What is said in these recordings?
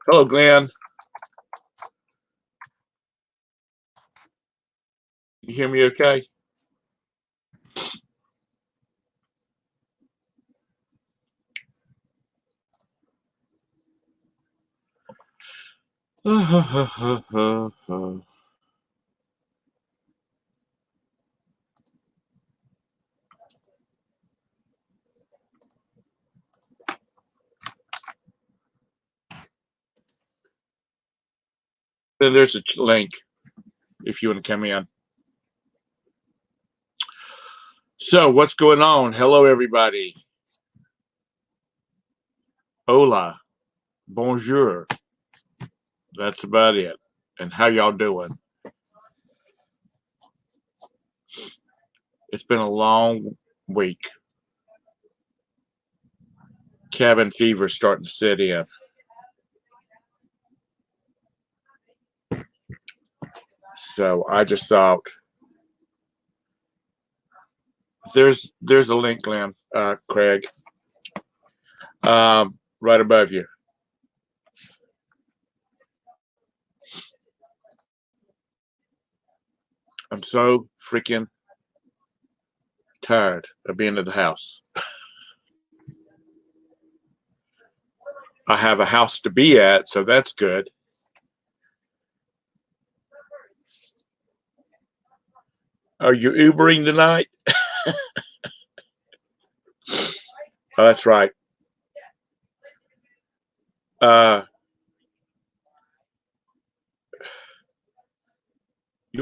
Hello, Glenn. You hear me okay? Then there's a link if you want to come in. So what's going on? Hello, everybody. Hola. Bonjour. That's about it. And how y'all doing? It's been a long week. Cabin fever starting to set in. So I just thought there's a link, Glenn, Craig, right above you. I'm so freaking tired of being at the house. I have a house to be at, so that's good. Are you Ubering tonight? Oh, that's right. You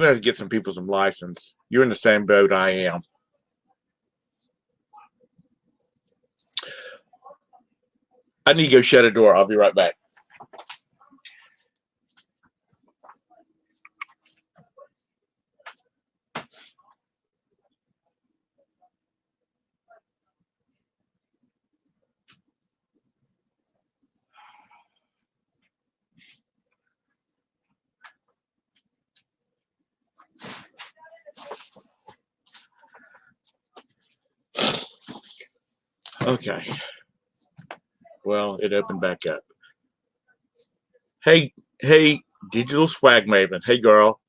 have to get some people some license. You're in the same boat I am. I need to go shut a door. I'll be right back. Okay. Well, it opened back up. Hey, digital swag maven. Hey, girl.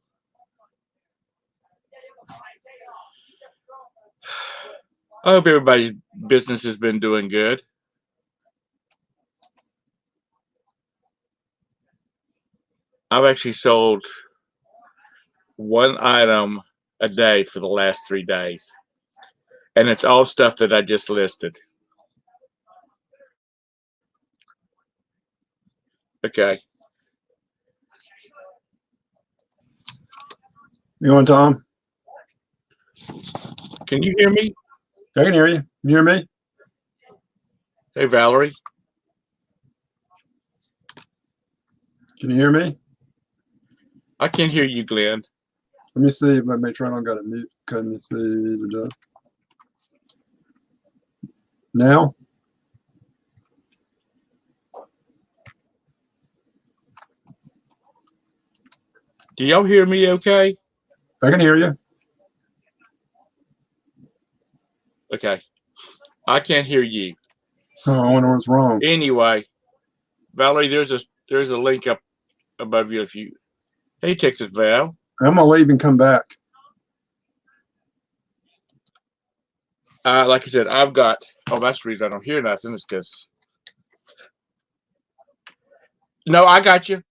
I hope everybody's business has been doing good. I've actually sold one item a day for the last 3 days. And it's all stuff that I just listed. Okay. You on, Tom? Can you hear me? I can hear you. Can you hear me? Hey, Valerie. Can you hear me? I can hear you, Glenn. Let me see. Make sure I don't got it mute. Okay, let me see. Now? Do y'all hear me okay? I can hear you. Okay. I can't hear you. Oh, I wonder what's wrong. Anyway, Valerie, there's a link up above you if you. Hey, Texas Val. I'm gonna leave and come back. Like I said, I've got. Oh, that's the reason I don't hear nothing. Is because. No, I got you.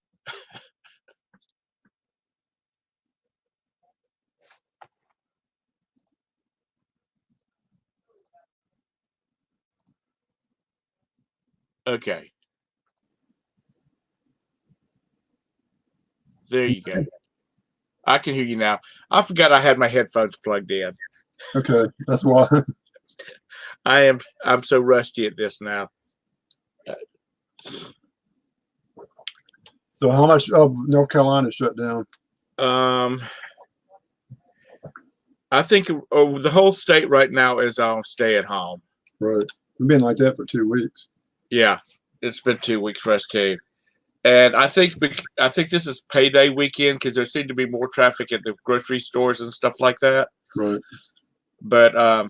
Okay. There you go. I can hear you now. I forgot I had my headphones plugged in. Okay, that's why. I'm so rusty at this now. So how much of North Carolina shut down? I think the whole state right now is on stay at home. Right. We've been like that for 2 weeks. Yeah, it's been 2 weeks for us too. And I think this is payday weekend because there seemed to be more traffic at the grocery stores and stuff like that. Right. But I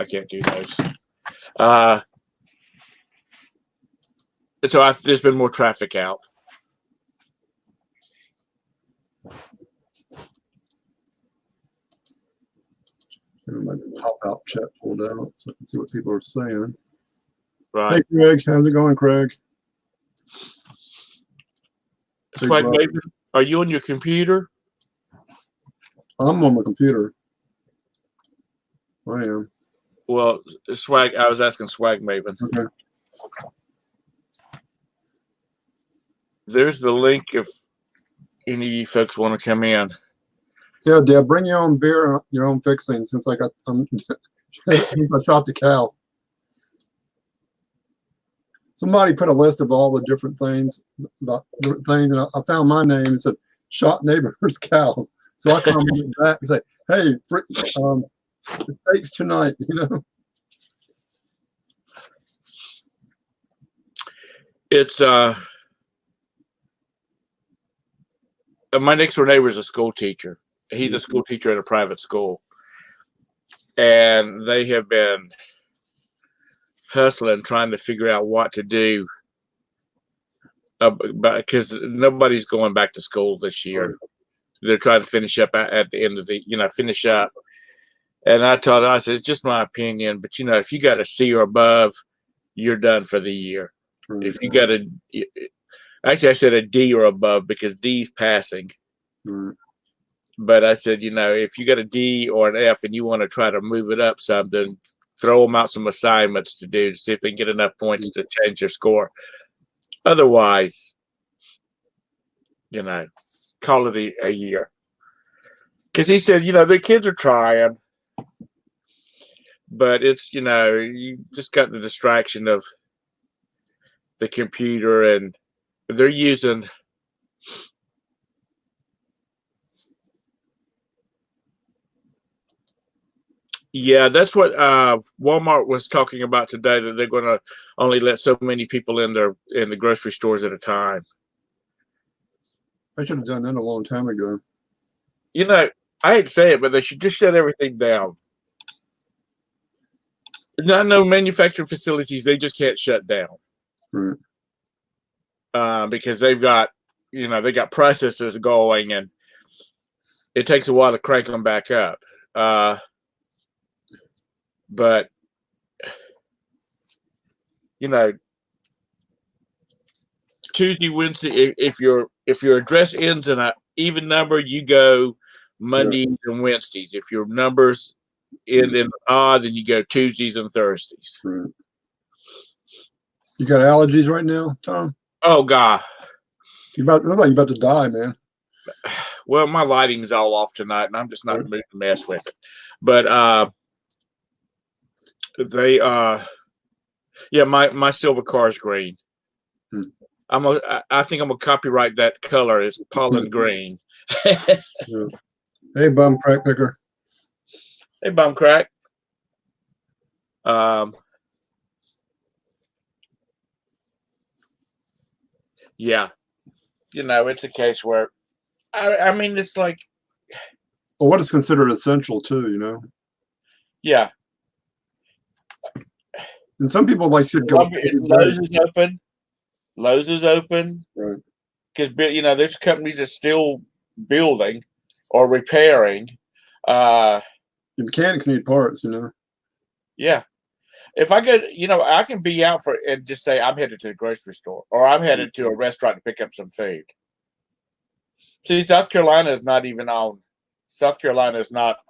can't do those. So there's been more traffic out. My pop-out chat pulled out so I can see what people are saying. Right. Hey, Craig. How's it going, Craig? Swag Maven, are you on your computer? I'm on my computer. I am. Well, Swag, I was asking Swag Maven. Okay. There's the link if any of you folks want to come in. Yeah, Deb, bring your own beer, your own fixing, since I shot the cow. Somebody put a list of all the different things and I found my name and said shot neighbor's cow. So I commented back and say, hey, steaks tonight, you know. It's my next door neighbor is a school teacher. He's a school teacher at a private school, and they have been hustling, trying to figure out what to do because nobody's going back to school this year. They're trying to finish up at the end of the, finish up. And I said, it's just my opinion, but if you got a C or above, you're done for the year. If you got actually I said a D or above because D's passing. But I said, if you got a D or an F and you want to try to move it up something, throw them out some assignments to do to see if they can get enough points to change their score. Otherwise, call it a year. Because he said, the kids are trying, but it's, you just got the distraction of the computer and they're using. Yeah, that's what Walmart was talking about today, that they're going to only let so many people in the grocery stores at a time. I should have done that a long time ago. I hate to say it, but they should just shut everything down. I know manufacturing facilities, they just can't shut down. Right. Because they've got, they got processes going and it takes a while to crank them back up. But Tuesday, Wednesday, if your address ends in an even number, you go Mondays and Wednesdays. If your numbers end in odd, then you go Tuesdays and Thursdays. Right. You got allergies right now, Tom? Oh God. Look like you're about to die, man. Well, my lighting's all off tonight and I'm just not in the mood to mess with it. But they my silver car's green. I think I'm gonna copyright that color. It's pollen green. Hey, bum crack picker. Hey, bum crack. Yeah, it's a case where I mean, it's like, well, what is considered essential too, Yeah. And some people should go. Lowe's is open. Right. Because there's companies that's still building or repairing. The mechanics need parts, Yeah. If I go, I can be out and just say I'm headed to the grocery store or I'm headed to a restaurant to pick up some food. See, South Carolina is not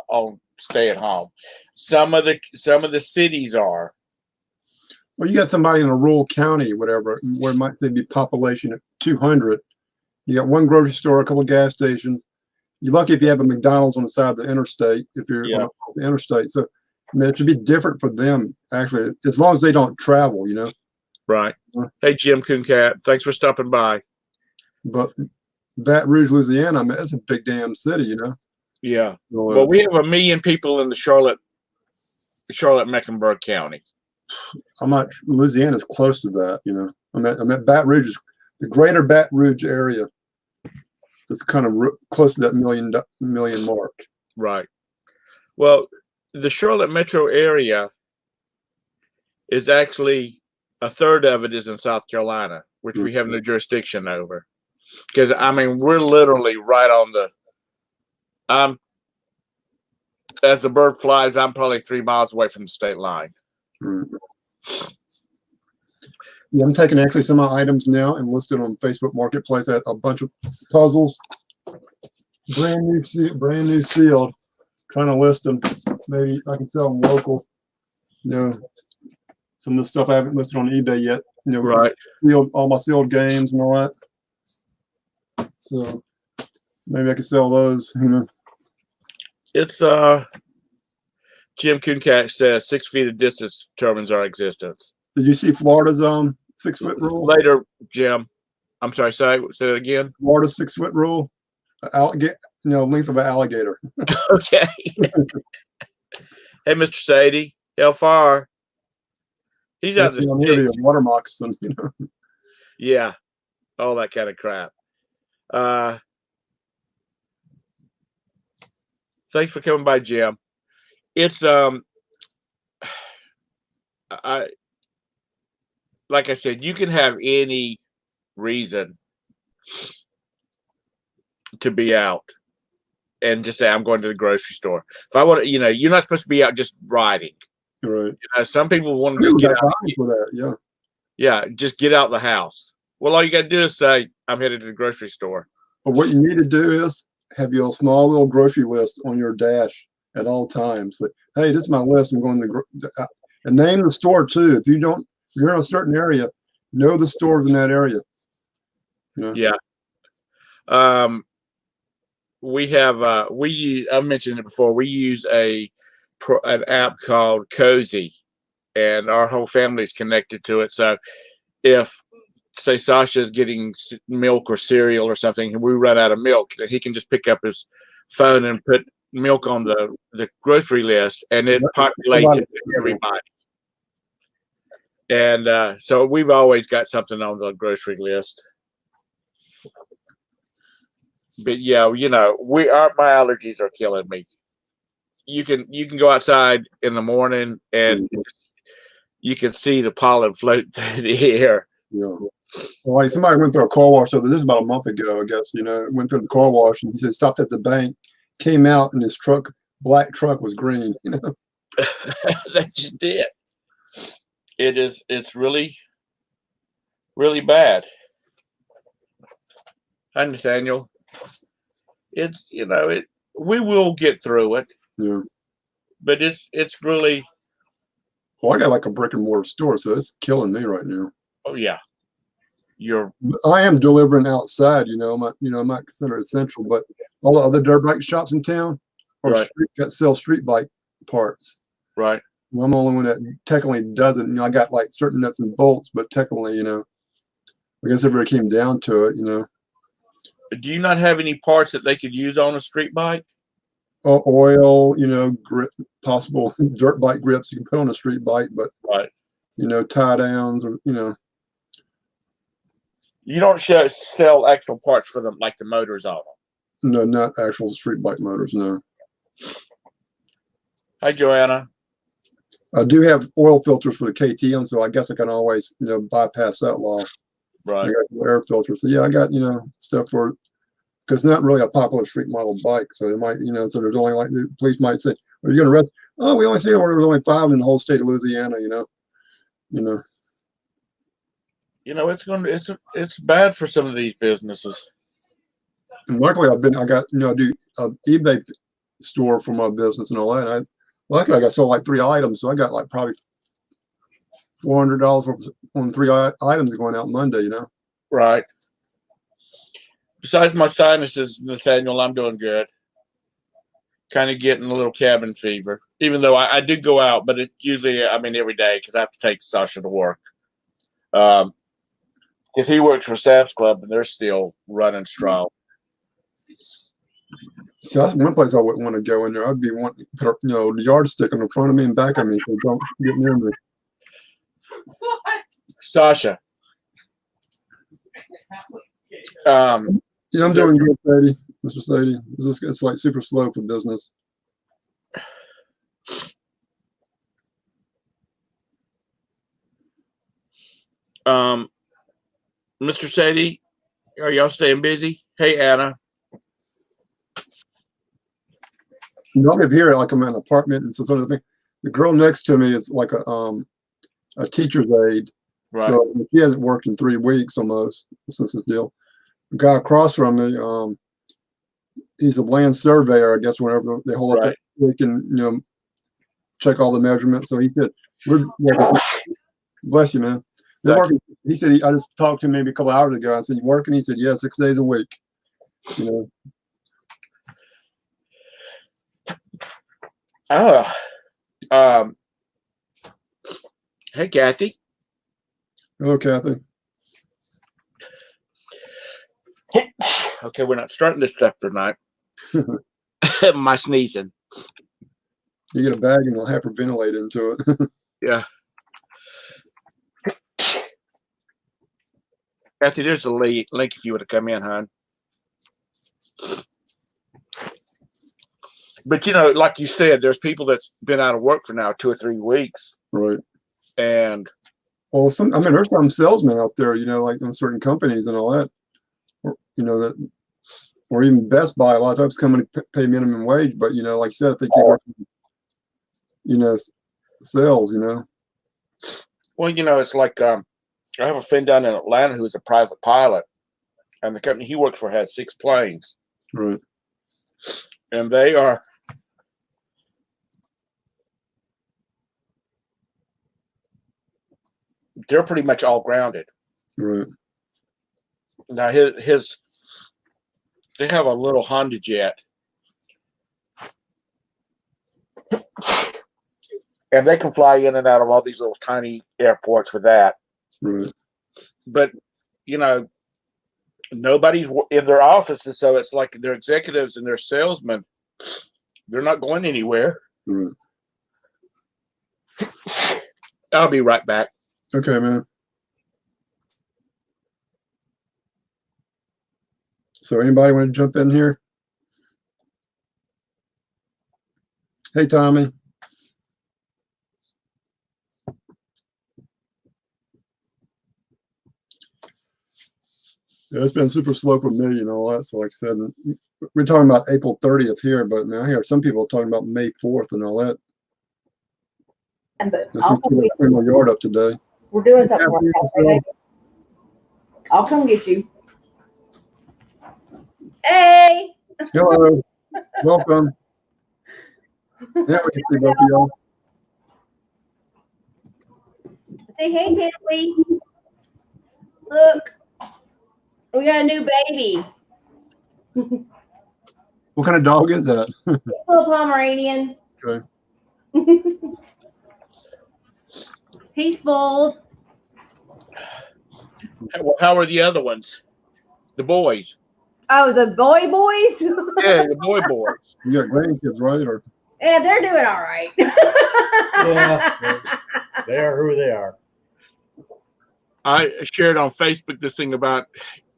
on stay at home. Some of the cities are. Well, you got somebody in a rural county, whatever, where it might be population at 200. You got one grocery store, a couple of gas stations. You're lucky if you have a McDonald's on the side of the interstate, if you're on the interstate. So, I mean, it should be different for them, actually, as long as they don't travel, Right. Hey, Jim Cooncat, thanks for stopping by. But Baton Rouge, Louisiana, I mean, that's a big damn city, Yeah. Well, we have 1 million people in the Charlotte-Mecklenburg County. Louisiana's close to that, I'm at Baton Rouge, the greater Baton Rouge area. That's kind of close to that million mark. Right. Well, the Charlotte metro area is actually a third of it is in South Carolina, which we have no jurisdiction over. Because I mean, we're literally right on the. As the bird flies, I'm probably 3 miles away from the state line. Yeah, I'm taking actually some of my items now and listed on Facebook Marketplace. I had a bunch of puzzles, brand new sealed. Trying to list them. Maybe I can sell them local. You know, some of the stuff I haven't listed on eBay yet. You know, Right. Sealed, all my sealed games and all that. So maybe I can sell those. You know. It's Jim Cooncat says 6 feet of distance determines our existence. Did you see Florida's 6 foot rule? Later, Jim. I'm sorry. Say it again. Florida's 6 foot rule. Alligator, you know, length of an alligator. Okay. Hey, Mr. Sadie, how far? He's out I'm in here to the be a water moccasin, you know. Yeah, all that kind of crap. Thanks for coming by, Jim. It's I like I said, you can have any reason to be out and just say I'm going to the grocery store. If I want to, you know, you're not supposed to be out just riding. Right. You know, some people want to just get out. For that, yeah. Yeah, just get out the house. Well, all you got to do is say I'm headed to the grocery store. But what you need to do is have your small little grocery list on your dash at all times. Like, hey, this is my list. I'm going to and name the store too. If you're in a certain area, know the stores in that area. You know? Yeah. We have I've mentioned it before. We use an app called Cozy, and our whole family is connected to it. So if say Sasha's getting milk or cereal or something, and we run out of milk, he can just pick up his phone and put milk on the grocery list, and it populates it to everybody. And so we've always got something on the grocery list. But yeah, you know, my allergies are killing me. You can go outside in the morning and you can see the pollen float through the air. Yeah. Well, like somebody went through a car wash. So this is about a month ago, I guess. You know, went through the car wash and he said stopped at the bank, came out, and his black truck was green. You know, They just did. It's really, really bad. Hi, Nathaniel. It's we will get through it. Yeah. But it's really. Well, I got like a brick and mortar store, so it's killing me right now. Oh yeah. I am delivering outside, you know. I'm not considered essential, but all the other dirt bike shops in town are sell street bike parts. Right. Well, I'm the only one that technically doesn't. You know, I got like certain nuts and bolts, but technically, you know, I guess it really came down to it, you know. Do you not have any parts that they could use on a street bike? Oil, you know, grip, possible dirt bike grips you can put on a street bike, but you know, tie downs or you know. You don't sell actual parts for them like the motors on them. No, not actual street bike motors. No. Hi, Joanna. I do have oil filters for the KTM, so I guess I can always, you know, bypass that law. Right. I got air filters. So yeah, I got, you know, stuff for, because it's not really a popular street model bike. So they might, you know, so there's only like, the police might say, are you going to arrest? Oh, we only see where there's only 5 in the whole state of Louisiana, you know. You know, it's bad for some of these businesses. And luckily I got, you know, I do an eBay store for my business and all that. Luckily I got sold like 3 items. So I got like probably $400 on 3 items going out Monday, you know. Right. Besides my sinuses, Nathaniel, I'm doing good. Kind of getting a little cabin fever, even though I do go out, but it's usually, every day because I have to take Sasha to work. Because he works for Sam's Club and they're still running strong. So that's one place I wouldn't want to go in there. I'd be wanting to put, you know, the yardstick on the front of me and back of me so don't get near me. Sasha. Yeah, I'm doing good, Sadie. Mr. Sadie. It's like super slow for business. Mr. Sadie, are y'all staying busy? Hey, Anna. I live here like I'm in an apartment, and so sort of the girl next to me is like a teacher's aide. Right. So she hasn't worked in 3 weeks almost since this deal. The guy across from me, he's a land surveyor. I guess whenever they hold up, they can check all the measurements. So he said, "We're working." Bless you, man. They're working. He said, I just talked to him maybe a couple hours ago. I said, "You working?" He said, "Yeah, 6 days a week." Hey, Kathy. Hello, Kathy. Okay, we're not starting this stuff tonight. My sneezing. You get a bag and it'll hyperventilate into it. Yeah. Kathy, there's a link if you would have come in, hon. But like you said, there's people that's been out of work for now 2 or 3 weeks. Right. And there's some salesmen out there, like in certain companies and all that, or even Best Buy. A lot of times come and pay minimum wage, but like you said, I think you work, sales. Well, it's like I have a friend down in Atlanta who's a private pilot, and the company he works for has 6 planes. Right. And they're pretty much all grounded. Right. Now they have a little Honda jet, and they can fly in and out of all these little tiny airports with that. Right. But nobody's in their offices, so it's like their executives and their salesmen, they're not going anywhere. Right. I'll be right back. Okay, man. So anybody want to jump in here? Hey, Tommy. Yeah, it's been super slow for me, that. So like I said, we're talking about April 30th here, but now I hear some people talking about May 4th and all that. But I'll clean my yard up today. We're doing something right. I'll come get you. Hey. Hello. Welcome. Yeah, we can see both of y'all. Say hey, Tinsley. Look. We got a new baby. What kind of dog is that? Little Pomeranian. Okay. He's spoiled. How are the other ones? The boys. Oh, the boys? Yeah, the boys. You got grandkids, right? Or yeah, they're doing all right. Yeah, they are who they are. I shared on Facebook this thing about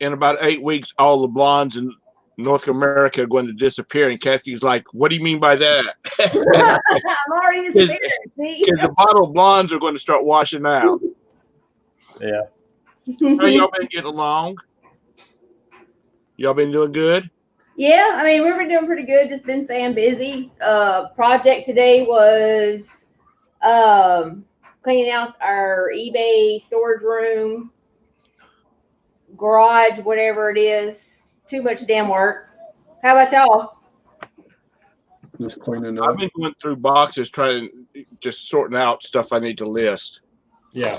in about 8 weeks, all the blondes in North America are going to disappear. And Kathy's like, "What do you mean by that?" I'm already disappearing. Because the bottle blondes are going to start washing out. Yeah. How y'all been getting along? Y'all been doing good? Yeah, I mean, we've been doing pretty good. Just been staying busy. Project today was cleaning out our eBay storage room, garage, whatever it is. Too much damn work. How about y'all? just cleaning up. I've been going through boxes, just sorting out stuff I need to list. Yeah.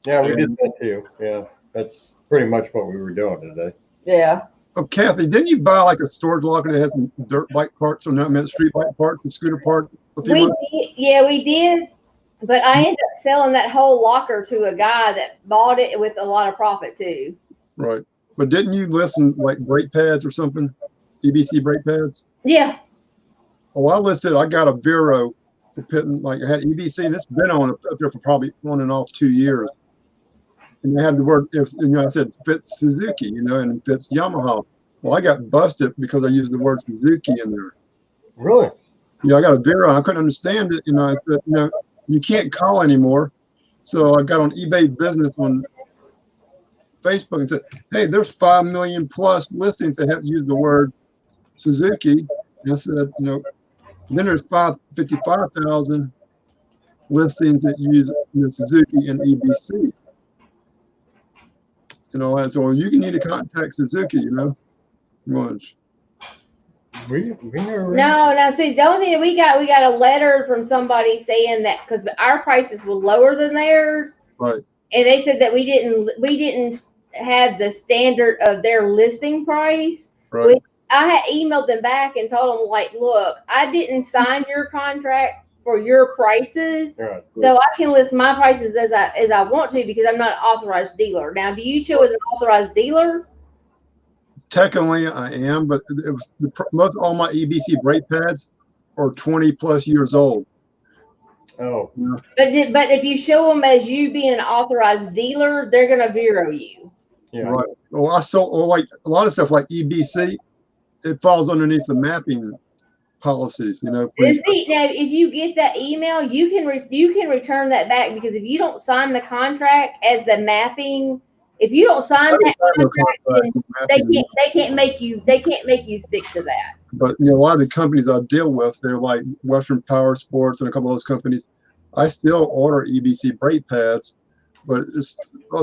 Yeah, we did that too. Yeah, that's pretty much what we were doing today. Yeah. Oh, Kathy, didn't you buy like a storage locker that has some dirt bike parts or not meant street bike parts and scooter parts? We did, but I ended up selling that whole locker to a guy that bought it with a lot of profit too. Right. But didn't you list some like brake pads or something? EBC brake pads? Yeah. Oh, I got a Vero for pitting, like I had EBC, and it's been on up there for probably on and off 2 years. And they had the word, I said it fits Suzuki, and it fits Yamaha. Well, I got busted because I used the word Suzuki in there. Really? Yeah, I got a Vero. I couldn't understand it. I said, you can't call anymore. So I got on eBay Business on Facebook and said, hey, there's 5 million plus listings that have used the word Suzuki. And I said, then there's 55,000 listings that use Suzuki and EBC. And so you can need to contact Suzuki, Once. We never. No. See, the only thing we got a letter from somebody saying that because our prices were lower than theirs, Right. and they said that we didn't have the standard of their listing price. Right. Which I had emailed them back and told them, like, look, I didn't sign your contract for your prices, Right. so I can list my prices as I want to because I'm not an authorized dealer. Now, do you show as an authorized dealer? Technically, I am, but it was most all my EBC brake pads are 20 plus years old. Oh. But if you show them as you being an authorized dealer, they're gonna bureau you. Yeah. Right. Well, I sold like a lot of stuff like EBC. It falls underneath the mapping policies. See, now if you get that email, you can return that back because if you don't sign the contract as the mapping, if you don't sign that contract, then they can't make you stick to that. But a lot of the companies I deal with, they're like Western Power Sports and a couple of those companies. I still order EBC brake pads, but it's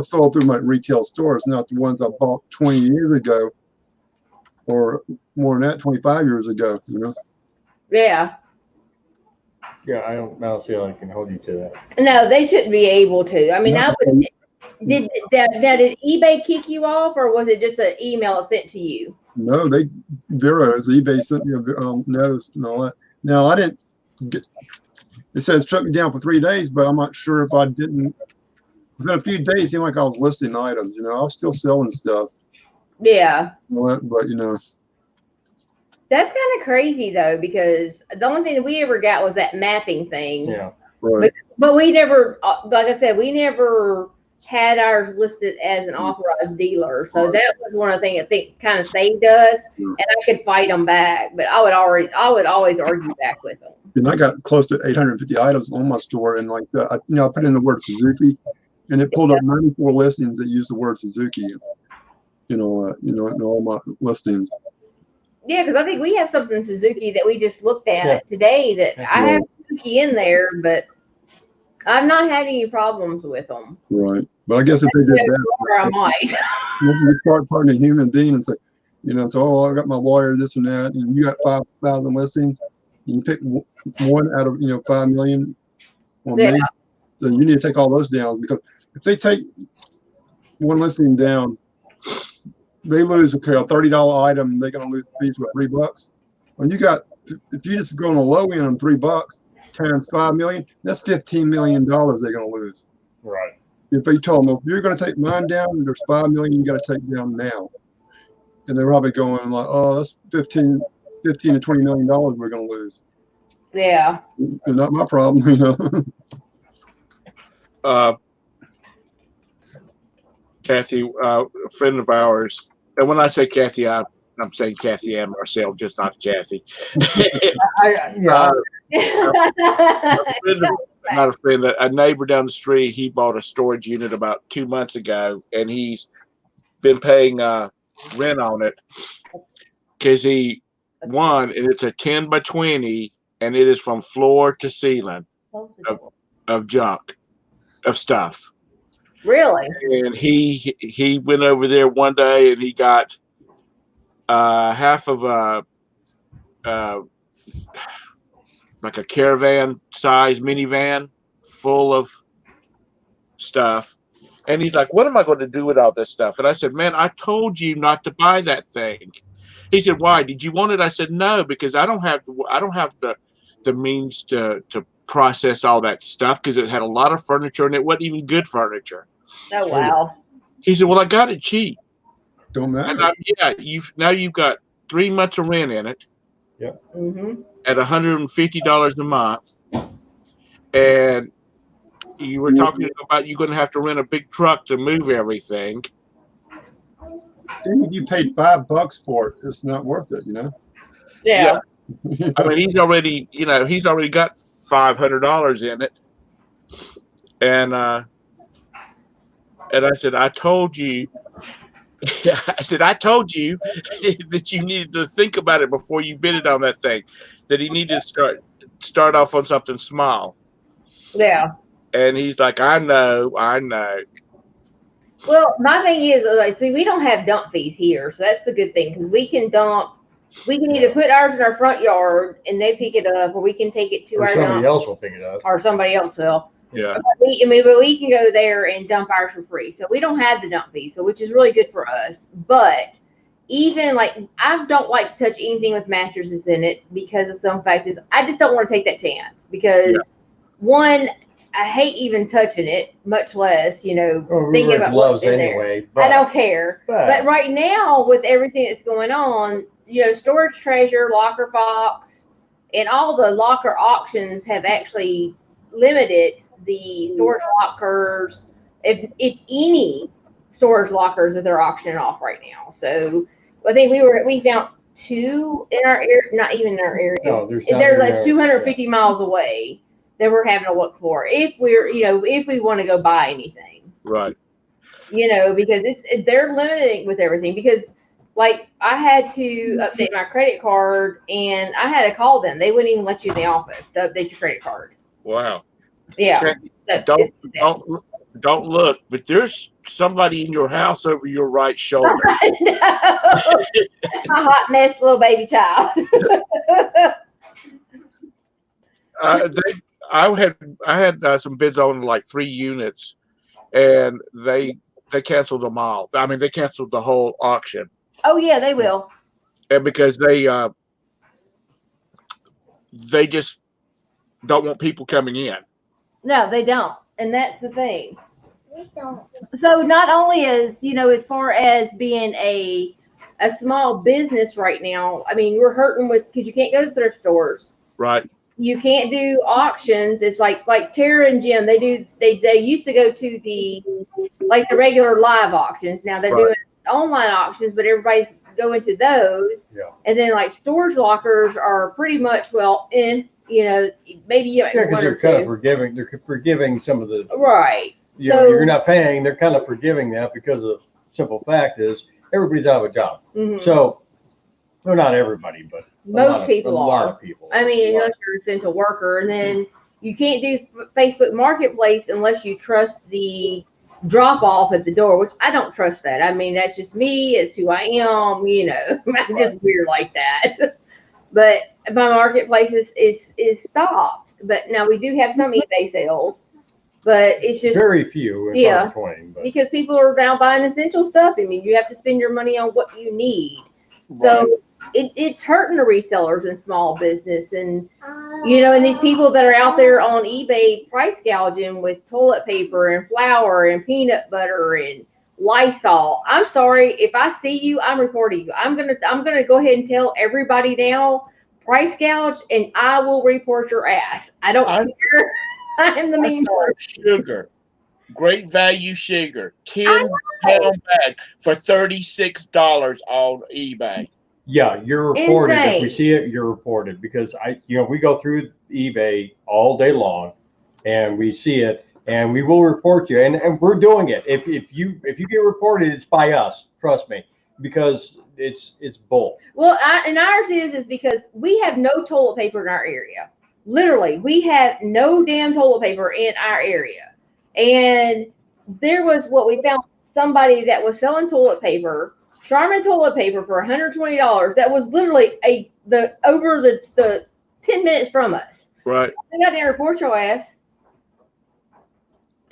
sold through my retail stores, not the ones I bought 20 years ago or more than that, 25 years ago. Yeah. Yeah, I don't see how I can hold you to that. No, they shouldn't be able to. I mean, did eBay kick you off, or was it just an email sent to you? No, they zeros. eBay sent me a notice and all that. Now I didn't get. It says shut me down for 3 days, but I'm not sure if I didn't. Within a few days, it seemed like I was listing items. I was still selling stuff. Yeah. But That's kind of crazy though, because the only thing that we ever got was that mapping thing. Yeah. Right. But we never, like I said, we never had ours listed as an authorized dealer. So that was one of the things I think kind of saved us, and I could fight them back, but I would always argue back with them. And I got close to 850 items on my store, and like that, I put in the word Suzuki, and it pulled up 94 listings that use the word Suzuki. In all my listings. Yeah, because I think we have something Suzuki that we just looked at today that I have Suzuki in there, but I've not had any problems with them. Right. But I guess if they did that, I might. You start talking to a human being and say, so I got my lawyer, this and that, and you got 5,000 listings, and you pick one out of 5 million on me. So you need to take all those down, because if they take one listing down, they lose a $30 item, they're going to lose fees for $3. When if you just go on the low end on $3 times 5 million, that's $15 million they're going to lose. Right. If they told them, if you're going to take mine down, there's 5 million you got to take down now, and they're probably going like, oh, that's 15 to $20 million we're going to lose. Yeah. And not my problem, Kathy, a friend of ours, and when I say Kathy, I'm saying Kathy and Marcel, just not Kathy. A neighbor down the street, he bought a storage unit about 2 months ago, and he's been paying rent on it because he won, and it's a 10 by 20, and it is from floor to ceiling of junk, of stuff. Really? And he went over there one day, and he got half of like a caravan size minivan full of stuff. And he's like, what am I going to do with all this stuff? And I said, man, I told you not to buy that thing. He said, why? Did you want it? I said, no, because I don't have the means to process all that stuff, because it had a lot of furniture, and it wasn't even good furniture. Oh, wow. He said, well, I got it cheap. Don't matter. And you've got 3 months of rent in it. Yeah. Mm-hmm. At $150 a month, and you were talking about you're going to have to rent a big truck to move everything. Even if you paid $5 for it, it's not worth it, Yeah. I mean, he's already got $500 in it, and And I said, I told you. I said, I told you that you needed to think about it before you bid it on that thing. That he needed to start off on something small. Yeah. And he's like, I know. Well, my thing is, like, see, we don't have dump fees here, so that's a good thing because we can dump. We can either put ours in our front yard and they pick it up, or we can take it to Or our somebody dump, else will pick it up. or somebody else will. Yeah. But we can go there and dump ours for free, so we don't have the dump fee, so which is really good for us. But even like, I don't like to touch anything with mattresses in it because of some factors. I just don't want to take that chance because one, I hate even touching it, much less, you know, Well, we thinking wear about gloves what's in anyway. there. I don't care. but- But right now, with everything that's going on, you know, Storage Treasure, Locker Fox, and all the locker auctions have actually limited the storage lockers, if any storage lockers that they're auctioning off right now. So I think we found 2 in our area, not even in our area. No, They're like 250 miles away that we're having to look for if we're, you know, if we want to go buy anything. Right. You know, because they're limiting with everything. Because like, I had to update my credit card and I had to call them. They wouldn't even let you in the office to update your credit card. Wow. Yeah. Don't look, but there's somebody in your house over your right shoulder. No. A hot mess little baby child. I had some bids on like 3 units, and they canceled them all. I mean, they canceled the whole auction. Oh yeah, they will. And because they just don't want people coming in. No, they don't, and that's the thing. So not only as, you know, as far as being a small business right now, I mean, we're hurting with, because you can't go to thrift stores. Right. You can't do auctions. It's like Tara and Jim, they used to go to the regular live auctions. Now they're doing online auctions, but everybody's going to those. Yeah. And then like storage lockers are pretty much, you know, maybe you Yeah, because they're kind of forgiving. They're forgiving some of the. Right. You know, you're not paying. They're kind of forgiving that because of simple fact is everybody's out of a job. Mm-hmm. So, well, not everybody, but most people are. A lot of people. I mean, unless you're an essential worker, and then you can't do Facebook Marketplace unless you trust the drop off at the door, which I don't trust that. I mean, that's just me. It's who I am. You know, I'm just weird like that. But my marketplace is stopped. But now we do have some eBay sales, but it's just very few. Yeah, between, but. Because people are now buying essential stuff. I mean, you have to spend your money on what you need. So it's hurting the resellers in small business, and you know, and these people that are out there on eBay price gouging with toilet paper and flour and peanut butter and Lysol. I'm sorry, if I see you, I'm reporting you. I'm gonna go ahead and tell everybody now, price gouge, and I will report your ass. I don't care. I am the mean person. Sugar, great value sugar, 10-pound bag for $36 on eBay. Yeah, you're reported. Insane. If we see it, you're reported because we go through eBay all day long, and we see it, and we will report you. And we're doing it. If you get reported, it's by us. Trust me, because it's bull. Well, and ours is because we have no toilet paper in our area. Literally, we have no damn toilet paper in our area. And there was we found somebody that was selling toilet paper, Charmin toilet paper for $120. That was literally over the 10 minutes from us. Right. I got to report your ass.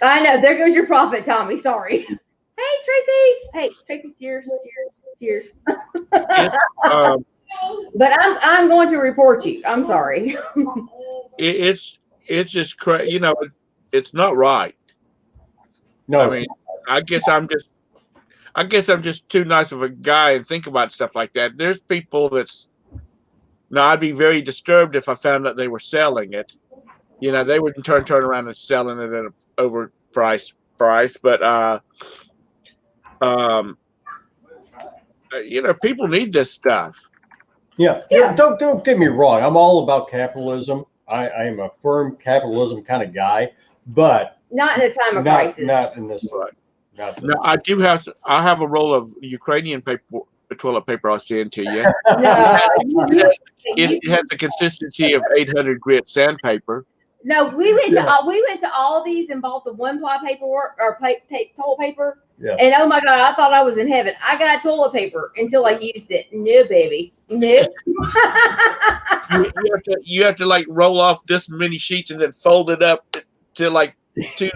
I know. There goes your profit, Tommy. Sorry. Hey, Tracy. Hey, Tracy. Cheers. But I'm going to report you. I'm sorry. It's just crazy. You know, it's not right. No, I mean, I guess I'm just too nice of a guy and think about stuff like that. There's people I'd be very disturbed if I found out they were selling it. You know, they wouldn't turn around and selling it at an overpriced price. But you know, people need this stuff. Yeah. Don't get me wrong. I'm all about capitalism. I am a firm capitalism kind of guy, but Not in a time of crisis. Not in this. Right. Not No, I do have. I have a roll of Ukrainian paper, toilet paper. I'll send to you. No, It has the consistency of 800 grit sandpaper. no, we went to Aldi's and bought the one ply paperwork or toilet paper. Yeah. And oh my God, I thought I was in heaven. I got toilet paper until I used it. No, baby, no. You have to like roll off this many sheets and then fold it up to like 2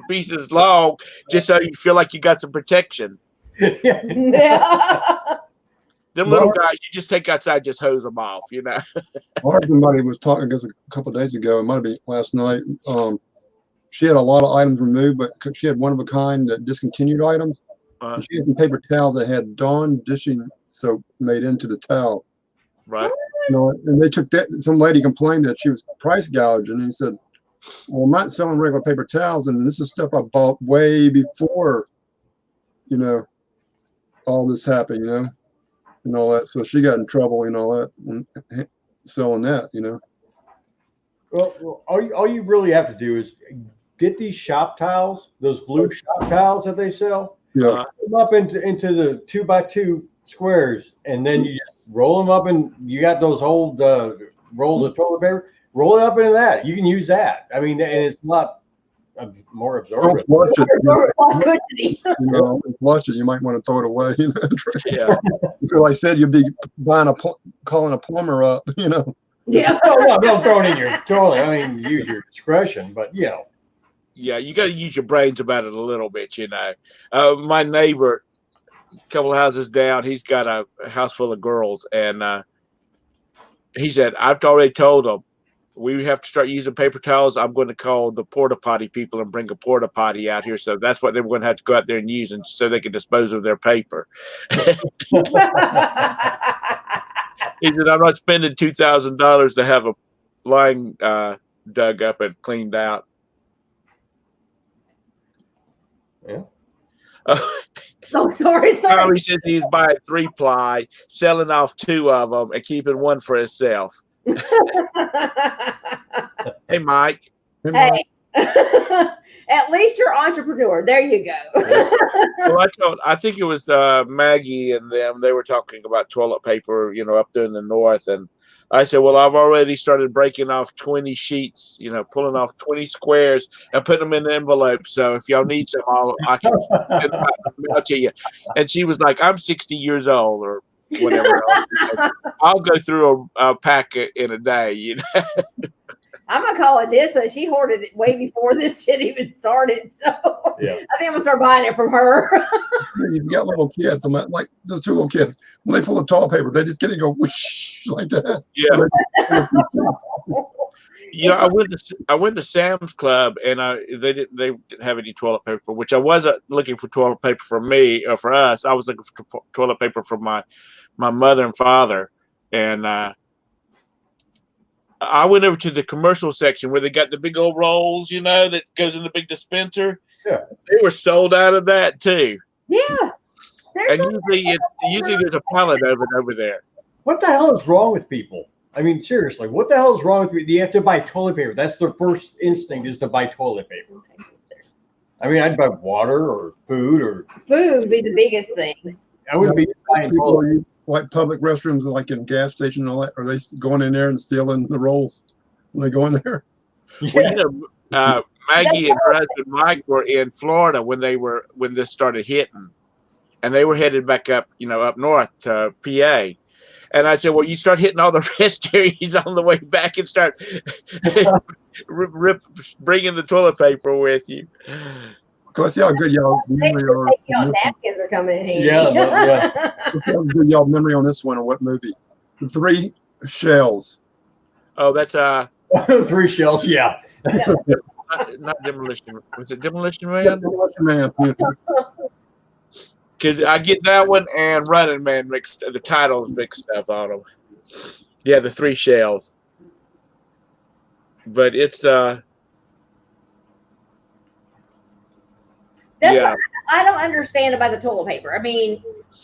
pieces long, just so you feel like you got some protection. Yeah. Them little guys, you just take outside, just hose them off, you know. I heard somebody was talking, I guess, a couple of days ago. It might have been last night. She had a lot of items removed, but she had one of a kind discontinued items. And she had some paper towels that had Dawn dishing soap made into the towel. Right. You know, and they took that. Some lady complained that she was price gouging, and he said, "Well, I'm not selling regular paper towels, and this is stuff I bought way before, you know, all this happened, you know, and all that." So she got in trouble and all that, and selling that, you know. Well, all you really have to do is get these shop towels, those blue shop towels that they sell. Yeah. Put them up into the 2x2 squares, and then you just roll them up, and you got those old rolls of toilet paper. Roll it up into that. You can use that. I mean, and it's a lot more absorbent. Don't flush it. Cushiony. You know, flush it. You might want to throw it away. You know? Yeah. Like I said, you'd be buying calling a plumber up. You know. Yeah. No, don't throw it in your toilet. I mean, use your discretion, but you know. Yeah, you got to use your brains about it a little bit, you know. My neighbor, a couple of houses down, he's got a house full of girls, and he said, "I've already told them we have to start using paper towels. I'm going to call the porta potty people and bring a porta potty out here." So that's what they're going to have to go out there and use, and so they can dispose of their paper. He said, "I'm not spending $2,000 to have a line dug up and cleaned out." Yeah. Oh, sorry. He says he's buying 3-ply, selling off 2 of them, and keeping 1 for himself. Hey, Mike. Hey. At least you're an entrepreneur. There you go. Well, I think it was Maggie and them. They were talking about toilet paper, you know, up there in the north, and I said, "Well, I've already started breaking off 20 sheets, you know, pulling off 20 squares and putting them in envelopes. So if y'all need some, I can send them out to you." And she was like, "I'm 60 years old or whatever. I'll go through a pack in a day, you know." I'm gonna call Alyssa. She hoarded it way before this shit even started. So Yeah. I think I'm gonna start buying it from her. You've got little kids. I'm like those 2 little kids. When they pull the toilet paper, they just get it, go whoosh like that. Yeah. You know, I went to Sam's Club, and they didn't have any toilet paper, which I wasn't looking for toilet paper for me or for us. I was looking for toilet paper for my mother and father, and I went over to the commercial section where they got the big old rolls, you know, that goes in the big dispenser. Yeah. They were sold out of that too. Yeah. And usually there's a pallet of it over there. What the hell is wrong with people? I mean, seriously, what the hell is wrong with you? You have to buy toilet paper. That's their first instinct, is to buy toilet paper. I mean, I'd buy water or food Food would be the biggest thing. I wouldn't be buying toilet paper. Like public restrooms, like in gas station and all that. Are they going in there and stealing the rolls when they go in there? Well, you know, Maggie and her husband Mike were in Florida when this started hitting, and they were headed back up, you know, up north to PA. And I said, "Well, you start hitting all the rest areas on the way back and start bringing the toilet paper with you." Let's see how good y'all memory are. Napkins are coming in handy. Yeah. Let's see how good y'all memory on this one, or what movie? The 3 Shells. Oh, that's 3 shells. Yeah. not Demolition. Was it Demolition Man? Demolition Man. Because I get that one and Running Man mixed. The titles mixed up on them. Yeah, the 3 Shells. But it's yeah. I don't understand about the toilet paper. I mean,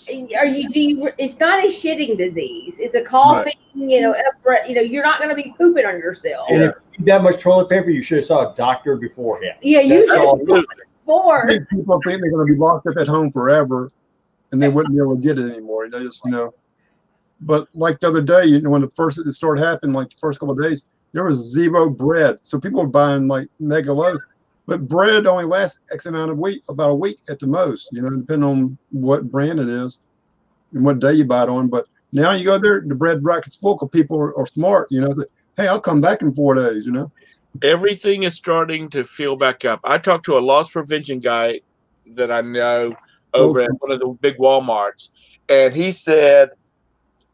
it's not a shitting disease. It's a coughing, you know, you're not going to be pooping on yourself. And if you need that much toilet paper, you should have saw a doctor beforehand. Yeah, you should. 4. think people think they're going to be locked up at home forever, and they wouldn't be able to get it anymore. They just, But like the other day, when it started happening, like the first couple of days, there was 0 bread. So people were buying like mega loaves. But bread only lasts X amount of week, about a week at the most, depending on what brand it is and what day you buy it on. But now you go there, the bread rack is full because people are smart, hey, I'll come back in 4 days, Everything is starting to fill back up. I talked to a loss prevention guy that I know over at one of the big Walmarts, and he said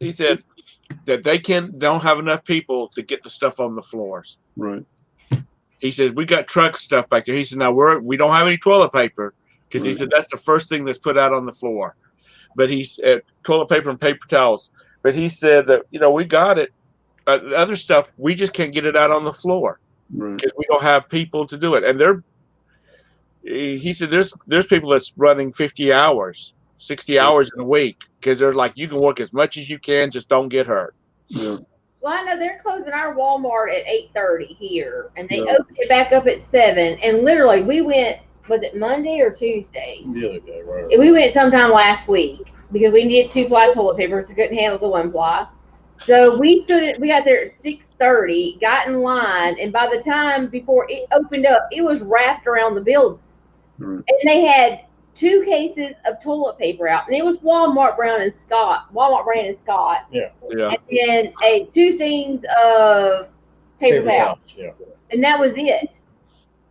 that they don't have enough people to get the stuff on the floors. Right. He says, we got truck stuff back there. He said, now we don't have any toilet paper because he said that's the first thing that's put out on the floor. But he said toilet paper and paper towels. But he said that, we got it. Other stuff, we just can't get it out on the floor because we don't have people to do it. And he said there's people that's running 50 hours, 60 hours in a week because they're like, you can work as much as you can, just don't get hurt. Yeah. Well, I know they're closing our Walmart at 8:30 here, and they opened it back up at 7. And literally, we went, was it Monday or Tuesday? The other day, right? We went sometime last week because we needed 2-ply toilet paper, so we couldn't handle the 1-ply. So we got there at 6:30, got in line, and by the time before it opened up, it was wrapped around the building. And they had 2 cases of toilet paper out, and it was Walmart brand and Scott. Yeah. And then 2 things of paper towels. Yeah. And that was it.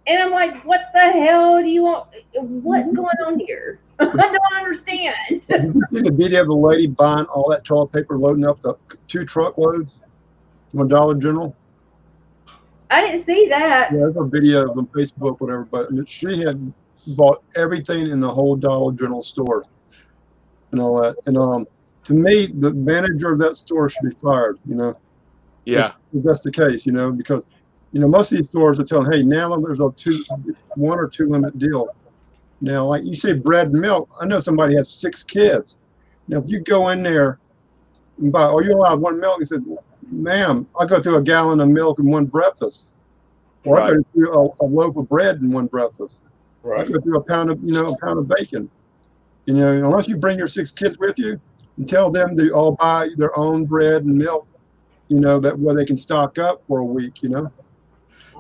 And I'm like, what the hell do you want? What's going on here? I don't understand. Did you see the video of the lady buying all that toilet paper, loading up the 2 truckloads from Dollar General? I didn't see that. Yeah, there's a video on Facebook, whatever. But she had bought everything in the whole Dollar General store and all that. And to me, the manager of that store should be fired. Yeah. If that's the case, because most of these stores are telling, hey, now there's a 1 or 2 limit deal. Now, like you say, bread and milk. I know somebody has 6 kids. Now, if you go in there and buy, you're allowed 1 milk. He said, ma'am, I'll go through a gallon of milk in 1 breakfast, or I go through a loaf of bread in 1 breakfast. I go through a pound of bacon. Unless you bring your 6 kids with you and tell them to all buy their own bread and milk, that way they can stock up for a week.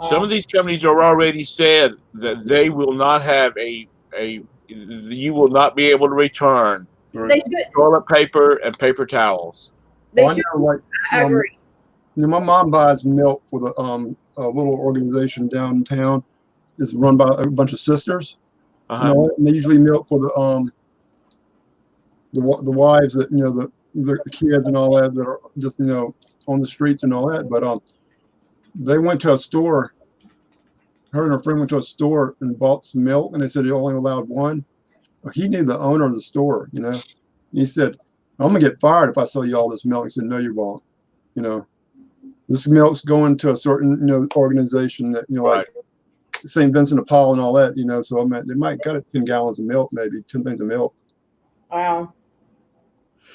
Some of these companies are already said that they will not have you will not be able to return toilet paper and paper towels. I agree. My mom buys milk for the a little organization downtown. It's run by a bunch of sisters. And they usually milk for the wives that the kids and all that are just on the streets and all that. But they went to a store. Her and her friend went to a store and bought some milk, and they said they only allowed 1. Well, he knew the owner of the store. He said, "I'm gonna get fired if I sell you all this milk." He said, "No, you won't. This milk's going to a certain organization that like St. Vincent de Paul and all that. So they might cut it 10 gallons of milk, maybe 10 things of milk. Wow.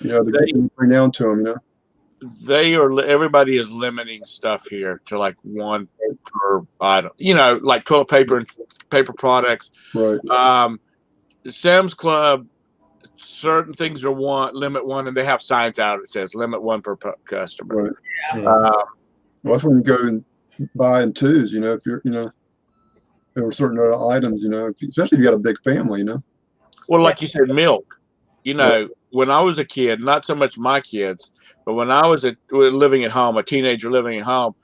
To bring down to them. Everybody is limiting stuff here to like 1 per item, like toilet paper and paper products. Right. Sam's Club, certain things are limit 1, and they have signs out that says limit 1 per customer. Right. Yeah. Well, that's when you go and buy in 2s, if you're, there were certain other items, especially if you got a big family, Well, like you said, milk. When I was a kid, not so much my kids, but when I was living at home, a teenager living at home,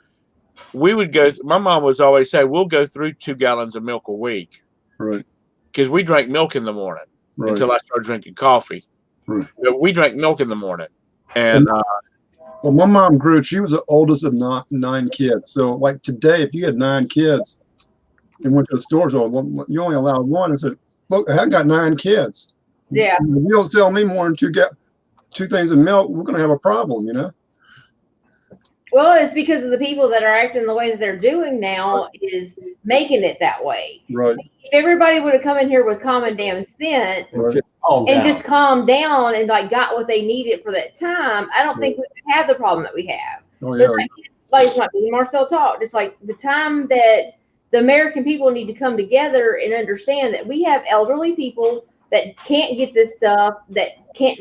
we would go. My mom was always say, "We'll go through 2 gallons of milk a week," right? Because we drank milk in the morning until I started drinking coffee. Right. But we drank milk in the morning, and well, my mom grew. She was the oldest of 9 kids. So, like today, if you had 9 kids and went to the store, so you only allowed 1. And said, "Look, I got 9 kids. Yeah, if you don't sell me more than 2 things of milk, we're going to have a problem." Well, it's because of the people that are acting the way that they're doing now is making it that way. Right. If everybody would have come in here with common damn sense just calmed down and like got what they needed for that time, I don't think we would have the problem that we have. Oh, yeah. Like Marcel talked, it's like the time that the American people need to come together and understand that we have elderly people that can't get this stuff, that can't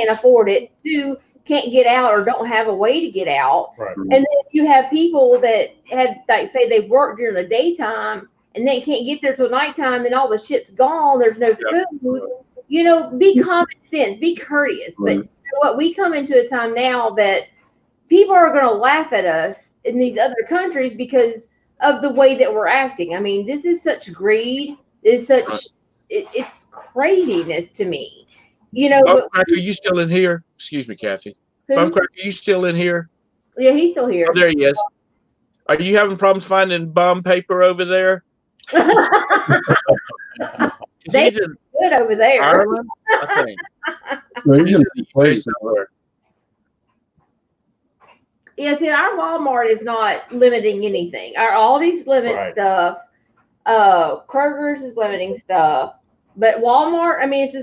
afford it, two, can't get out or don't have a way to get out. Right. And then you have people that have, like, say they've worked during the daytime and they can't get there till nighttime and all the shit's gone. There's no food. You know, be common sense, be courteous. But you know what? We come into a time now that people are going to laugh at us in these other countries because of the way that we're acting. I mean, this is such greed. It's craziness to me. You know, Bumcracker, are you still in here? Excuse me, Kathy. Bumcracker, are you still in here? Yeah, he's still here. Oh, there he is. Are you having problems finding bum paper over there? They good over there. Ireland, I think. Well, He's you're in gonna the play UK somewhere. Yeah, see, our Walmart is not limiting anything. Our Aldi's limit stuff. Kroger's is limiting stuff. But Walmart, I mean, it's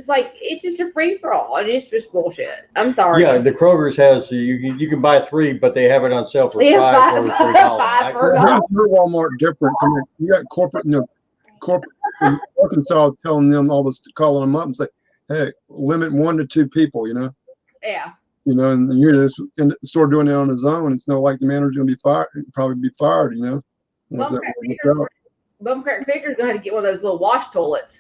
just a free for all, and it's just bullshit. I'm sorry. Yeah, the Kroger's has you can buy 3, but they have it on sale for $5 or $3. How's your Walmart different? I mean, you got corporate in Arkansas telling them all this, calling them up and say, "Hey, limit 1 to 2 people." You know. Yeah. You know, and you're just in the store doing it on his own. It's not like the manager's going to be fired. Probably be fired. You know. Bumcrack Baker's gonna have to get one of those little wash toilets.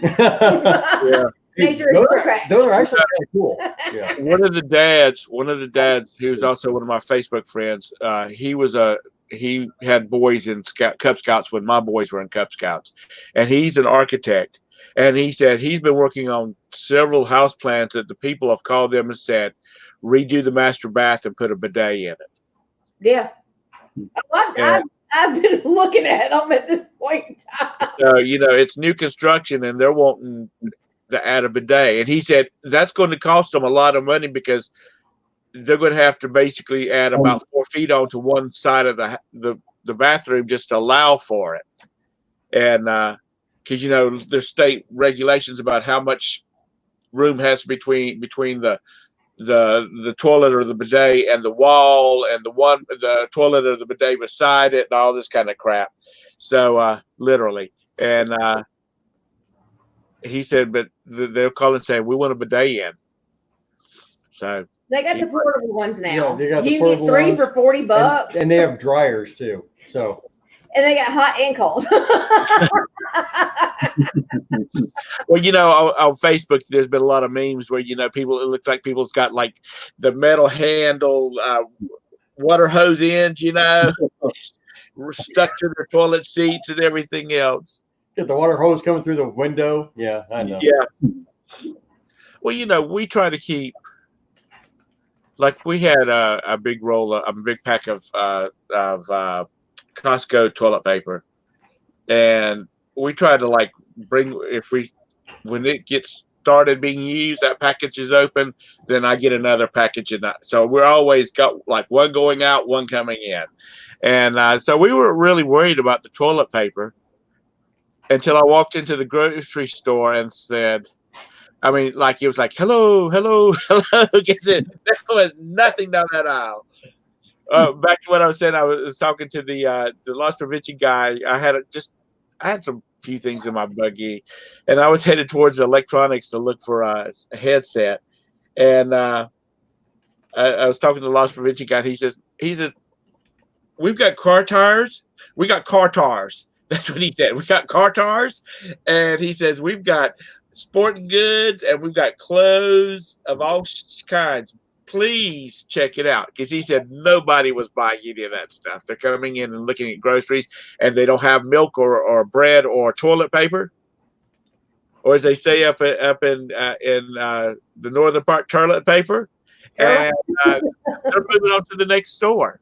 Yeah. Make sure Those are actually kind of cool. Yeah. One of the dads, he was also one of my Facebook friends. He had boys in Cub Scouts when my boys were in Cub Scouts, and he's an architect. And he said he's been working on several house plans that the people have called them and said, redo the master bath and put a bidet in it. Yeah. I've been looking at them at this point in time. So, you know, it's new construction and they're wanting to add a bidet. And he said that's going to cost them a lot of money because they're going to have to basically add about 4 feet onto one side of the bathroom just to allow for it. And because, you know, there's state regulations about how much room has between the toilet or the bidet and the wall and the toilet or the bidet beside it and all this kind of crap. So literally. And he said, but they're calling saying we want a bidet in. So they got the portable ones now. Yeah, you can get 3 for $40. And they have dryers too. So and they got hot and cold. Well, you know, on Facebook, there's been a lot of memes where, you know, it looks like people's got like the metal handle water hose ends, you know, stuck to their toilet seats and everything else. Get the water hose coming through the window. Yeah, I know. Yeah. Well, you know, we try to keep, like we had a big pack of Costco toilet paper, and we try to like when it gets started being used, that package is open, then I get another package. So we're always got like one going out, one coming in. And so we were really worried about the toilet paper until I walked into the grocery store and said, I mean, like it was like, hello. Gets it. There was nothing down that aisle. Back to what I was saying, I was talking to the loss prevention guy. I had some few things in my buggy, and I was headed towards electronics to look for a headset. And I was talking to the loss prevention guy. And he says, we've got car tires. We got car tires. That's what he said. We got car tires, and he says we've got sporting goods and we've got clothes of all kinds. Please check it out, because he said nobody was buying any of that stuff. They're coming in and looking at groceries, and they don't have milk or bread or toilet paper, or as they say up in the northern part, toilet paper, and they're moving on to the next store.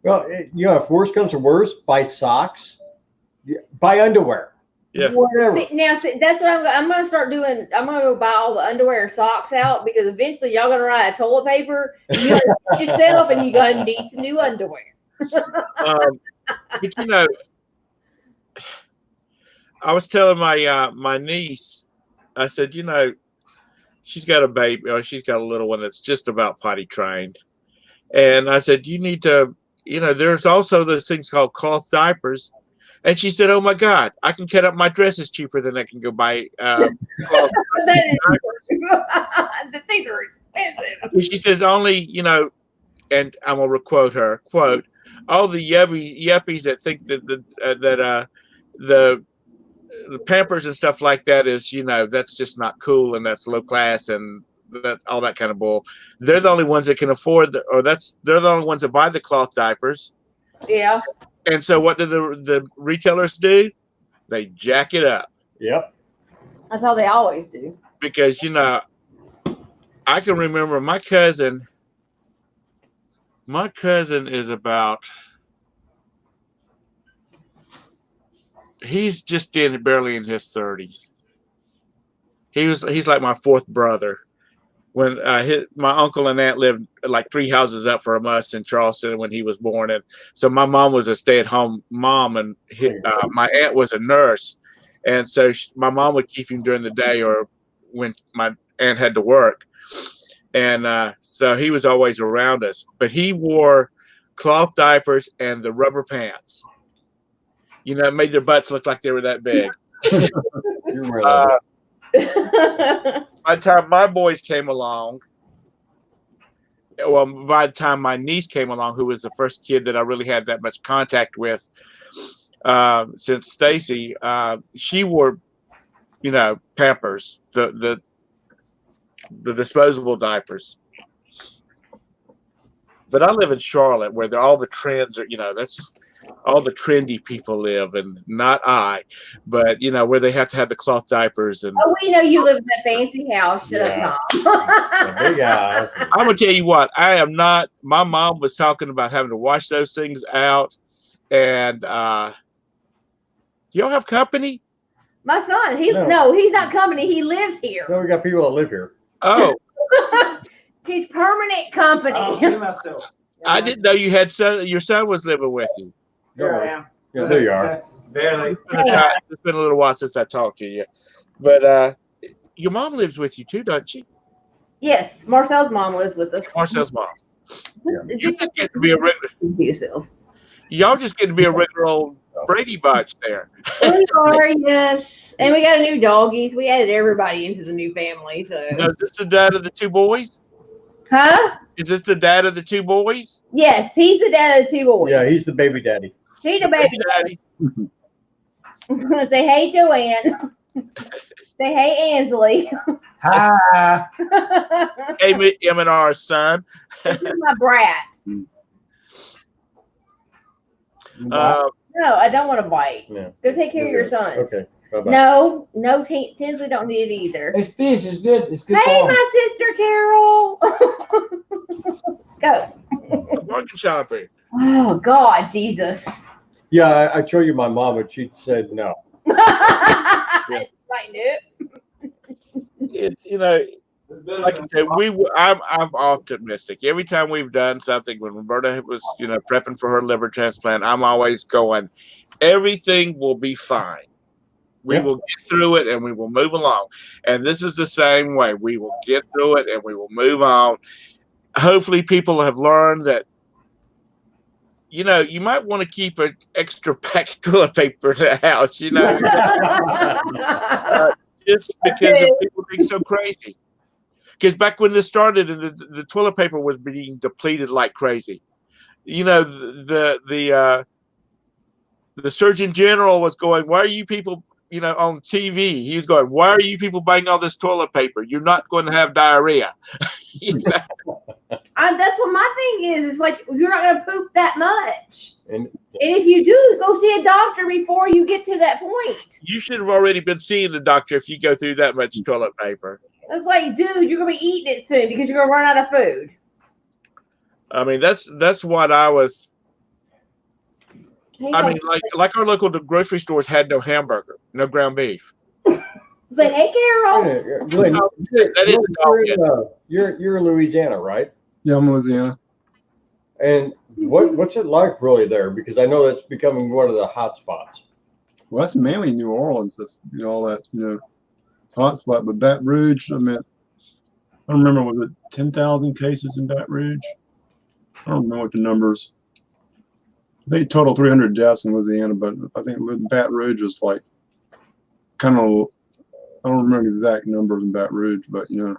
Well, you know, if worse comes to worse, buy socks, buy underwear. Yeah. Whatever. See, that's what I'm going to start doing. I'm going to go buy all the underwear and socks out, because eventually y'all going to run out of toilet paper. You got to get yourself, and you're going to need some new underwear. But you know, I was telling my niece, I said, you know, she's got a baby, or she's got a little one that's just about potty trained, and I said, you need to there's also those things called cloth diapers. And she said, "Oh my God, I can cut up my dresses cheaper than I can go buy cloth diapers." The things are expensive. And she says, "Only, and I'm gonna quote her, quote, all the yuppies that think that the Pampers and stuff like that is, that's just not cool and that's low class and that all that kind of bull. They're the only ones that can afford, they're the only ones that buy the cloth diapers." Yeah. And so what do the retailers do? They jack it up. Yep. That's how they always do. Because, I can remember my cousin is he's just barely in his 30s. He's like my fourth brother. When my uncle and aunt lived like 3 houses up from us in Charleston when he was born, and so my mom was a stay-at-home mom, and my aunt was a nurse, and so my mom would keep him during the day or when my aunt had to work, and so he was always around us. But he wore cloth diapers and the rubber pants. It made their butts look like they were that big. By the time my boys came along, by the time my niece came along, who was the first kid that I really had that much contact with since Stacy, she wore, Pampers, the disposable diapers. But I live in Charlotte, where all the trends are, that's all the trendy people live, and not I, but where they have to have the cloth diapers. And oh, we know you live in that fancy house. Shut up, Tom. Big house. I'm gonna tell you what, I am not. My mom was talking about having to wash those things out, and y'all have company? My son, he's not company. He lives here. No, we got people that live here. Oh, he's permanent company. I don't see myself. I didn't know you had your son was living with you. Here I am. Yeah, there you are. Barely. It's been a little while since I talked to you, but your mom lives with you too, doesn't she? Yes, Marcel's mom lives with us. Marcel's mom. Yeah. You just get to be a regular. Y'all just get to be a regular old Brady Bunch there. We are, yes, and we got a new doggies. We added everybody into the new family. So, Now, is this the dad of the 2 boys? huh? Is this the dad of the 2 boys? Yes, he's the dad of the 2 boys. Yeah, he's the baby daddy. He's the baby daddy. I'm gonna say hey, Joanne. Say hey, Ansley. Hi. Hey, M&R's son. This is my brat. Uh, No, I don't want to bite. No. Go take care of your sons. Okay. Bye-bye. No, Tinsley don't need it either. It's fish. It's good. It's good. Hey, for 'em. my sister Carol. Go. bargain shopper. Oh God, Jesus. Yeah, I showed you my mom, but she said no. Right, nope. It's like I said, I'm optimistic. Every time we've done something, when Roberta was prepping for her liver transplant, I'm always going, everything will be fine. We will get through it and we will move along. And this is the same way. We will get through it and we will move on. Hopefully people have learned that, you might want to keep an extra pack of toilet paper in the house, just because of people being so crazy. Because back when this started and the toilet paper was being depleted like crazy, the Surgeon General was going, why are you people, on TV? He was going, why are you people buying all this toilet paper? You're not going to have diarrhea. That's what my thing is. It's like, you're not going to poop that much. And if you do, go see a doctor before you get to that point. You should have already been seeing the doctor if you go through that much toilet paper. It's like, dude, you're going to be eating it soon because you're going to run out of food. I mean, that's what I was. I mean, like our local grocery stores had no hamburger, no ground beef. It's like, hey, Carol. You're in Louisiana, right? Yeah, I'm in Louisiana. And what's it like really there? Because I know that's becoming one of the hot spots. Well, that's mainly New Orleans. That's all that hot spot. But Baton Rouge, I don't remember, was it 10,000 cases in Baton Rouge? I don't remember what the numbers. think total 300 deaths in Louisiana, but I think Baton Rouge is like kind of, I don't remember the exact numbers in Baton Rouge, but you know.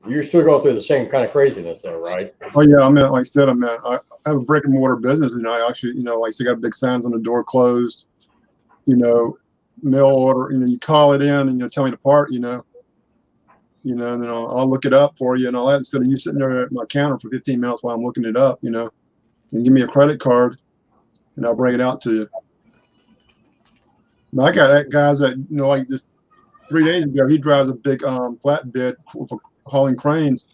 You're still going through the same kind of craziness though, right? Oh yeah, I mean, like I said, I have a brick and mortar business, and I actually, you know, like I said, got big signs on the door, closed, you know, mail order, you know, you call it in and, you know, tell me to part, you know, and then I'll look it up for you and all that, instead of you sitting there at my counter for 15 minutes while I'm looking it up, you know, and give me a credit card and I'll bring it out to you. Now, I got guys that, you know, like just 3 days ago, he drives a big flatbed for hauling cranes.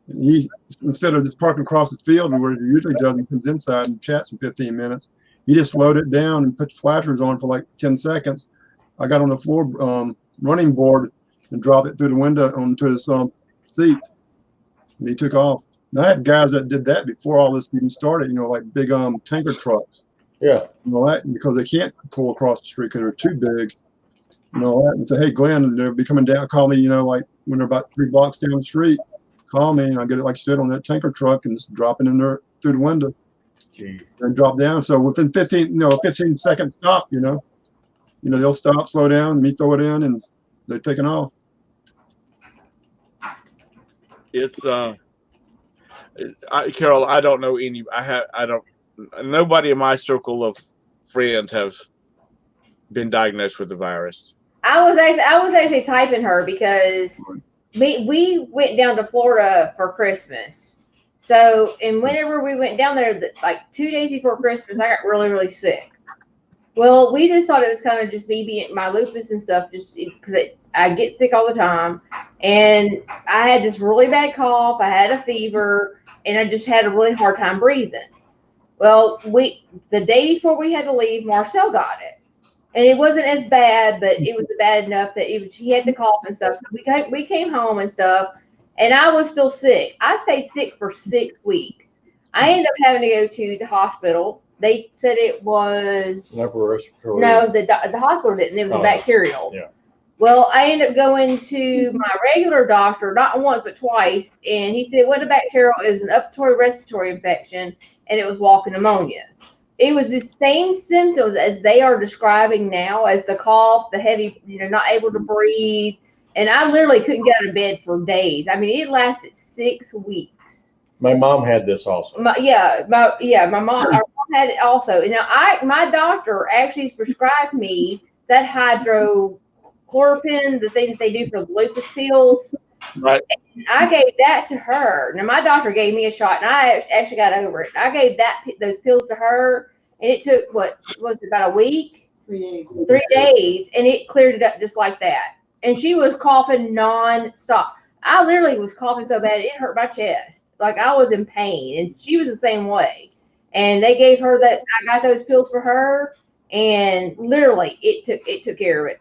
And he, instead of just parking across the field where he usually does, he comes inside and chats for 15 minutes. He just slowed it down and put flashers on for like 10 seconds. I got on the floor running board and dropped it through the window onto his seat, and he took off. Now, I had guys that did that before all this even started, you know, like big tanker trucks. Yeah. You know, that, because they can't pull across the street because they're too big. You know, that, and say, hey, Glenn, they'll be coming down, call me, you know, like when they're about 3 blocks down the street, call me, and I get it, like you said, on that tanker truck and just drop it in there through the window. Gee. And drop down. So within 15-second stop, you know, they'll stop, slow down, me throw it in, and they're taking off. It's Carol, I don't know any. Nobody in my circle of friends have been diagnosed with the virus. I was actually typing her because we went down to Florida for Christmas. So, and whenever we went down there, like 2 days before Christmas, I got really, really sick. Well, we just thought it was kind of just me being my lupus and stuff, just because I get sick all the time. And I had this really bad cough. I had a fever, and I just had a really hard time breathing. Well, the day before we had to leave, Marcel got it. And it wasn't as bad, but it was bad enough that he had the cough and stuff. So we came home and stuff, and I was still sick. I stayed sick for 6 weeks. I ended up having to go to the hospital. They said it was Upper respiratory. no, the hospital didn't. It was a bacterial. Yeah. Well, I ended up going to my regular doctor, not once but twice, and he said what a bacterial is an upper respiratory infection, and it was walking pneumonia. It was the same symptoms as they are describing now, as the cough, the heavy, not able to breathe. And I literally couldn't get out of bed for days. I mean, it lasted 6 weeks. My mom had this also. My mom had it also. And now my doctor actually prescribed me that hydrochloroquine, the thing that they do for the lupus pills. Right. And I gave that to her. Now my doctor gave me a shot, and I actually got over it. I gave those pills to her, and it took about a week, 3 days, and it cleared it up just like that. And she was coughing nonstop. I literally was coughing so bad it hurt my chest, like I was in pain, and she was the same way. And they gave her that. I got those pills for her, and literally it took care of it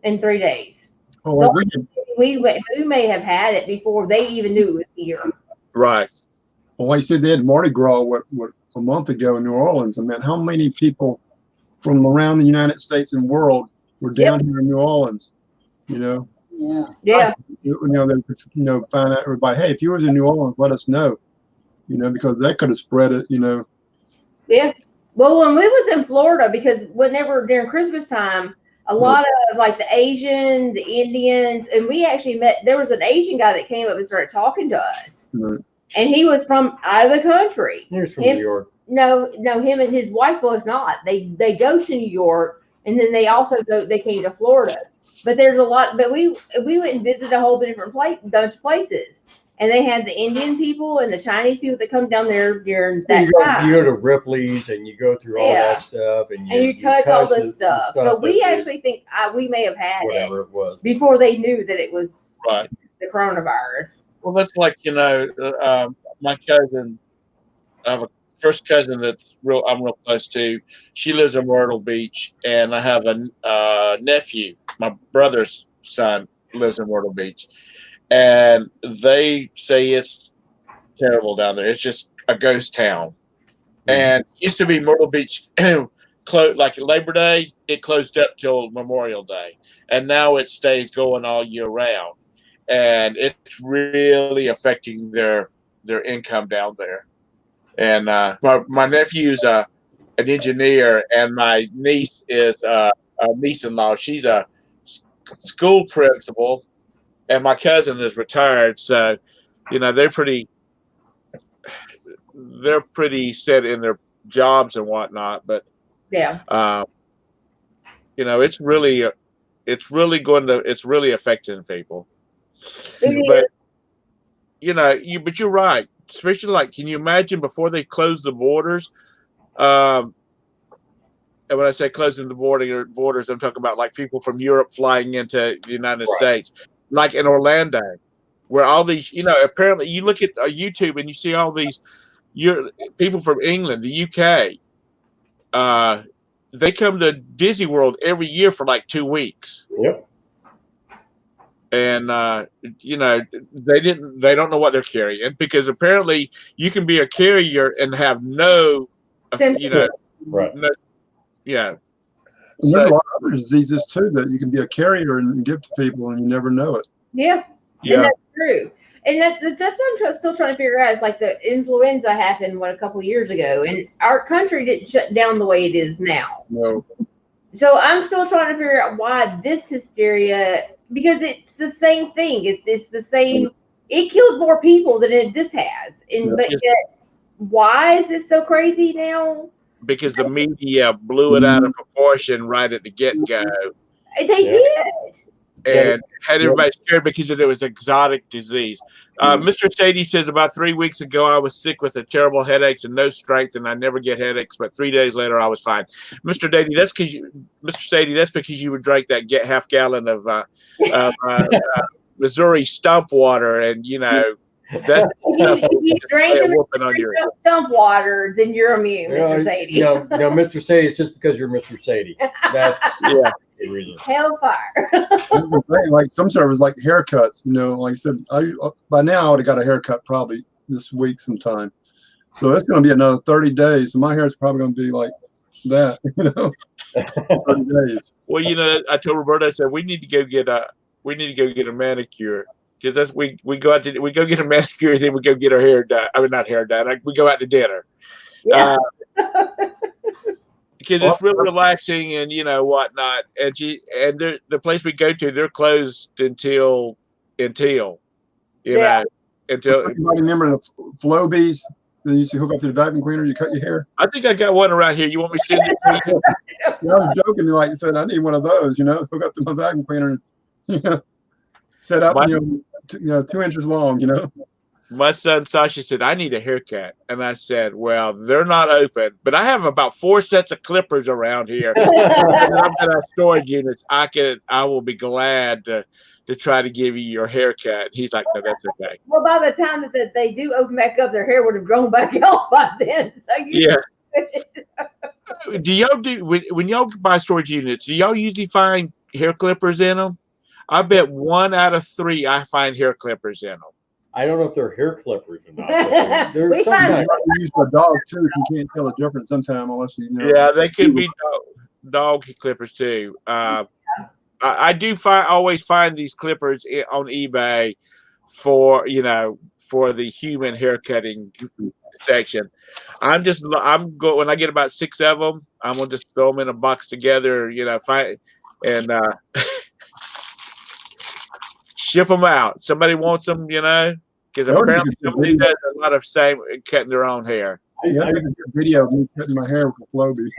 in 3 days. Oh, So we may have had it before they even knew it was here. Right. well, like you said, they had Mardi Gras what a month ago in New Orleans. I mean, how many people from around the United States and world were down here in New Orleans? You know. Yeah. They find out everybody. Hey, if you were in New Orleans, let us know. Because that could have spread it. Yeah. Well, when we was in Florida, because whenever during Christmas time, a lot of like the Asian, the Indians, and we actually met. There was an Asian guy that came up and started talking to us, and he was from out of the country. He was from New York. No, him and his wife was not. They go to New York, and then they also they came to Florida. But there's a lot. But we went and visited a whole different bunch of places. And they had the Indian people and the Chinese people that come down there during that time. You go to Ripley's and you go through all that stuff, and you touch all this stuff. So we actually think we may have had whatever it was before they knew that it was Right. the coronavirus. Well, that's like my cousin. I have a first cousin I'm real close to. She lives in Myrtle Beach, and I have a nephew. My brother's son lives in Myrtle Beach. And they say it's terrible down there. It's just a ghost town. And it used to be Myrtle Beach, like Labor Day, it closed up till Memorial Day. And now it stays going all year round. And it's really affecting their income down there. And my nephew's an engineer, and my niece is a niece-in-law. She's a school principal, and my cousin is retired. So, they're pretty set in their jobs and whatnot. But Yeah. it's really affecting people. But but you're right. Especially can you imagine before they closed the borders? And when I say closing the borders, I'm talking about people from Europe flying into the United States, like in Orlando, where all these, apparently you look at YouTube and you see all these people from England, the UK. They come to Disney World every year for 2 weeks. Yep. And they don't know what they're carrying, because apparently you can be a carrier and have no, Right. no, yeah. And there's a lot of other diseases too that you can be a carrier and give to people and you never know it. Yeah. Yeah. And that's true. And that's what I'm still trying to figure out. Is the influenza happened a couple of years ago, and our country didn't shut down the way it is now. No. So I'm still trying to figure out why this hysteria, because it's the same thing. It's the same. It killed more people than this has, but yet, why is it so crazy now? Because the media blew it out of proportion right at the get-go. They did. And had everybody scared because it was exotic disease. Mr. Sadie says, about 3 weeks ago, I was sick with terrible headaches and no strength, and I never get headaches. But 3 days later, I was fine. Mr. Sadie, that's because you would drink that half gallon of Missouri stump water, and that's if you drink on your stump water, then you're immune, Mr. Sadie. No, Mr. Sadie, it's just because you're Mr. Sadie. That's yeah. Reason. Hellfire. Some service haircuts, like I said, by now I would have got a haircut probably this week sometime. So that's going to be another 30 days. So my hair is probably going to be like that, 30 days. Well, I told Roberta, I said, we need to go get a manicure, because that's we go get a manicure, then we go get our hair done. I mean, not hair done. We go out to dinner. Yeah. Because it's really relaxing and whatnot, and the place we go to, they're closed until until. Anybody remember the Flobies? Then you used to hook up to the vacuum cleaner. You cut your hair. I think I got one around here. You want me to send it to you? I was joking. Like you said, I need one of those. Hook up to my vacuum cleaner. Set up. 2 inches long. My son Sasha said, I need a haircut. And I said, well, they're not open, but I have about 4 sets of clippers around here. And I've got storage units. I will be glad to try to give you your haircut. He's like, no, that's okay. Well, by the time that they do open back up, their hair would have grown back out by then. So Do y'all when y'all buy storage units, do y'all usually find hair clippers in them? I bet 1 out of 3 I find hair clippers in them. I don't know if they're hair clippers or not. They're sometimes use a dog too. You can't tell the difference sometimes unless you know. Yeah, they could be dog clippers too. I do always find these clippers on eBay for the human hair cutting section. when I get about 6 of them, I'm gonna just throw them in a box together. Ship them out. Somebody wants them, because apparently somebody does a lot of cutting their own hair. I got a video of me cutting my hair with a Flowbee.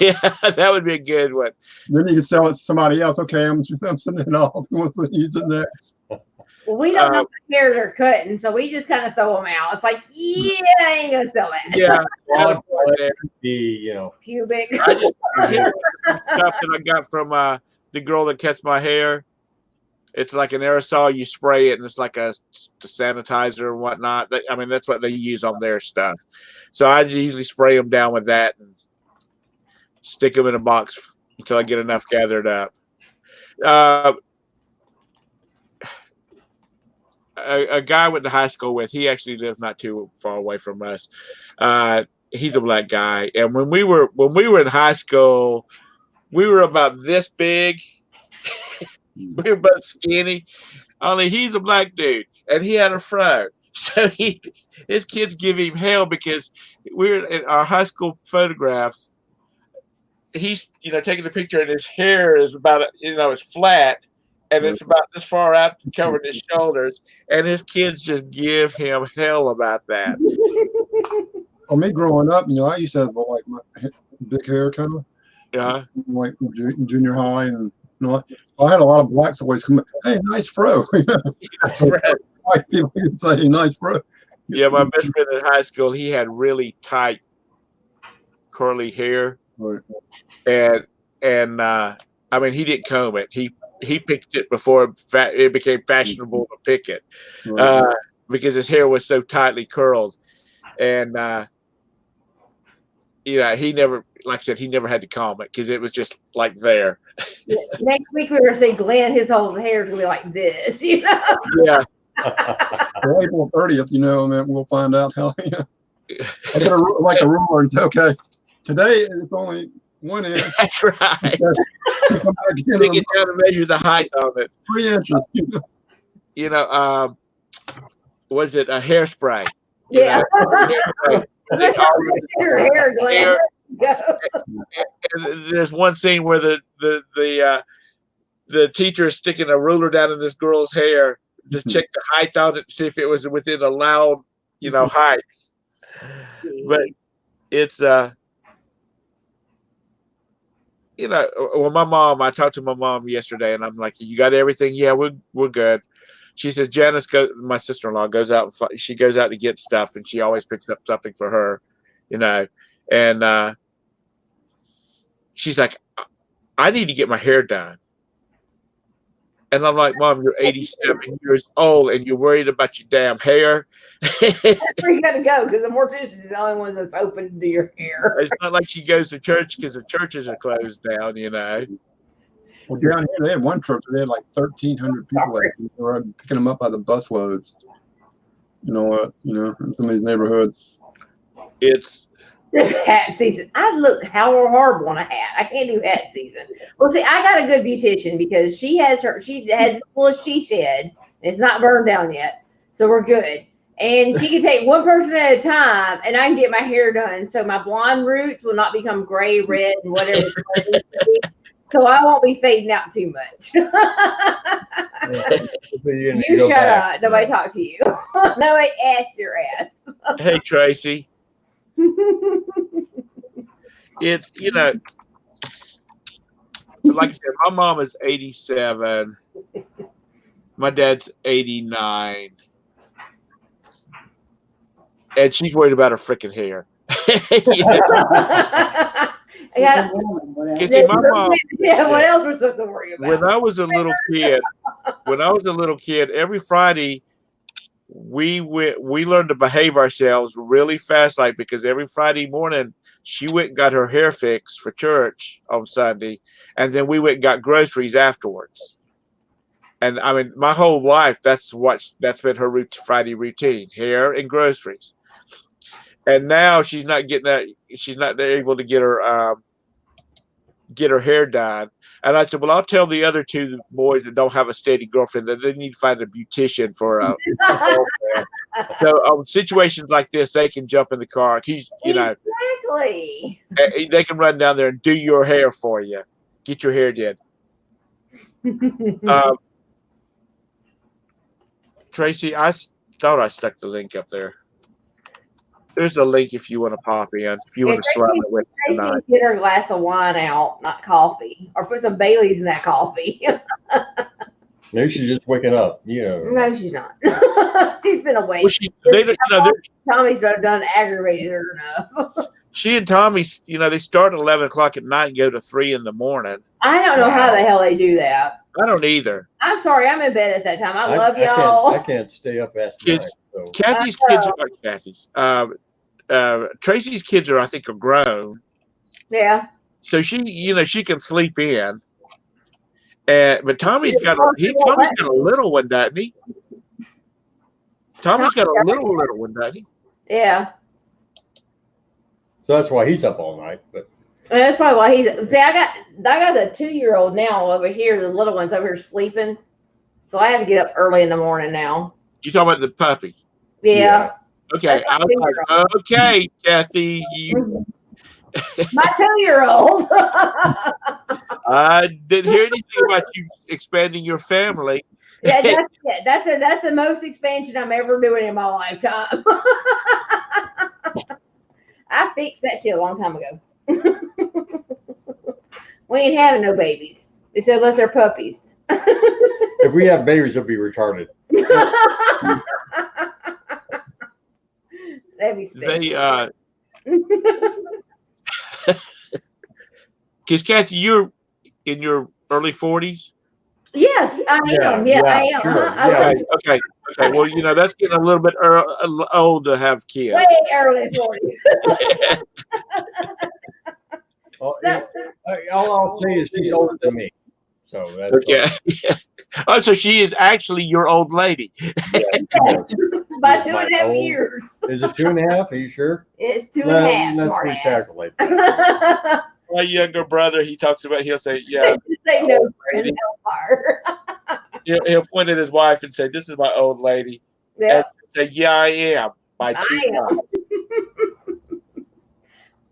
Yeah, that would be a good one. Then you can sell it to somebody else. Okay, I'm sending it off. Who wants to use it next? Well, we don't know what hair they're cutting, so we just kind of throw them out. It's like, I ain't gonna sell that. Yeah, pubic. I just stuff that I got from the girl that cuts my hair. It's like an aerosol. You spray it, and it's like a sanitizer and whatnot. That's what they use on their stuff. So I usually spray them down with that and stick them in a box until I get enough gathered up. A guy I went to high school with, he actually lives not too far away from us. He's a black guy, and when we were in high school, we were about this big. We were both skinny, only he's a black dude, and he had a fro. So his kids give him hell because we're in our high school photographs. He's taking the picture and his hair is about it's flat and it's about this far out covering his shoulders, and his kids just give him hell about that. Well, me growing up, I used to have like my big hair kind of. Yeah. Like junior high, and I had a lot of blacks always come up, hey, nice fro. White people can say nice fro. Yeah, my best friend in high school, he had really tight curly hair. Right. And I mean, he didn't comb it. He picked it before it became fashionable to pick it, Right. because his hair was so tightly curled. And he never, like I said, he never had to comb it because it was just like there. Next week we're gonna see Glenn. His whole hair is gonna be like this. Yeah. For April 30th, man, we'll find out how. I get like a ruler and say, okay, today it's only 1 inch. That's right. Take it down and measure the height of it. 3 inches. Was it a hairspray? Yeah. Hairspray. Your hair, Glenn. And there's one scene where the teacher is sticking a ruler down in this girl's hair to check the height on it to see if it was within allowed, height. But it's well, I talked to my mom yesterday, and I'm like, you got everything? Yeah, we're good. She says, Janice, my sister-in-law goes out she goes out to get stuff, and she always picks up something for her, and she's like, I need to get my hair done. And I'm like, Mom, you're 87 years old and you're worried about your damn hair. That's where you gotta go, because the mortician is the only one that's open to do your hair. It's not like she goes to church because the churches are closed down, Well, down here, they had one church, they had like 1,300 people there. They were picking them up by the busloads. In some of these neighborhoods. It's hat season. I look horrible on a hat. I can't do hat season. Well, see, I got a good beautician because she has as full as she shed. It's not burned down yet, so we're good. And she can take one person at a time, and I can get my hair done, so my blonde roots will not become gray, red, and whatever. So I won't be fading out too much. You shut up. Nobody talk to you. Nobody asked your ass. Hey, Tracy. It's, like I said, my mom is 87. My dad's 89. And she's worried about her freaking hair. See, my mom, what else we're supposed to worry about? when I was a little kid, every Friday we learned to behave ourselves really fast, because every Friday morning she went and got her hair fixed for church on Sunday, and then we went and got groceries afterwards. And I mean, my whole life, that's been her Friday routine: hair and groceries. And now she's not getting that. She's not able to get her hair done. And I said, well, I'll tell the other two boys that don't have a steady girlfriend that they need to find a beautician for a girlfriend. So situations like this, they can jump in the car. Exactly. They can run down there and do your hair for you. Get your hair did. Tracy, I thought I stuck the link up there. There's a link if you want to pop in. If you want to slap it with me tonight. Get her a glass of wine out, not coffee, or put some Baileys in that coffee. Maybe she's just waking up. No, she's not. She's been awake. Well, Tommy's done aggravated her enough. She and Tommy, they start at 11 o'clock at night and go to 3 in the morning. I don't know how the hell they do that. I don't either. I'm sorry, I'm in bed at that time. I love y'all. I can't stay up past night. So. Kathy's kids are like Kathy's. Tracy's kids are grown. Yeah. So she can sleep in. But Tommy's got a little one, doesn't he? Tommy's got a little one, doesn't he? Yeah. So that's why he's up all night. But that's probably why he's. See, I got the 2-year-old now over here. The little one's over here sleeping, so I have to get up early in the morning now. You talking about the puppy? Yeah. Okay, I was like, okay, Kathy, you. My 2-year-old. I didn't hear anything about you expanding your family. Yeah, that's the most expansion I'm ever doing in my lifetime. I fixed that shit a long time ago. We ain't having no babies. They said unless they're puppies. If we have babies, they'll be retarded. That'd be special. Because Kathy, you're in your early 40s. Yes, I am. Yeah, I am. sure. Uh-huh. Okay. Well, that's getting a little bit old to have kids. Way early 40s. All I'll say is she's older than me. So that's Okay. Oh, so she is actually your old lady. By 2.5 years. Is it 2.5? Are you sure? It's 2.5. Let's Smart ass. recalculate. My younger brother, he'll say, yeah. Just say no, friend. He'll point at his wife and say, this is my old lady. Yeah. And say, yeah, I am. By 2 months.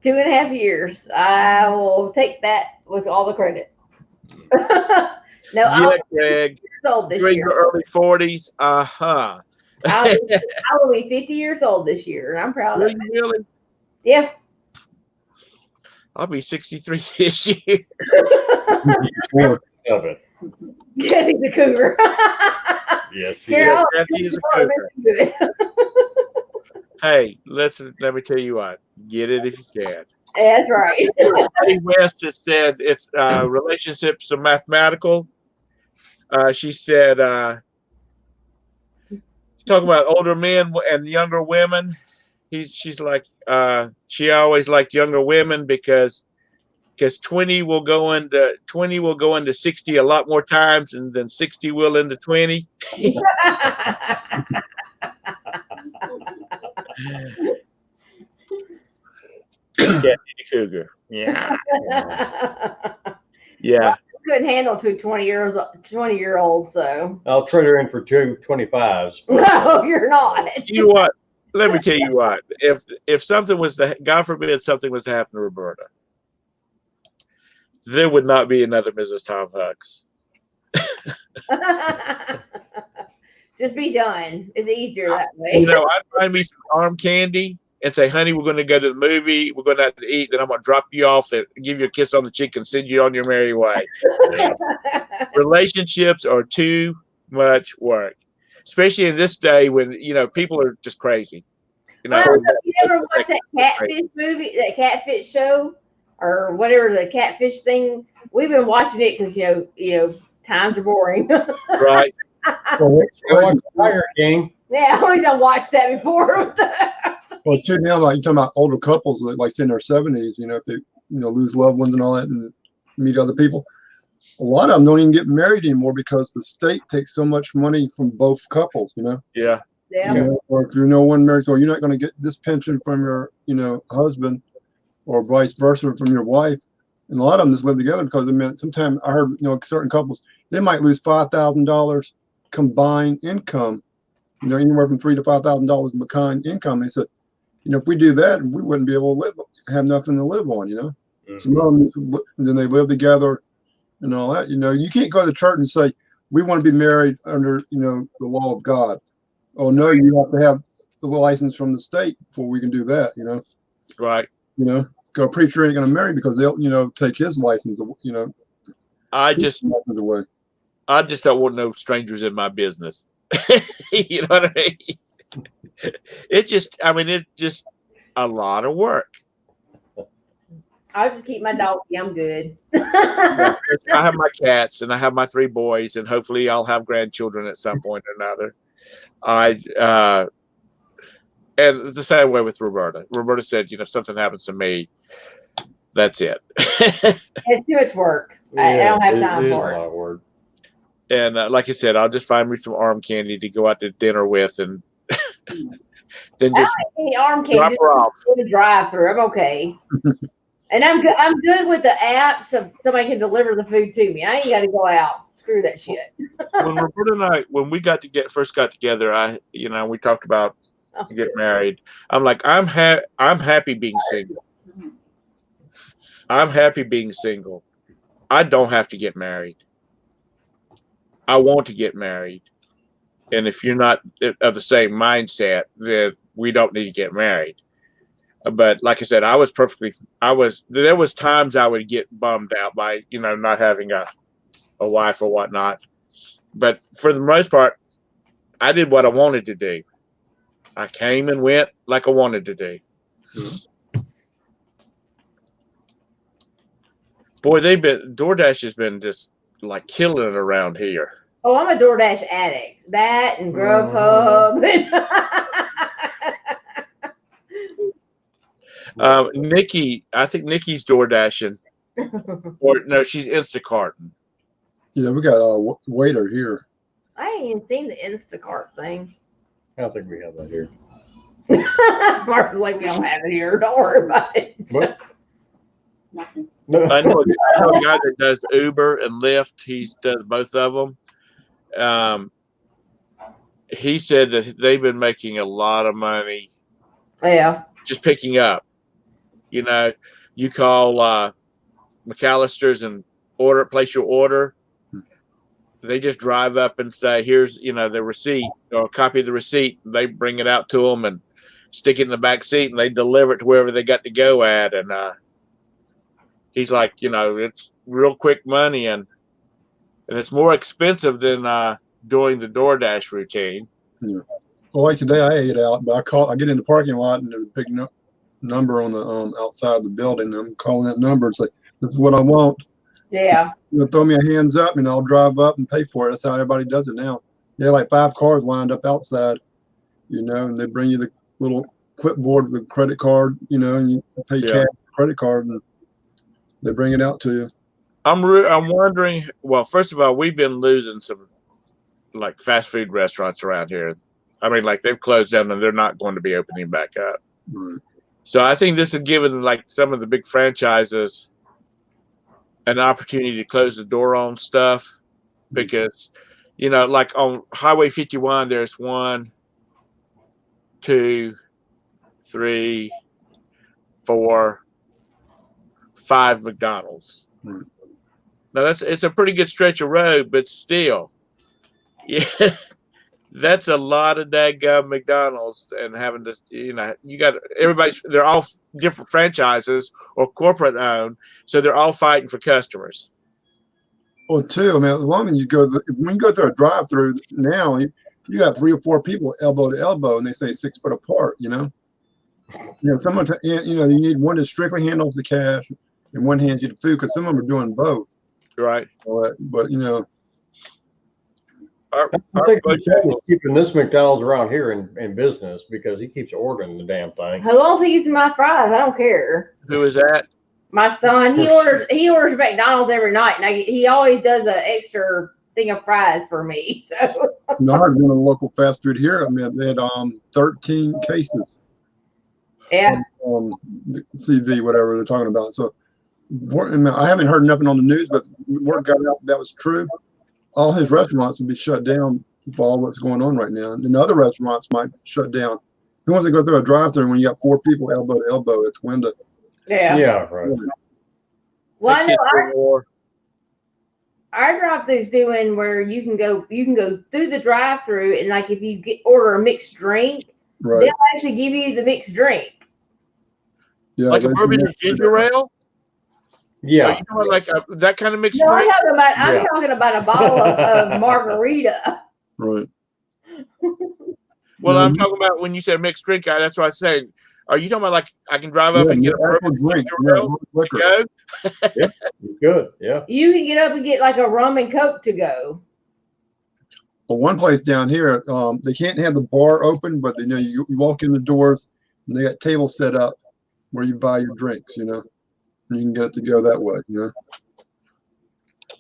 2.5 years. I will take that with all the credit. No, Yeah, Greg. old this You're in year. your early 40s. Uh-huh. I will be 50 years old this year, and I'm proud of it. Really? Yeah. I'll be 63 this year. Of it. Because he's a cougar. Yes, she Carol, Yes, he is a cougar. good. Hey, listen, let me tell you what. Get it if you can. That's right. Ray West has said it's relationships are mathematical. She said talking about older men and younger women. She's like she always liked younger women because 20 will go into 60 a lot more times, and then 60 will into 20. Yeah, cougar. Yeah. Yeah. Couldn't handle 20-year-olds, so. I'll trade her in for 2.25s. No, you're not. You know what? Let me tell you what. If something was to, God forbid, something was to happen to Roberta, there would not be another Mrs. Tom Hucks. Just be done. It's easier that way. I'd find me some arm candy and say, honey, we're going to go to the movie. We're going to have to eat. Then I'm going to drop you off and give you a kiss on the cheek and send you on your merry way. Relationships are too much work, especially in this day when, people are just crazy. Well, you ever watch that catfish movie, that catfish show, or whatever the catfish thing? We've been watching it because, times are boring. Right. Tiger King. Yeah, we done watched that before. Well, too, now, like you're talking about older couples, like in their 70s, if they, lose loved ones and all that and meet other people. A lot of them don't even get married anymore because the state takes so much money from both couples, Yeah. Yeah. Or if you're one married, so you're not going to get this pension from your, husband or vice versa from your wife. And a lot of them just live together because sometimes I heard, certain couples, they might lose $5,000 combined income, anywhere from $3,000 to $5,000 in combined income. They said, if we do that, we wouldn't be able to have nothing to live on, Mm-hmm. Some of them, then they live together and all that. You can't go to the church and say, we want to be married under, the law of God. Oh, no, you have to have the license from the state before we can do that, Right. Because a preacher ain't going to marry because they'll, take his license, I just away. don't want no strangers in my business. You know what I mean? It's just a lot of work. I'll just keep my dog. I'm good. I have my cats and I have my 3 boys, and hopefully I'll have grandchildren at some point or another. And the same way with Roberta. Roberta said, if something happens to me, that's it. It's too much work. I don't have time for it. A lot of work. And like I said, I'll just find me some arm candy to go out to dinner with, and then just Any arm candy, drop just her off. go to drive-through. I'm okay. And I'm good. I'm good with the app, so somebody can deliver the food to me. I ain't got to go out. Screw that shit. When Roberta and I, when we first got together, we talked about get married. I'm like, I'm happy being single. I'm happy being single. I don't have to get married. I want to get married. And if you're not of the same mindset, then we don't need to get married. But like I said, there was times I would get bummed out by, not having a wife or whatnot. But for the most part, I did what I wanted to do. I came and went like I wanted to do. Boy, DoorDash has been just like killing it around here. Oh, I'm a DoorDash addict. That and Grubhub. Nikki, I think Nikki's DoorDashing. Or no, she's Instacarting. Yeah, we got a waiter here. I ain't even seen the Instacart thing. I don't think we have that here. Mark's like, we don't have it here. Don't worry about it. What? Nothing. I know a guy that does Uber and Lyft. He does both of them. He said that they've been making a lot of money. Yeah. Just picking up. You call McAllister's and place your order. They just drive up and say, here's, the receipt or a copy of the receipt. They bring it out to them and stick it in the back seat and they deliver it to wherever they got to go at. And he's like, it's real quick money and it's more expensive than doing the DoorDash routine. Yeah. Well, like today I ate out, but I get in the parking lot and there's a big number on the outside the building. I'm calling that number. It's like, this is what I want. Yeah. Throw me a hands up and I'll drive up and pay for it. That's how everybody does it now. They have like 5 cars lined up outside, and they bring you the little clipboard with the credit card, and you pay cash credit card and they bring it out to you. I'm wondering, well, first of all, we've been losing some like fast food restaurants around here. I mean, like they've closed down and they're not going to be opening back up. Right. So I think this has given like some of the big franchises an opportunity to close the door on stuff because, like on Highway 51, there's 1, 2, 3, 4, 5 McDonald's. Right. Now it's a pretty good stretch of road, but still, yeah, that's a lot of daggum McDonald's and having to, you got they're all different franchises or corporate owned, so they're all fighting for customers. Well, too, I mean, as long as when you go through a drive-through now, you got 3 or 4 people elbow to elbow, and they say 6 foot apart. Someone you need one that strictly handles the cash, and one hands you the food because some of them are doing both. Right. But I think he's keeping this McDonald's around here in business because he keeps ordering the damn thing. How long's he using my fries? I don't care. Who is that? My son, he orders McDonald's every night, and he always does an extra thing of fries for me. So I heard one of the local fast food here. I mean, they had 13 cases. yeah. CV, whatever they're talking about. So I haven't heard nothing on the news, but word got out that was true. All his restaurants would be shut down for all what's going on right now. And other restaurants might shut down. Who wants to go through a drive-through when you got 4 people elbow to elbow? It's window. Yeah. Yeah, right. Well, I know our drive-through's doing where you can go through the drive-through, and like if you order a mixed drink, Right. they'll actually give you the mixed drink. Yeah. Like a bourbon and ginger ale? Yeah. Like that kind of mixed No, drink? I'm talking about a bottle of margarita. Right. Well, I'm talking about when you said mixed drink, that's what I said. Are you talking about like I can drive up and get a bourbon drink? ginger ale to go? Yeah. Good. Yeah. You can get up and get like a rum and coke to go. Well, one place down here, they can't have the bar open, but you walk in the doors and they got tables set up where you buy your drinks, and you can get it to go that way,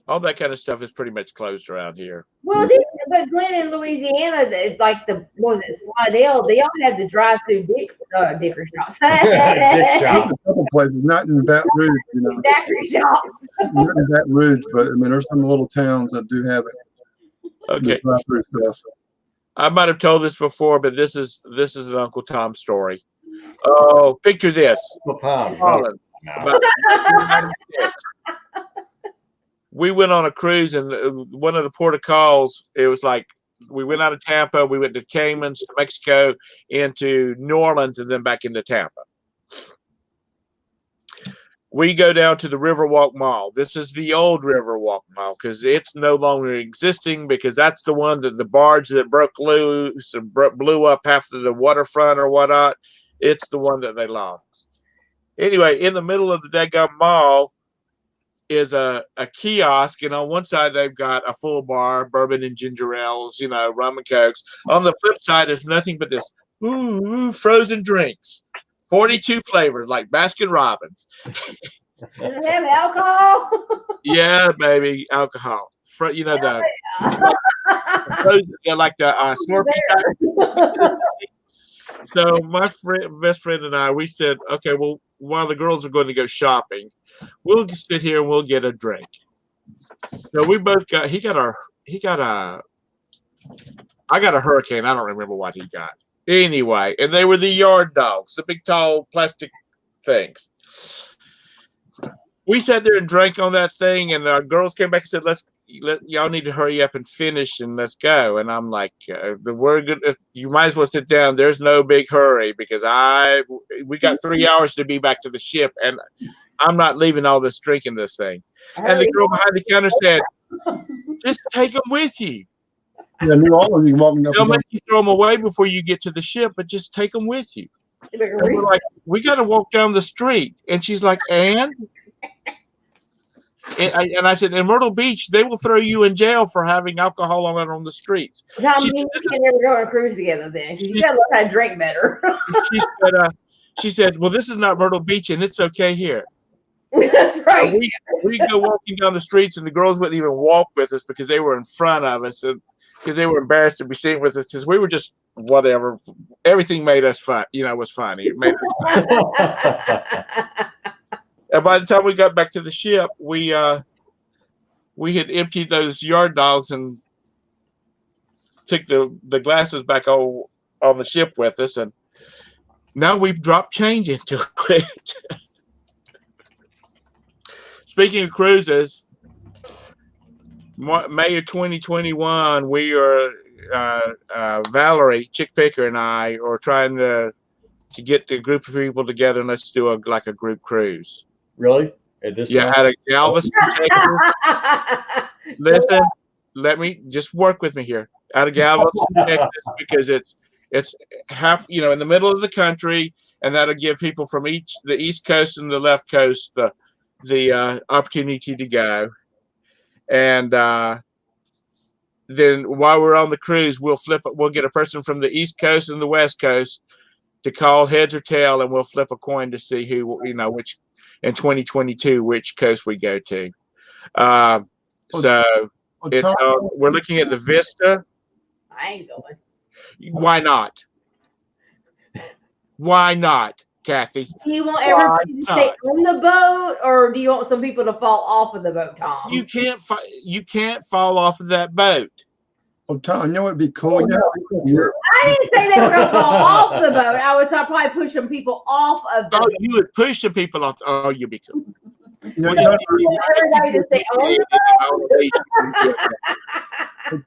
All that kind of stuff is pretty much closed around here. Well, but Glenn in Louisiana, it's like Slidell, they all have the drive-through dickery shops. Dick shop. A couple places, not in Baton Rouge, Daiquiri shops. not in Baton Rouge, but I mean, there's some little towns that do have it. Okay. The drive-through stuff. I might have told this before, but this is an Uncle Tom story. Oh, picture this. Well, Tom, Holland, no. about 1996. We went on a cruise, and one of the port of calls, it was like we went out of Tampa, we went to Caymans, to Mexico, into New Orleans, and then back into Tampa. We go down to the Riverwalk Mall. This is the old Riverwalk Mall because it's no longer existing, because that's the one that the barge that broke loose and blew up half of the waterfront or whatnot. It's the one that they lost. Anyway, in the middle of the daggum mall is a kiosk, and on one side they've got a full bar, bourbon and ginger ales, rum and cokes. On the flip side is nothing but this frozen drinks. 42 flavors, like Baskin Robbins. Does it have alcohol? Yeah, baby, alcohol. The frozen, like the Slurpee type. So my best friend and I, we said, okay, well, while the girls are going to go shopping, we'll sit here and we'll get a drink. So we both got. I got a Hurricane. I don't remember what he got. Anyway, and they were the yard dogs, the big, tall plastic things. We sat there and drank on that thing, and our girls came back and said, y'all need to hurry up and finish, and let's go. And I'm like, you might as well sit down. There's no big hurry, because we got 3 hours to be back to the ship, and I'm not leaving all this drinking this thing. And the girl behind the counter said, just take them with you. Yeah, New Orleans, you walking up. They'll make you throw them away before you get to the ship, but just take them with you. And we're like, we got to walk down the street. And she's like, and I said, in Myrtle Beach, they will throw you in jail for having alcohol on the streets. Tom, you can never go on a cruise together then, because you got to learn how to drink better. She said, well, this is not Myrtle Beach, and it's okay here. That's right. We go walking down the streets, and the girls wouldn't even walk with us because they were in front of us, and because they were embarrassed to be seen with us, because we were just whatever. Everything made us fun. Was funny. It made us fun. And by the time we got back to the ship, we had emptied those yard dogs and took the glasses back on the ship with us, and now we've dropped change into it. Speaking of cruises, May of 2021, we are Valerie, Chick Picker, and I are trying to get a group of people together, and let's do a group cruise. Really? At this point? Out of Galveston, Texas. Listen, let me just work with me here. Out of Galveston, Texas, because it's half, in the middle of the country, and that'll give people from the East Coast and the left coast the opportunity to go. And then while we're on the cruise, we'll get a person from the East Coast and the West Coast to call heads or tail, and we'll flip a coin to see who, which in 2022, which coast we go to. So we're looking at the Vista. I ain't going. Why not? Why not, Kathy? Do you want everybody to stay on the boat, or do you want some people to fall off of the boat, Tom? You can't fall off of that boat. Oh, Tom, you know what'd be cool? I didn't say they were going to fall off the boat. I was probably pushing people off of the boat. Oh, you would push the people off. Oh, you'd be cool. Everybody to stay on the boat.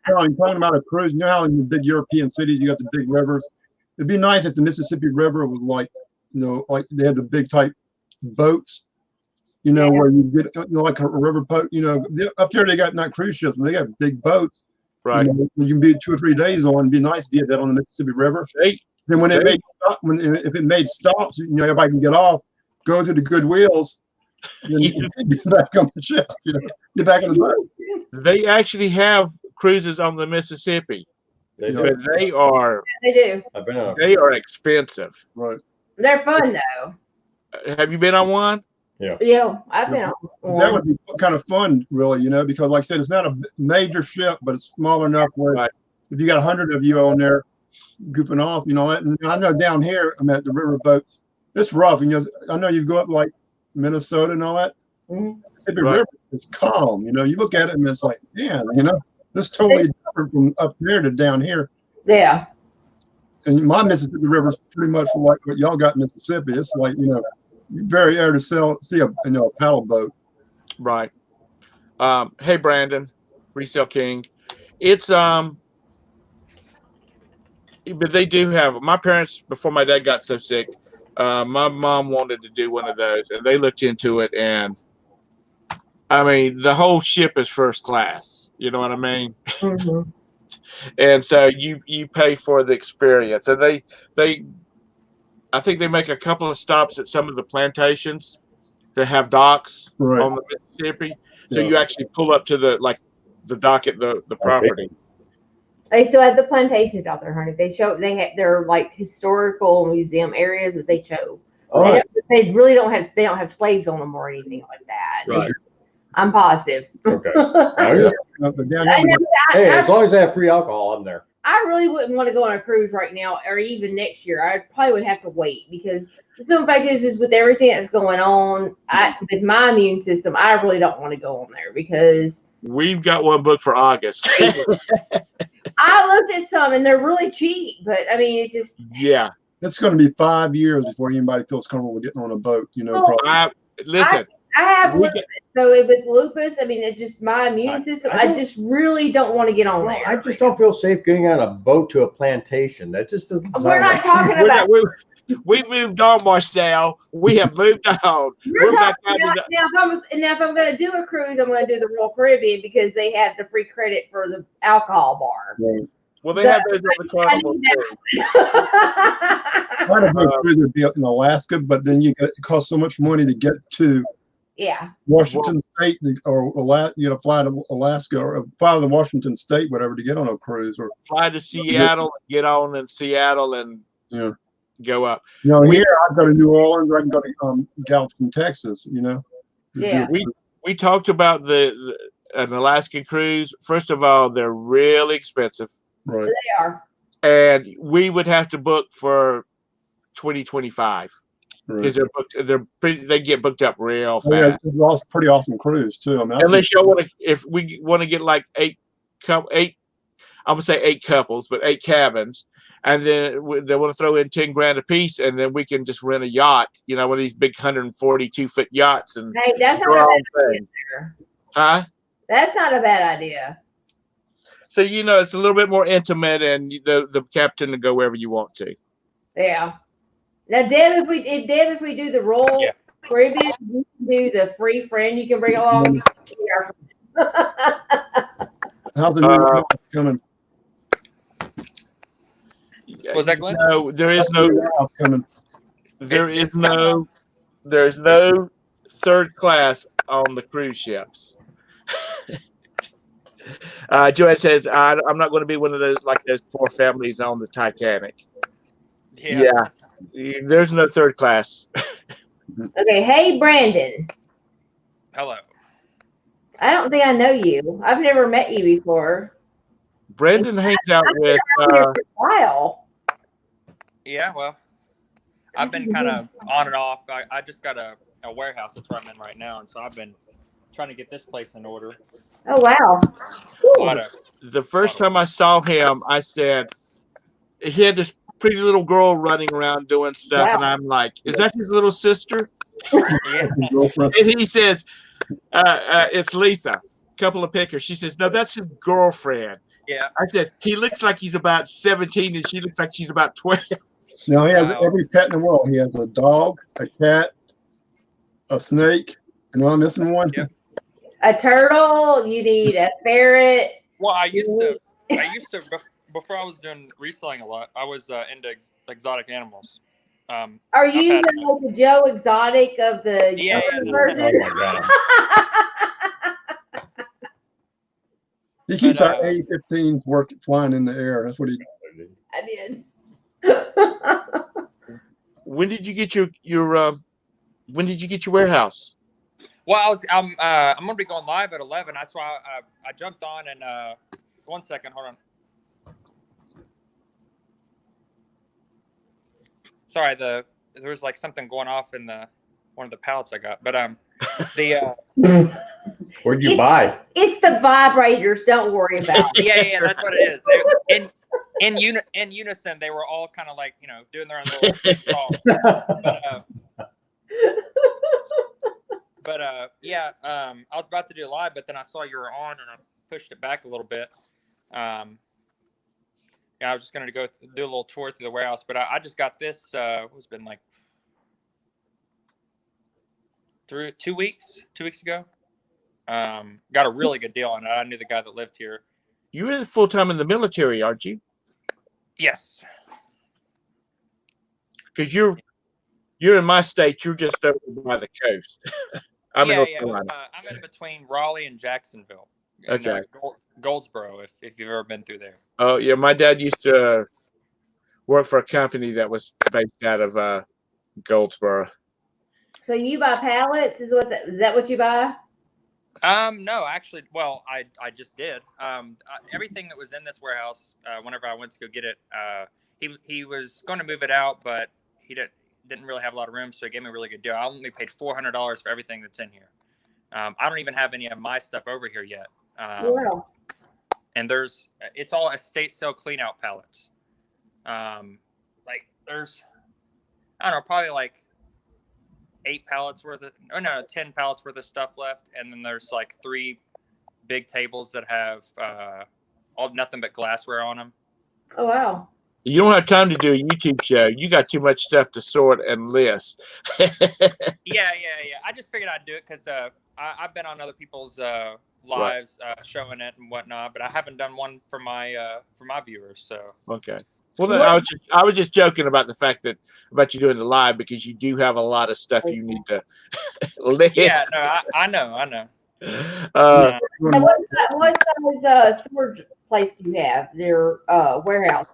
Tom, talking about a cruise, you know how in the big European cities you got the big rivers? It'd be nice if the Mississippi River was like they had the big type boats, where you get like a river boat. Up there they got not cruise ships, but they got big boats. Right. You can be 2 or 3 days on. It'd be nice to get that on the Mississippi River. Then when if it made stops, everybody can get off, go through the good wheels, then get back on the ship. Get back on the boat. They actually have cruises on the Mississippi, but they are. They do. They are expensive. Right. They're fun though. Have you been on one? Yeah, I've been on one. That would be kind of fun, really, because like I said, it's not a major ship, but it's small enough where if you got 100 of you on there goofing off, and I know down here, I'm at the river boats. It's rough, I know you go up like Minnesota and all that. Mississippi River is calm, you look at it and it's like, it's totally different from up there to down here. Yeah. And my Mississippi River is pretty much like what y'all got in Mississippi. It's like, very rare to see a paddle boat. Right. Hey, Brandon, Resale King. It's but they do have, my parents, before my dad got so sick, my mom wanted to do one of those, and they looked into it, and I mean, the whole ship is first class. You know what I mean? Mm-hmm. And so you pay for the experience, and they I think they make a couple of stops at some of the plantations that have docks Right. on the Mississippi, so Yeah. you actually pull up to the dock at the property. They still have the plantations out there, honey. They're like historical museum areas that they show. All right. They really don't have slaves on them or anything like that. Right. I'm positive. Okay. But down there, Hey, as long as they have free alcohol, I'm there. I really wouldn't want to go on a cruise right now, or even next year. I probably would have to wait because the simple fact is with everything that's going on, with my immune system, I really don't want to go on there because We've got one booked for August. I looked at some and they're really cheap, but I mean, it's just Yeah. it's going to be 5 years before anybody feels comfortable getting on a boat. Listen. I have We lupus, so with lupus, I mean, it's just my immune system. I I just really don't want to get on there. I just don't feel safe getting on a boat to a plantation. That just doesn't sound We're not like talking about. We moved on, Marcel. We have moved on. We're We're back talking out about, in the, now if I'm going to do a cruise, I'm going to do the Royal Caribbean because they have the free credit for the alcohol bar. well, they have those on the Carnival too. Might have been cruiser be in Alaska, but then it costs so much money to get to Yeah. Washington State or fly to Alaska or fly to Washington State, whatever, to get on a cruise. Or Fly to Seattle, get on in Seattle, and go up. here I go to New Orleans, or I can go to Galveston, Texas. Yeah. We talked about an Alaskan cruise. First of all, they're really expensive, Right. They are. and we would have to book for 2025 because Right. they're pretty. They get booked up real fast. Oh, yeah, it's also pretty awesome cruise too. I mean, Unless y'all want to, if we want to get like eight, I'm gonna say 8 couples, but 8 cabins, and then they want to throw in 10 grand a piece, and then we can just rent a yacht, one of these big 142-foot yachts, and Hey, that's not do a our bad own idea. thing. There. Huh? That's not a bad idea. So it's a little bit more intimate, and the captain to go wherever you want to. Yeah. Now, Deb, if we do the Royal Caribbean, you can do the free friend you can bring along. How's the new house coming? Was that Glenn? No, there is no. House coming. There's no third class on the cruise ships. Joanne says, I'm not going to be one of those poor families on the Titanic. Yeah. There's no third class. Okay. Hey, Brandon. Hello. I don't think I know you. I've never met you before. Brendan hangs out with. Wow. Yeah, well, I've been kind of on and off. I just got a warehouse that's where I'm in right now, and so I've been trying to get this place in order. Oh, wow. The first time I saw him, I said, he had this pretty little girl running around doing stuff, and I'm like, is that his little sister? Yeah. And he says, it's Lisa. Couple of pictures. She says, no, that's his girlfriend. Yeah. I said, he looks like he's about 17, and she looks like she's about 12. No, he has every pet in the world. He has a dog, a cat, a snake. You know, I'm missing one. Yeah. A turtle. You need a ferret. Well, I used to before I was doing reselling a lot. I was into exotic animals. Are you the Joe Exotic of the Yeah. version? Oh my God. He keeps our A-15s flying in the air. That's what he. I did. When did you get your warehouse? Well, I'm gonna be going live at 11. That's why I jumped on and 1 second, hold on. Sorry, there was like something going off in one of the pallets I got, but Where'd you buy? It's the vibrators. Don't worry about it. yeah, that's what it is. in unison, they were all kind of like, doing their own little song. Yeah, I was about to do live, but then I saw you were on, and I pushed it back a little bit. Yeah, I was just gonna go do a little tour through the warehouse, but I just got this. It's been like 2 weeks ago. Got a really good deal on it. I knew the guy that lived here. You were full time in the military, aren't you? Yes. Because you're in my state. You're just over by the coast. I'm in North Carolina. I'm in between Raleigh and Jacksonville. Okay. Goldsboro, if you've ever been through there. Oh yeah, my dad used to work for a company that was based out of Goldsboro. So you buy pallets? Is that what you buy? No, actually, well, I just did. Everything that was in this warehouse, whenever I went to go get it, he was going to move it out, but he didn't really have a lot of room, so he gave me a really good deal. I only paid $400 for everything that's in here. I don't even have any of my stuff over here yet. Wow. And it's all estate sale clean out pallets. Like there's, I don't know, probably like 10 pallets worth of stuff left. And then there's like 3 big tables that have all nothing but glassware on them. Oh, wow. You don't have time to do a YouTube show. You got too much stuff to sort and list. Yeah. I just figured I'd do it because I've been on other people's lives showing it and whatnot, but I haven't done one for my viewers. So okay. Well, then I was just joking about the fact about you doing the live, because you do have a lot of stuff you need to list. Yeah, no, I know. Now, what size storage place do you have? Your warehouse.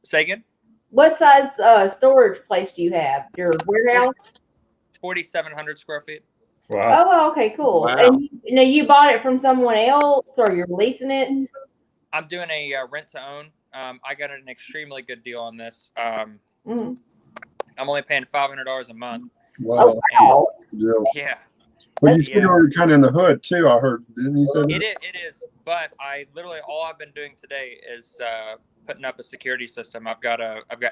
Say again? What size storage place do you have? Your warehouse? 4,700 square feet. Wow. Oh, okay, cool. Wow. And you bought it from someone else, or you're leasing it? I'm doing a rent to own. I got an extremely good deal on this. Mhm. I'm only paying $500 a month. Wow. Oh, Deal. Yeah, Well, you said you're kind of in the hood too. I heard, didn't you say that? it is. But I literally all I've been doing today is putting up a security system. I've got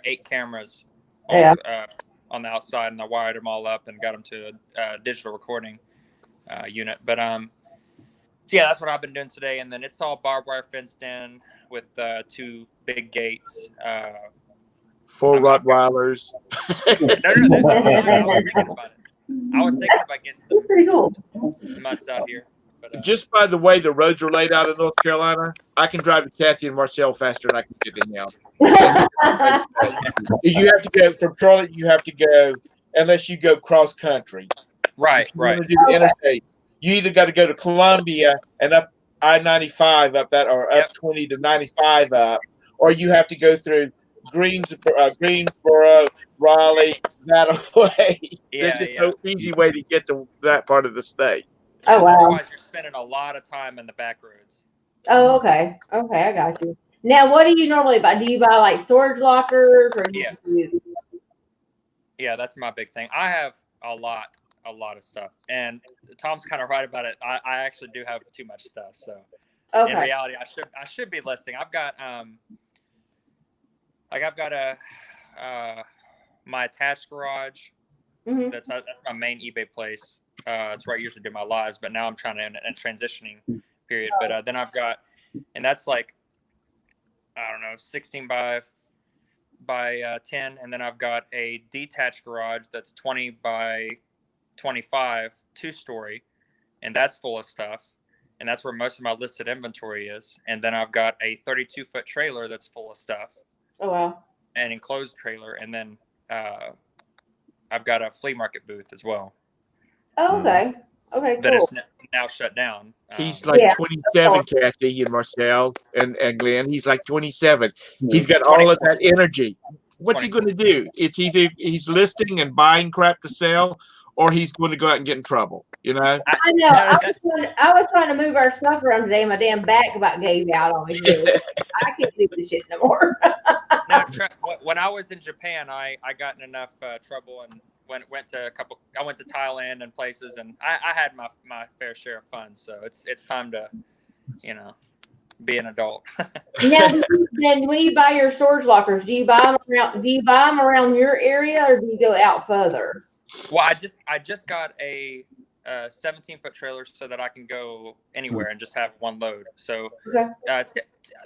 8 cameras on the outside, and I wired them all up and got them to a digital recording unit. But so yeah, that's what I've been doing today. And then it's all barbed wire fenced in with 2 big gates. 4 Rottweilers. No. I was thinking about getting some pretty cool. mutts out here. But, Just by the way the roads are laid out in North Carolina, I can drive to Kathy and Marcel faster than I can get in else. Because you have to go from Charlotte, unless you go cross country. right. If you want to do the interstate, you either got to go to Columbia and up I-95 up that, or up 20 to 95 up, or you have to go through Greensboro, Raleigh, that way. There's just no easy way to get to that part of the state. Oh, wow. Otherwise, you're spending a lot of time in the back roads. Oh, okay. Okay, I got you. Now, what do you normally buy? Do you buy like storage lockers, or Yeah, that's my big thing. I have a lot of stuff, and Tom's kind of right about it. I actually do have too much stuff. So in reality, I should be listing. I've got my attached garage. Mm-hmm. That's my main eBay place. It's where I usually do my lives, but now I'm trying to in a transitioning period. But then I've got, and that's like, I don't know, 16 by 10, and then I've got a detached garage that's 20 by 25, 2-story, and that's full of stuff, and that's where most of my listed inventory is. And then I've got a 32-foot trailer that's full of stuff. Oh, wow. An enclosed trailer, and then I've got a flea market booth as well. Oh, okay. Okay, cool. That is now shut down. He's like 27, Kathy and Marcel and Glenn. He's like 27. He's got all of that energy. What's he going to do? It's either he's listing and buying crap to sell, or he's going to go out and get in trouble. You know? I know. I was trying to move our stuff around today, and my damn back about gave out on me. I can't do this shit no more. No, when I was in Japan, I got in enough trouble and went to I went to Thailand and places, and I had my fair share of fun. So it's time to, be an adult. Now, then when you buy your storage lockers, do you buy them around? Do you buy them around your area, or do you go out further? Well, I just got a 17-foot trailer so that I can go anywhere and just have one load. So Okay.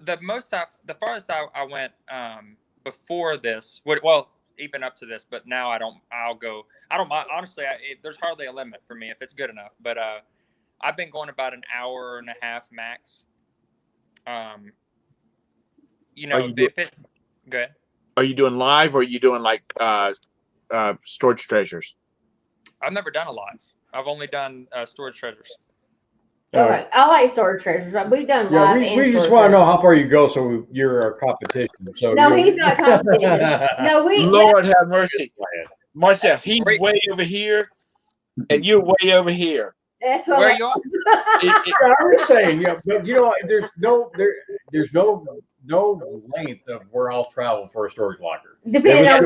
the farthest I went before this, well, even up to this, but now I don't mind. Honestly, there's hardly a limit for me if it's good enough. But I've been going about an hour and a half max. You know, if it's good. Are you doing live or are you doing like storage treasures? I've never done a live. I've only done storage treasures. Oh, Okay. I like storage treasures. We've done Yeah, live we and just storage want to know treasures. how far you go, so you're our competition. So No, he's not competition. No, Lord have mercy. Plan. Marcel, he's way over here and you're way over here. That's what Where I'm you are? I'm just saying, yeah, but you know, there's no length of where I'll travel for a storage locker. depending Yeah,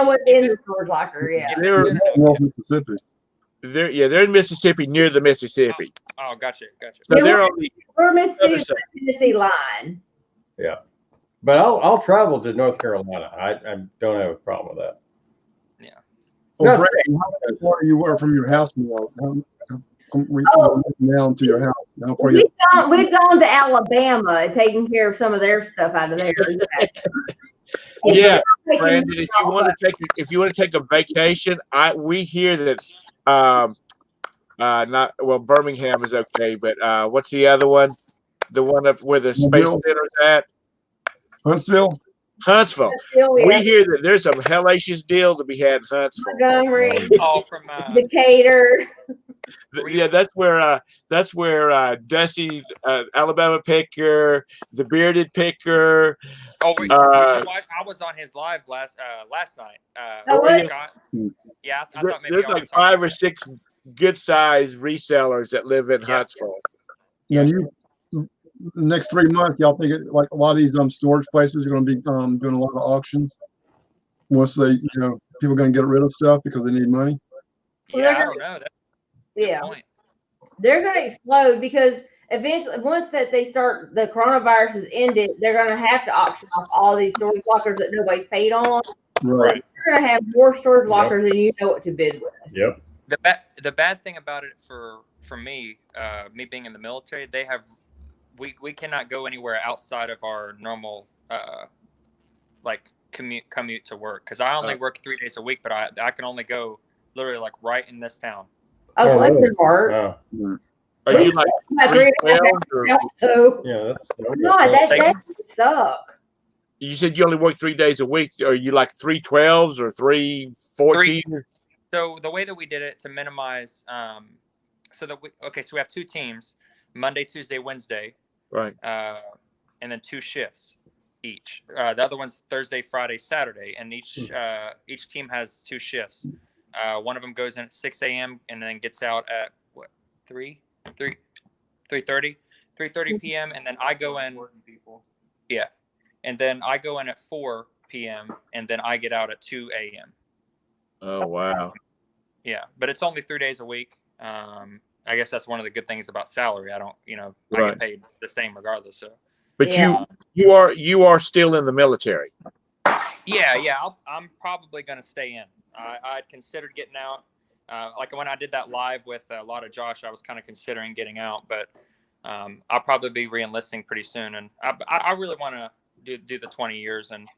on what's in the storage locker. Yeah. If They're, it's- North Mississippi. they're in Mississippi, near the Mississippi. Oh, gotcha. So Yeah, they're on the We're other Mississippi, side. Tennessee line. But I'll travel to North Carolina. I don't have a problem with that. Well, No, Brandon, how far you were from your house now? Down to your house. How far you? We've gone to Alabama and taken care of some of their stuff out of there. Yeah, Brandon, if you want to take a vacation, we hear that not well, Birmingham is okay, but what's the other one? The one up where the space center's at? Huntsville? Huntsville. We hear that there's some hellacious deal to be had in Huntsville. Montgomery, Oh, from Decatur. Yeah, that's where Dusty, Alabama Picker, the Bearded Picker. Oh, I was on his live last night. Yeah, I thought maybe there's y'all like were talking 5 or about 6 good-sized resellers that live in Huntsville. Yeah, next 3 months, y'all think like a lot of these storage places are going to be doing a lot of auctions once they, people are going to get rid of stuff because they need money. Yeah, I don't know. That's a good point. They're going to explode because eventually, once that they start, the coronavirus is ended, they're going to have to auction off all these storage lockers that nobody's paid on. Right. You're going to have more storage lockers than you know what to bid with. Yep. The bad thing about it for me, me being in the military, we cannot go anywhere outside of our normal like commute to work, because I only work 3 days a week, but I can only go literally like right in this town. Oh, that could work. Are you like 312 or So, Yeah, no, that would suck. you said you only work 3 days a week? Are you like 312s or 314? So the way that we did it to minimize, so we have 2 teams, Monday, Tuesday, Wednesday, Right. and then 2 shifts each. The other one's Thursday, Friday, Saturday, and each team has 2 shifts. One of them goes in at 6 a.m. and then gets out at 3:30 p.m. and then I go in. Yeah, and then I go in at 4 p.m. and then I get out at 2 a.m. Oh wow. Yeah, but it's only 3 days a week. I guess that's one of the good things about salary. I don't, I Right. get paid the same regardless. So. But Yeah. you are still in the military. Yeah. I'm probably going to stay in. I'd considered getting out. Like when I did that live with a lot of Josh, I was kind of considering getting out, but I'll probably be re-enlisting pretty soon. And I really want to do the 20 years and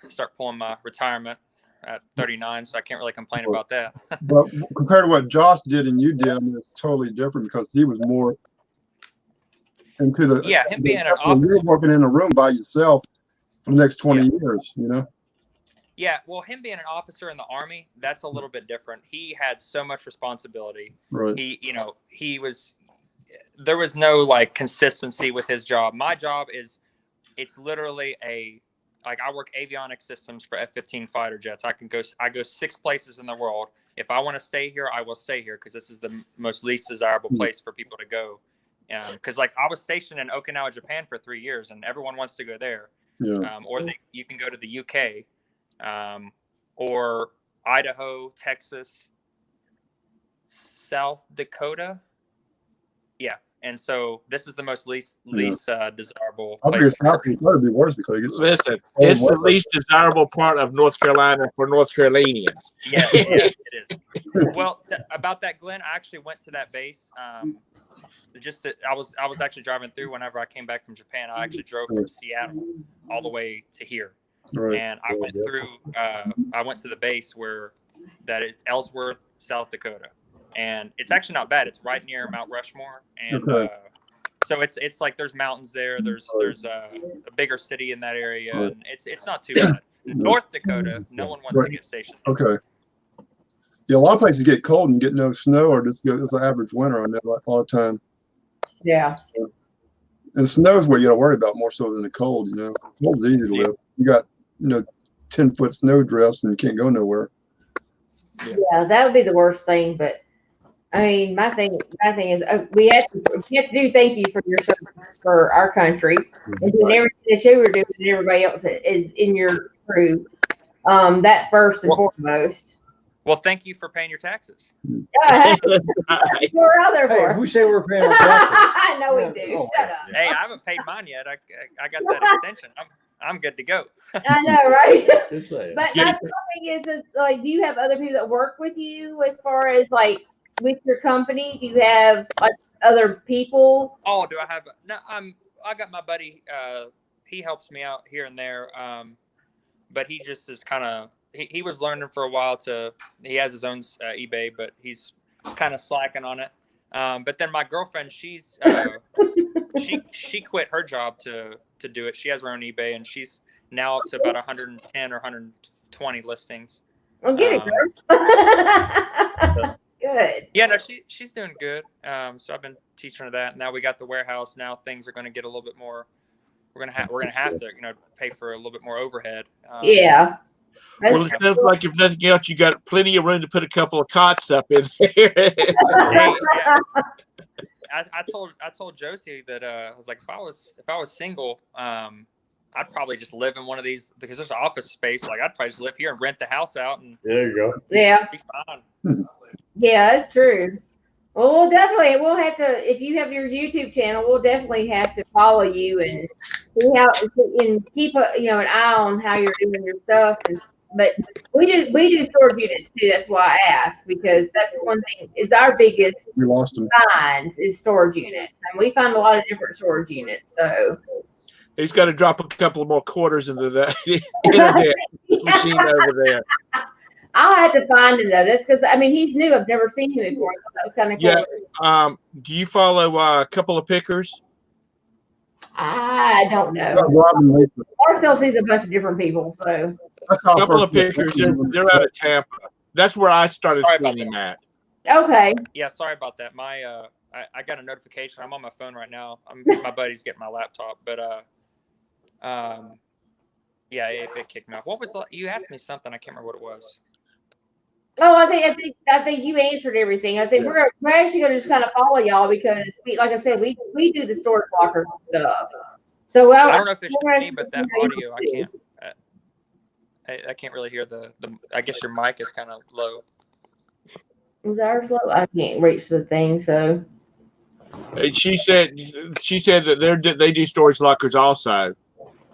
start pulling my retirement at 39. So I can't really complain about that. But compared to what Josh did and you did, I mean, it's totally different because he was more into the. Yeah, him being an You're officer. working in a room by yourself for the next 20 years, Yeah, well, him being an officer in the Army, that's a little bit different. He had so much responsibility. Right. There was no like consistency with his job. My job it's literally I work avionics systems for F-15 fighter jets. I go 6 places in the world. If I want to stay here, I will stay here because this is the most least desirable place for people to go. Because I was stationed in Okinawa, Japan for 3 years, and everyone wants to go there. Yeah. You can go to the UK, or Idaho, Texas, South Dakota. Yeah, and so this is the most least desirable I think place it's to work. probably be worse because it gets Listen, it's the least desirable part of North Carolina for North Carolinians. Yeah, it is. Well, about that, Glenn, I actually went to that base. I was actually driving through whenever I came back from Japan. I actually drove from Seattle all the way to here, right. and I went through. I went to the base where that is Ellsworth, South Dakota, and it's actually not bad. It's right near Mount Rushmore, and so it's like there's mountains there. There's a bigger city in that area, and it's not too bad. North Dakota, no one wants to get stationed. Okay. Yeah, a lot of places get cold and get no snow, or just it's an average winter on that a lot of time. Yeah. And the snow's what you got to worry about more so than the cold. You know, cold's easy to live. You got 10-foot snow drifts and you can't go nowhere. Yeah, that would be the worst thing. But I mean, my thing is we have to do thank you for your service for our country and doing everything that you were doing and everybody else is in your crew. That first and foremost. Well, thank you for paying your taxes. Yeah, we're out there for. Hey, who say we're paying our taxes? I know we do. Oh, Shut up. Hey, I haven't paid mine yet. I got that extension. I'm good to go. I know, right? Just saying. But my thing is like, do you have other people that work with you as far as like with your company? Do you have like other people? Oh, do I have? No, I got my buddy. He helps me out here and there. But he just is kind of. He was learning for a while he has his own eBay, but he's kind of slacking on it. But then my girlfriend, she quit her job to do it. She has her own eBay, and she's now up to about 110 or 120 listings. Well, get it, girl. Good. Yeah, no, she's doing good. So I've been teaching her that. Now we got the warehouse. Now things are going to get a little bit more. We're gonna have to pay for a little bit more overhead. Yeah. Well, it sounds like if nothing else, you got plenty of room to put a couple of cots up in there. Hey, yeah. I told Josie that I was like, if I was single, I'd probably just live in one of these because there's office space. Like I'd probably just live here and rent the house out, and there you go. Yeah, be fine. Yeah, that's true. Well, we'll have to, if you have your YouTube channel, we'll definitely have to follow you and see how, and keep an eye on how you're doing your stuff. But we do storage units too. That's why I asked, because that's one thing is our biggest We lost them. finds is storage units, and we find a lot of different storage units. So He's got to drop a couple of more quarters into that internet machine over there. I'll have to find him though. That's because he's new. I've never seen him before. So that was kind of cool. Yeah. Do you follow a couple of pickers? I don't know. Robin Lisa. Marcel sees a bunch of different people, so. A couple of pickers. They're out of Tampa. That's where I started seeing him at. Okay. Yeah, sorry about that. My I got a notification. I'm on my phone right now. My buddy's getting my laptop, but yeah, it kicked me off. What was you asked me something? I can't remember what it was. Oh, I think you answered everything. I think we're actually going to just kind of follow y'all because, like I said, we do the storage lockers and stuff. So I don't know if it's me, but that audio I can't. I can't really hear the. I guess your mic is kind of low. Is ours low? I can't reach the thing, so. She said that they do storage lockers also.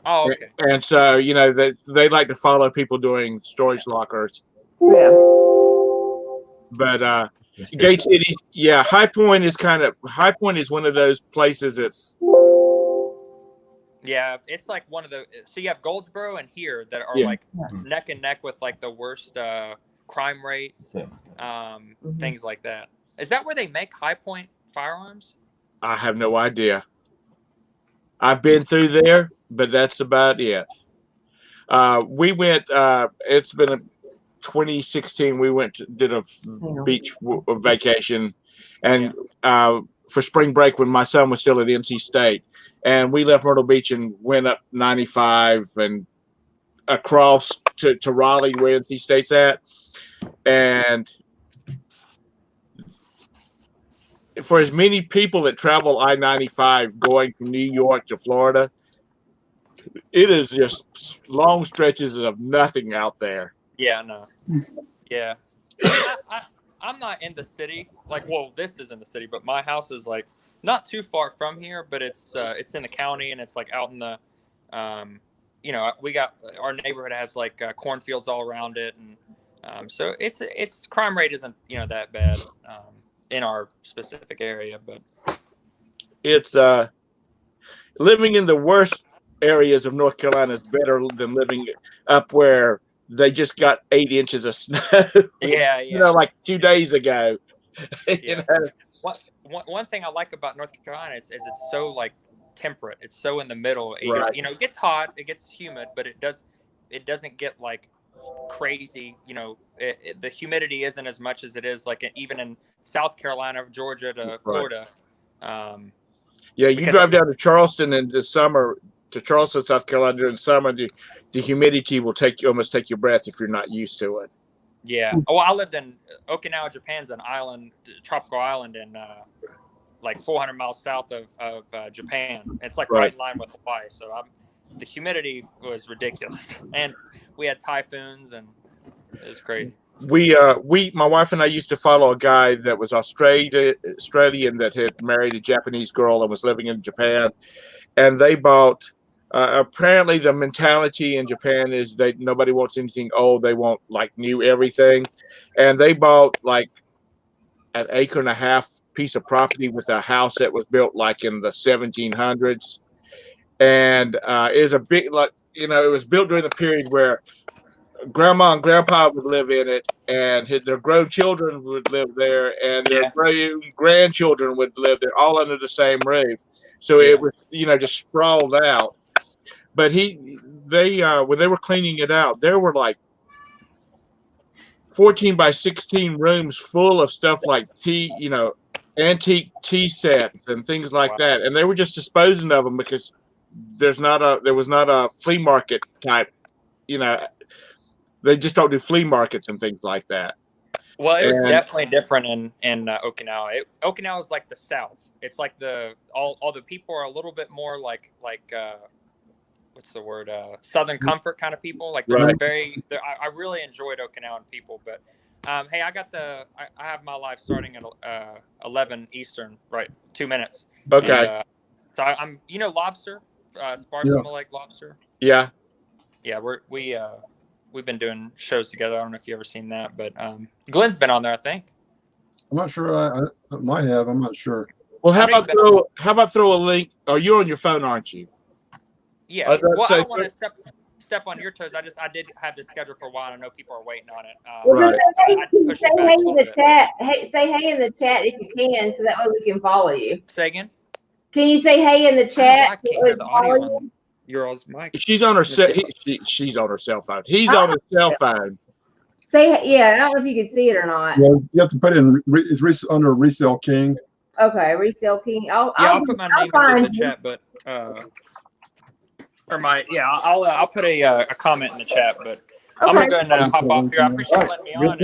Oh, okay. And so they like to follow people doing storage lockers. Yeah. But Gate City, yeah, High Point is one of those places that's. Yeah, it's like one of the. So you have Goldsboro and here that are like neck and neck with like the worst crime rates, things like that. Is that where they make High Point firearms? I have no idea. I've been through there, but that's about it. We went. It's been 2016. We did a beach vacation, and for spring break when my son was still at NC State, and we left Myrtle Beach and went up 95 and across to Raleigh where NC State's at, and for as many people that travel I-95 going from New York to Florida, it is just long stretches of nothing out there. Yeah, no. Yeah. I'm not in the city. Like, well, this is in the city, but my house is like not too far from here, but it's in the county and it's like out in the, you know, we got our neighborhood has like cornfields all around it, and so it's crime rate isn't that bad in our specific area, but It's living in the worst areas of North Carolina is better than living up where they just got 8 inches of snow. yeah, Like 2 days ago. yeah. One thing I like about North Carolina is it's so like temperate. It's so in the middle. Right. It gets hot, it gets humid, but it doesn't get like crazy. The humidity isn't as much as it is like even in South Carolina, Georgia to Florida. Yeah, you drive down to Charleston in the summer, to Charleston, South Carolina during the summer, the humidity will almost take your breath if you're not used to it. Yeah. Oh, I lived in Okinawa, Japan's an island, tropical island in like 400 miles south of Japan. It's like right in line with Hawaii. So the humidity was ridiculous. And we had typhoons and it was crazy. My wife and I used to follow a guy that was Australian that had married a Japanese girl and was living in Japan. And they bought, apparently the mentality in Japan is nobody wants anything old. They want like new everything. And they bought like an 1.5 acre piece of property with a house that was built like in the 1700s. And it was a big, like, it was built during the period where grandma and grandpa would live in it, and their grown children would live there, and their grandchildren would live there, all under the same roof. So it was, just sprawled out. But they when they were cleaning it out, there were like 14 by 16 rooms full of stuff like antique tea sets and things like that, and they were just disposing of them because there was not a flea market type, they just don't do flea markets and things like that. Well, it was definitely different in Okinawa. Okinawa is like the South. It's like all the people are a little bit more like what's the word? Southern comfort kind of people. Like they're I really enjoyed Okinawan people. But hey, I have my live starting at 11 Eastern, right? 2 minutes. Okay. And, so I'm lobster, Sparsamu Lake lobster. Yeah. Yeah, we've been doing shows together. I don't know if you ever seen that, but Glenn's been on there, I think. I'm not sure. I might have. I'm not sure. Well, how about throw a link? Oh, you're on your phone, aren't you? Yeah. I don't want to step on your toes. I did have this scheduled for a while. I know people are waiting on it. Right. Say hey in the chat. Say hey in the chat if you can, so that way we can follow you. Say again. Can you say hey in the chat? I can't hear the audio on your old mic. She's on her she's on her cell phone. He's on his cell phone. Say I don't know if you can see it or not. Yeah, you have to put in under Resale King. Okay, Resale King. I'll put my name in the chat, but I'll put a comment in the chat, but okay. I'm gonna go ahead and hop off here. I appreciate you letting me on.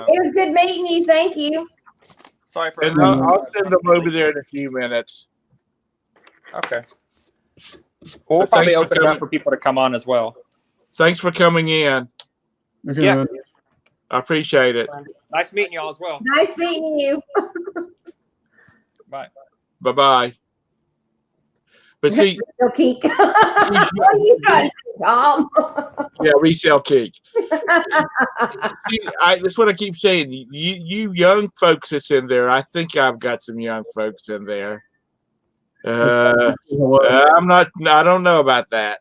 It was good meeting you. Thank you. Sorry for. I'll send them over there in a few minutes. Okay. We'll probably open it up for people to come on as well. Thanks for coming in. Okay, yeah, man. I appreciate it. Nice meeting you all as well. Nice meeting you. Bye. Bye. But see, Kink. What are you trying to do, Tom? Yeah, Resale King. That's what I keep saying. You young folks that's in there. I think I've got some young folks in there. I don't know about that.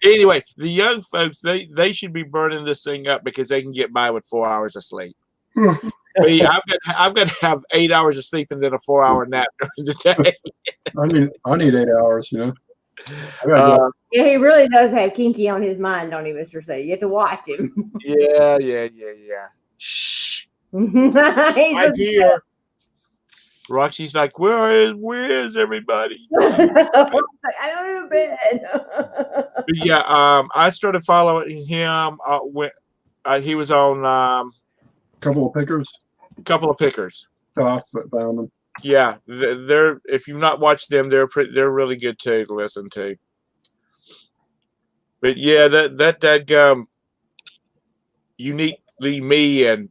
Anyway, the young folks, they should be burning this thing up because they can get by with 4 hours of sleep. I've got to have 8 hours of sleep and then a 4-hour nap during the day. I need 8 hours, Yeah, he really does have kinky on his mind, don't he, Mr. C? You have to watch him. Yeah. Shh. I hear. Roxy's like, where is everybody? I don't know bed. But yeah, I started following him when he was on couple of pickers. So I found them. Yeah, they're if you've not watched them, they're really good too to listen to. But yeah, that uniquely me and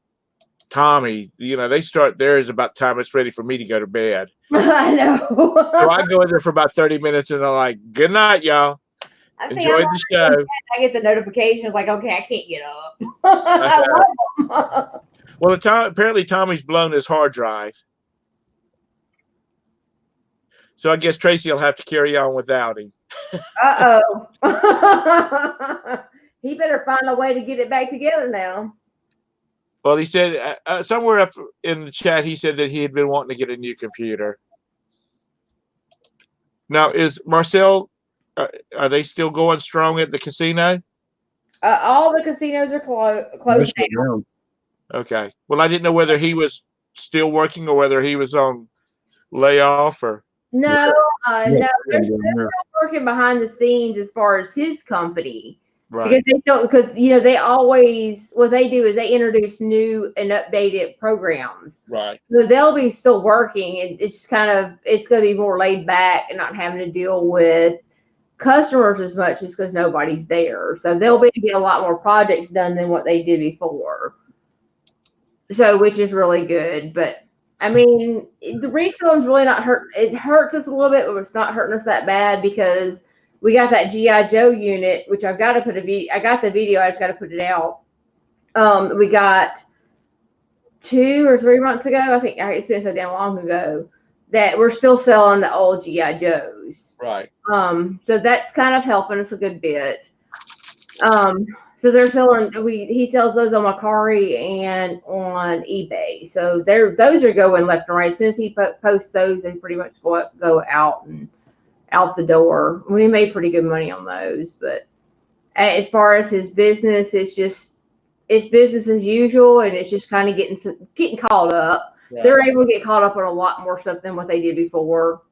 Tommy, they start theirs about the time it's ready for me to go to bed. I know. So I go in there for about 30 minutes and I'm like, good night, y'all. I think Enjoy the show. I get the notifications like, okay, I can't get up. I love them. Well, apparently Tommy's blown his hard drive. So I guess Tracy will have to carry on without him. Uh-oh. He better find a way to get it back together now. Well, he said somewhere up in the chat, he said that he had been wanting to get a new computer. Now, is Marcel, are they still going strong at the casino? All the casinos are closed down. Okay. Well, I didn't know whether he was still working or whether he was on layoff or. No, no, they're still working behind the scenes as far as his company. Right. Because they always, what they do is they introduce new and updated programs. Right. So they'll be still working, and it's going to be more laid back and not having to deal with customers as much, just because nobody's there. So they'll be get a lot more projects done than what they did before. So, which is really good. But I mean, the resale's really not hurt. It hurts us a little bit, but it's not hurting us that bad because we got that G.I. Joe unit, which I've got to put I got the video. I just got to put it out. We got 2 or 3 months ago. I think it's been so damn long ago that we're still selling the old G.I. Joes. Right. So that's kind of helping us a good bit. So they're selling. He sells those on Macari and on eBay. So those are going left and right. As soon as he posts those, they pretty much go out and out the door. We made pretty good money on those, but as far as his business, it's business as usual, and it's just kind of getting caught up. Right. They're able to get caught up on a lot more stuff than what they did before.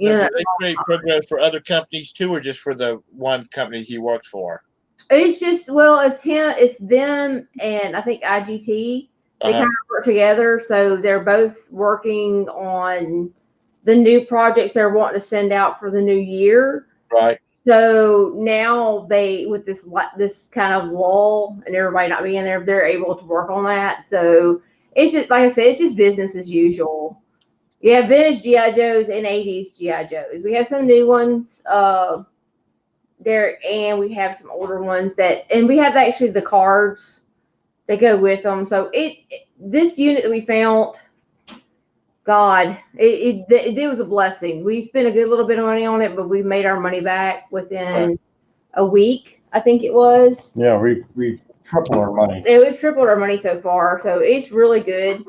Now, do they create programs for other companies too, or just for the one company he worked for? It's just, it's them, and I think IGT. They kind of work together, so they're both working on the new projects they're wanting to send out for the new year. Right. So now with this kind of lull and everybody not being there, they're able to work on that. So it's just, like I said, it's just business as usual. You have vintage G.I. Joes and 80s G.I. Joes. We have some new ones there, and we have some older ones and we have actually the cards that go with them. So this unit that we found, God, it was a blessing. We spent a good little bit of money on it, but we made our money back within a week, I think it was. Yeah, we've tripled our money. Yeah, we've tripled our money so far, so it's really good.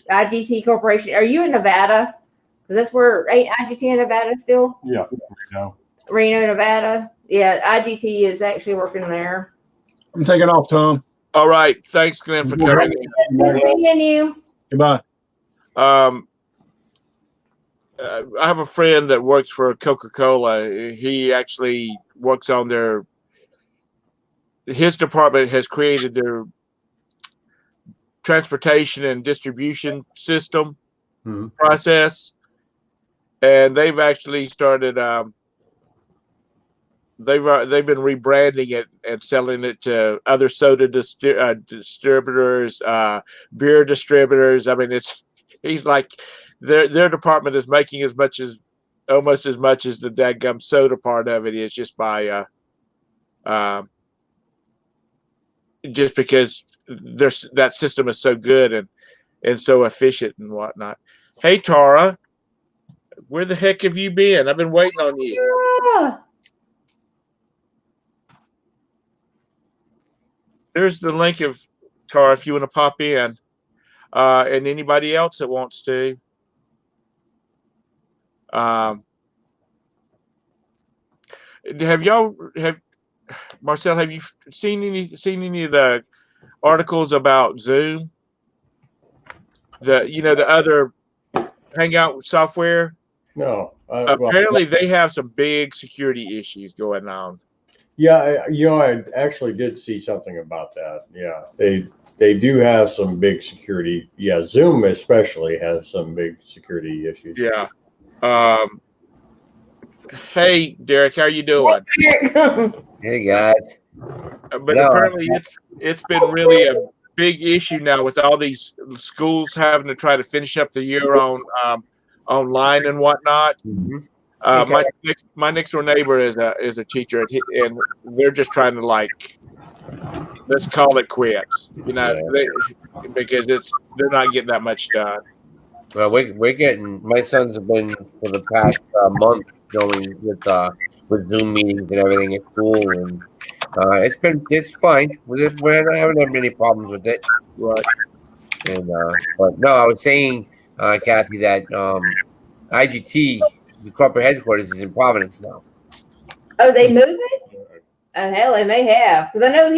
IGT Corporation. Are you in Nevada? Because that's where IGT in Nevada still. Yeah, Reno, Nevada. Yeah, IGT is actually working there. I'm taking off, Tom. All right. Thanks, Glenn, for coming in. Good seeing you. Goodbye. I have a friend that works for Coca-Cola. He actually works on his department has created their transportation and distribution system process. And they've actually started, they've been rebranding it and selling it to other soda distributors, beer distributors. I mean, he's like, their department is making almost as much as the dadgum soda part of it is, just by just because that system is so good and so efficient and whatnot. Hey, Tara, where the heck have you been? I've been waiting on you. Yeah. There's the link of Tara if you want to pop in, and anybody else that wants to. Marcel, have you seen any of the articles about Zoom? The other hangout software? No. Apparently they have some big security issues going on. Yeah, I actually did see something about that. Yeah, they do have some big security. Yeah, Zoom especially has some big security issues. Yeah. Hey, Derek, how you doing? Hey guys. But apparently it's been really big issue now with all these schools having to try to finish up the year on online and whatnot. Mhm. My next door neighbor is a teacher, and they're just trying to like, let's call it quits. You know, because they're not getting that much done. Well, we're getting. My sons have been for the past month going with Zoom meetings and everything at school, and it's fine. We're not having that many problems with it. Right. And but no, I was saying, Kathy, that IGT, the corporate headquarters, is in Providence now. Oh, they moved it? Oh, hell, they may have. Because I know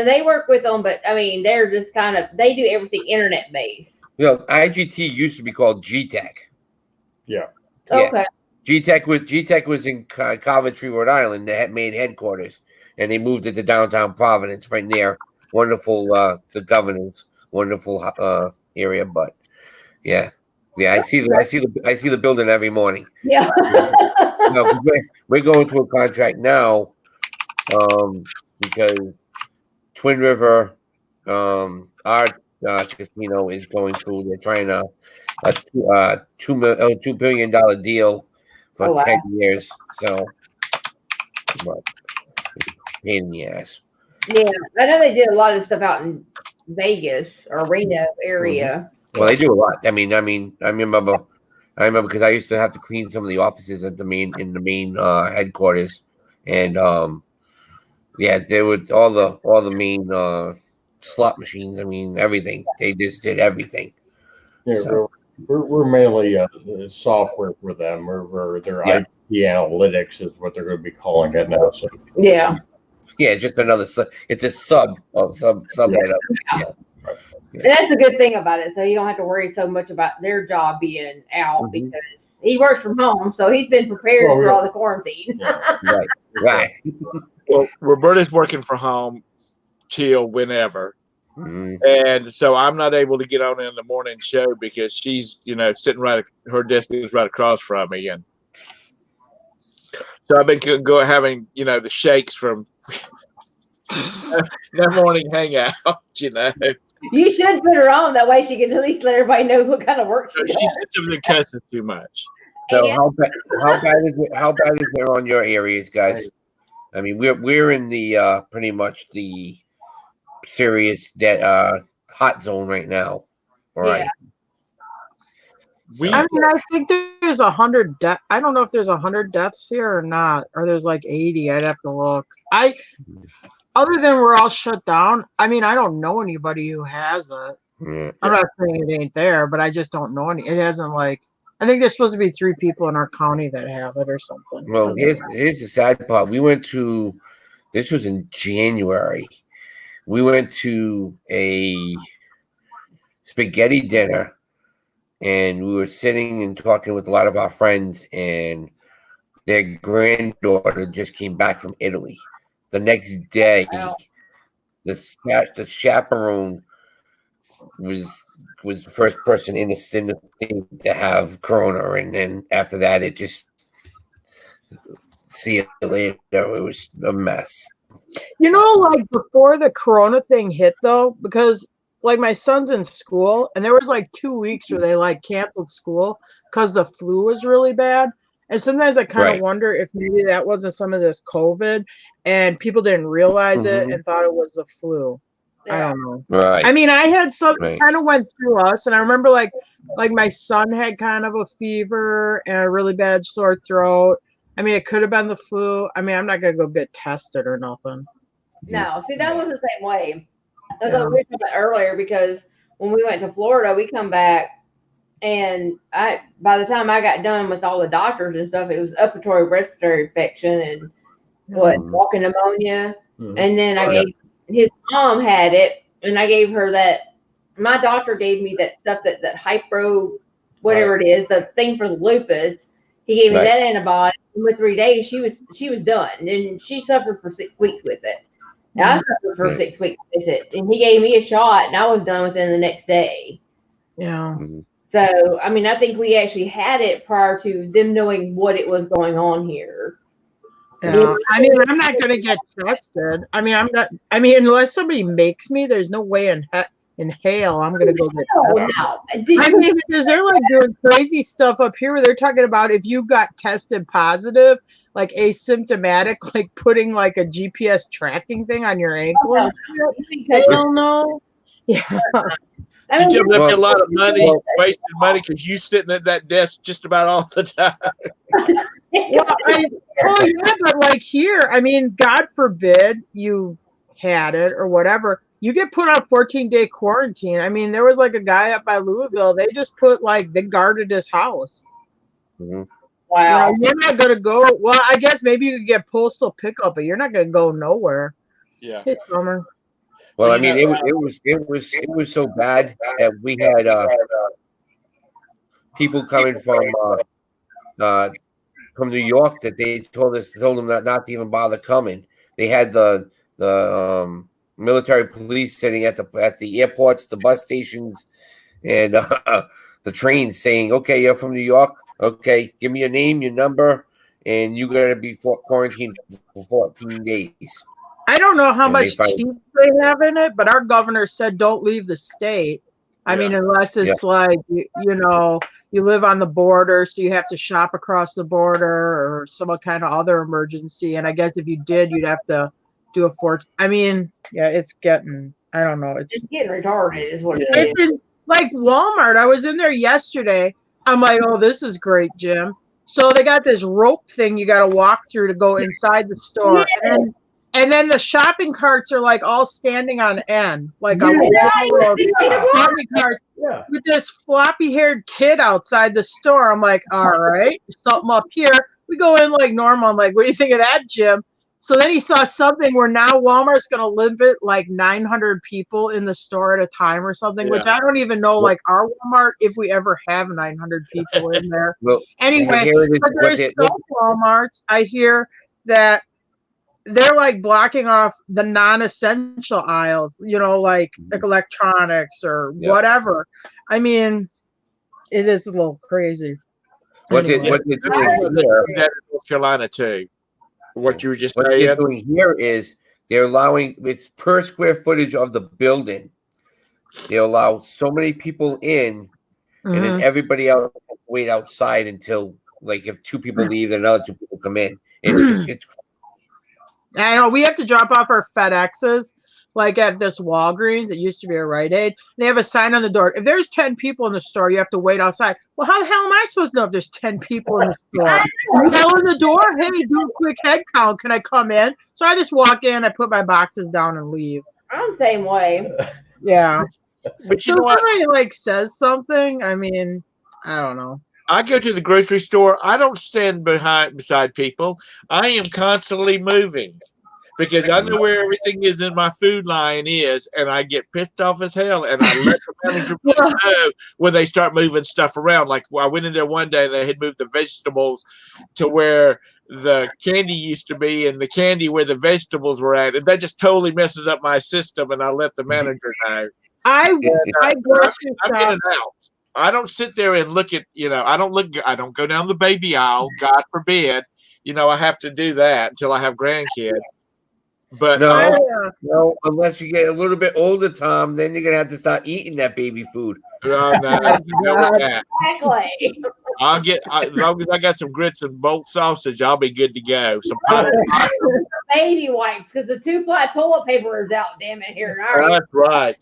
they work with them, but I mean, they're just kind of, they do everything internet based. You know, IGT used to be called GTech. Yeah. Okay. GTech was in Coventry, Rhode Island, the main headquarters, and they moved it to downtown Providence, right near wonderful the governor's wonderful area. But yeah, I see the building every morning. Yeah. No, we're going through a contract now, because Twin River, our casino is going through. They're trying to $2 billion deal for 10 years. So, but, pain in the ass. Yeah, I know they did a lot of stuff out in Vegas or Reno area. Well, they do a lot. I mean, I remember because I used to have to clean some of the offices at the main headquarters, and yeah, there were all the main slot machines. I mean, everything. They just did everything. Yeah, So, we're mainly software for them. We're their IT analytics is what they're going to be calling it now. So yeah, it's just another. It's a sub head up. Yeah. And that's a good thing about it. So you don't have to worry so much about their job being out because he works from home, so he's been prepared for all the quarantine. Right. Well, Roberta's working from home till whenever. And so I'm not able to get on in the morning show because she's, sitting her desk is right across from me. And so I've been having, the shakes from that morning hangout, You should put her on. That way she can at least let everybody know what kind of work she does. She sits over there cussing too much. So how bad is it? How bad is it on your areas, guys? I mean, we're in the pretty much the serious hot zone right now. All right. I mean, I think there's 100 deaths. I don't know if there's 100 deaths here or not, or there's like 80. I'd have to look. Other than we're all shut down, I mean, I don't know anybody who has it. Yeah. I'm not saying it ain't there, but I just don't know any. It hasn't I think there's supposed to be 3 people in our county that have it or something. Well, here's the sad part. This was in January. We went to a spaghetti dinner, and we were sitting and talking with a lot of our friends, and their granddaughter just came back from Italy. The next day, the chaperone was the first person in the thing to have corona, and then after that, it just see you later. It was a mess. Before the corona thing hit, though, because my son's in school, and there was 2 weeks where they canceled school because the flu was really bad. And sometimes I kind of wonder if maybe that wasn't some of this COVID and people didn't realize it and thought it was the flu. I don't know. Right. I mean, I had something kind of went through us, and I remember like my son had kind of a fever and a really bad sore throat. I mean, it could have been the flu. I mean, I'm not gonna go get tested or nothing. No, see, that was the same way. As I was talking about earlier, because when we went to Florida, we come back, and by the time I got done with all the doctors and stuff, it was upper respiratory infection and walking pneumonia, and then I gave his mom had it, and I gave her that. My doctor gave me that stuff that hypro, whatever it is, the thing for the lupus. He gave me that antibiotic, and with 3 days she was done, and she suffered for 6 weeks with it. And I suffered for 6 weeks with it, and he gave me a shot, and I was done within the next day. Yeah. So, I mean, I think we actually had it prior to them knowing what it was going on here. Yeah. I mean, I'm not gonna get tested. I mean, I'm not. I mean, unless somebody makes me, there's no way in hell I'm gonna go get No, tested. no. I mean, because they're like doing crazy stuff up here where they're talking about if you got tested positive, like asymptomatic, like putting like a GPS tracking thing on your ankle. And shit. Hell no. Yeah. I You mean, just left me a lot of money, Well- wasting money because you sitting at that desk just about all the time. Well, oh yeah, but like here, I mean, God forbid you had it or whatever, you get put on 14-day quarantine. I mean, there was like a guy up by Louisville. They just put like they guarded his house. Mhm. wow. You know, you're not gonna go. Well, I guess maybe you could get postal pickup, but you're not gonna go nowhere. Yeah. Hey, Summer. Well, Well, I you mean, know, it was so bad that we had people coming from New York that they told them not to even bother coming. They had the military police sitting at the airports, the bus stations, and the trains saying, "Okay, you're from New York. Okay, give me your name, your number, and you're gonna be quarantined for 14 days." I don't know how And they much finally- cheese they have in it, but our governor said don't leave the state. I mean, unless it's like you know, you live on the border, so you have to shop across the border or some kind of other emergency. And I guess if you did, you'd have to do a fort. I mean, yeah, it's getting. I don't know. It's getting retarded, is what it is. It's in, like Walmart. I was in there yesterday. I'm like, oh, this is great, Jim. So they got this rope thing you got to walk through to go inside the store, and then the shopping carts are like all standing on end, like a row of shopping carts Yeah. with this floppy-haired kid outside the store. I'm like, all right, something up here. We go in like normal. I'm like, what do you think of that, Jim? So then he saw something where now Walmart's going to limit like 900 people in the store at a time or something, which I don't even know, like our Walmart, if we ever have 900 people in there. Well, Anyway, here it is, but there's some Walmarts, I hear that they're like blocking off the non-essential aisles, you know, like electronics or whatever. I mean, it is a little crazy. What they're doing here, that in North Carolina too. What you were just what saying. they're doing here is they're allowing it's per square footage of the building. They allow so many people in, and then everybody else has to wait outside until, like, if two people leave, then another two people come in. It's I know we have to drop off our FedExes like at this Walgreens. It used to be a Rite Aid. They have a sign on the door. If there's 10 people in the store, you have to wait outside. Well, how the hell am I supposed to know if there's 10 people in the store? You yell in the door, hey, do a quick head count. Can I come in? So I just walk in, I put my boxes down and leave. I'm the same way. Yeah. But you So know what? somebody like says something, I mean, I don't know. I go to the grocery store. I don't stand beside people. I am constantly moving because I know where everything is in my food line is, and I get pissed off as hell. And I let the manager know when they start moving stuff around. Like, I went in there one day, and they had moved the vegetables to where the candy used to be, and the candy where the vegetables were at. And that just totally messes up my system. And I let the manager know. I I'm in shop. and out. I don't sit there and look at, I don't go down the baby aisle. God forbid. I have to do that until I have grandkids. But no, unless you get a little bit older, Tom, then you're gonna have to start eating that baby food. No, that. Exactly. As long as I got some grits and bolt sausage, I'll be good to go. Some Baby wipes, because the 2-ply toilet paper is out. Damn it, here. All right. That's right.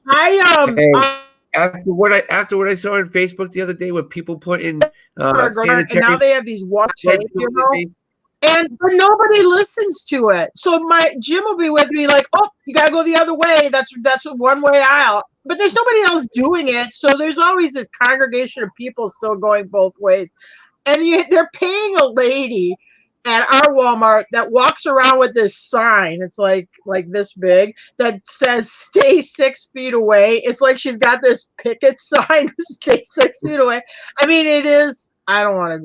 After what I saw on Facebook the other day, where people put in and now they have these water tape, but nobody listens to it. So my Jim will be with me like, oh, you gotta go the other way. That's a one-way aisle. But there's nobody else doing it. So there's always this congregation of people still going both ways. And they're paying a lady at our Walmart that walks around with this sign. It's like this big that says "Stay 6 feet away." It's like she's got this picket sign, "Stay 6 feet away." I mean, it is. I don't want to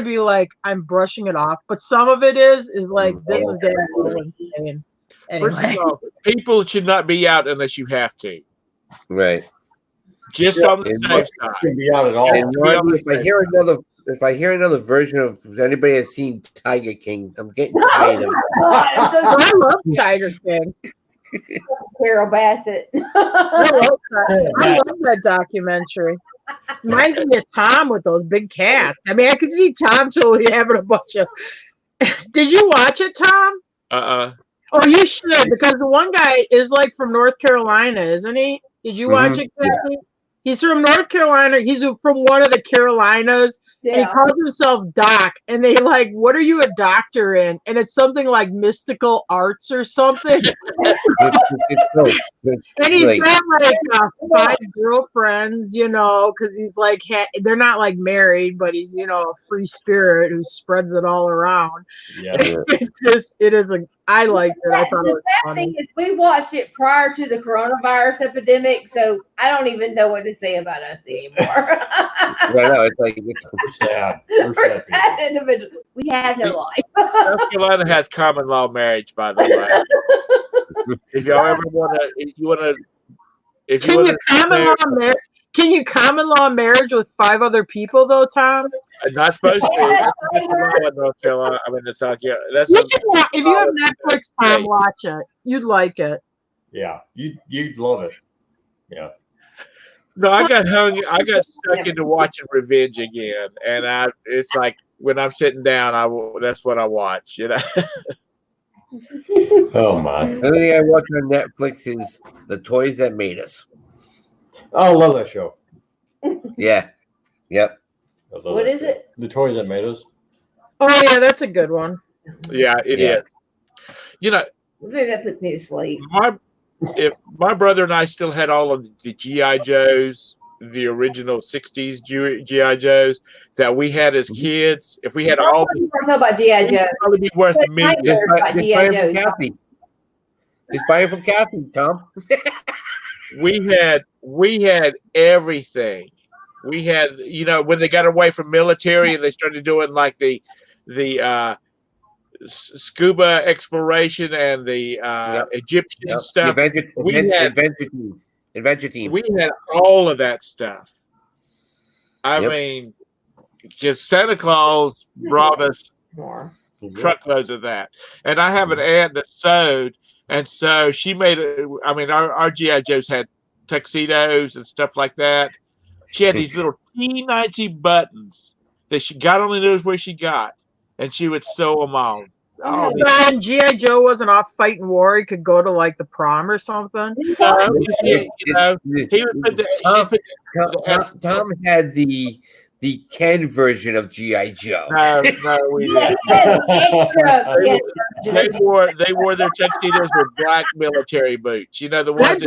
be like I'm brushing it off, but some of it is like this is damn insane. First of all, people should not be out unless you have to. Right. just Yeah, on the it safe must side. Shouldn't be out at all. And Rodney, if I hear another version of, if anybody has seen Tiger King, I'm getting tired of it. I love Tiger King. Carol Bassett. I love that documentary. Reminds me of Tom with those big cats. I mean, I could see Tom totally having a bunch of. Did you watch it, Tom? Oh, you should, because the one guy is like from North Carolina, isn't he? Did you watch it, Kathy? He's from North Carolina. He's from one of the Carolinas, and he calls himself Doc. And they like, what are you a doctor in? And it's something like mystical arts or something. And he's got like 5 girlfriends, you know, because he's like, they're not like married, but he's, you know, a free spirit who spreads it all around. Yeah. I liked it. I thought it The was sad funny. thing is we watched it prior to the coronavirus epidemic, so I don't even know what to say about us anymore. I know, it's like, We're sad. We're We're sad sad people. individuals. We have no life. South Carolina has common law marriage, by the way. If y'all ever want to, Can you common law marriage with 5 other people though, Tom? Not supposed to be. That's the law in North Carolina. I mean, the South Carolina. That's If you have Netflix, Tom, watch it. You'd like it. Yeah, you'd love it. Yeah. No, I got stuck into watching Revenge again, and it's like when I'm sitting down, that's what I watch. You know. Oh my. the only thing I watch on Netflix is The Toys That Made Us. Oh, I love that show. Yeah. Yep. What is it? The Toys That Made Us. Oh yeah, that's a good one. Yeah, it is. You know, Maybe that puts me to sleep. if my brother and I still had all of the GI Joes, the original '60s GI Joes that we had as kids, if we had all, We're talking about GI Joe. it'd probably be worth But millions. Tiger- about Just G.I. buy it Joe. from Kathy. Just buy it from Kathy, Tom. We had everything. We had, you know, when they got away from military and they started doing like the scuba exploration and the Egyptian stuff. Adventure Team. We had all of that stuff. I mean, because Santa Claus brought us More. truckloads of that. And I have an aunt that sewed, and so she made it. I mean, our GI Joes had tuxedos and stuff like that. She had these little teeny buttons that she God only knows where she got, and she would sew them on. Oh, When G.I. Joe wasn't off fighting war, he could go to like the prom or something. he would put Tom had the Ken version of G.I. Joe. No, we didn't. They wore their tuxedos with black military boots. You know, the ones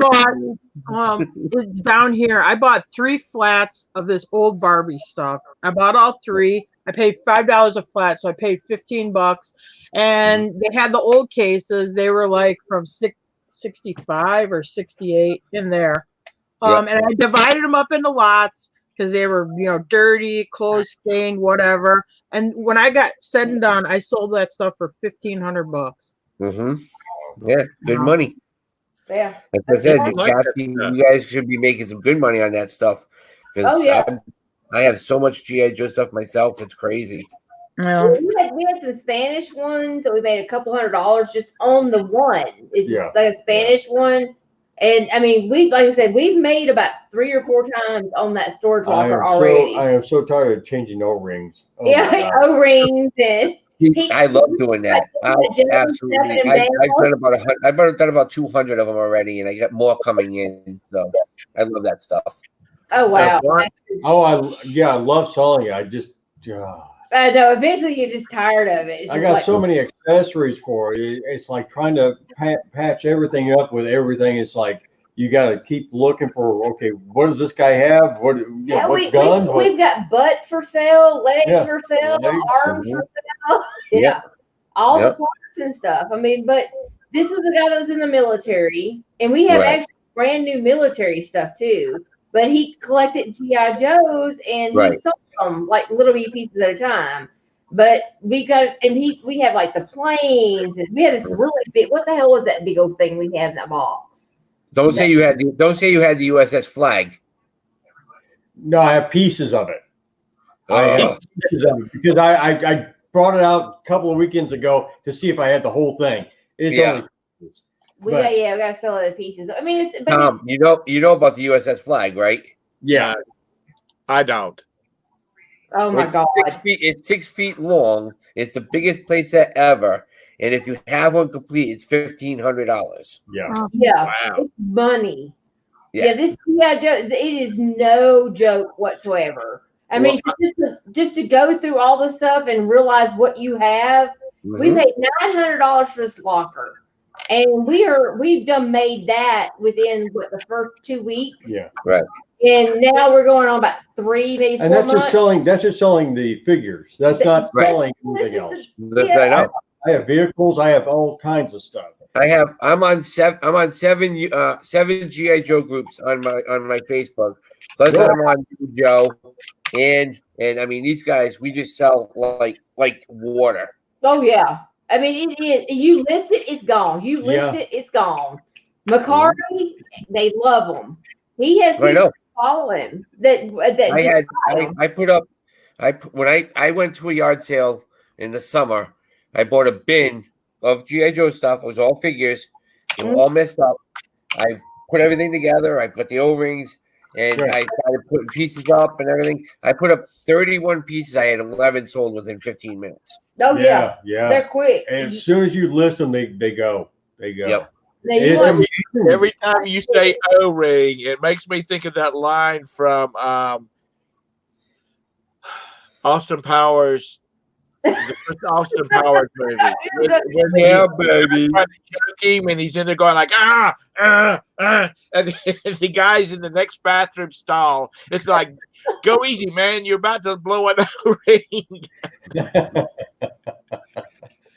It's down here. I bought 3 flats of this old Barbie stuff. I bought all 3. I paid $5 a flat, so I paid $15. And they had the old cases. They were like from 65 or 68 in there. And I divided them up into lots because they were, you know, dirty, clothes stained, whatever. And when I got said and done, I sold that stuff for $1,500. Yeah, good money. Yeah. Like I said, like you guys should be making some good money on that stuff. Because I have so much G.I. Joe stuff myself. It's crazy. Yeah. We had some Spanish ones that we made a couple $100 just on the one. It's like a Spanish one. And I mean, like I said, we've made about 3 or 4 times on that storage locker already. I am so tired of changing O-rings. Oh, O-rings and I love doing that. Absolutely. I've done about 200 of them already, and I got more coming in. So I love that stuff. Oh wow! I love selling it. I just. I know. Eventually, you're just tired of it. I got so many accessories for it. It's like trying to patch everything up with everything. It's like you got to keep looking for. Okay, what does this guy have? What gun? We've got butts for sale, legs for sale, arms for sale. All the parts and stuff. I mean, but this is the guy that was in the military, and we have actually brand new military stuff too. But he collected GI Joes and he sold them like little pieces at a time. But we got we have like the planes, and we had this really big. What the hell was that big old thing we had in that box? Don't say you had the USS Flag. No, I have pieces of it. I Oh, have pieces of it because I brought it out a couple of weekends ago to see if I had the whole thing. It's Yeah. only pieces. We But- gotta sell it in pieces. I mean, it's, but Tom, you know about the USS flag, right? Yeah. I don't. oh my It's God. 6 feet. It's 6 feet long. It's the biggest playset ever. And if you have one complete, it's $1,500. Yeah. Yeah. Wow. It's money. Yeah. Yeah, this Joe, it is no joke whatsoever. I mean, just to go through all the stuff and realize what you have. We Mhm. paid $900 for this locker, and we've done made that within the first 2 weeks. Yeah. Right. And now we're going on about 3, maybe 4 And that's months. just selling the figures. That's not Right. selling This anything is else. Yeah. I know. I have vehicles. I have all kinds of stuff. I'm on seven GI Joe groups on my Facebook. Plus Really? I'm on Joe, and I mean these guys. We just sell like water. Oh yeah. I mean, it is. You list it, it's gone. You list it, it's gone. Macari, they love him. He has I people know. follow him. That I put up. When I went to a yard sale in the summer, I bought a bin of GI Joe stuff. It was all figures. They were all messed up. I put everything together. I put the O-rings, and Right. I started putting pieces up and everything. I put up 31 pieces. I had 11 sold within 15 minutes. Oh yeah. Yeah. They're quick. And as soon as you list them, they go. They go. Yep. Now, you It's want- amazing. Every time you say O-ring, it makes me think of that line from Austin Powers, the first Austin Powers movie. Yeah, baby. Trying to choke him, and he's in there going like and the guy's in the next bathroom stall. It's like, go easy, man. You're about to blow an O-ring.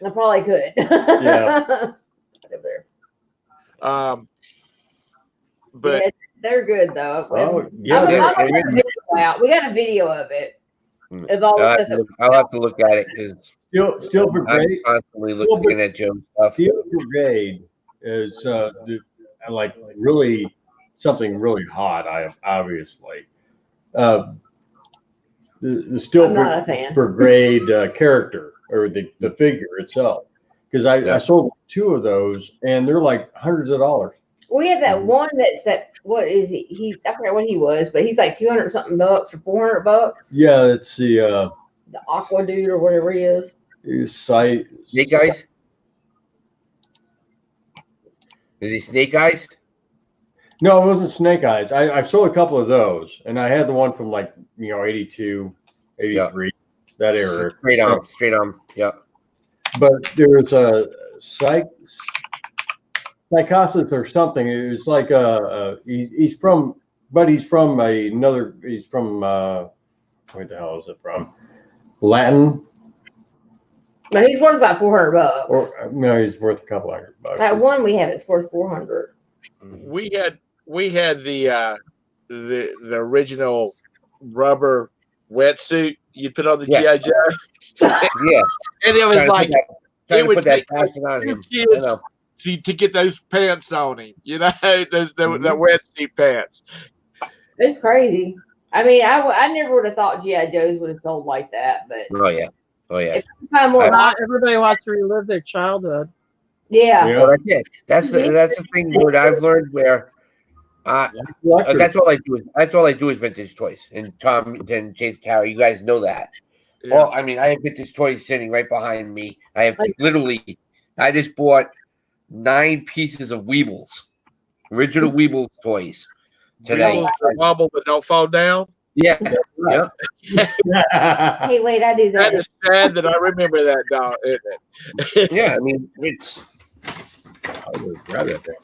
I probably could. Yeah. But Yeah, they're good though. Oh, yeah. I'm they're- gonna they're put a video out. We got a video of it. Of all the stuff that I'll have to look at it because Still I'm Brigade. constantly looking at Joe stuff. Steel Brigade is like really something really hot. Obviously. The Steel I'm not a fan. Brigade character or the figure itself, because I sold 2 of those and they're like hundreds of dollars. We have that one what is he? I forgot what he was, but he's like 200 something bucks or $400. Yeah, it's the Aqua dude or whatever he is. site. Snake Eyes? Is he Snake Eyes? No, it wasn't Snake Eyes. I sold a couple of those, and I had the one from 82, 83, that era. Straight arm. Yeah. But there was a Psychosis or something. It was like he's from where the hell is it from? Latin. No, he's worth about $400. Or no, he's worth a couple $100. That one we have, it's worth 400. we had the original rubber wetsuit you put on the Yeah. GI Joe, Yeah. and it was like Trying it to would put that take passion on two him. I kids know. to get those pants on him. You know, those the wetsuit pants. It's crazy. I mean, I never would have thought G.I. Joes would have sold like that, but Oh yeah. if you find more, Not everybody wants to relive their childhood. yeah. Yeah. Well, that's it. That's the thing that I've learned where that's all I do is vintage toys. And Tom and Chase Carey, you guys know that. Yeah. Well, I mean, I have vintage toys sitting right behind me. I have I just bought 9 pieces of Weebles, original Weebles toys today. Weebles that wobble but don't fall down. Yeah, yeah. Hey, wait, I do That that. is sad that I remember that dog. Isn't it? Yeah, I mean, it's I would grab that thing.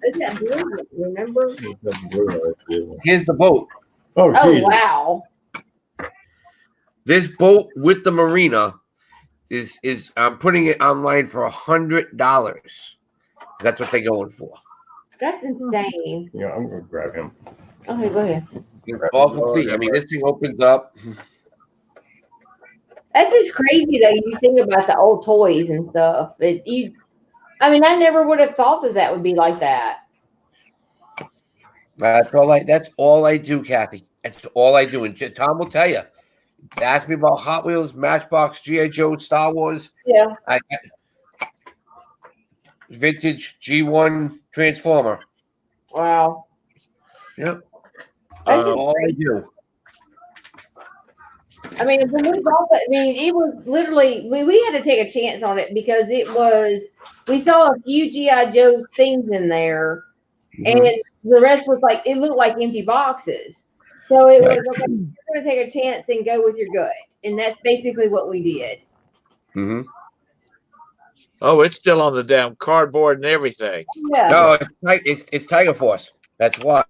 Isn't that blue? Remember? here's the boat. Oh, Oh geez. wow! This boat with the marina is I'm putting it online for $100. That's what they're going for. That's insane. Yeah, I'm gonna grab him. Okay, go ahead. All complete. I mean, this thing opens up. That's just crazy though. You think about the old toys and stuff. I mean, I never would have thought that would be like that. That's all I do, Kathy. That's all I do. And Tom will tell you. Ask me about Hot Wheels, Matchbox, G.I. Joe, Star Wars. Yeah. Vintage G1 Transformer. Wow. Yep. That's Um, All I do. I mean, when we bought that, I mean, it was literally, we had to take a chance on it because we saw a few G.I. Joe things in there, and the rest was like, it looked like empty boxes. So it was, okay, you're going to take a chance and go with your gut. And that's basically what we did. Mm-hmm. Oh, it's still on the damn cardboard and everything. Yeah. No, it's Tiger Force. That's why.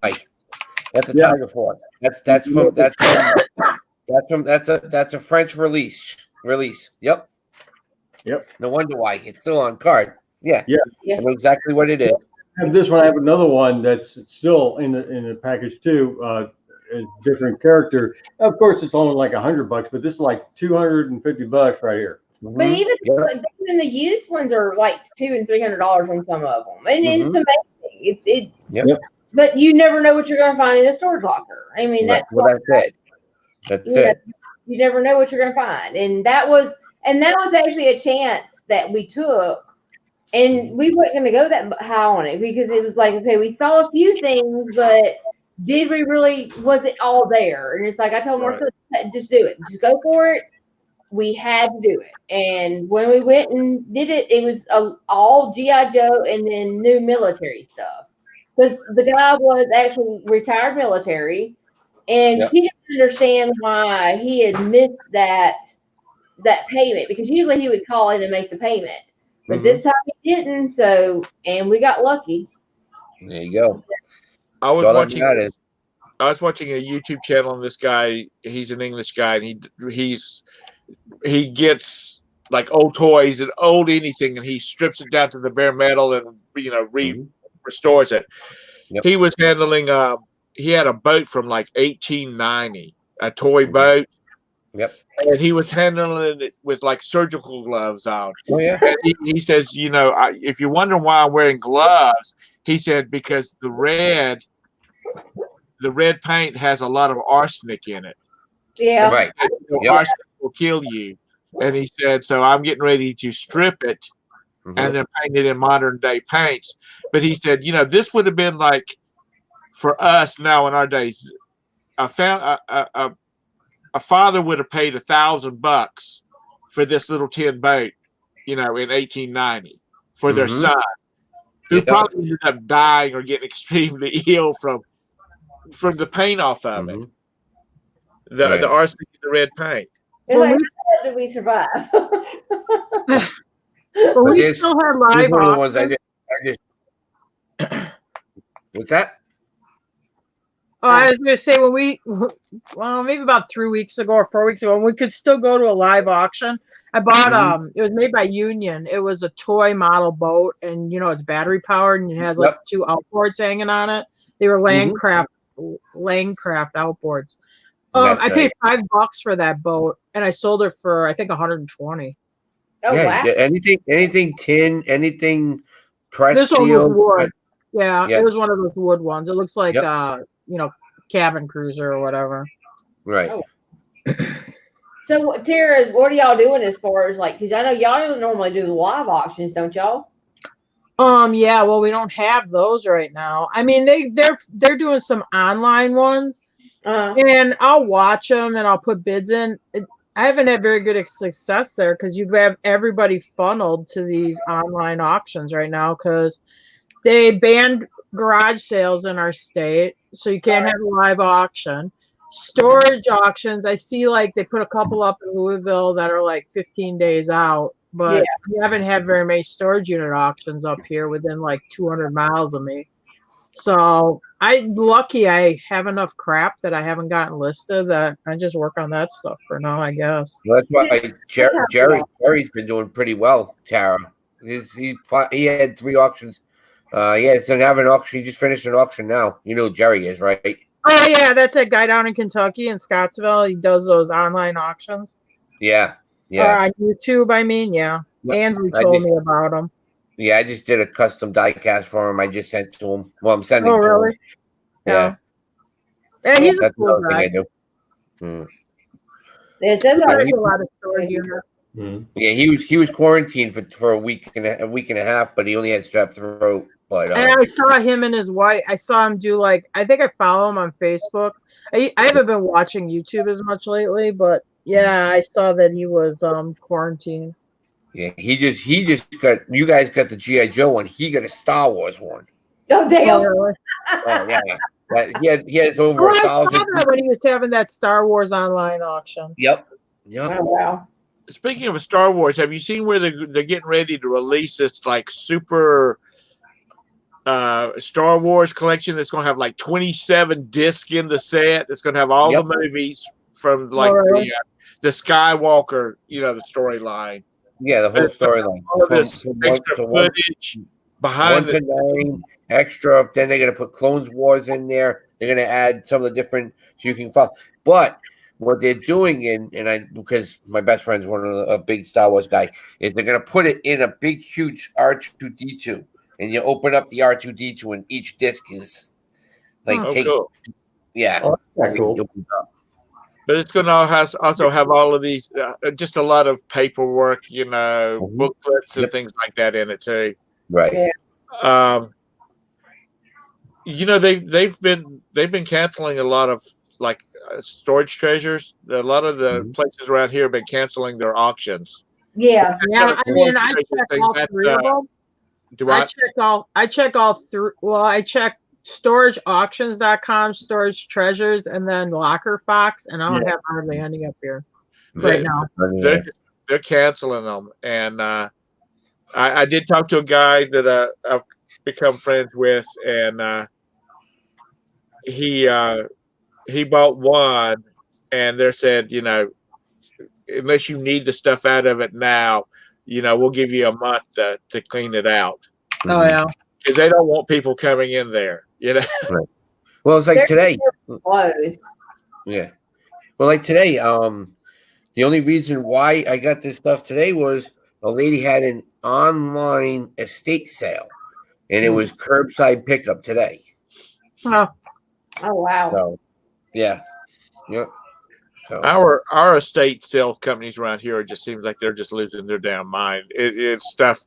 That's a Yeah. Tiger Force. That's a French release. Yep. Yep. No wonder why it's still on card. Yeah. Yeah. Yeah. I know exactly what it is. I have this one. I have another one that's still in the package too. A different character. Of course, it's only like $100, but this is like $250 right here. But Mhm. even the used ones are like $200 and $300 on some of them, and it's amazing. Yep. But you never know what you're going to find in a storage locker. I mean, Right. Well, that's it. That's it. You never know what you're going to find, and that was actually a chance that we took, and we weren't going to go that high on it because it was like, okay, we saw a few things, but did we really? Was it all there? And it's like I told Marcel, just do it, just go for it. We had to do it, and when we went and did it, it was all GI Joe and then new military stuff because the guy was actually retired military, and he didn't understand why he had missed that payment because usually he would call in and make the payment, but this time he didn't. So, and we got lucky. There you go. I was all watching. that is. I was watching a YouTube channel on this guy. He's an English guy, and he gets like old toys and old anything, and he strips it down to the bare metal and restores it. Yep. He was handling. He had a boat from like 1890, a toy boat. Yep. And he was handling it with like surgical gloves on. Oh yeah. And he says, if you're wondering why I'm wearing gloves, he said because the red paint has a lot of arsenic in it. Yeah. Right. Arsenic will kill you. And he said, so I'm getting ready to strip it and then paint it in modern day paints. But he said, this would have been like for us now in our days, a father would have paid $1,000 for this little tin boat, in 1890 for their son, who probably ended up dying or getting extremely ill from the paint off of it. The arsenic and the red paint. It's like, how did we survive? Well, we still had live one of the ones auctions. What's that? Oh, I was going to say maybe about 3 weeks ago or 4 weeks ago, when we could still go to a live auction. I bought it was made by Union. It was a toy model boat, and it's battery powered, and it has like 2 outboards hanging on it. They were Langcraft outboards. I paid $5 for that boat, and I sold it for I think 120. Oh wow! Anything tin, anything pressed this one steel. was wood. Yeah, it was one of those wood ones. It looks like cabin cruiser or whatever. Right. Oh. So Tara, what are y'all doing as far as like? Because I know y'all don't normally do the live auctions, don't y'all? Yeah. Well, we don't have those right now. I mean, they're doing some online ones. And I'll watch them and I'll put bids in. I haven't had very good success there because you have everybody funneled to these online auctions right now because they banned garage sales in our state, so you can't have a live auction. Storage auctions, I see like they put a couple up in Louisville that are like 15 days out, but we haven't had very many storage unit auctions up here within like 200 miles of me. So I'm lucky I have enough crap that I haven't gotten listed that I just work on that stuff for now, I guess. Well, that's why Jerry's been doing pretty well, Tara. He had 3 auctions. He's gonna have an auction. He just finished an auction now. You know who Jerry is, right? Oh yeah, that's that guy down in Kentucky in Scottsville. He does those online auctions. Yeah. On YouTube, I mean, yeah. Ansley told me about him. Yeah, I just did a custom die cast for him. I just sent to him. Well, I'm sending to him. Really? Yeah. Yeah, he's a That's cool another thing guy. I do. Mm. It says He on has he- a lot of storage units. Yeah, he was quarantined for a week and a half, but he only had strep throat. But And I saw him and his wife. I saw him do like, I think I follow him on Facebook. I haven't been watching YouTube as much lately, but yeah, I saw that he was quarantined. yeah, he just got, you guys got the GI Joe one. He got a Star Wars one. Oh, Oh, damn. really? Oh yeah, he has over Oh, I saw 1,000. that when he was having that Star Wars online auction. Yep. Oh, wow. Speaking of Star Wars, have you seen where they're getting ready to release this like super Star Wars collection that's going to have like 27 discs in the set? It's going to have all Yep. the movies from like really? the Skywalker, the storyline. Yeah, the whole storyline. All of this extra one footage behind to 9 extra. Then they're gonna put Clones Wars in there. They're gonna add some of the different so you can follow. But what they're doing because my best friend's a big Star Wars guy, is they're gonna put it in a big huge R2D2, and you open up the R2D2 and each disc is like cool. yeah. Oh, that's cool. But it's going to also have all of these, just a lot of paperwork, booklets and things like that in it too. Right. They've been canceling a lot of like storage treasures. A lot of the places around here have been canceling their auctions. Yeah. Yeah, I mean, I check all three of them. I check all three. Well, I check storageauctions.com, storage treasures, and then Locker Fox, and I don't have hardly any up here right now. They're canceling them, and I did talk to a guy that I've become friends with, and he bought one, and they said, unless you need the stuff out of it now, we'll give you a month to clean it out. Oh yeah, because they don't want people coming in there. Right. Well, it's like today. Yeah. Well, like today, the only reason why I got this stuff today was a lady had an online estate sale, and it was curbside pickup today. Oh wow. So, yeah. Yep. So. Our estate sales companies around here just seems like they're just losing their damn mind. It's stuff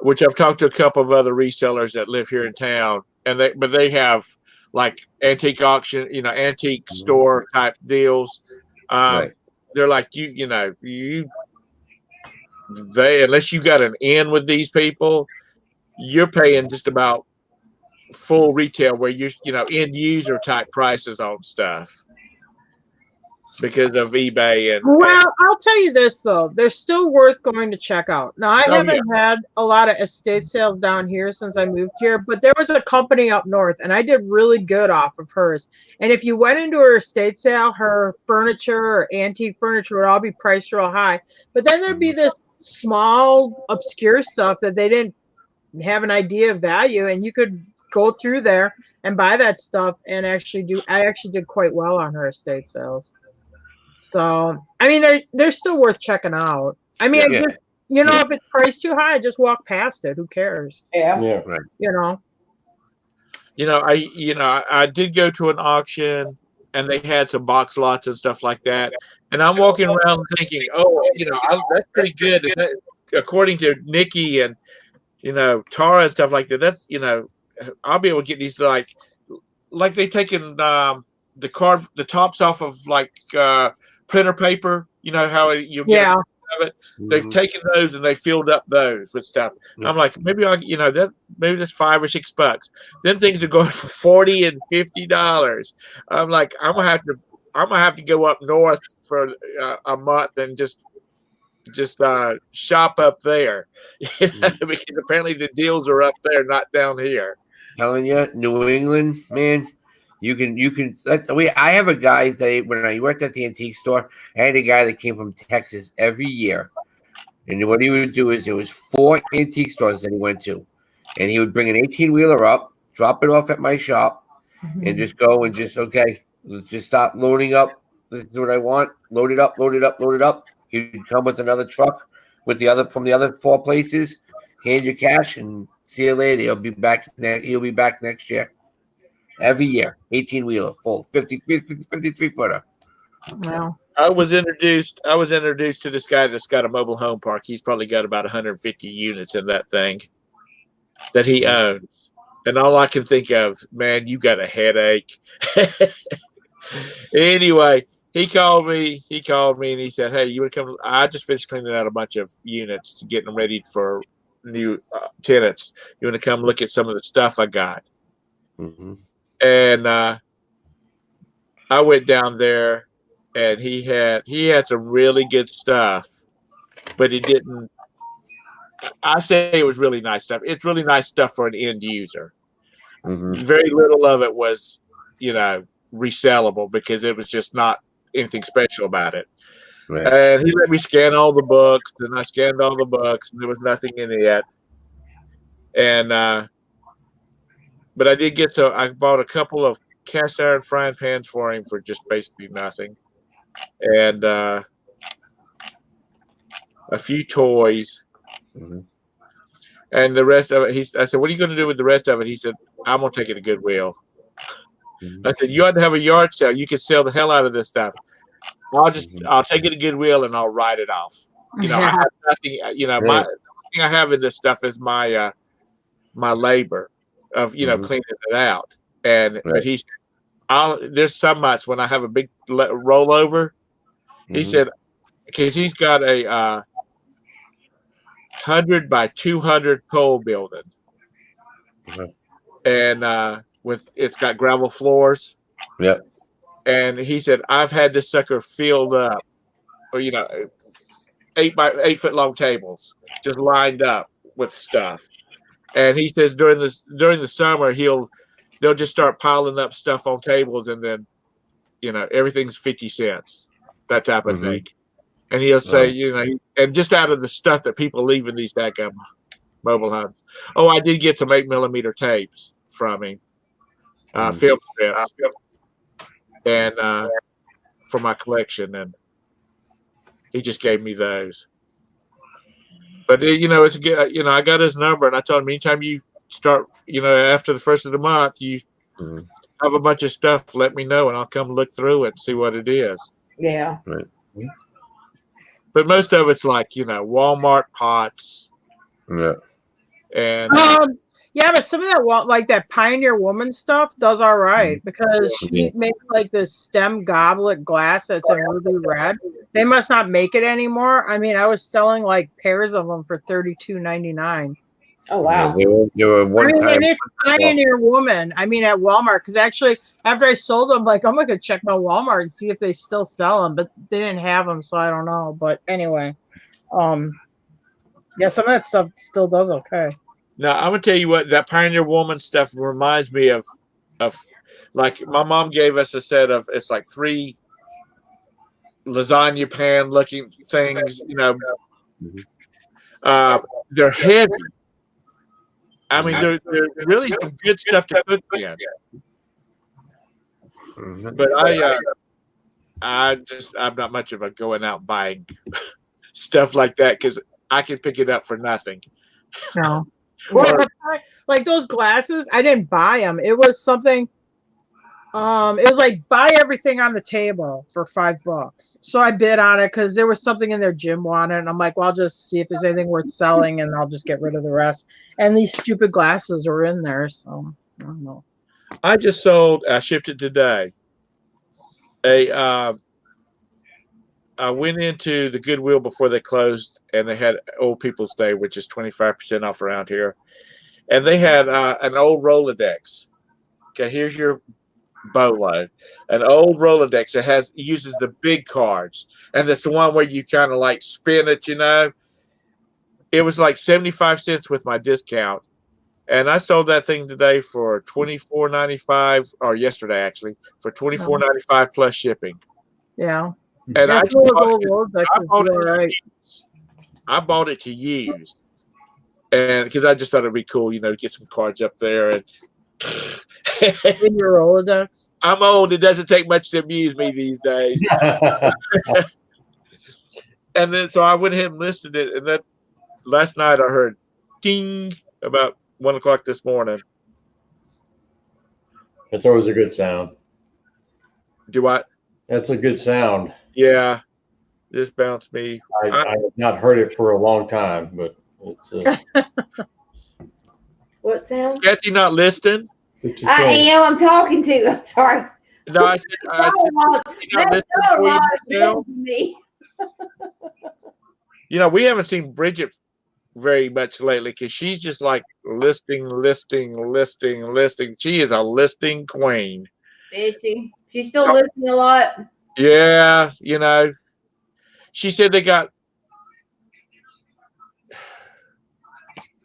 which I've talked to a couple of other resellers that live here in town, and they have like antique auction, antique store type deals. Right. They're like unless you got an in with these people, you're paying just about full retail where end user type prices on stuff because of eBay I'll tell you this though, they're still worth going to check out. Now I haven't had a lot of estate sales down here since I moved here, but there was a company up north and I did really good off of hers. And if you went into her estate sale, her furniture or antique furniture would all be priced real high. But then there'd be this small obscure stuff that they didn't have an idea of value, and you could go through there and buy that stuff and I actually did quite well on her estate sales. So, I mean, they're still worth checking out. I mean, if it's priced too high, just walk past it. Who cares? Yeah. Right. I did go to an auction and they had some box lots and stuff like that. And I'm walking around thinking, that's pretty good. And according to Nikki and, Tara and stuff like that, that's, I'll be able to get these like they've taken the tops off of like printer paper, how you get of it. They've taken those and they filled up those with stuff. I'm like, maybe maybe that's $5 or $6. Then things are going for $40 and $50. I'm like, I'm gonna have to go up north for a month and just shop up there because apparently the deals are up there, not down here. Telling you, New England, man. You can. I have a guy when I worked at the antique store, I had a guy that came from Texas every year, and what he would do is there was 4 antique stores that he went to, and he would bring an 18-wheeler up, drop it off at my shop, and just go and let's just start loading up. This is what I want. Load it up, load it up, load it up. He'd come with another truck from the other 4 places, hand you cash, and see you later. He'll be back next year. every year. 18-wheeler, full, 53 footer. Well, I was introduced to this guy that's got a mobile home park. He's probably got about 150 units in that thing that he owns. And all I can think of, man, you got a headache. Anyway, he called me and he said, "Hey, you want to come? I just finished cleaning out a bunch of units, getting them ready for new tenants. You want to come look at some of the stuff I got?" Mm-hmm. And I went down there, and he had some really good stuff, but it didn't. I say it was really nice stuff. It's really nice stuff for an end user. Mm-hmm. Very little of it was, resellable because it was just not anything special about it. Right. And he let me scan all the books, and I scanned all the books, and there was nothing in it yet. And but I did get I bought a couple of cast iron frying pans for him for just basically nothing, and a few toys, Mm-hmm. and the rest of it. I said, "What are you going to do with the rest of it?" He said, "I'm going to take it to Goodwill." Mm-hmm. I said, "You ought to have a yard sale. You can sell the hell out of this stuff. Mm-hmm. I'll take it to Goodwill and I'll write it off. I yeah. have nothing. My thing I have in this stuff is my my labor of Mhm. cleaning it out. And but Right. there's some months when I have a big rollover. He Mhm. said because he's got a 100 by 200 pole building, Mhm. and it's got gravel floors. Yep. And he said I've had this sucker filled up, or 8 foot long tables just lined up with stuff. And he says during the summer they'll just start piling up stuff on tables, and then everything's 50 cents, that type of Mhm. thing. And he'll say, Oh. and just out of the stuff that people leave in these daggum mobile homes. Oh, I did get some 8mm tapes from him, film strips, and for my collection, and he just gave me those. But it's good. I got his number, and I told him anytime you start, after the first of the month, you Mhm. have a bunch of stuff, let me know, and I'll come look through it and see what it is. Yeah. Right. But most of it's like Walmart pots Yeah. and Yeah, but some of that like that Pioneer Woman stuff does all right because she Yeah. makes like this stem goblet glass that's in ruby red. They must not make it anymore. I mean, I was selling like pairs of them for $32.99. Oh Yeah, wow. they were I one mean, time. and it's Pioneer Woman. I mean, at Walmart, because actually, after I sold them, like I'm gonna check my Walmart and see if they still sell them, but they didn't have them, so I don't know. But anyway, yeah, some of that stuff still does okay. now I'm gonna tell you what that Pioneer Woman stuff reminds me of like my mom gave us a set of it's like 3 lasagna pan looking things. They're heavy. I mean, they're really some good stuff to cook in. Mhm. But I'm not much of a going out buying stuff like that because I can pick it up for nothing. No. Or- Well, like those glasses, I didn't buy them. It was something. It was like buy everything on the table for $5. So I bid on it because there was something in there Jim wanted, and I'm like, well, I'll just see if there's anything worth selling, and I'll just get rid of the rest. And these stupid glasses were in there, so I don't know. I shipped it today. I went into the Goodwill before they closed, and they had Old People's Day, which is 25% off around here. And they had an old Rolodex. Okay, here's your bolo. An old Rolodex. It uses the big cards, and that's the one where you kind of like spin it. It was like 75 cents with my discount, and I sold that thing today for $24.95, or yesterday actually for $24.95 plus shipping. Yeah. And Yeah, I some of those bought old it- Rolodexes bought do it all to right. use. I bought it to use, and because I just thought it'd be cool, get some cards up there. And In your Rolodex. I'm old; it doesn't take much to amuse me these days. And then so I went ahead and listed it, and then last night I heard ding about 1 o'clock this morning. That's always a good sound. Do what? That's a good sound. Yeah, this bounced me. I have not heard it for a long time, but it's What sound? Kathy not listening? it's a I thing. am. I'm talking to. I'm sorry. No, I said, Kathy not That's listening so for you, long Marcel? to me. You know, we haven't seen Bridget very much lately because she's just like listing. She is a listing queen. Is she? She's still listening a lot. Yeah, you know, she said they got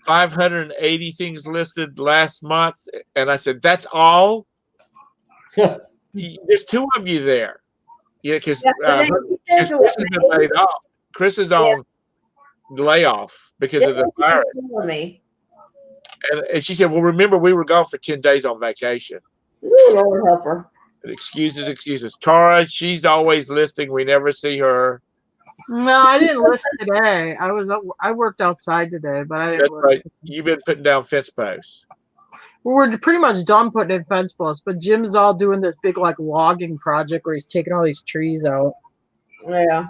580 things listed last month, and I said, "That's all." There's two of you there, yeah, because Yeah, Chris has been laid off. Chris is on layoff because of the virus, me. and she said, "Well, remember, we were gone for 10 days on vacation." Ooh, Lord help her. Excuses. Tara, she's always listing. We never see her. No, I didn't list today. I worked outside today, but I didn't That's list. right. You've been putting down fence posts. We're pretty much done putting in fence posts, but Jim's all doing this big like logging project where he's taking all these trees out. Yeah.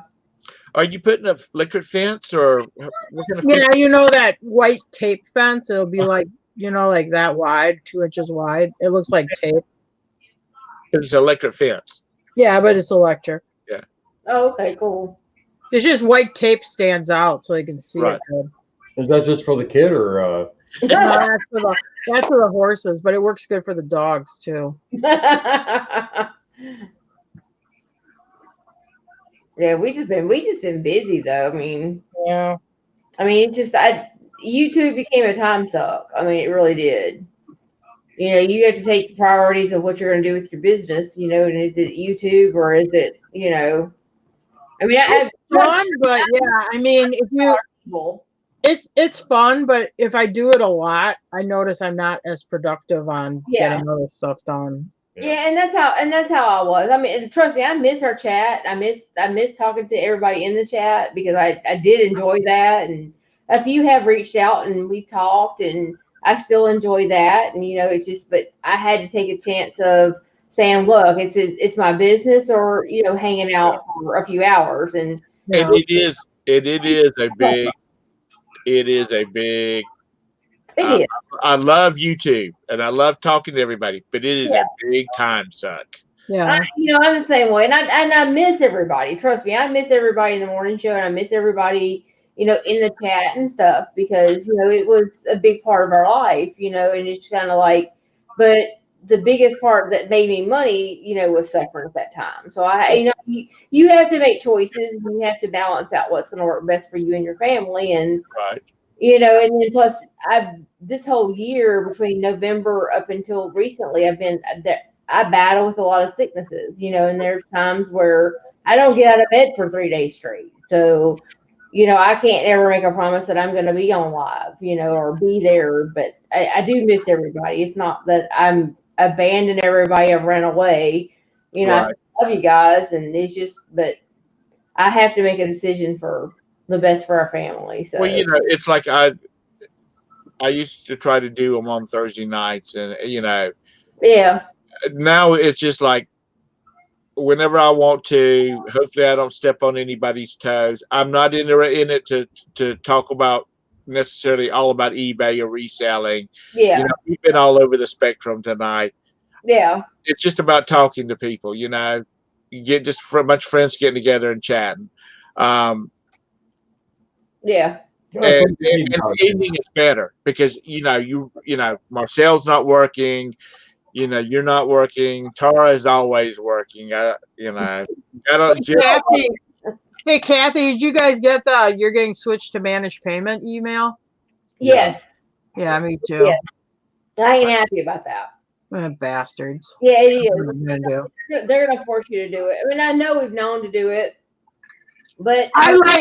Are you putting up electric fence or what kind of Yeah, fence? you know that white tape fence? It'll be like, like that wide, 2 inches wide. It looks like tape. It's an electric fence. Yeah, but it's electric. Oh, okay, cool. It's just white tape stands out so you can see Right. it good. Is that just for the kid or? No, that's for the horses, but it works good for the dogs too. Yeah, we just been busy though. I mean, Yeah. it's just YouTube became a time suck. I mean, it really did. You have to take priorities of what you're going to do with your business. And is it YouTube or is it, It's fun, but yeah, I mean, if you it's fun, but if I do it a lot, I notice I'm not as productive on getting other stuff done. Yeah, and that's how I was. I mean, trust me, I miss our chat. I miss talking to everybody in the chat because I did enjoy that, and a few have reached out and we talked, and I still enjoy that. And it's just, but I had to take a chance of saying, look, it's my business, or hanging out for a few hours, and it is a big. It is a big. I love YouTube and I love talking to everybody, but it is a big time suck. Yeah. I'm the same way, and I miss everybody. Trust me, I miss everybody in the morning show, and I miss everybody, in the chat and stuff, because it was a big part of our life, and it's kind of like, but the biggest part that made me money, was suffering at that time. So you have to make choices, and you have to balance out what's going to work best for you and your family, and right. and then plus this whole year between November up until recently, I battle with a lot of sicknesses, and there's times where I don't get out of bed for 3 days straight. So, I can't ever make a promise that I'm going to be on live, or be there, but I do miss everybody. It's not that I'm abandoning everybody. I've ran away, Right. I love you guys, and it's just, but I have to make a decision for the best for our family. So, Well, it's like I used to try to do them on Thursday nights, and yeah. Now it's just like whenever I want to. Hopefully, I don't step on anybody's toes. I'm not in it to talk about necessarily all about eBay or reselling. Yeah. We've been all over the spectrum tonight. Yeah. It's just about talking to people. You get just for a bunch of friends getting together and chatting. Yeah. And evening is better because Marcel's not working. You're not working. Tara is always working. I don't. Hey, Kathy, did you guys get you're getting switched to managed payment email? Yes. Yeah, me too. Yeah. I ain't happy about that. Bastards. Yeah, it is. What are you gonna do? They're gonna force you to do it. I mean, I know we've known to do it, but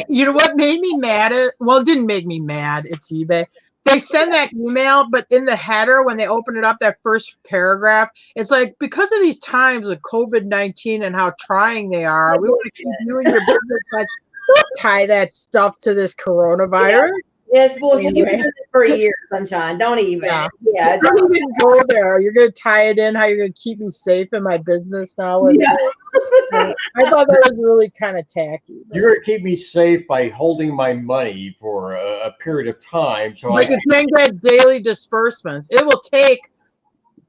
you know what made me mad? It didn't make me mad. It's eBay. They send that email, but in the header, when they open it up, that first paragraph, it's like, because of these times with COVID-19 and how trying they are, we want to keep you and your business. Like, don't tie that stuff to this coronavirus. Yes, well, you've been Anyway. doing it for a year, sunshine. Don't even. Yeah. Yeah. Don't even go there. You're gonna tie it in how you're gonna keep me safe in my business now. With Yeah. I thought that was really kind of tacky. But, You're gonna keep me safe by holding my money for a period of time, so I but you can get daily disbursements. It will take.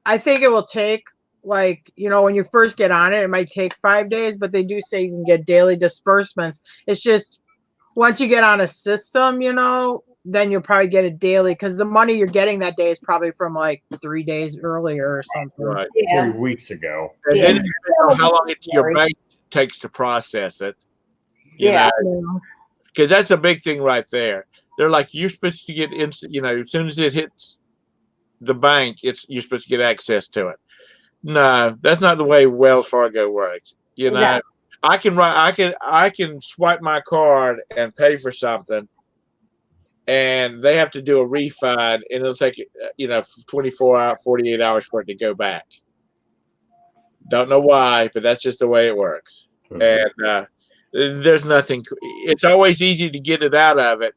I think it will take like when you first get on it, it might take 5 days, but they do say you can get daily disbursements. It's just once you get on a system, then you'll probably get it daily because the money you're getting that day is probably from like 3 days earlier or something. Right. Yeah. 3 weeks ago. And Yeah. then it depends on how long your bank takes to process it. You Yeah. know, because that's a big thing right there. They're like, you're supposed to get instant, as soon as it hits the bank, you're supposed to get access to it. No, that's not the way Wells Fargo works. No. I can swipe my card and pay for something, and they have to do a refund, and it'll take 24 hours, 48 hours for it to go back. Don't know why, but that's just the way it works. And there's nothing. It's always easy to get it out of it,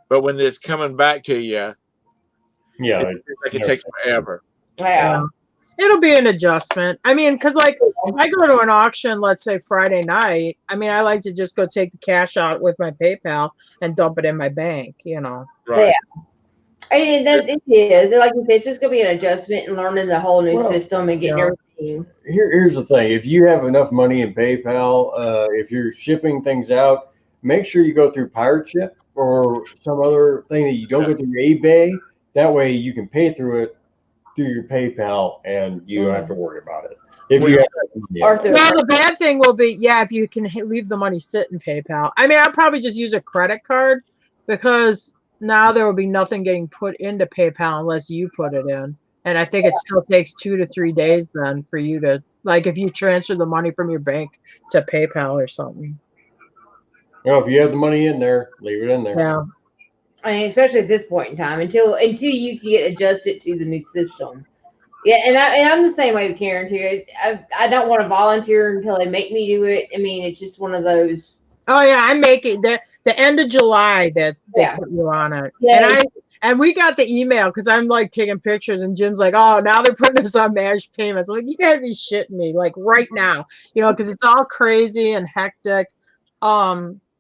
but when it's coming back to you, Yeah, it takes forever. Yeah. It'll be an adjustment. I mean, because like if I go to an auction, let's say Friday night, I mean, I like to just go take the cash out with my PayPal and dump it in my bank, Right. Yeah. It is. Like you said, it's just going to be an adjustment and learning the whole new system and getting everything. Here's the thing: if you have enough money in PayPal, if you're shipping things out, make sure you go through Pirate Ship or some other thing that you don't go through eBay. That way, you can pay through your PayPal, and you don't have to worry about it. If you have the bad thing will be, if you can leave the money sit in PayPal. I mean, I'll probably just use a credit card because now there will be nothing getting put into PayPal unless you put it in. And I think it still takes 2 to 3 days then for you to, like, if you transfer the money from your bank to PayPal or something. if you have the money in there, leave it in there. Yeah. I mean, especially at this point in time, until you can get adjusted to the new system. Yeah, and I'm the same way with Karen too. I don't want to volunteer until they make me do it. I mean, it's just one of those. Oh yeah, I'm making the end of July that they put you on it. Yeah. And we got the email because I'm like taking pictures and Jim's like, oh, now they're putting us on managed payments. I'm like, you gotta be shitting me, like right now, because it's all crazy and hectic.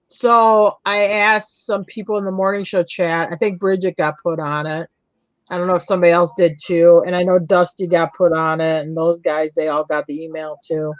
So I asked some people in the morning show chat. I think Bridget got put on it. I don't know if somebody else did too. And I know Dusty got put on it, and those guys, they all got the email too.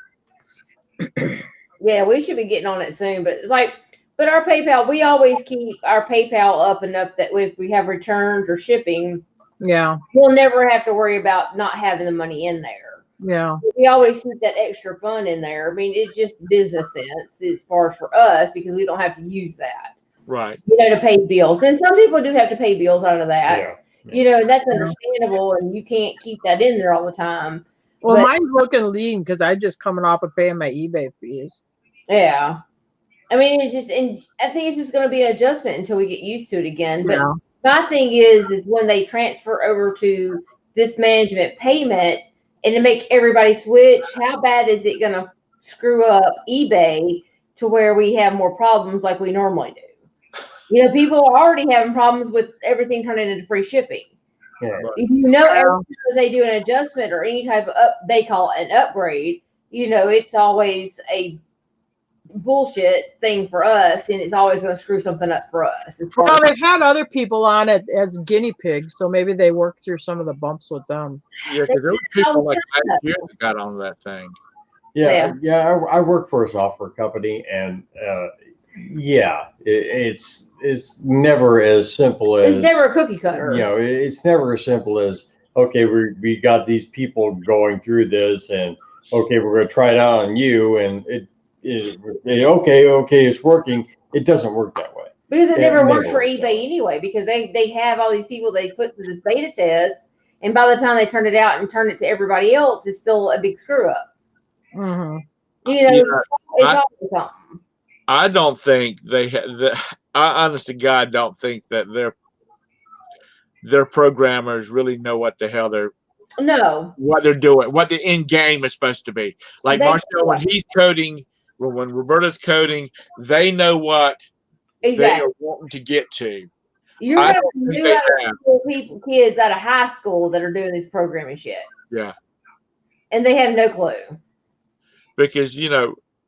Yeah, we should be getting on it soon. But it's like, but our PayPal, we always keep our PayPal up enough that if we have returns or shipping, we'll never have to worry about not having the money in there. Yeah. We always keep that extra fund in there. I mean, it's just business sense as far as for us because we don't have to use that. Right. To pay bills. And some people do have to pay bills out of that. Yeah. And that's understandable and you can't keep that in there all the time. Well, mine's looking lean because I'm just coming off of paying my eBay fees. Yeah. I mean, it's just, and I think it's just going to be an adjustment until we get used to it again. But my thing is when they transfer over to this management payment and to make everybody switch, how bad is it going to screw up eBay to where we have more problems like we normally do? People are already having problems with everything turning into free shipping. Yeah. If every time they do an adjustment or any type of they call it an upgrade, it's always a bullshit thing for us, and it's always going to screw something up for us. Well, they've had other people on it as guinea pigs, so maybe they worked through some of the bumps with them. Yeah, because there were people like last year that got on that thing. Yeah. I work for a software company, and it's never as simple as. It's never a cookie cutter. It's never as simple as okay, we got these people going through this, and okay, we're going to try it out on you, and okay, it's working. It doesn't work that way. Because it never worked for eBay anyway, because they have all these people they put through this beta test, and by the time they turn it out and turn it to everybody else, it's still a big screw up. Mm-hmm. It's always something. I don't think they I honest to God don't think that their programmers really know what the hell what they're doing, what the end game is supposed to be. Like Marcel, when he's coding, when Roberta's coding, they know what they are wanting to get to. You're I having don't think new they out of have. school people, kids out of high school that are doing this programming shit, Yeah, and they have no clue. because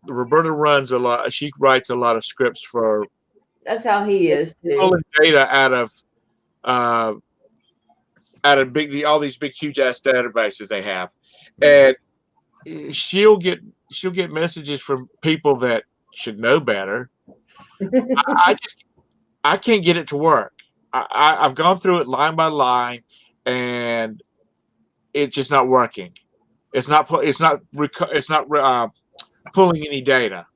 Roberta runs a lot. She writes a lot of scripts for That's how he is too. pulling data out of all these big huge ass databases they have, and she'll get messages from people that should know better. I can't get it to work. I've gone through it line by line, and it's just not working. It's not pulling any data,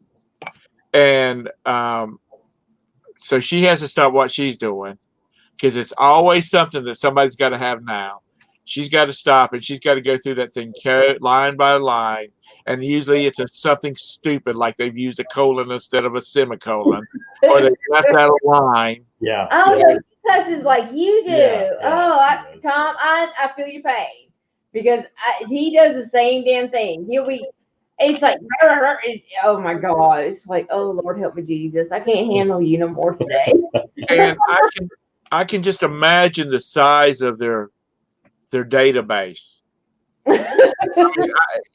and so she has to stop what she's doing, because it's always something that somebody's got to have now. She's got to stop, and she's got to go through that thing line by line. And usually it's something stupid, like they've used a colon instead of a semicolon, or they left out a line. Yeah. Oh, yeah. so she cusses like you do. Yeah, Tom, I feel your pain, because he does the same damn thing. It's like, oh my God, it's like, oh Lord help me Jesus, I can't handle you no more today. And I can just imagine the size of their database.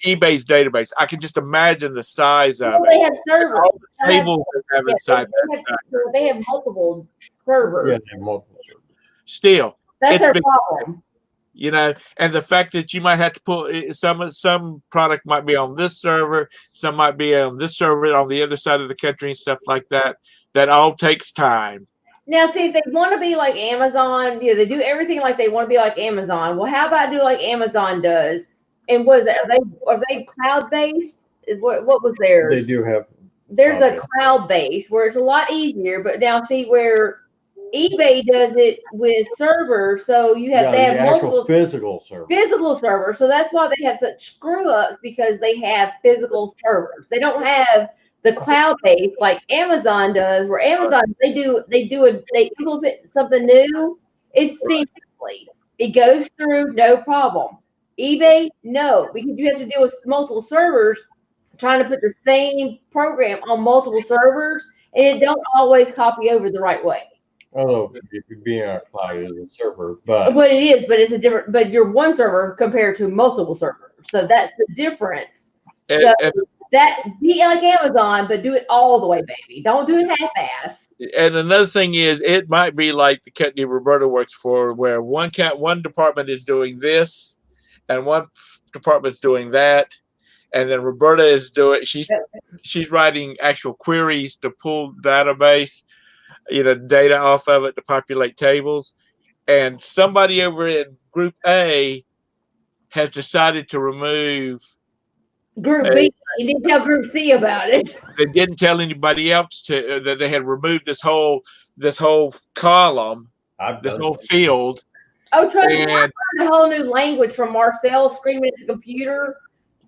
eBay's database. I can just imagine the size of They it. have servers. All the tables they have inside. They have multiple servers. Yeah, they have multiple servers. Still, That's it's her big, problem. and the fact that you might have to pull some product might be on this server, some might be on this server on the other side of the country and stuff like that. That all takes time. Now, see, if they want to be like Amazon, they do everything like they want to be like Amazon. Well, how about do like Amazon does? And what is it? Are they cloud based? What was theirs? They do have. There's a cloud base where it's a lot easier, but now see where eBay does it with servers, so they have multiple physical servers. So that's why they have such screw ups, because they have physical servers. They don't have the cloud base like Amazon does, where Amazon they implement something new, it's seamlessly. It goes through no problem. eBay, no, because you have to deal with multiple servers trying to put the same program on multiple servers, and it don't always copy over the right way. Although being on a cloud is a server, but it is, but it's a different. But you're one server compared to multiple servers, so that's the difference. And That be like Amazon, but do it all the way, baby. Don't do it half-ass. And another thing is, it might be like the company Roberta works for, where one department is doing this, and one department's doing that, and then Roberta is she's writing actual queries to pull database, data off of it to populate tables, and somebody over in Group A has decided to remove Group B. You didn't tell Group C about it. They didn't tell anybody else that they had removed this whole column, this whole field. Oh, trust me, I learned a whole new language from Marcel screaming at the computer,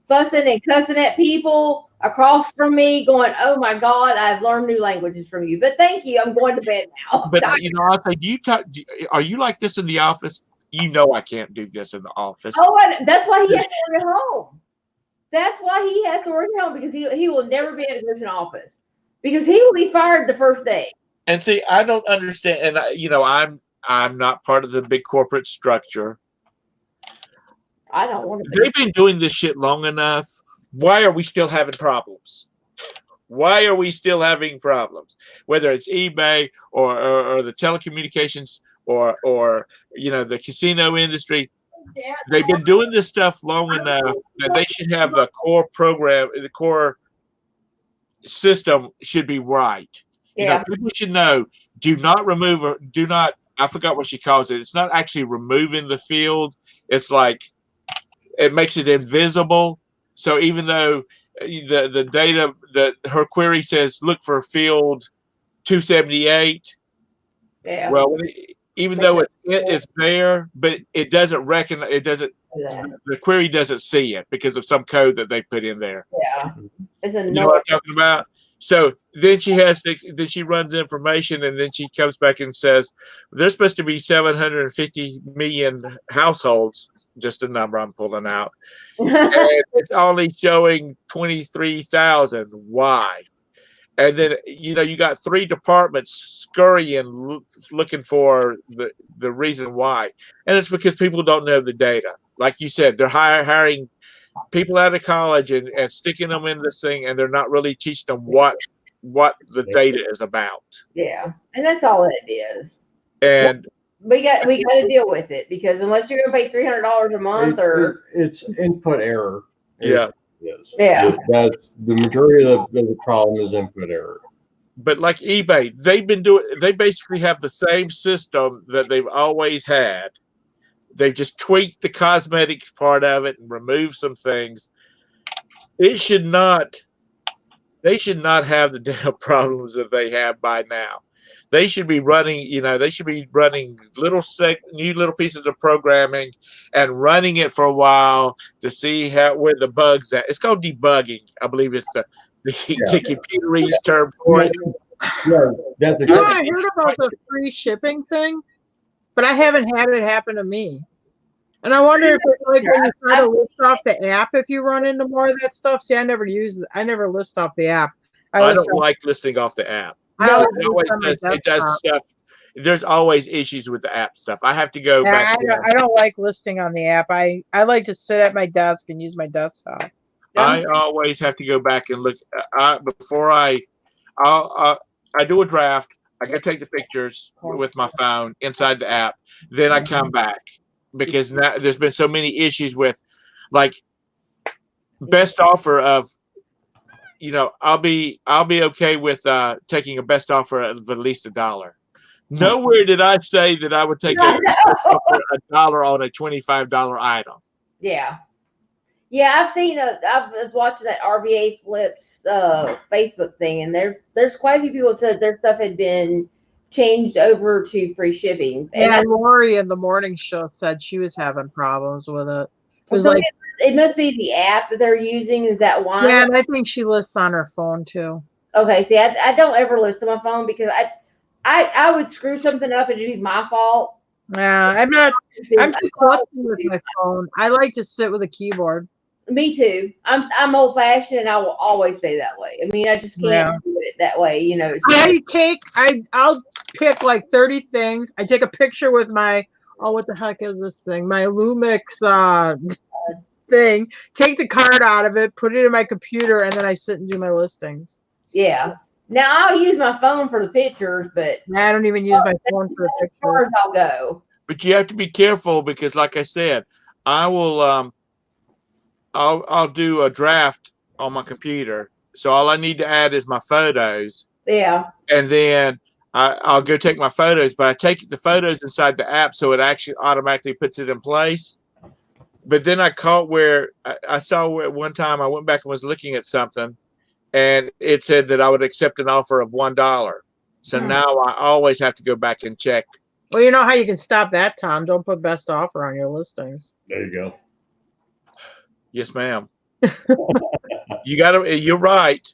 fussing and cussing at people across from me, going, "Oh my God, I've learned new languages from you." But thank you, I'm going to bed now. But I say, are you like this in the office? I can't do this in the office. Oh, that's why he has to work at home. That's why he has to work at home, because he will never be able to go to an office, because he will be fired the first day. And see, I don't understand. And I'm not part of the big corporate structure. I don't want to. They've been doing this shit long enough. Why are we still having problems? Why are we still having problems? Whether it's eBay or the telecommunications or the casino industry. They've been doing this stuff long enough that they should have the core program, the core system should be right. Yeah. People should know, do not remove or do not, I forgot what she calls it. It's not actually removing the field. It's like, it makes it invisible. So even though the data that her query says, look for field 278. Yeah. Well, even though it's there, but it doesn't recognize, the query doesn't see it because of some code that they put in there. Yeah. You know what I'm talking about? So then she runs information, and then she comes back and says, there's supposed to be 750 million households, just a number I'm pulling out. And it's only showing 23,000. Why? And then, you got 3 departments scurrying, looking for the reason why. And it's because people don't know the data. Like you said, they're hiring people out of college and sticking them in this thing, and they're not really teaching them what the data is about. Yeah, and that's all it is. And we got to deal with it, because unless you're going to pay $300 a month, it's input error. Yeah. Yeah. That's the majority of the problem is input error. But like eBay, they basically have the same system that they've always had. They've just tweaked the cosmetics part of it and removed some things. They should not have the damn problems that they have by now. They should be running, new little pieces of programming and running it for a while to see where the bugs at. It's called debugging, I believe it's the computerese term for it. Yeah, that's I heard about the free shipping thing, but I haven't had it happen to me. And I wonder if it's like when you try to list off the app, if you run into more of that stuff. See, I never list off the app. I don't like listing off the app. It does stuff. There's always issues with the app stuff. I have to go back. I don't like listing on the app. I like to sit at my desk and use my desktop. I always have to go back and look before I do a draft. I got to take the pictures with my phone inside the app. Then I come back, because now there's been so many issues with, like, best offer of, I'll be okay with taking a best offer of at least $1. Nowhere did I say that I would take $1 on a $25 item. Yeah. I've seen. I was watching that RVA Flips Facebook thing, and there's quite a few people said their stuff had been changed over to free shipping. And Lori in the morning show said she was having problems with it. It must be the app that they're using. Is that why? Yeah, and I think she lists on her phone too. Okay, see, I don't ever list on my phone, because I would screw something up and it'd be my fault. Yeah, I'm too clumsy with my phone. I like to sit with a keyboard. Me too. I'm old fashioned, and I will always stay that way. I mean, I just can't do it that way. I'll pick like 30 things. I take a picture with my, what the heck is this thing? My Lumix thing. Take the card out of it, put it in my computer, and then I sit and do my listings. Yeah. Now I'll use my phone for the pictures, but I don't even use my phone for the pictures. I'll go. But you have to be careful, because, like I said, I will. I'll do a draft on my computer, so all I need to add is my photos. Yeah. And then I'll go take my photos, but I take the photos inside the app, so it actually automatically puts it in place. But then I caught where I saw where one time I went back and was looking at something, and it said that I would accept an offer of $1. So now I always have to go back and check. Well, you know how you can stop that, Tom? Don't put best offer on your listings. There you go. Yes, ma'am. You're right.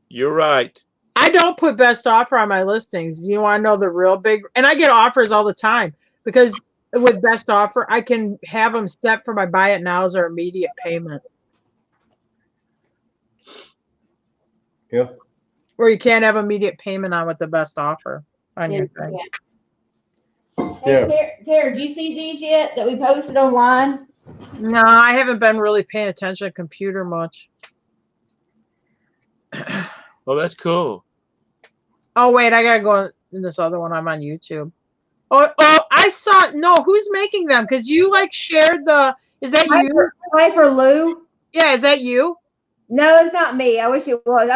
You're right. I don't put best offer on my listings. You want to know the real big, and I get offers all the time, because with best offer, I can have them set for my buy it nows or immediate payment. Yeah. Or you can't have immediate payment on with the best offer on your thing. Hey, Tara, do you see these yet that we posted online? No, I haven't been really paying attention to computer much. Well, that's cool. Oh, wait, I gotta go in this other one. I'm on YouTube. Oh, I saw. No, who's making them? Because you shared the. Is that you? Piper Lou. Yeah, is that you? No, it's not me. I wish it was.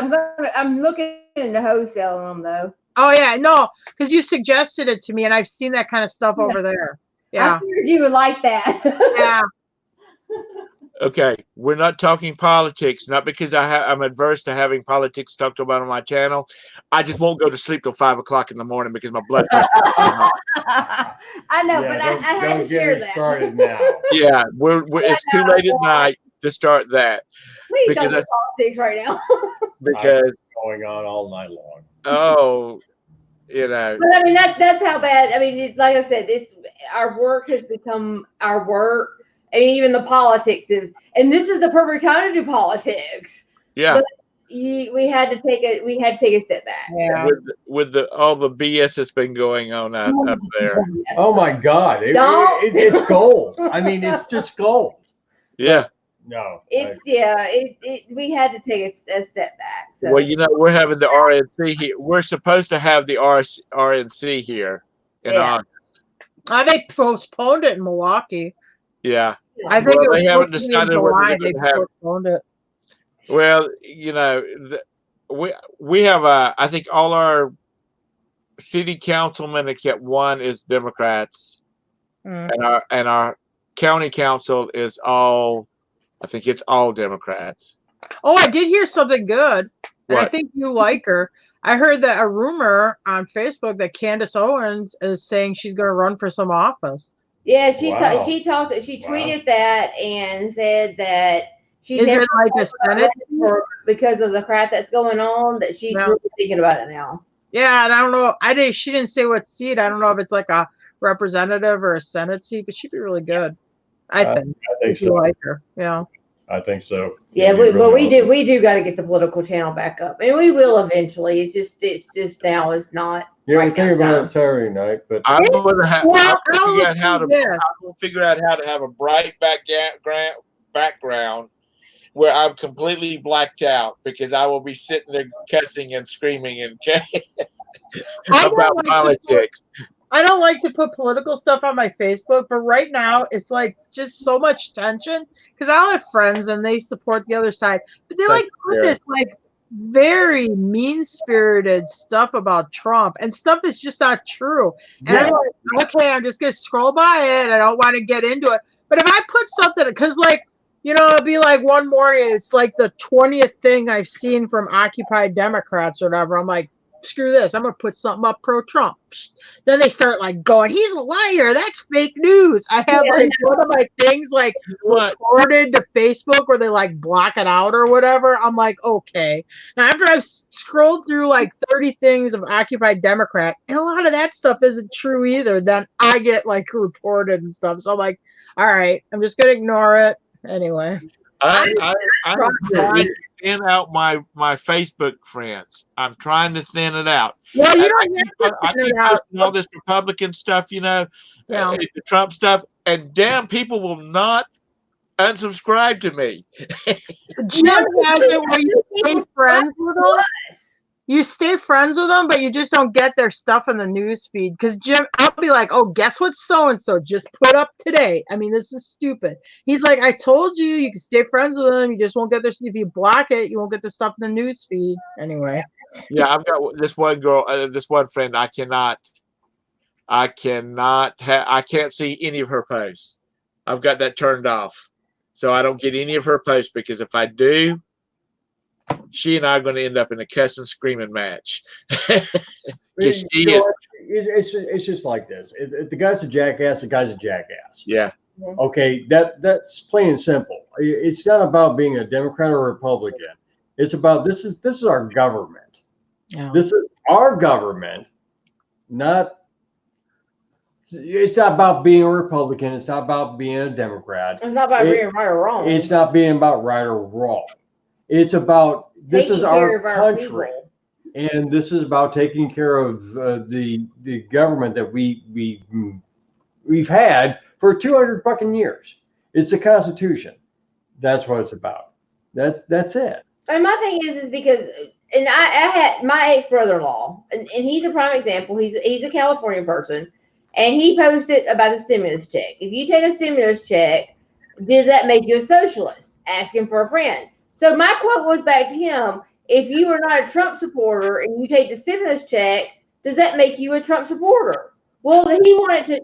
I'm looking into wholesaling them though. Oh yeah, no, because you suggested it to me, and I've seen that kind of stuff over there. Yeah, I figured you would like that. Yeah. Okay, we're not talking politics, not because I'm adverse to having politics talked about on my channel. I just won't go to sleep till 5 o'clock in the morning because my blood pressure. I know, but I had to share that. Started now. Yeah, it's too late at night to start that. Please don't do politics right now. Because going on all night long. Oh, But I mean, that's how bad. I mean, like I said, our work has become our work. And even the politics and this is the perfect time to do politics. Yeah. But, we had to take a step back. Yeah. with all the BS that's been going on up there. Oh my God, it's gold. I mean, it's just gold. Yeah. No, We had to take a step back. So. Well, we're having the RNC here. We're supposed to have the RNC here in August. They postponed it in Milwaukee. Yeah. I think they haven't decided whether they're going to have. Postponed it. Well, we have I think all our city councilmen except one is Democrats, and our county council is all. I think it's all Democrats. Oh, I did hear something good. And I What? think you like her. I heard that a rumor on Facebook that Candace Owens is saying she's going to run for some office. Yeah, she Wow. tweeted that and said that she's Is never it like a Senate? because of the crap that's going on that she's Yeah. really thinking about it now. Yeah, and I don't know. She didn't say what seat. I don't know if it's like a representative or a Senate seat, but she'd be really good. I think if you like her. Yeah. I think so. Yeah, but we do got to get the political channel back up, and we will eventually. It's just now is not. Yeah, right we think now about it Saturday night, but I'm going to have. Well, I'll figure out how to have a bright background where I'm completely blacked out because I will be sitting there cussing and screaming and about politics. I don't like to put political stuff on my Facebook, but right now it's like just so much tension because I have friends and they support the other side, but they like put this like very mean-spirited stuff about Trump and stuff that's just not true. And I'm like, okay, I'm just gonna scroll by it. I don't want to get into it. But if I put something, because like, it'd be like one morning, it's like the 20th thing I've seen from Occupy Democrats or whatever. I'm like, screw this. I'm going to put something up pro-Trump. Then they start like going, he's a liar. That's fake news. I have like one of my things like recorded to Facebook where they like block it out or whatever. I'm like, okay. Now after I've scrolled through like 30 things of Occupy Democrat, and a lot of that stuff isn't true either, then I get like reported and stuff. So I'm like, all right, I'm just going to ignore it. Anyway. I'm trying to thin out my Facebook friends. I'm trying to thin it out. Well, you don't have I keep posting all this Republican stuff, the Trump stuff, and damn, people will not unsubscribe to me. Jim has it where you stay friends with them. You stay friends with them, but you just don't get their stuff in the news feed. Because Jim, I'll be like, oh, guess what so-and-so just put up today? I mean, this is stupid. He's like, I told you, you can stay friends with them. You just won't get their stuff. If you block it, you won't get the stuff in the news feed. Anyway. Yeah, I've got this one girl, this one friend. I can't see any of her posts. I've got that turned off. So I don't get any of her posts because if I do, she and I are going to end up in a cuss and screaming match. It's just like this. If the guy's a jackass, the guy's a jackass. Yeah. Okay, that's plain and simple. It's not about being a Democrat or a Republican. It's about this is our government. Yeah. This is our government. It's not about being a Republican. It's not about being a Democrat. It's not about being right or wrong. It's not being about right or wrong. It's about this is our country, and this is about taking care of the government that we've had for 200 fucking years. It's the Constitution. That's what it's about. That's it. And my thing is because, and I had my ex-brother-in-law, and he's a prime example. He's a California person, and he posted about the stimulus check. If you take a stimulus check, does that make you a socialist? Asking for a friend. So my quote was back to him: if you are not a Trump supporter and you take the stimulus check, does that make you a Trump supporter? Well, he wanted to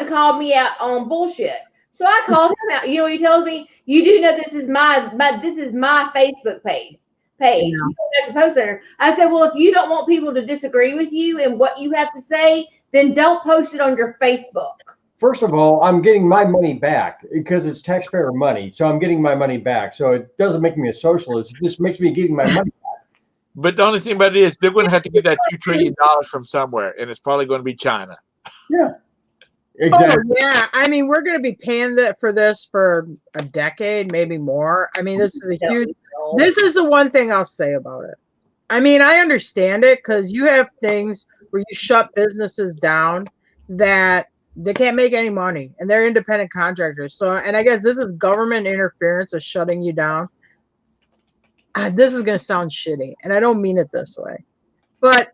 call me out on bullshit. So I called him out. You know what he tells me? You do know this is my Facebook page. Yeah. You don't have to post there. I said, well, if you don't want people to disagree with you and what you have to say, then don't post it on your Facebook. First of all, I'm getting my money back because it's taxpayer money. So I'm getting my money back. So it doesn't make me a socialist. It just makes me getting my money back. But the only thing about it is they're going to have to get that $2 trillion from somewhere, and it's probably going to be China. Yeah. Exactly. Oh yeah, I mean we're going to be paying for this for a decade, maybe more. I mean this is a huge. This is the one thing I'll say about it. I mean I understand it because you have things where you shut businesses down that they can't make any money and they're independent contractors. So and I guess this is government interference of shutting you down. This is going to sound shitty, and I don't mean it this way, but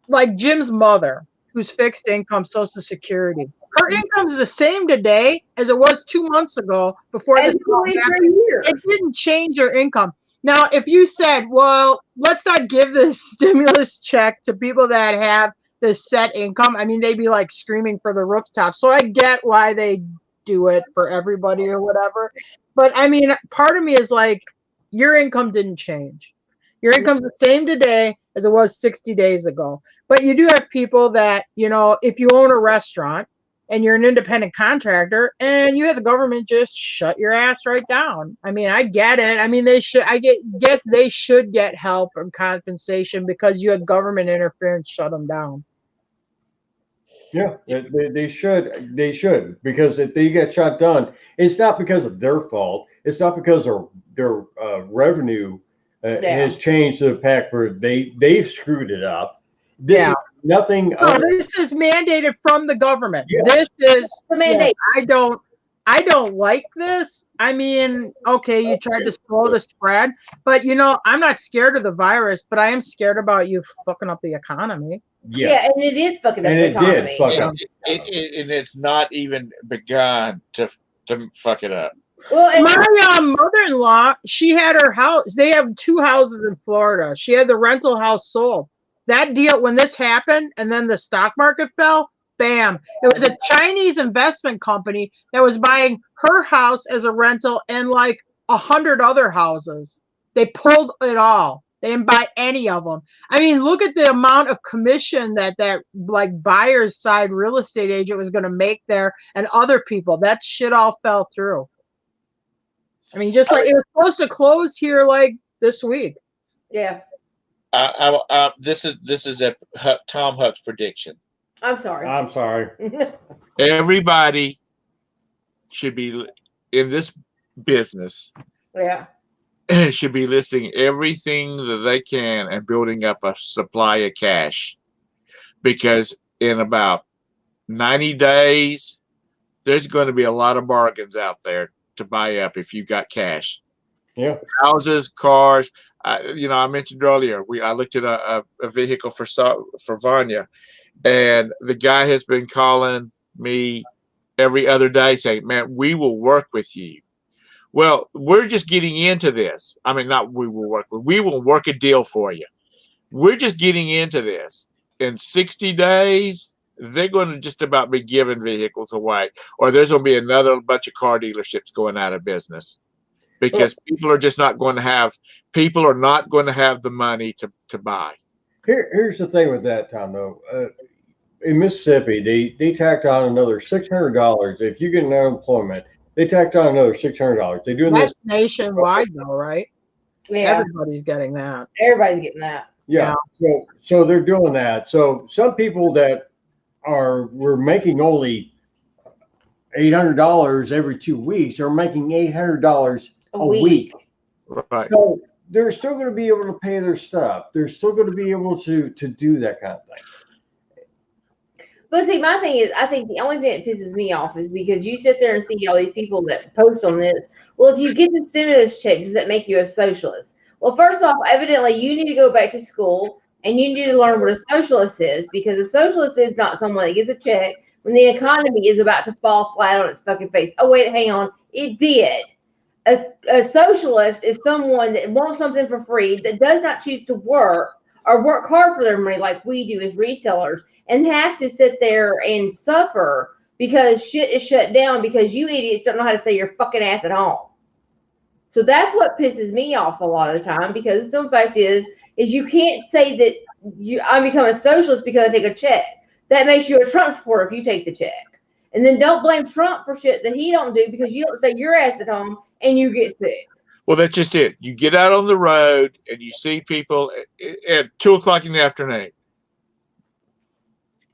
like Jim's mother, who's fixed income Social Security. Her income's the same today as it was 2 months ago before this all happened. It didn't change her income. Now, if you said, well, let's not give this stimulus check to people that have this set income, I mean, they'd be like screaming for the rooftop. So I get why they do it for everybody or whatever. But I mean, part of me is like, your income didn't change. Your income's the same today as it was 60 days ago. But you do have people that, you know, if you own a restaurant and you're an independent contractor and you have the government just shut your ass right down. I mean, I get it. I mean, guess they should get help and compensation because you had government interference shut them down. Yeah, they should because if they get shut down, it's not because of their fault. It's not because their revenue has changed to the fact where they've screwed it up. This is nothing. No, this is mandated from the government. Yeah. This is the mandate. I don't like this. I mean, okay, you tried to slow the spread, but you know, I'm not scared of the virus, but I am scared about you fucking up the economy. Yeah, and it is fucking up And the it economy. did fuck up. And it's not even begun to fuck it up. Well, and My mother-in-law, she had her house. They have 2 houses in Florida. She had the rental house sold. That deal, when this happened, and then the stock market fell, bam! It was a Chinese investment company that was buying her house as a rental and like 100 other houses. They pulled it all. They didn't buy any of them. I mean, look at the amount of commission that like buyer's side real estate agent was going to make there, and other people. That shit all fell through. I mean, just like it was supposed to close here like this week. yeah, This is a Tom Huck's prediction. I'm sorry. I'm sorry. Everybody should be in this business. Yeah. Should be listing everything that they can and building up a supply of cash, because in about 90 days, there's going to be a lot of bargains out there to buy up if you've got cash. Yeah. Houses, cars. I mentioned earlier, I looked at a vehicle for Vanya, and the guy has been calling me every other day saying, man, we will work with you. Well, we're just getting into this. I mean, not we will work a deal for you. We're just getting into this. In 60 days, they're going to just about be giving vehicles away, or there's going to be another bunch of car dealerships going out of business because people are not going to have the money to buy. Here's the thing with that, Tom, though. In Mississippi, they tacked on another $600 if you get an unemployment. They tacked on another $600. They're doing That's this nationwide, though, right? Yeah. Everybody's getting that. Everybody's getting that. Yeah. So they're doing that. So some people that were making only $800 every 2 weeks are making $800 a week. Right. So they're still going to be able to pay their stuff. They're still going to be able to do that kind of thing. But see, my thing is, I think the only thing that pisses me off is because you sit there and see all these people that post on this. Well, if you get the stimulus check, does that make you a socialist? Well, first off, evidently you need to go back to school and you need to learn what a socialist is, because a socialist is not someone that gets a check when the economy is about to fall flat on its fucking face. Oh, wait, hang on. It did. A socialist is someone that wants something for free, that does not choose to work or work hard for their money like we do as resellers, and have to sit there and suffer because shit is shut down because you idiots don't know how to say your fucking ass at home. So that's what pisses me off a lot of the time, because the fact is you can't say that I become a socialist because I take a check. That makes you a Trump supporter if you take the check. And then don't blame Trump for shit that he don't do because you don't stay your ass at home and you get sick. Well, that's just it. You get out on the road and you see people at 2 o'clock in the afternoon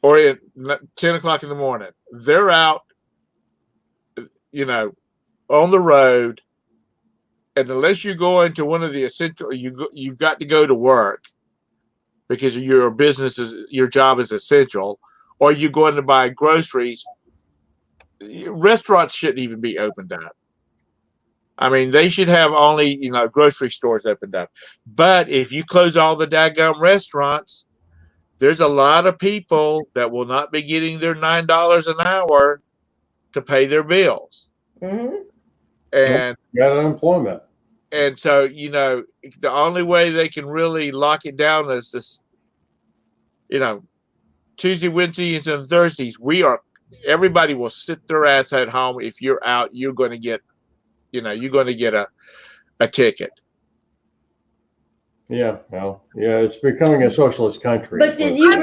or at 10 o'clock in the morning. they're out, you know, on the road, and unless you go into one of the essential, you've got to go to work because your business is, your job is essential, or you're going to buy groceries. Restaurants shouldn't even be opened up. I mean, they should have only, you know, grocery stores opened up. But if you close all the daggum restaurants, there's a lot of people that will not be getting their $9 an hour to pay their bills. Mm-hmm. And got unemployment. And so, you know, the only way they can really lock it down is this, you know, Tuesday, Wednesdays, and Thursdays. Everybody will sit their ass at home. If you're out, you're going to get, you know, you're going to get a ticket. Yeah, well, yeah, it's becoming a socialist country. But did you? I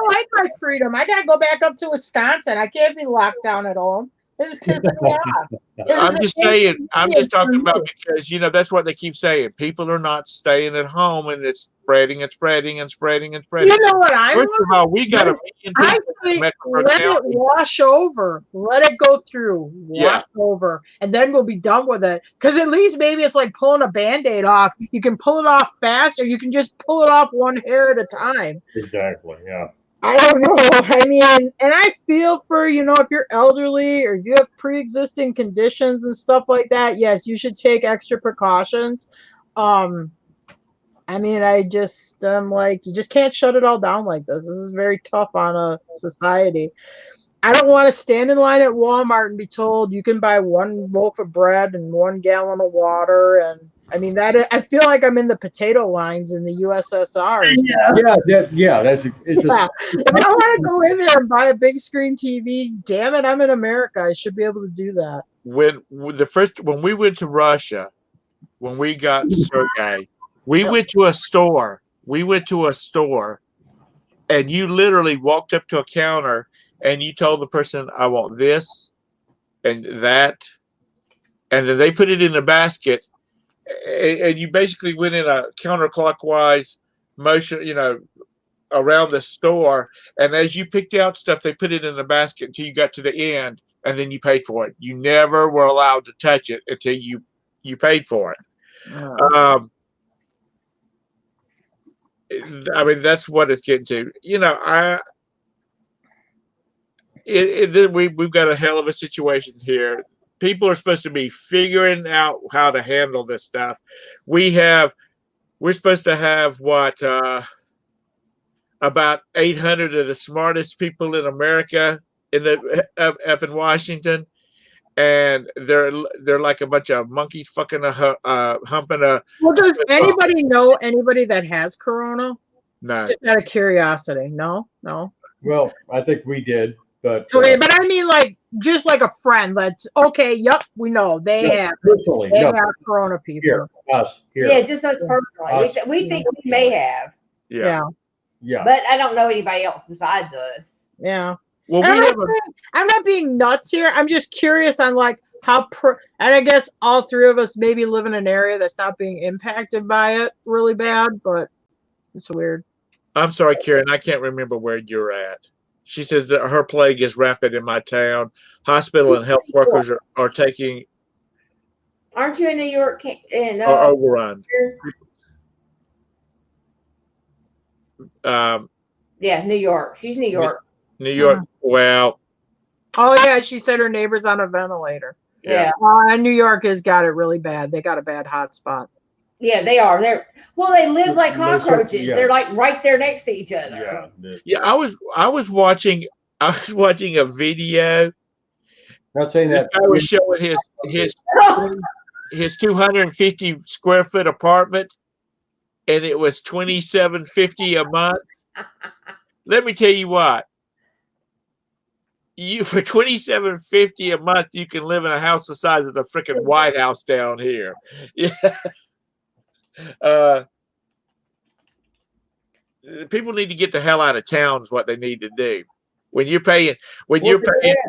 like my freedom. I gotta go back up to Wisconsin. I can't be locked down at home. This is pissing me off. I'm just saying, I'm just talking about because, you know, that's what they keep saying. People are not staying at home, and it's spreading and spreading and spreading and spreading. You know what I First want? of all, we got a million I people in think Metro let it County. wash over. Let it go through. Wash over. And then we'll be done with it. Because at least maybe it's like pulling a Band-Aid off. You can pull it off fast, or you can just pull it off one hair at a time. Exactly, yeah. I don't know. I mean, and I feel for, you know, if you're elderly or you have pre-existing conditions and stuff like that, yes, you should take extra precautions. I mean, I'm like, you just can't shut it all down like this. This is very tough on a society. I don't want to stand in line at Walmart and be told you can buy one loaf of bread and 1 gallon of water. And I mean, I feel like I'm in the potato lines in the USSR. Yeah. It's If I want to go in there and buy a big screen TV, damn it, I'm in America. I should be able to do that. When we went to Russia, when we got Sergey, we went to a store. And you literally walked up to a counter and you told the person, I want this and that. And then they put it in a basket. And you basically went in a counterclockwise motion, you know, around the store. And as you picked out stuff, they put it in the basket until you got to the end, and then you paid for it. You never were allowed to touch it until you paid for it. Oh. I mean, that's what it's getting to. You know, we've got a hell of a situation here. People are supposed to be figuring out how to handle this stuff. We're supposed to have about 800 of the smartest people in America up in Washington, and they're like a bunch of monkeys fucking humping a. Well, does anybody know anybody that has corona? No. Just out of curiosity. No. Well, I think we did, but Okay, but I mean, like, just like a friend. That's okay. Yup, we know they have corona people. Us here. Yeah, just us personally. We think we may have. Yeah. But I don't know anybody else besides us. Yeah. Well, I'm not being nuts here. I'm just curious on like how and I guess all three of us maybe live in an area that's not being impacted by it really bad, but it's weird. I'm sorry, Karen. I can't remember where you're at. She says that her plague is rampant in my town. Hospital and health workers are taking. Aren't you in New York? Are overrun. Yeah, New York. She's New York. New York. Well. Oh yeah, she said her neighbor's on a ventilator. Yeah. And New York has got it really bad. They got a bad hot spot. Yeah, they are. They live like cockroaches. They're like right there next to each other. Yeah. I was watching a video. Not saying this that guy was showing his 250 square foot apartment, and it was $27.50 a month. Let me tell you what. For $27.50 a month, you can live in a house the size of the freaking White House down here. Yeah. People need to get the hell out of town is what they need to do. When you're paying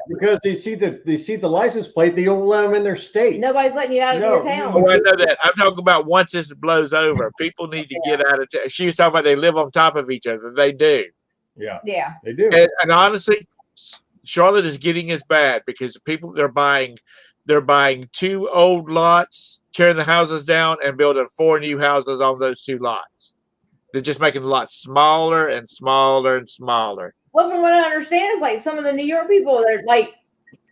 because they see the license plate, they don't let them in their state. Nobody's letting you out of your town. Oh, I know that. I'm talking about once this blows over, people need to get out of town. She was talking about they live on top of each other. They do. Yeah, yeah, they do. And honestly, Charlotte is getting as bad because people they're buying 2 old lots, tearing the houses down, and building 4 new houses on those 2 lots. They're just making the lots smaller and smaller and smaller. Well, from what I understand, is like some of the New York people, they're like,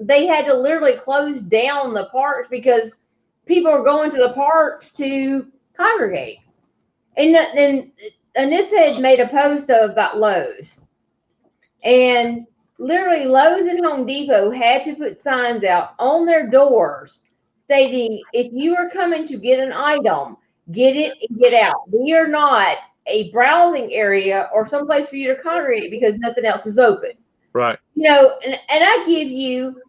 they had to literally close down the parks because people are going to the parks to congregate. And this had made a post about Lowe's. And literally Lowe's and Home Depot had to put signs out on their doors stating, if you are coming to get an item, get it and get out. We are not a browsing area or someplace for you to congregate because nothing else is open. Right. You know, and I give you,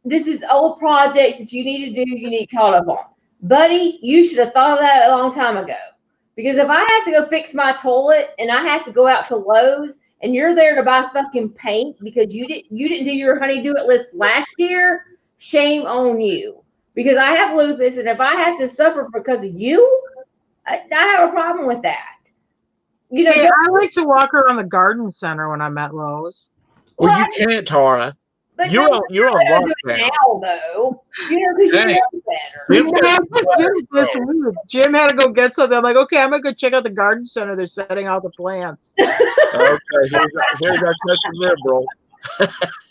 this is old projects that you need to do, you need caught up on. Buddy, you should have thought of that a long time ago. Because if I have to go fix my toilet and I have to go out to Lowe's and you're there to buy fucking paint because you didn't do your honey-do it list last year, shame on you. Because I have lupus, and if I have to suffer because of you, I have a problem with that. You know, Hey, I like to walk around the garden center when I'm at Lowe's. Well, you can't, Tara. but You're on do it lockdown. now, though. You know, because you Hey. know better. Jim's Yeah, got- I just did it this week. Jim had to go get something. I'm like, okay, I'm gonna go check out the garden center. They're setting out the plants. Okay, here's our cousin liberal.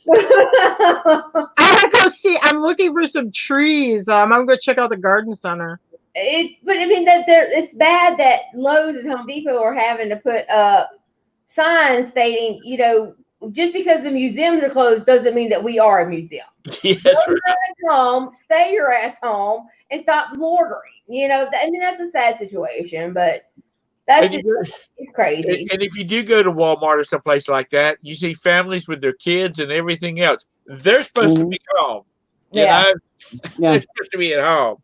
I gotta go see. I'm looking for some trees. I'm gonna go check out the garden center. But I mean it's bad that Lowe's and Home Depot are having to put up signs stating, you know, just because the museums are closed doesn't mean that we are a museum. Yes, Go right. your ass home, stay your ass home, and stop loitering. You know, I mean that's a sad situation, but that's And just it's crazy. And if you do go to Walmart or someplace like that, you see families with their kids and everything else. They're supposed to be home. You Yeah. know? They're supposed to be at home.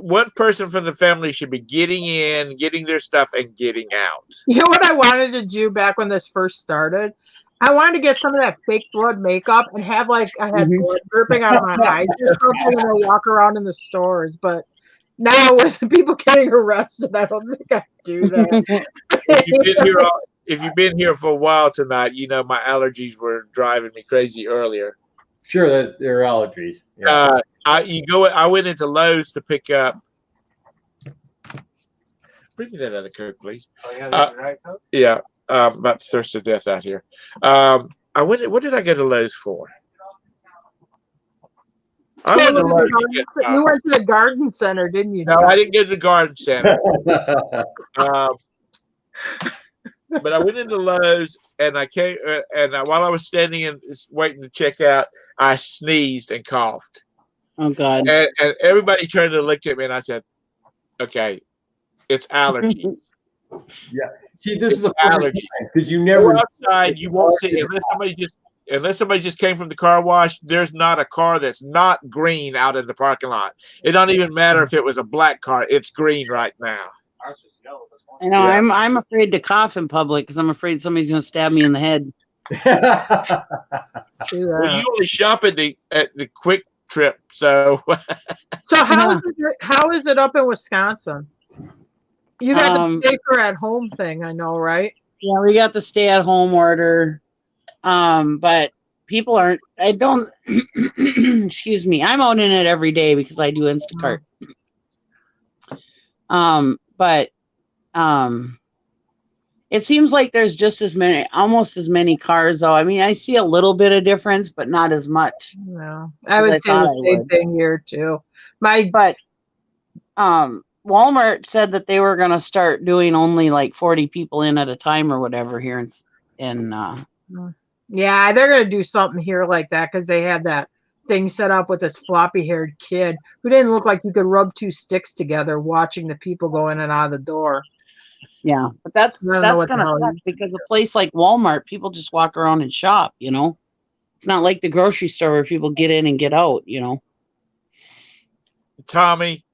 One person from the family should be getting in, getting their stuff, and getting out. You know what I wanted to do back when this first started? I wanted to get some of that fake blood makeup and have like I had blood dripping out of my eyes or something, and then walk around in the stores. But now with people getting arrested, I don't think I do that. If you've been here for a while tonight, you know my allergies were driving me crazy earlier. Sure, that there are allergies. Yeah. I went into Lowe's to pick up. Bring me that other Coke, please. Yeah, I'm about to thirst to death out here. What did I go to Lowe's for? I went to Lowe's to get, You went to the garden center, didn't you? no, I didn't go to the garden center. But I went into Lowe's and I came and while I was standing and waiting to check out, I sneezed and coughed. Oh God. And everybody turned and looked at me and I said, "Okay, it's allergies." Yeah. See, this is the allergy because you never Go outside. You won't see unless somebody just came from the car wash. There's not a car that's not green out in the parking lot. It don't even matter if it was a black car. It's green right now. I know. Yeah. I'm afraid to cough in public because I'm afraid somebody's going to stab me in the head. Well, you only shop at the Quick Trip, so. So how is it up in Wisconsin? You got the safer at home thing, I know, right? Yeah, we got the stay at home order. But people aren't, I don't, excuse me, I'm out in it every day because I do Instacart. But it seems like there's just almost as many cars though. I mean, I see a little bit of difference, but not as much. No, I would say the same thing here too. But Walmart said that they were going to start doing only like 40 people in at a time or whatever here yeah, they're going to do something here like that because they had that thing set up with this floppy-haired kid who didn't look like you could rub 2 sticks together watching the people go in and out of the door. Yeah, but that's going to suck because a place like Walmart, people just walk around and shop, you know. It's not like the grocery store where people get in and get out, you know. Tommy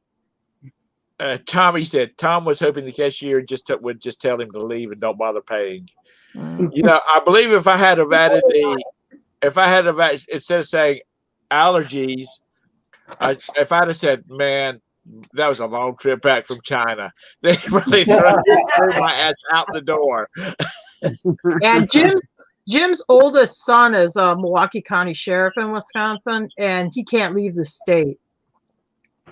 said Tom was hoping the cashier would just tell him to leave and don't bother paying. You know, I believe if I had instead of saying allergies, if I'd have said, man, that was a long trip back from China, they really threw my ass out the door. And Jim's oldest son is a Milwaukee County Sheriff in Wisconsin, and he can't leave the state.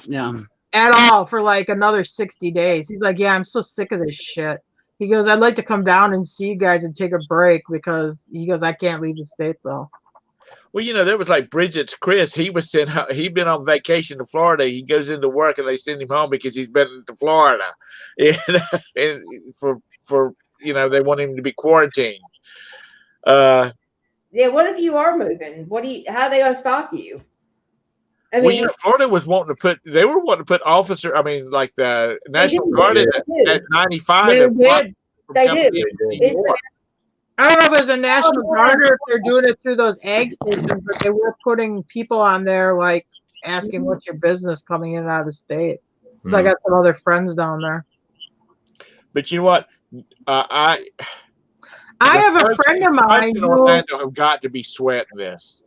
Yeah. At all for like another 60 days. He's like, yeah, I'm so sick of this shit. He goes, I'd like to come down and see you guys and take a break because he goes, I can't leave the state though. Well, there was like Bridget's Chris. He was sent. He'd been on vacation to Florida. He goes into work and they send him home because he's been to Florida, and for they want him to be quarantined. Yeah. What if you are moving? How are they gonna stop you? I mean, Florida was wanting to put. They were wanting to put like the National Guard at 95. They did. They do. I don't know if it's a National Guard or if they're doing it through those ag stations, but they were putting people on there like asking what's your business coming in and out of the state. So I got some other friends down there. But you know what? I have a friend of mine in Orlando have got to be sweating this.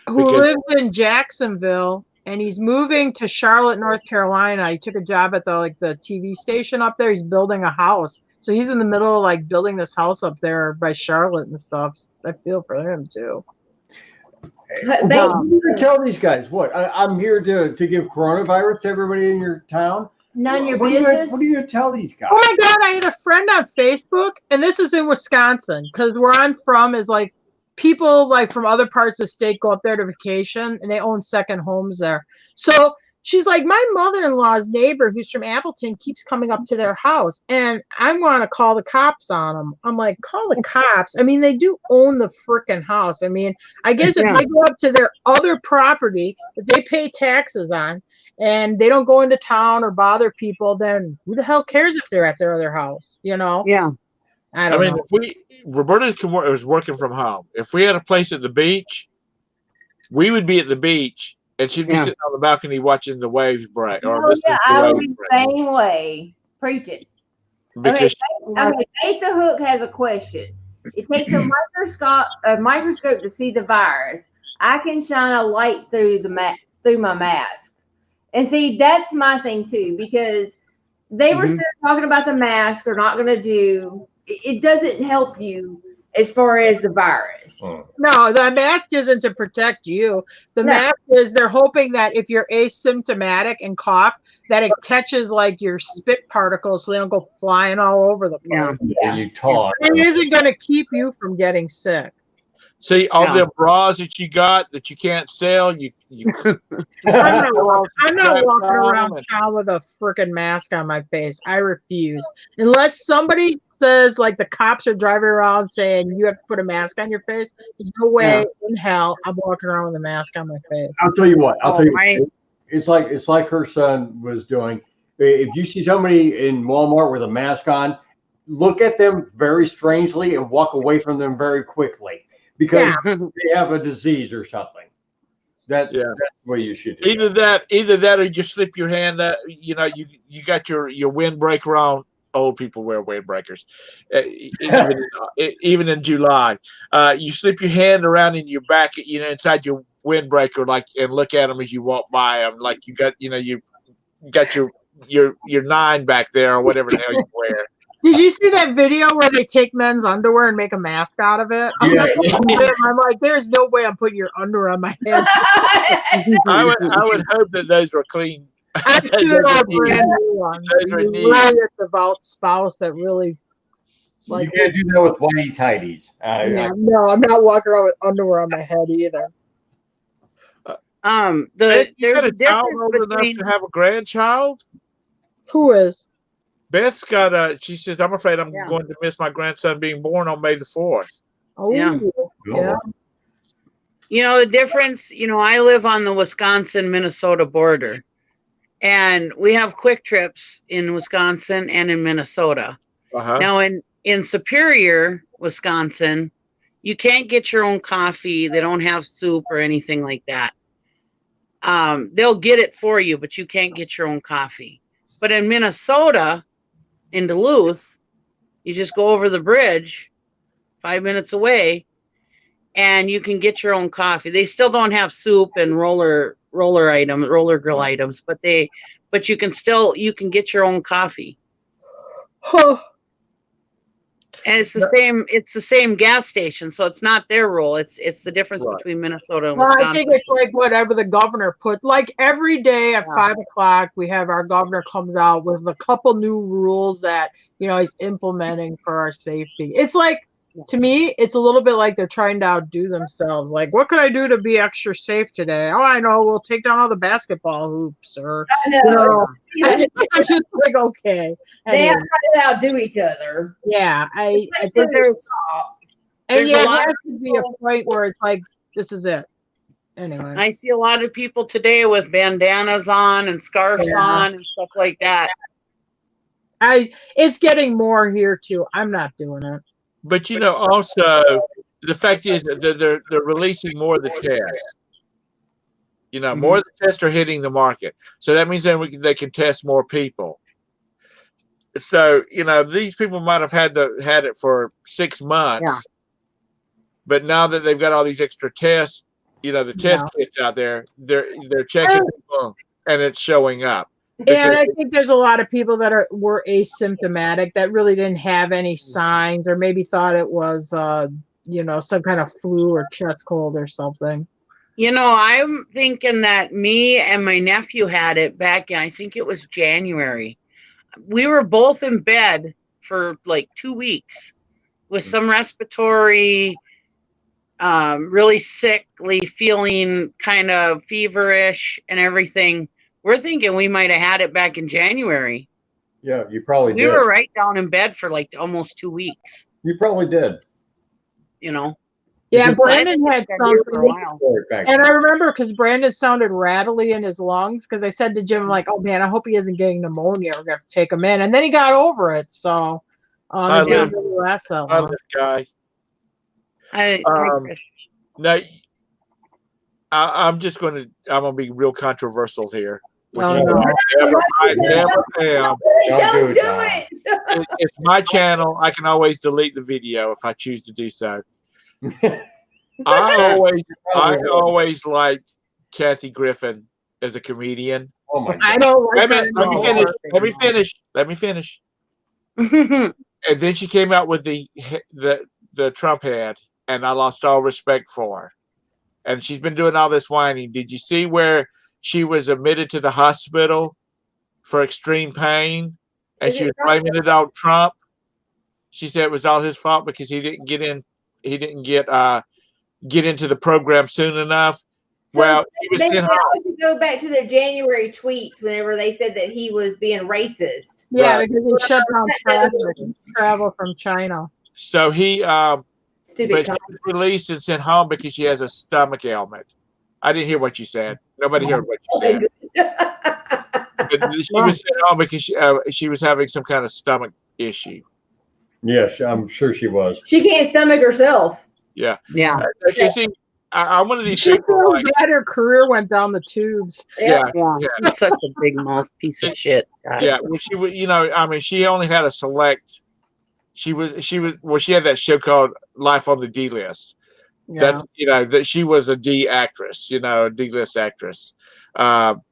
Who lives in Jacksonville, and he's moving to Charlotte, North Carolina. He took a job at the TV station up there. He's building a house. So he's in the middle of like building this house up there by Charlotte and stuff. I feel for him too. You tell these guys what? I'm here to give coronavirus to everybody in your town. None of your business. What are you going to tell these guys? Oh my God, I had a friend on Facebook, and this is in Wisconsin, because where I'm from is like people like from other parts of the state go up there to vacation, and they own second homes there. So she's like, my mother-in-law's neighbor, who's from Appleton, keeps coming up to their house, and I want to call the cops on them. I'm like, call the cops? I mean, they do own the freaking house. I mean, I guess if they go up to their other property that they pay taxes on, and they don't go into town or bother people, then who the hell cares if they're at their other house? Yeah. I don't know. If Roberta was working from home. If we had a place at the beach, we would be at the beach. And she'd be sitting on the balcony watching the waves break. I would be the same way. Preach it. Because Faith the Hook has a question. It takes a microscope to see the virus. I can shine a light through my mask. And see, that's my thing too, because they were still talking about the mask or not going to do. It doesn't help you as far as the virus. No, the mask isn't to protect you. The mask is they're hoping that if you're asymptomatic and cough, that it catches like your spit particles so they don't go flying all over the place. Yeah. You talk. It isn't going to keep you from getting sick. See, all the bras that you got that you can't sell, I'm not walking around town with a freaking mask on my face. I refuse. Unless somebody says, like, the cops are driving around saying you have to put a mask on your face, there's no way in hell I'm walking around with a mask on my face. I'll tell you what. It's like her son was doing. If you see somebody in Walmart with a mask on, look at them very strangely and walk away from them very quickly. Because they have a disease or something. That's the way you should do either that or you slip your hand you got your windbreaker on. Old people wear windbreakers, even in July. You slip your hand around in your back, inside your windbreaker, and look at them as you walk by them, like you got your 9 back there or whatever the hell you wear. Did you see that video where they take men's underwear and make a mask out of it? I'm like, there's no way I'm putting your underwear on my head. I would hope that those were clean. I'm sure they're brand new ones. Really a devout spouse that really you can't do that with whitey tighties. No, I'm not walking around with underwear on my head either. There's a difference old enough to have a grandchild. Who is? Beth's got she says, I'm afraid I'm going to miss my grandson being born on May the 4th. Oh, yeah. The difference, I live on the Wisconsin-Minnesota border, and we have quick trips in Wisconsin and in Minnesota. Now, in Superior, Wisconsin, you can't get your own coffee. They don't have soup or anything like that. They'll get it for you, but you can't get your own coffee. But in Minnesota, in Duluth, you just go over the bridge 5 minutes away and you can get your own coffee. They still don't have soup and roller grill items, but you can get your own coffee. And it's the same gas station, so it's not their rule. It's the difference Right. between Minnesota and Well, Wisconsin. I think it's like whatever the governor put. Like every day at 5 o'clock, we have our governor comes out with a couple new rules that he's implementing for our safety. It's like, to me, it's a little bit like they're trying to outdo themselves. Like, what could I do to be extra safe today? Oh, I know, we'll take down all the basketball hoops, or I know. I'm just like, okay. They Anyway, have to outdo each other. yeah, I Like, think there's and a yeah, lot it has of to be a point where it's like, this is it. Anyway, I see a lot of people today with bandanas on and scarves on and stuff like that. it's getting more here too. I'm not doing it. But also the fact is that they're releasing more of the tests. More of the tests are hitting the market, so that means then they can test more people. So these people might have had it for 6 months, but now that they've got all these extra tests, the test kits out there, they're checking people and it's showing up. Yeah, and I think there's a lot of people that were asymptomatic that really didn't have any signs, or maybe thought it was some kind of flu or chest cold or something. I'm thinking that me and my nephew had it back in, I think it was January. We were both in bed for like 2 weeks with some respiratory, really sickly feeling, kind of feverish and everything. We're thinking we might have had it back in January. Yeah, you probably did. We were right down in bed for like almost 2 weeks. You probably did. Yeah, Brandon had something. And I remember because Brandon sounded rattly in his lungs, because I said to Jim, like, oh man, I hope he isn't getting pneumonia. We're going to have to take him in. And then he got over it. So it didn't really last that long. Guy. Now, I'm going to be real controversial here. Which I never am. Don't do it. It's my channel. I can always delete the video if I choose to do so. I always liked Kathy Griffin as a comedian. Oh my God. I don't like her. Let me finish. And then she came out with the Trump ad, and I lost all respect for her. And she's been doing all this whining. Did you see where she was admitted to the hospital for extreme pain, and she was blaming it on Trump? She said it was all his fault because he didn't get into the program soon enough. So well, he was they always go back to their January tweets whenever they said that he was being racist. Yeah, because he shut down travel from China. So he but she Stupid. was released and sent home because she has a stomach ailment. I didn't hear what you said. Nobody heard what you said. But she was sent home because she was having some kind of stomach issue. Yes, I'm sure she was. She can't stomach herself. Yeah. Yeah. You see, I'm one of these She people. feels bad her career went down the tubes. Yeah. He's such a big mouth piece of shit. God. Yeah. Well, she was, she only had a select. She had that show called Life on the D List. Yeah. That's that she was a D actress, a D list actress. But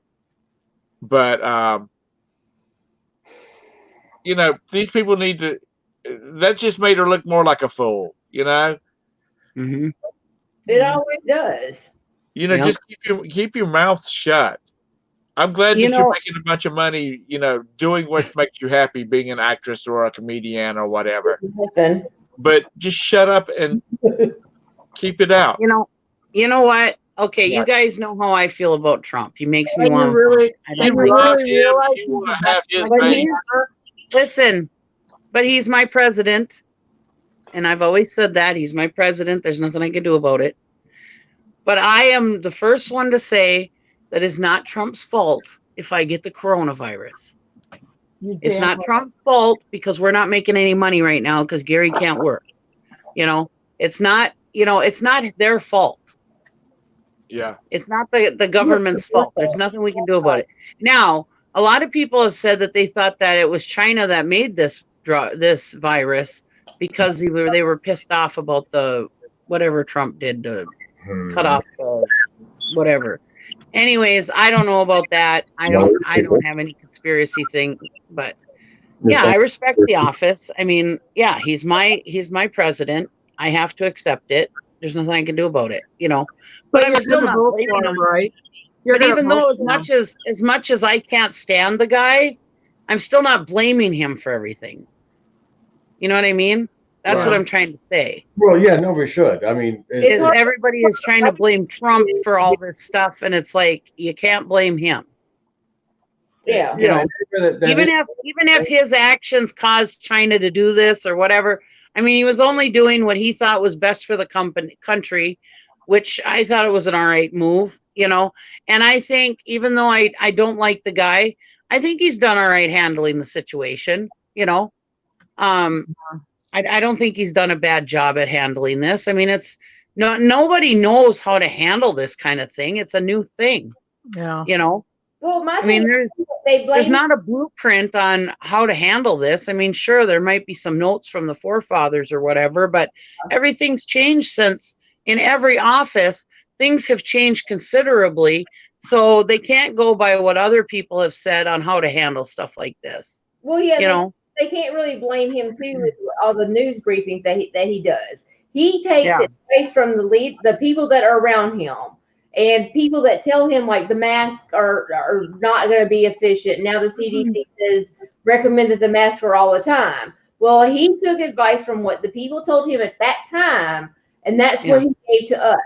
these people need to. That just made her look more like a fool, Mm-hmm. It always does. Just keep your mouth shut. I'm glad that you're making a bunch of money, doing what makes you happy, being an actress or a comedian or whatever. Listen. But just shut up and keep it out. You know what? Okay, you guys know how I feel about Trump. He makes me want. Listen, but he's my president, and I've always said that he's my president. There's nothing I can do about it. But I am the first one to say that it's not Trump's fault if I get the coronavirus. It's not Trump's fault because we're not making any money right now because Gary can't work. It's not. It's not their fault. Yeah. It's not the government's fault. There's nothing we can do about it. Now, a lot of people have said that they thought that it was China that made this virus because they were pissed off about the whatever Trump did to cut off the whatever. Anyways, I don't know about that. I don't have any conspiracy thing, but Yeah, I respect the office. I mean, yeah, he's my president. I have to accept it. There's nothing I can do about it, you know. But I'm you're still gonna not vote blaming for him. right? But even though as much as I can't stand the guy, I'm still not blaming him for everything. You know what I mean? That's what I'm trying to say. Well, yeah, nobody should. I mean, Everybody is trying to blame Trump for all this stuff, and it's like you can't blame him. Yeah. You know, even if his actions caused China to do this or whatever, I mean, he was only doing what he thought was best for the country, which I thought it was an all right move, you know. And I think even though I don't like the guy, I think he's done all right handling the situation, you know. I don't think he's done a bad job at handling this. I mean, nobody knows how to handle this kind of thing. It's a new thing. Yeah. You know. Well, I mean, there's not a blueprint on how to handle this. I mean, sure, there might be some notes from the forefathers or whatever, but everything's changed since in every office, things have changed considerably. So they can't go by what other people have said on how to handle stuff like this. Well, yeah, you know, they can't really blame him too with all the news briefings that he does. He takes it based from the people that are around him. And people that tell him like the masks are not going to be efficient. Now the CDC says recommend that the masks are all the time. Well, he took advice from what the people told him at that time, and that's what he gave to us.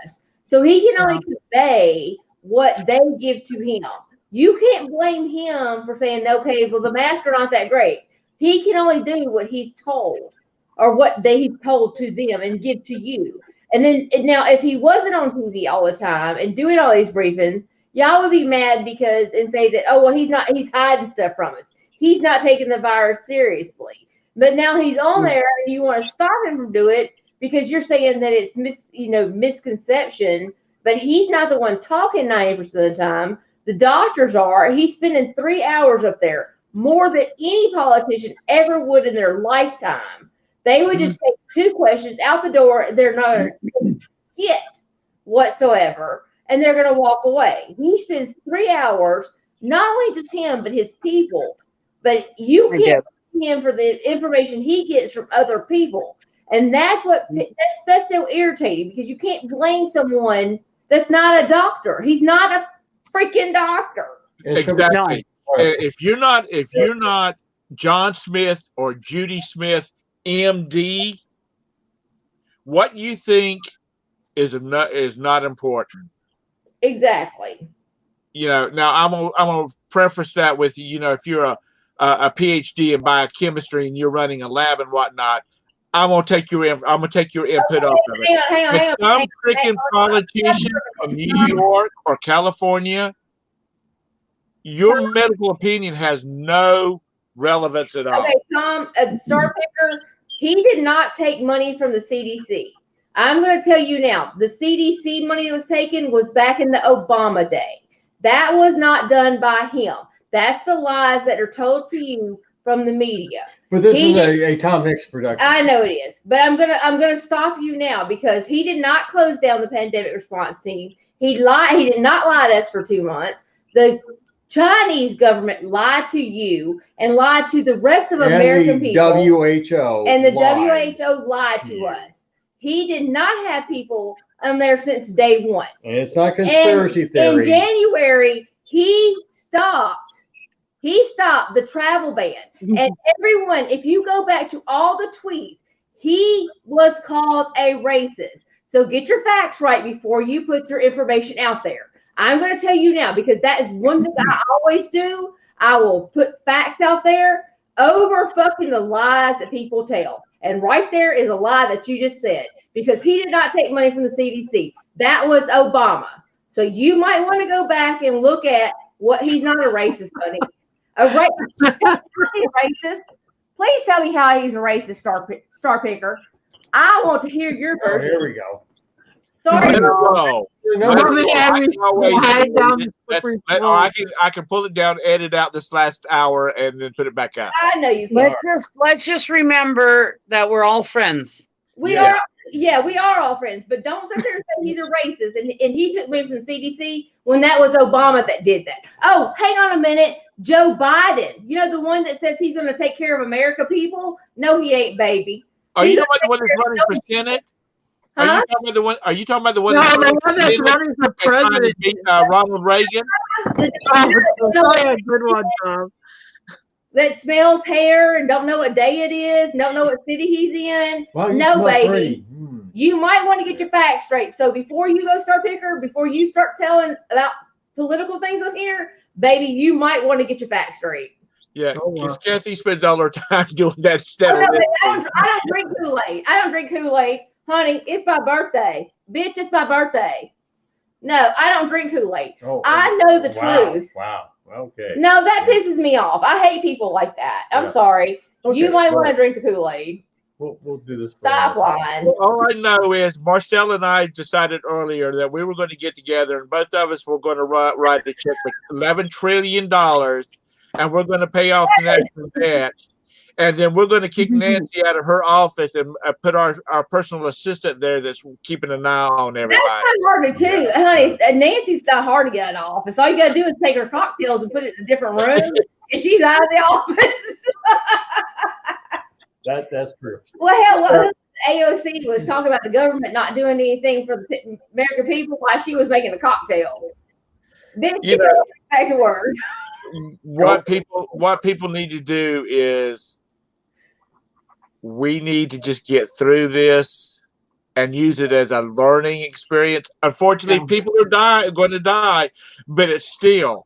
So he can only convey what they give to him. You can't blame him for saying, okay, well, the masks are not that great. He can only do what he's told or what he's told to them and give to you. And then now, if he wasn't on TV all the time and doing all these briefings, y'all would be mad because and say that, oh, well, he's hiding stuff from us. He's not taking the virus seriously. But now he's on there and you want to stop him from doing it because you're saying that it's misconception, but he's not the one talking 90% of the time. The doctors are. He's spending 3 hours up there, more than any politician ever would in their lifetime. They would just take 2 questions out the door. They're not going to get whatsoever, and they're going to walk away. He spends 3 hours, not only just him, but his people. But you can't blame him for the information he gets from other people. And that's so irritating because you can't blame someone that's not a doctor. He's not a freaking doctor. Exactly. If you're not John Smith or Judy Smith, MD, what you think is not important. Exactly. You know, now I'm gonna preface that with, you know, if you're a PhD in biochemistry and you're running a lab and whatnot, I'm gonna take your input off of it. Hang on. Some freaking politician from New York or California, your medical opinion has no relevance at all. Okay, Tom, Star Picker, he did not take money from the CDC. I'm going to tell you now, the CDC money that was taken was back in the Obama day. That was not done by him. That's the lies that are told to you from the media. But this is a Tom Hicks production. I know it is, but I'm gonna stop you now because he did not close down the pandemic response team. He lied. He did not lie to us for 2 months. The Chinese government lied to you and lied to the rest of American people. WHO and the WHO lied to us. He did not have people on there since day one. And it's not conspiracy theory. In January, he stopped the travel ban. And everyone, if you go back to all the tweets, he was called a racist. So get your facts right before you put your information out there. I'm going to tell you now, because that is one thing I always do. I will put facts out there over fucking the lies that people tell. And right there is a lie that you just said, because he did not take money from the CDC. That was Obama. So you might want to go back and look at what he's not a racist, honey. A racist. Please tell me how he's a racist, Star Picker. I want to hear your version. Here we go. Sorry. I can pull it down, edit out this last hour, and then put it back out. I know you can. Let's just remember that we're all friends. We are Yeah, we are all friends, but don't sit there and say he's a racist. And he took me from CDC when that was Obama that did that. Oh, hang on a minute. Joe Biden, you know, the one that says he's going to take care of America people? No, he ain't, baby. Are you talking about the one that's running for Senate? Are you talking about the one? Are you talking about the one No, that's the one that's running for president? beat, Ronald Reagan? Good one, Tom. That smells hair and don't know what day it is, don't know what city he's in. Well, you no, smell baby. pretty. You might want to get your facts straight. So before you go start picker, before you start telling about political things on here, baby, you might want to get your facts straight. Yeah, because Kathy spends all her time doing that instead of I don't drink Kool-Aid. I don't drink Kool-Aid. Honey, it's my birthday. Bitch, it's my birthday. No, I don't drink Kool-Aid. I know the truth. Wow. Okay. No, that pisses me off. I hate people like that. I'm sorry. Okay, you might want to drink the Kool-Aid. We'll do this. Stop lying. Well, all I know is Marcel and I decided earlier that we were going to get together and both of us were going to write a check for $11 trillion and we're going to pay off the national debt. And then we're going to kick Nancy out of her office and put our personal assistant there that's keeping an eye on everybody. That's kind of harder too, honey. Nancy's not hard to get out of office. All you got to do is take her cocktails and put it in a different room, and she's out of the office. That's true. Well, hell, what AOC was talking about the government not doing anything for the American people while she was making a cocktail. Then she back to work. What people need to do is we need to just get through this and use it as a learning experience. Unfortunately, people are going to die, but it's still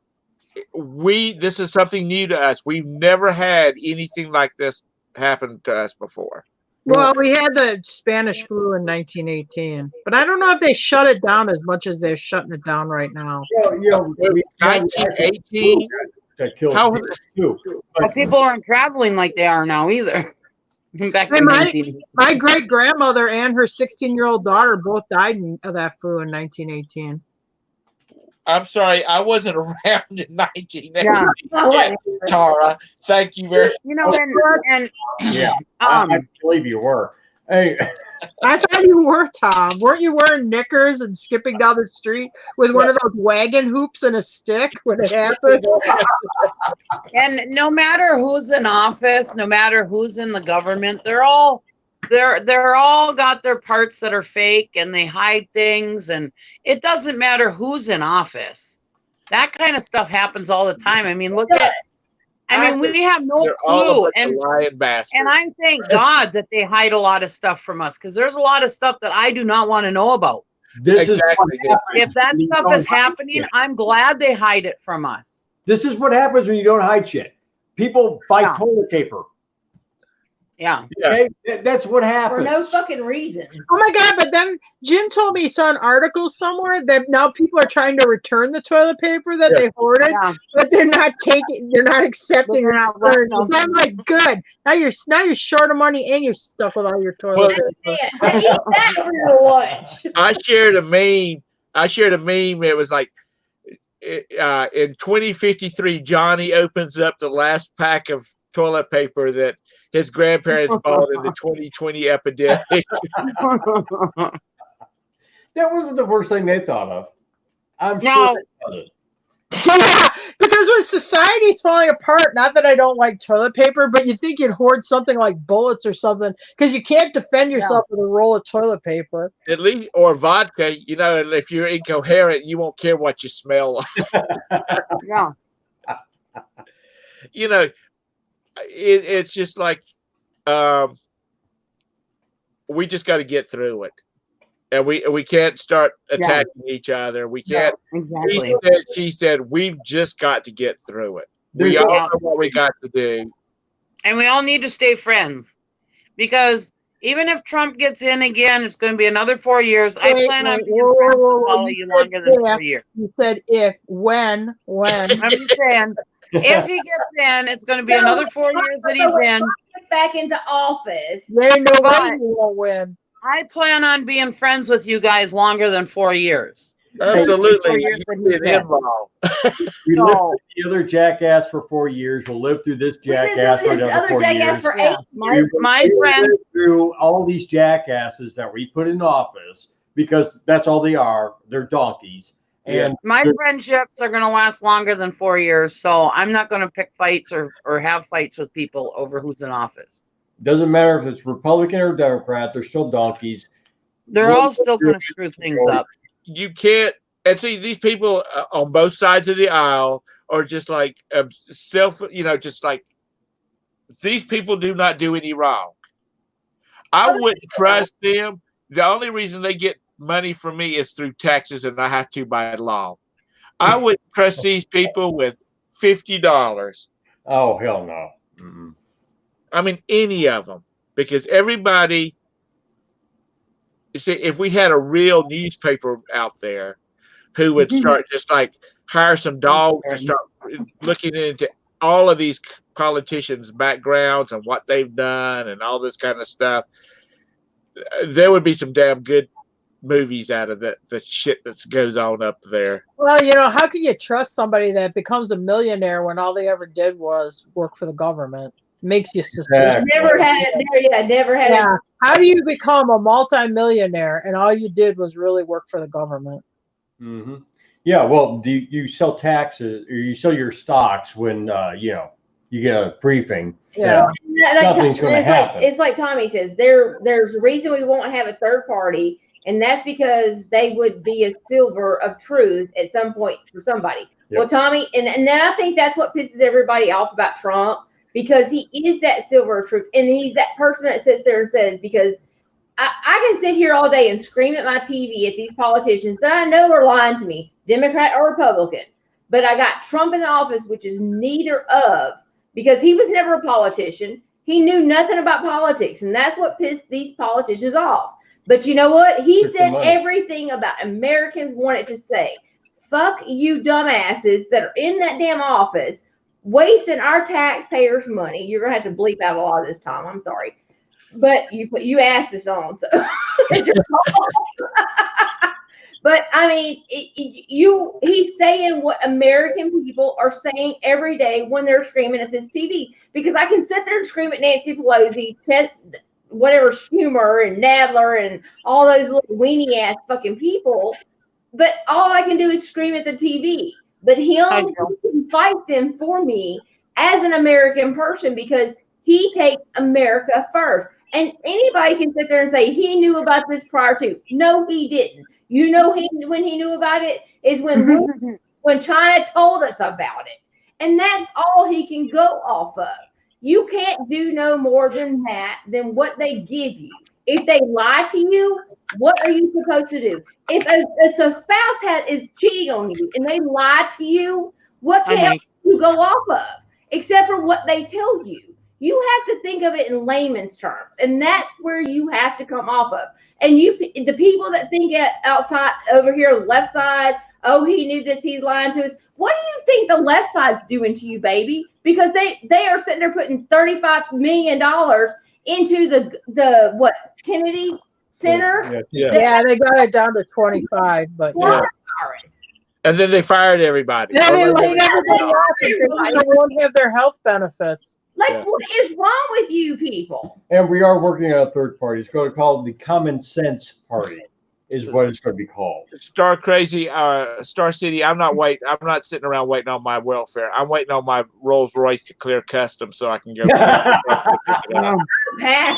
this is something new to us. We've never had anything like this happen to us before. Well, we had the Spanish flu in 1918, but I don't know if they shut it down as much as they're shutting it down right now. 1918. How people aren't traveling like they are now either. Back in my great grandmother and her 16-year-old daughter both died of that flu in 1918. I'm sorry, I wasn't around in 1918. Tara, thank you very much. I believe you were. Hey, I thought you were, Tom. Weren't you wearing knickers and skipping down the street with one of those wagon hoops and a stick when it happened? And no matter who's in office, no matter who's in the government, they're all got their parts that are fake and they hide things, and it doesn't matter who's in office. That kind of stuff happens all the time. I mean, we have no clue, and I thank God that they hide a lot of stuff from us, because there's a lot of stuff that I do not want to know about. If that stuff is happening, I'm glad they hide it from us. This is what happens when you don't hide shit. People buy toilet paper. Yeah. Okay? That's what happens. For no fucking reason. Oh my God, but then Jim told me he saw an article somewhere that now people are trying to return the toilet paper that they hoarded, but they're not accepting it. I'm like, good. Now you're short of money and you're stuck with all your toilet paper. I shared a meme. It was like, in 2053, Johnny opens up the last pack of toilet paper that his grandparents bought in the 2020 epidemic. That wasn't the first thing they thought of. I'm sure they thought it. Yeah, because when society's falling apart, not that I don't like toilet paper, but you think you'd hoard something like bullets or something, because you can't defend yourself with a roll of toilet paper. At least, or vodka, if you're incoherent, you won't care what you smell like. It's just like, we just got to get through it. And we can't start attacking each other. We can't. No, exactly. She said, we've just got to get through it. We all know what we got to do. And we all need to stay friends. Because even if Trump gets in again, it's going to be another 4 years. I plan on being friends to follow you longer than 4 years. You said if, when. I'm just saying, if he gets in, it's going to be another 4 years that he's in. Back into office. There ain't no way you won't win. I plan on being friends with you guys longer than 4 years. Absolutely. 4 years that he's Been been. involved. We lived No. with the other jackass for 4 years. We'll live through this jackass for another 4 years. For Yeah. 8 My We friend, lived through all these jackasses that we put in office because that's all they are. They're donkeys. And my friendships are going to last longer than 4 years, so I'm not going to pick fights or have fights with people over who's in office. doesn't matter if it's Republican or Democrat, they're still donkeys. They're all still going to screw things up. You can't, and see these people on both sides of the aisle are just like just like these people do not do any wrong. I wouldn't trust them. The only reason they get money from me is through taxes, and I have to by law. I wouldn't trust these people with $50. Oh, hell no. Mm-mm. I mean, any of them, because everybody. You see, if we had a real newspaper out there who would start just like hire some dogs to start looking into all of these politicians' backgrounds and what they've done and all this kind of stuff, there would be some damn good movies out of the shit that goes on up there. Well, how can you trust somebody that becomes a millionaire when all they ever did was work for the government? Makes you suspicious. Exactly. Never had Yeah. How do you become a multimillionaire and all you did was really work for the government? Mm-hmm. Yeah, well, do you sell taxes or you sell your stocks when you get a briefing? Yeah. Something's going to happen. It's like Tommy says. There's a reason we won't have a third party, and that's because they would be a silver of truth at some point for somebody. Yep. Well, Tommy, and then I think that's what pisses everybody off about Trump, because he is that silver of truth, and he's that person that sits there and says, because I can sit here all day and scream at my TV at these politicians that I know are lying to me, Democrat or Republican, but I got Trump in office, which is neither of, because he was never a politician. He knew nothing about politics, and that's what pissed these politicians off. But you know what? He said everything about Americans wanted to say. Fuck you dumbasses that are in that damn office, wasting our taxpayers' money. You're going to have to bleep out a lot of this, Tom. I'm sorry. But you asked this on, so it's your fault. But I mean, he's saying what American people are saying every day when they're screaming at this TV. Because I can sit there and scream at Nancy Pelosi, whatever Schumer and Nadler and all those little weenie ass fucking people, but all I can do is scream at the TV. But he can fight them for me as an American person because he takes America first. And anybody can sit there and say he knew about this prior to. No, he didn't. You know, when he knew about it is when China told us about it. And that's all he can go off of. You can't do no more than that, than what they give you. If they lie to you, what are you supposed to do? If a spouse is cheating on you and they lie to you, what can you go off of? Except for what they tell you. You have to think of it in layman's terms, and that's where you have to come off of. And the people that think outside over here, the left side, oh, he knew this, he's lying to us. What do you think the left side's doing to you, baby? Because they are sitting there putting $35 million into the what, Kennedy Center? Yeah, they got it down to 25, but yeah. And then they fired everybody. Yeah, they laid everybody off. They won't have their health benefits. Like, what is wrong with you people? And we are working on a third party. It's going to call the Common Sense Party, is what it's going to be called. Star Crazy, Star City. I'm not sitting around waiting on my welfare. I'm waiting on my Rolls Royce to clear customs so I can go. But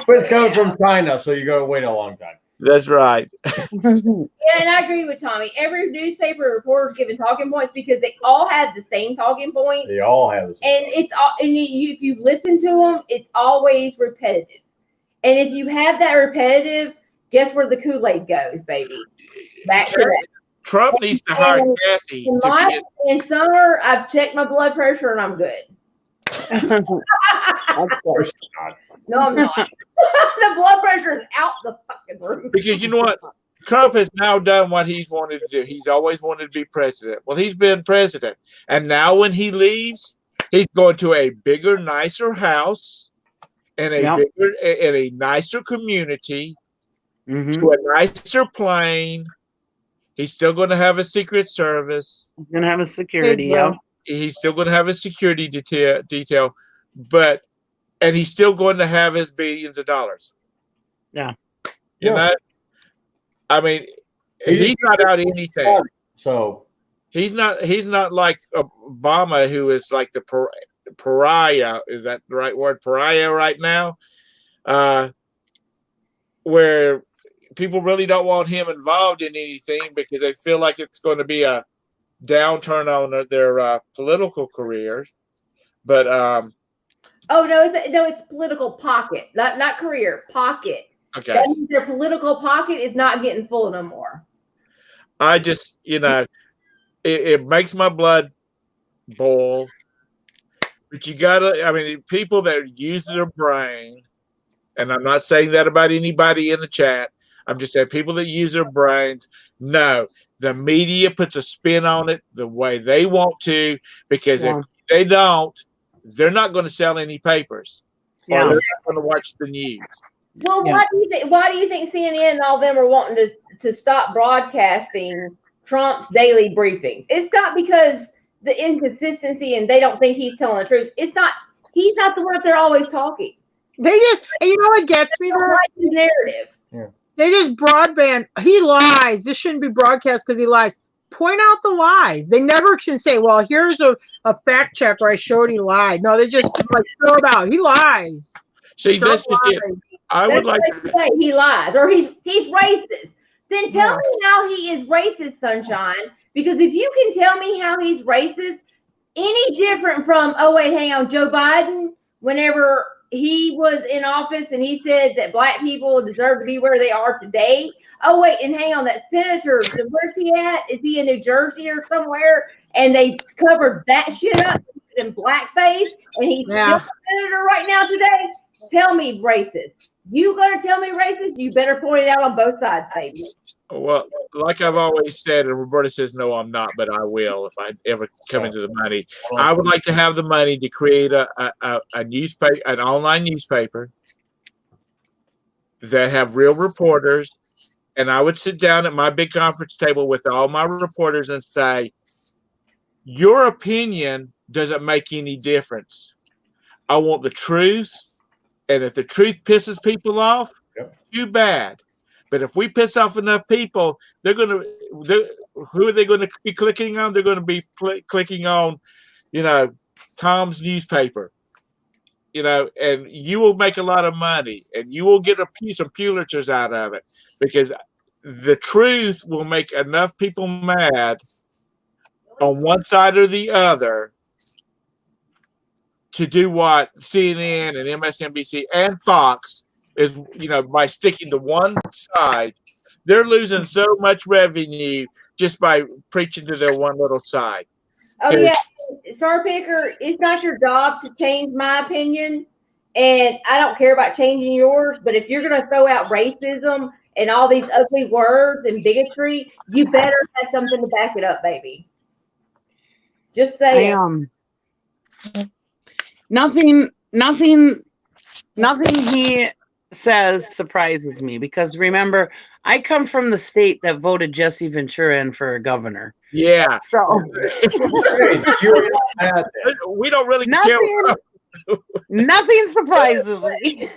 it's coming from China, so you got to wait a long time. That's right. Yeah, and I agree with Tommy. Every newspaper reporter's giving talking points because they all have the same talking points. They all have the same. And it's all, and if you listen to them, it's always repetitive. And if you have that repetitive, guess where the Kool-Aid goes, baby? Back to that. Trump needs to hire Kathy. In summer, I've checked my blood pressure and I'm good. Of course not. No, I'm not. The blood pressure is out the fucking roof. Because you know what? Trump has now done what he's wanted to do. He's always wanted to be president. Well, he's been president. And now when he leaves, he's going to a bigger, nicer house and a nicer community, to a nicer plane. He's still going to have a Secret Service. He's gonna have a security. Hey, Yeah. He's still going to have a security detail, and he's still going to have his billions of dollars. Yeah. You know, I mean, he's not out anything. So he's not like Obama, who is like the pariah. Is that the right word? Pariah right now, where people really don't want him involved in anything because they feel like it's going to be a downturn on their political careers. But oh no, it's political pocket, not career pocket. okay, that means their political pocket is not getting full no more. I just it makes my blood boil. But you gotta, I mean, people that use their brain, and I'm not saying that about anybody in the chat. I'm just saying people that use their brains. No, the media puts a spin on it the way they want to, because if they don't, they're not going to sell any papers, or they're not going to watch the news. Well, why do you think CNN and all them are wanting to stop broadcasting Trump's daily briefings? It's not because the inconsistency and they don't think he's telling the truth. It's not. He's not the one that they're always talking. They just, and you know what gets me there? His narrative. Yeah. They just broadband. He lies. This shouldn't be broadcast because he lies. Point out the lies. They never can say, well, here's a fact check where I showed he lied. No, they just like throw it out. He lies. See, that's just it. I would like to say he lies or he's racist. Then tell me how he is racist, Sunshine. Because if you can tell me how he's racist, any different from, oh wait, hang on, Joe Biden, whenever he was in office and he said that black people deserve to be where they are today. Oh wait, and hang on, that senator, where's he at? Is he in New Jersey or somewhere? And they covered that shit up in blackface, and he's still a senator right now today. Tell me racist. You gonna tell me racist? You better point it out on both sides, baby. Well, like I've always said, and Roberta says, no, I'm not, but I will if I ever come into the money. I would like to have the money to create a newspaper, an online newspaper that have real reporters, and I would sit down at my big conference table with all my reporters and say, your opinion doesn't make any difference. I want the truth, and if the truth pisses people off, too bad. But if we piss off enough people, who are they going to be clicking on? They're going to be clicking on, Tom's newspaper, and you will make a lot of money, and you will get some Pulitzers out of it, because the truth will make enough people mad on one side or the other to do what CNN and MSNBC and Fox is, by sticking to one side. They're losing so much revenue just by preaching to their one little side. Oh yeah, Star Picker, it's not your job to change my opinion, and I don't care about changing yours, but if you're going to throw out racism and all these ugly words and bigotry, you better have something to back it up, baby. Just say nothing he says surprises me, because remember, I come from the state that voted Jesse Ventura in for governor. Yeah. So we don't really care. Nothing surprises me.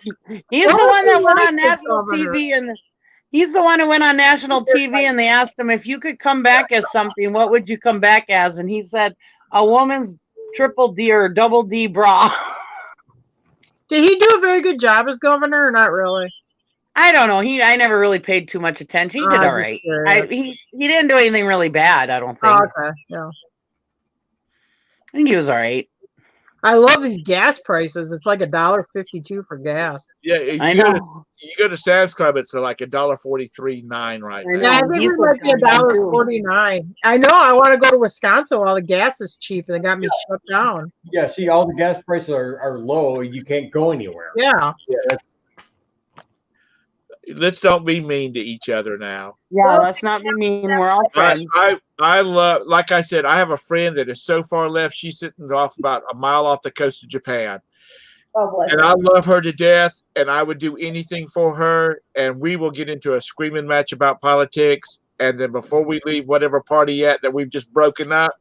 He's the one that went on national TV, and he's the one who went on national TV, and they asked him, if you could come back as something, what would you come back as? And he said, a woman's triple D or double D bra. Did he do a very good job as governor or not really? I don't know. I never really paid too much attention. He did all right. He didn't do anything really bad, I don't think. Oh, okay. Yeah. I think he was all right. I love these gas prices. It's like $1.52 for gas. Yeah, I know. You go to Sam's Club, it's like $1.43.9 right now. Yeah, I think it might be $1.49. I know. I want to go to Wisconsin while the gas is cheap, and they got me shut down. Yeah, see, all the gas prices are low. You can't go anywhere. Yeah. Let's don't be mean to each other now. Yeah, let's not be mean. We're all friends. I love, like I said, I have a friend that is so far left. She's sitting off about a mile off the coast of Japan. And I love her to death, and I would do anything for her. And we will get into a screaming match about politics. and then before we leave whatever party yet that we've just broken up,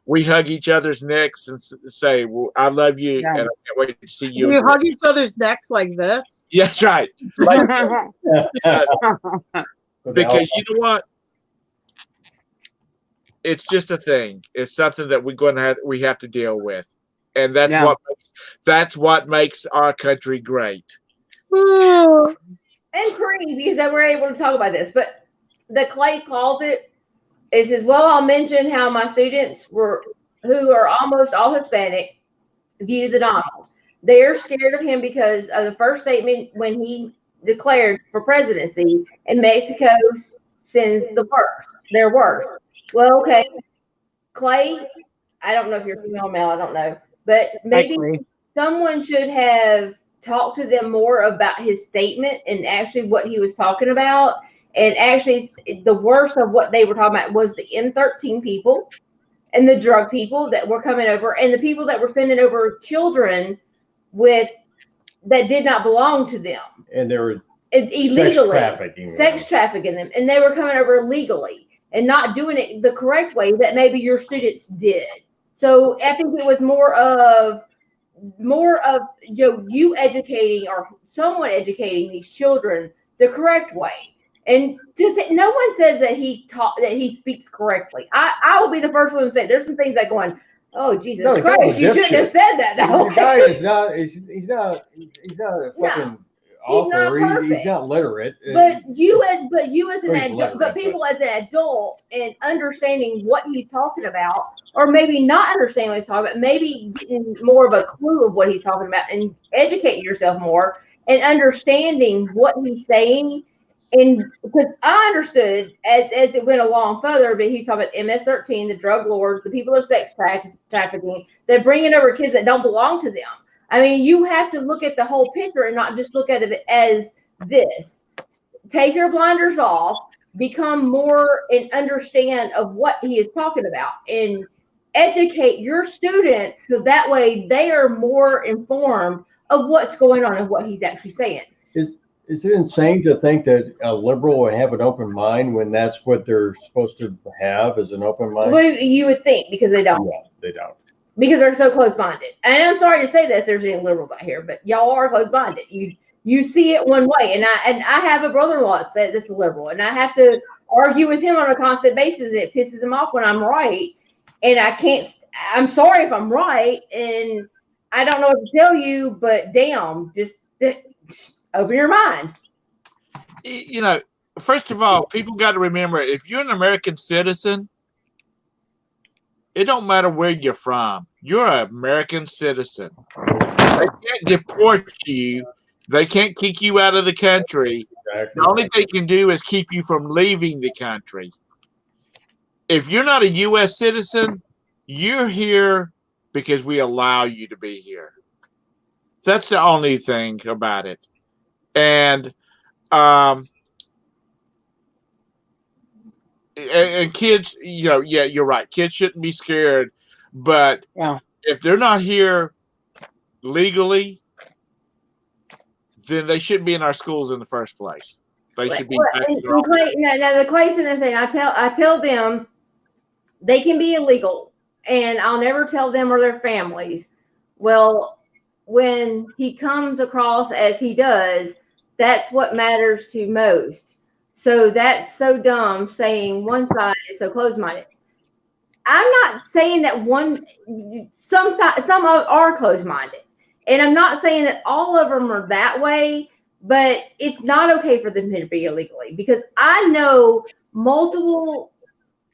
we hug each other's necks and say, well, I love you, Yeah. and I can't wait to see Do you you again. hug each other's necks like this? Yeah, that's right. Like, because you know what? It's just a thing. It's something that we have to deal with. And that's Yeah. what makes our country great. And Cree, because they were able to talk about this, but the Clay calls it, it says, well, I'll mention how my students who are almost all Hispanic view the Donald. They're scared of him because of the first statement when he declared for presidency, and Mexico sends their worst. Well, okay, Clay, I don't know if you're female or male, I don't know, but maybe someone should have talked to them more about his statement and actually what he was talking about. And actually, the worst of what they were talking about was the M13 people and the drug people that were coming over, and the people that were sending over children that did not belong to them. And they were illegally sex trafficking them, and they were coming over illegally and not doing it the correct way that maybe your students did. So I think it was more of you educating or someone educating these children the correct way. And because no one says that he speaks correctly. I will be the first one to say there's some things that going, oh Jesus Christ, you shouldn't have said that. The guy is not. He's not a fucking author. He's not literate. But you as an adult, but people as an adult and understanding what he's talking about, or maybe not understanding what he's talking about, maybe getting more of a clue of what he's talking about and educating yourself more and understanding what he's saying. And because I understood as it went along further, but he's talking about MS-13, the drug lords, the people of sex trafficking, they're bringing over kids that don't belong to them. I mean, you have to look at the whole picture and not just look at it as this. Take your blinders off, become more and understand of what he is talking about, and educate your students so that way they are more informed of what's going on and what he's actually saying. Is it insane to think that a liberal would have an open mind when that's what they're supposed to have, is an open mind? Well, you would think, because they don't. No, they don't. Because they're so close-minded. And I'm sorry to say that there's any liberals out here, but y'all are close-minded. You see it one way, and I have a brother-in-law that says this is liberal, and I have to argue with him on a constant basis, and it pisses him off when I'm right, and I'm sorry if I'm right, and I don't know what to tell you, but damn, just open your mind. You know, first of all, people got to remember, if you're an American citizen, it don't matter where you're from. You're an American citizen. They can't deport you. They can't kick you out of the country. Exactly. The only thing they can do is keep you from leaving the country. If you're not a U.S. citizen, you're here because we allow you to be here. That's the only thing about it. And kids, yeah, you're right. Kids shouldn't be scared, but if they're not here legally, then they shouldn't be in our schools in the first place. They should be. Now the Clay Center thing, I tell them they can be illegal, and I'll never tell them or their families. Well, when he comes across as he does, that's what matters to most. So that's so dumb saying one side is so closed-minded. I'm not saying that some are closed-minded, and I'm not saying that all of them are that way, but it's not okay for them to be illegally, because I know multiple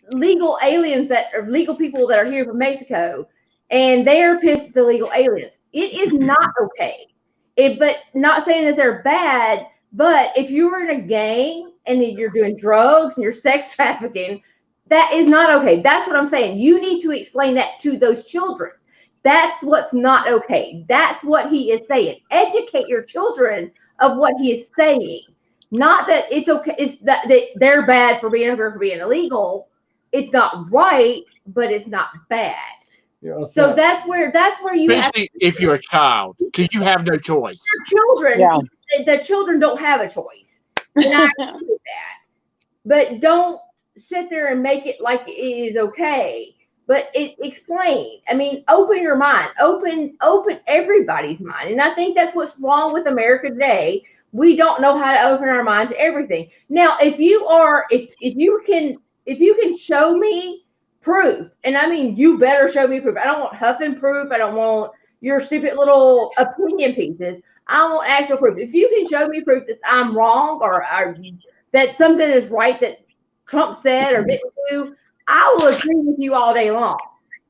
legal aliens that are legal people that are here from Mexico, and they are pissed at the legal aliens. It is not okay. But not saying that they're bad, but if you're in a gang and you're doing drugs and you're sex trafficking, that is not okay. That's what I'm saying. You need to explain that to those children. That's what's not okay. That's what he is saying. Educate your children of what he is saying. Not that it's okay. It's that they're bad for being illegal. It's not right, but it's not bad. So that's where you especially if you're a child, because you have no choice. Children, the children don't have a choice, and I agree with that. But don't sit there and make it like it is okay, but explain. I mean, open your mind, open everybody's mind. And I think that's what's wrong with America today. We don't know how to open our mind to everything. Now, if you can show me proof, and I mean, you better show me proof. I don't want huffing proof. I don't want your stupid little opinion pieces. I want actual proof. If you can show me proof that I'm wrong or that something is right that Trump said or didn't do, I will agree with you all day long.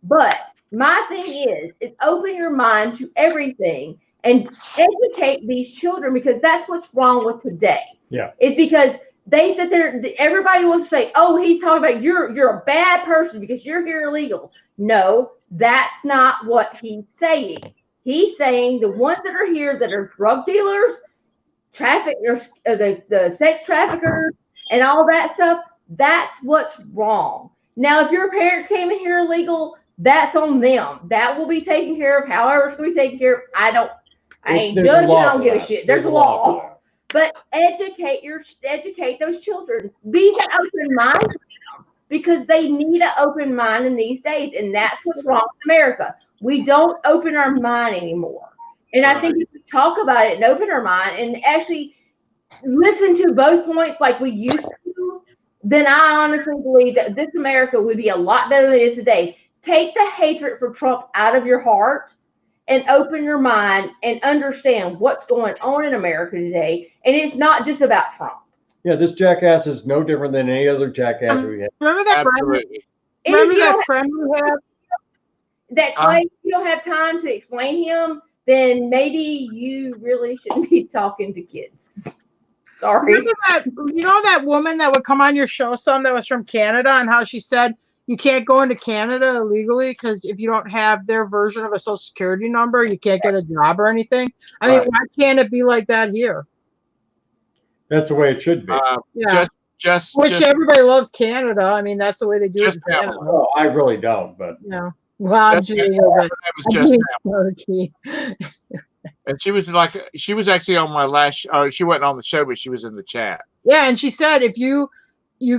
But my thing is open your mind to everything and educate these children, because that's what's wrong with today. Yeah. It's because they sit there, everybody wants to say, oh, he's talking about you're a bad person because you're here illegal. No, that's not what he's saying. He's saying the ones that are here that are drug dealers, the sex traffickers, and all that stuff, that's what's wrong. Now, if your parents came in here illegal, that's on them. That will be taken care of. However, it's going to be taken care of. I ain't judging. I don't give a shit. There's a law. But educate those children. Be that open mind for them, because they need an open mind in these days, and that's what's wrong with America. We don't open our mind anymore. And I think if we talk about it and open our mind and actually listen to both points like we used to, then I honestly believe that this America would be a lot better than it is today. Take the hatred for Trump out of your heart and open your mind and understand what's going on in America today. And it's not just about Trump. Yeah, this jackass is no different than any other jackass we have. Remember that friend we had? That Clay, if you don't have time to explain him, then maybe you really shouldn't be talking to kids. Sorry. Remember that woman that would come on your show, that was from Canada, and how she said you can't go into Canada illegally because if you don't have their version of a social security number, you can't get a job or anything. I mean, why can't it be like that here? That's the way it should be. Yeah. Everybody loves Canada. I mean, that's the way they do it in Canada. Oh, I really don't, but yeah. Well, and she was actually on my last. She wasn't on the show, but she was in the chat. Yeah, and she said if you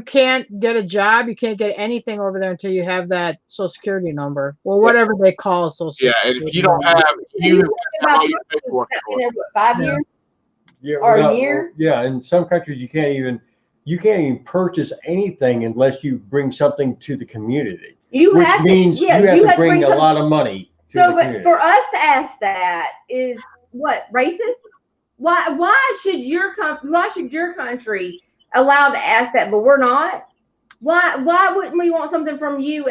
can't get a job, you can't get anything over there until you have that social security number. Well, whatever they call social security. Yeah, and if you don't have, you have all your paperwork. 5 years? Yeah, or a year? Yeah, in some countries you can't even purchase anything unless you bring something to the community. Which means you have to bring a lot of money. But for us to ask that is what, racist? Why should your country allow to ask that, but we're not? Why wouldn't we want something from you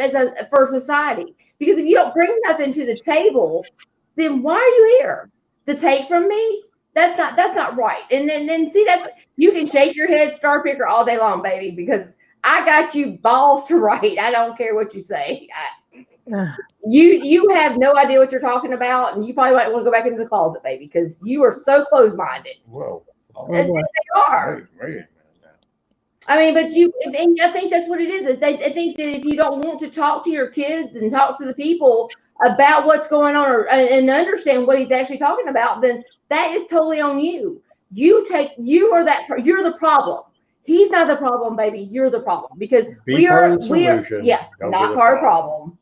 for society? Because if you don't bring nothing to the table, then why are you here? To take from me? That's not right. And then see, you can shake your head, star picker all day long, baby, because I got you balls to right. I don't care what you say. You have no idea what you're talking about, and you probably might want to go back into the closet, baby, because you are so close-minded. Whoa. They are. Wait. I mean, but and I think that's what it is. I think that if you don't want to talk to your kids and talk to the people about what's going on and understand what he's actually talking about, then that is totally on you. You're the problem. He's not the problem, baby. You're the problem, because we are not part of the problem.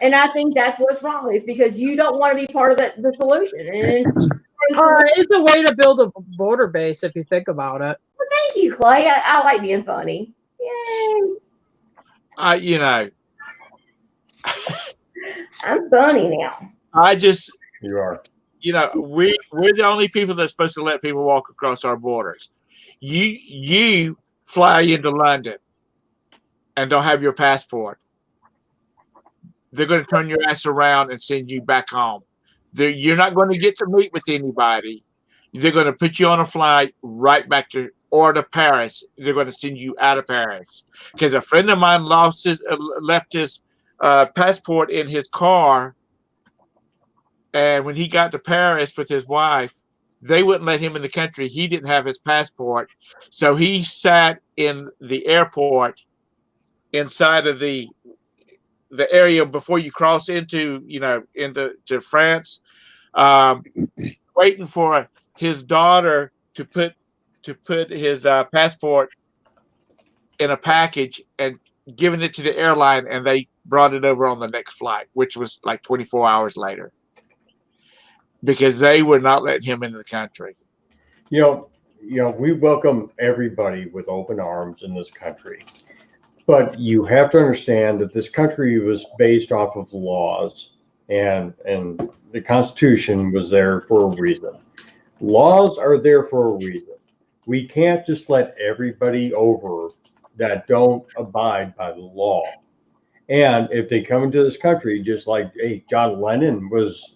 And I think that's what's wrong, is because you don't want to be part of the solution. And it's a way to build a voter base if you think about it. Well, thank you, Clay. I like being funny. Yay. I'm funny now. You are. We're the only people that's supposed to let people walk across our borders. You fly into London and don't have your passport. They're going to turn your ass around and send you back home. You're not going to get to meet with anybody. They're going to put you on a flight right back to Paris. They're going to send you out of Paris. Because a friend of mine left his passport in his car, and when he got to Paris with his wife, they wouldn't let him in the country. He didn't have his passport, so he sat in the airport inside of the area before you cross into France, waiting for his daughter to put his passport in a package and given it to the airline, and they brought it over on the next flight, which was like 24 hours later, because they were not letting him into the country. You know, we welcome everybody with open arms in this country, but you have to understand that this country was based off of laws, and the Constitution was there for a reason. Laws are there for a reason. We can't just let everybody over that don't abide by the law. And if they come into this country, just like, hey, John Lennon was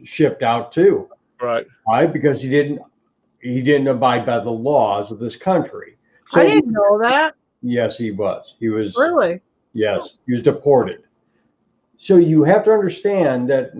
shipped out too. Right. Why? Because he didn't abide by the laws of this country. So I didn't know that. yes, he was. He was Really? Yes, he was deported. So you have to understand that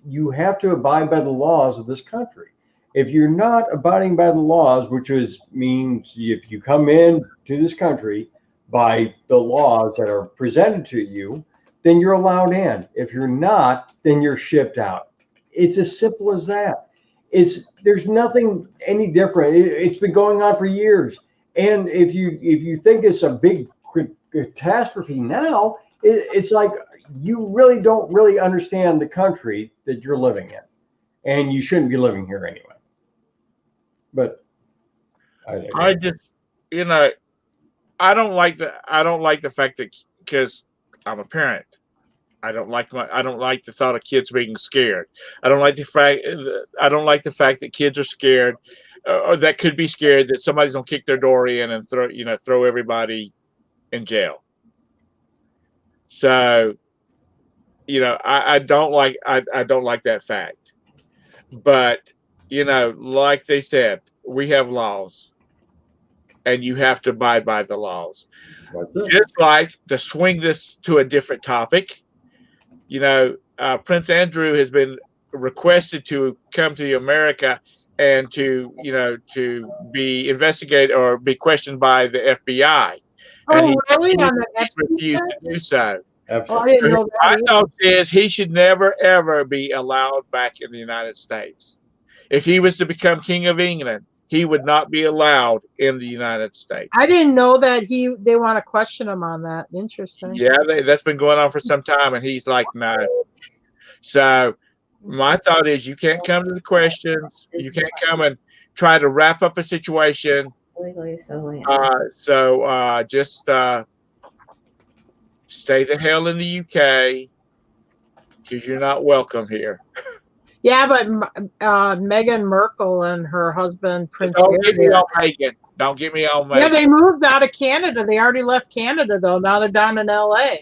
you have to abide by the laws of this country. If you're not abiding by the laws, which means if you come in to this country by the laws that are presented to you, then you're allowed in. If you're not, then you're shipped out. It's as simple as that. There's nothing any different. It's been going on for years. And if you think it's a big catastrophe now, it's like you really don't really understand the country that you're living in, and you shouldn't be living here anyway. But I just, I don't like the fact that, because I'm a parent, I don't like the thought of kids being scared. I don't like the fact that kids are scared, or that could be scared that somebody's gonna kick their door in and throw everybody in jail. So, I don't like that fact. But, like they said, we have laws, and you have to abide by the laws. Just like, to swing this to a different topic, Prince Andrew has been requested to come to America and to be investigated or be questioned by the FBI. And really? he refused to do so. Oh, I didn't know that. My thought is he should never, ever be allowed back in the United States. If he was to become King of England, he would not be allowed in the United States. I didn't know that they want to question him on that. Interesting. Yeah, that's been going on for some time, and he's like, no. So my thought is, you can't come to the questions. You can't come and try to wrap up a situation. Just stay the hell in the UK, because you're not welcome here. Yeah, but Meghan Markle and her husband, Prince Don't get me on Meghan. Don't get me on Meghan. Yeah, they moved out of Canada. They already left Canada, though. Now they're down in LA.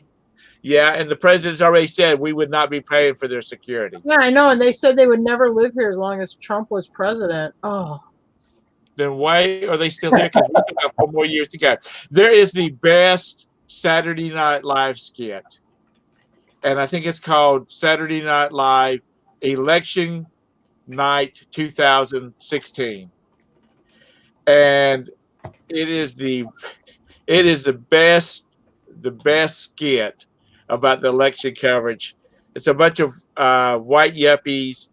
Yeah, and the president's already said we would not be paying for their security. Yeah, I know. And they said they would never live here as long as Trump was president. Oh. Then why are they still here? Because we still got 4 more years to go. There is the best Saturday Night Live skit, and I think it's called Saturday Night Live Election Night 2016, and it is the best skit about the election coverage. It's a bunch of white yuppies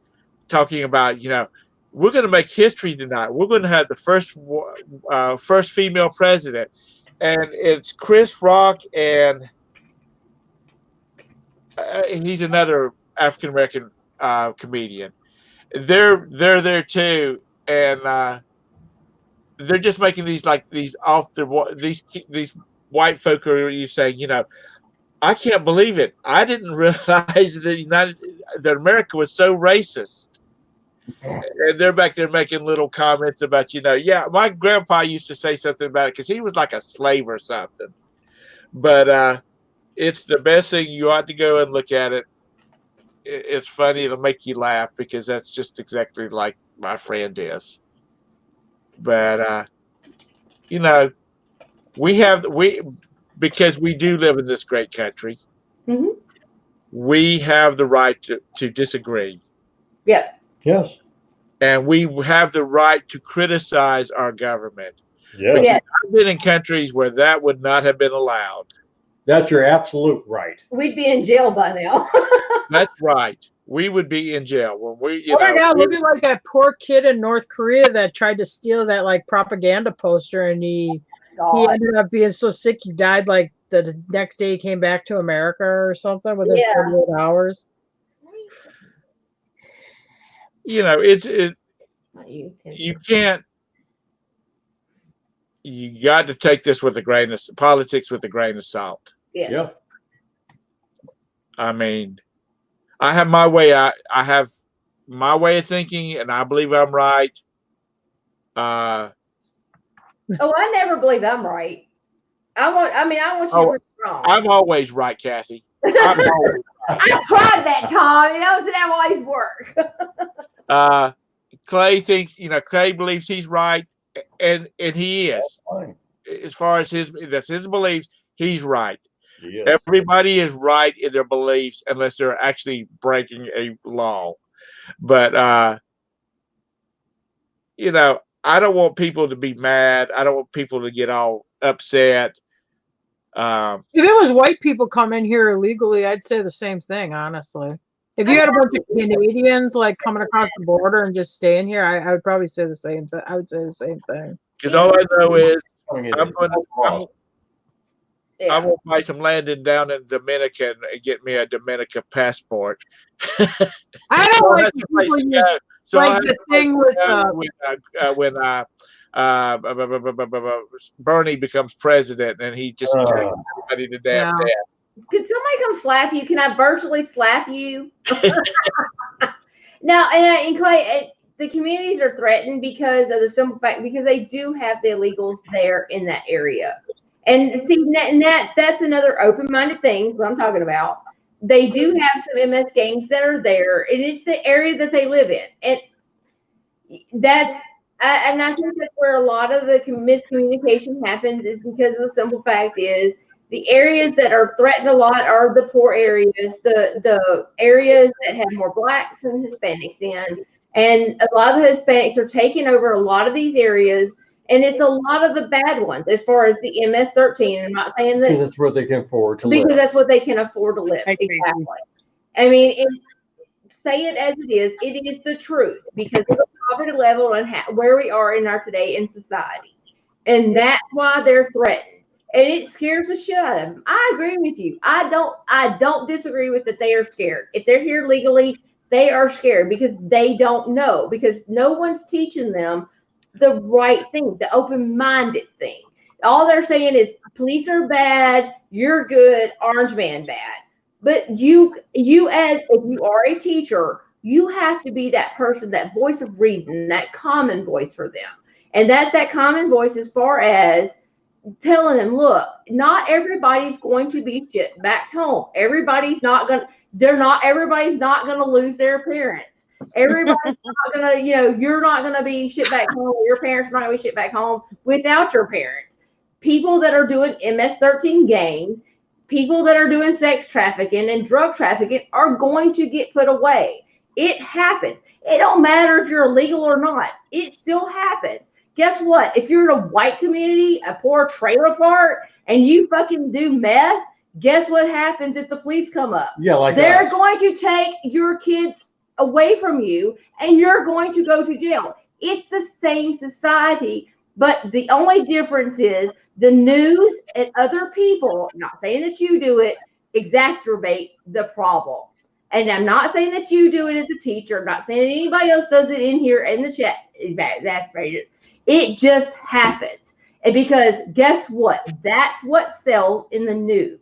talking about, we're going to make history tonight. We're going to have the first female president, and it's Chris Rock and he's another African American comedian. They're there too, and they're just making these white folk are saying, I can't believe it. I didn't realize that America was so racist. And they're back there making little comments about, yeah, my grandpa used to say something about it because he was like a slave or something. But it's the best thing. You ought to go and look at it. It's funny. It'll make you laugh because that's just exactly like my friend is. But, because we do live in this great country, mm-hmm. we have the right to disagree. Yeah. Yes. And we have the right to criticize our government. Yeah. Yeah. I've been in countries where that would not have been allowed. That's your absolute right. We'd be in jail by now. That's right. We would be in jail when we. My God! Look at that poor kid in North Korea that tried to steal that propaganda poster, and he he ended up being so sick he died like the next day he came back to America or something within 48 hours. You know, you can't. You got to take this with a grain of politics with a grain of salt. Yeah. I mean, I have my way. I have my way of thinking, and I believe I'm right. I never believe I'm right. I want you to be wrong. I'm always right, Kathy. I'm always right. I tried that, Tom. It doesn't always work. Clay thinks, Clay believes he's right, and he is. As far as that's his beliefs, he's right. Yeah. Everybody is right in their beliefs unless they're actually breaking a law. But I don't want people to be mad. I don't want people to get all upset. If it was white people coming here illegally, I'd say the same thing, honestly. If you had a bunch of Canadians like coming across the border and just staying here, I would probably say the same thing. I would say the same thing. Because all I know is I will buy some land down in Dominican and get me a Dominican passport. I don't like the people use, so like the thing with when Bernie becomes president and he just takes everybody to damn death. Could somebody come slap you? Can I virtually slap you? Now, and Clay, the communities are threatened because of the simple fact because they do have the illegals there in that area. And see, that's another open-minded thing what I'm talking about. They do have some MS gangs that are there, and it's the area that they live in. And I think that's where a lot of the miscommunication happens is because of the simple fact is the areas that are threatened a lot are the poor areas, the areas that have more blacks and Hispanics in. And a lot of the Hispanics are taking over a lot of these areas. And it's a lot of the bad ones as far as the MS-13. I'm not saying that. Because that's what they can afford to live. Because that's what they can afford to live. Exactly. I mean, say it as it is the truth because of the poverty level and where we are in our today in society. And that's why they're threatened. And it scares the shit out of them. I agree with you. I don't disagree with that they are scared. If they're here legally, they are scared because they don't know. Because no one's teaching them the right thing, the open-minded thing. All they're saying is police are bad, you're good, orange man bad. But if you are a teacher, you have to be that person, that voice of reason, that common voice for them. And that's that common voice as far as telling them, look, not everybody's going to be shit back home. Everybody's not going to lose their parents. Everybody's not gonna, you're not gonna be shit back home. Your parents are not gonna be shit back home without your parents. People that are doing MS-13 gangs, people that are doing sex trafficking and drug trafficking are going to get put away. It happens. It don't matter if you're illegal or not. It still happens. Guess what? If you're in a white community, a poor trailer park, and you fucking do meth, guess what happens if the police come up? Yeah, they're going to take your kids away from you and you're going to go to jail. It's the same society, but the only difference is the news and other people, I'm not saying that you do it, exacerbate the problem. And I'm not saying that you do it as a teacher. I'm not saying anybody else does it in here in the chat. It just happens. And because guess what? That's what sells in the news.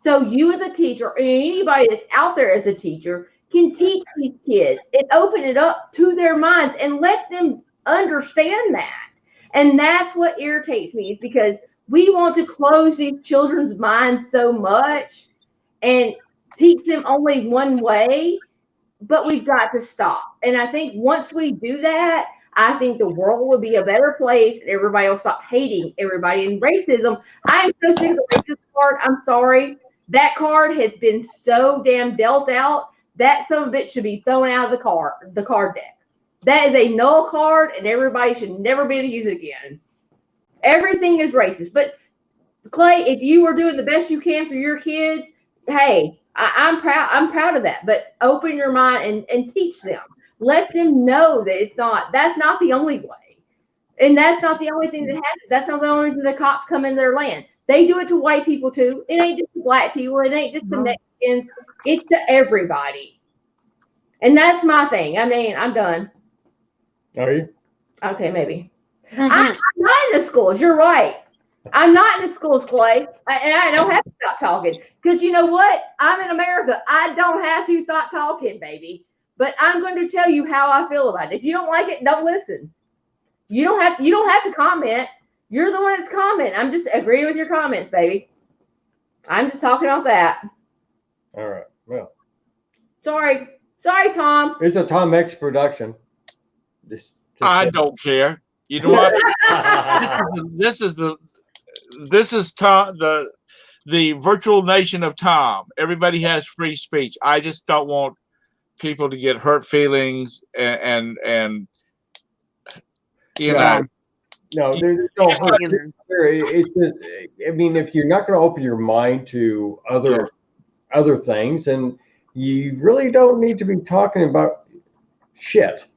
So you as a teacher, or anybody that's out there as a teacher, can teach these kids and open it up to their minds and let them understand that. And that's what irritates me is because we want to close these children's minds so much and teach them only one way, but we've got to stop. And I think once we do that, I think the world will be a better place and everybody will stop hating everybody. And racism, I am so sick of the racist card. I'm sorry. That card has been so damn dealt out. That some of it should be thrown out of the card deck. That is a null card, and everybody should never be able to use it again. Everything is racist. But Clay, if you are doing the best you can for your kids, hey, I'm proud. I'm proud of that. But open your mind and teach them. Let them know that that's not the only way. And that's not the only thing that happens. That's not the only reason the cops come in their land. They do it to white people too. It ain't just to black people. It ain't just to Mexicans. It's to everybody. And that's my thing. I mean, I'm done. Are you? Okay, maybe. I'm not in the schools. You're right. I'm not in the schools, Clay. And I don't have to stop talking. Because you know what? I'm in America. I don't have to stop talking, baby. But I'm going to tell you how I feel about it. If you don't like it, don't listen. You don't have to comment. You're the one that's commenting. I'm just agreeing with your comments, baby. I'm just talking off that. All right. Well. Sorry, Tom. It's a Tom X production. I don't care. You know what? this is Tom, the virtual nation of Tom. Everybody has free speech. I just don't want people to get hurt feelings and you know. No, there's no hurt. It's just, I mean, if you're not going to open your mind to other things, and you really don't need to be talking about shit.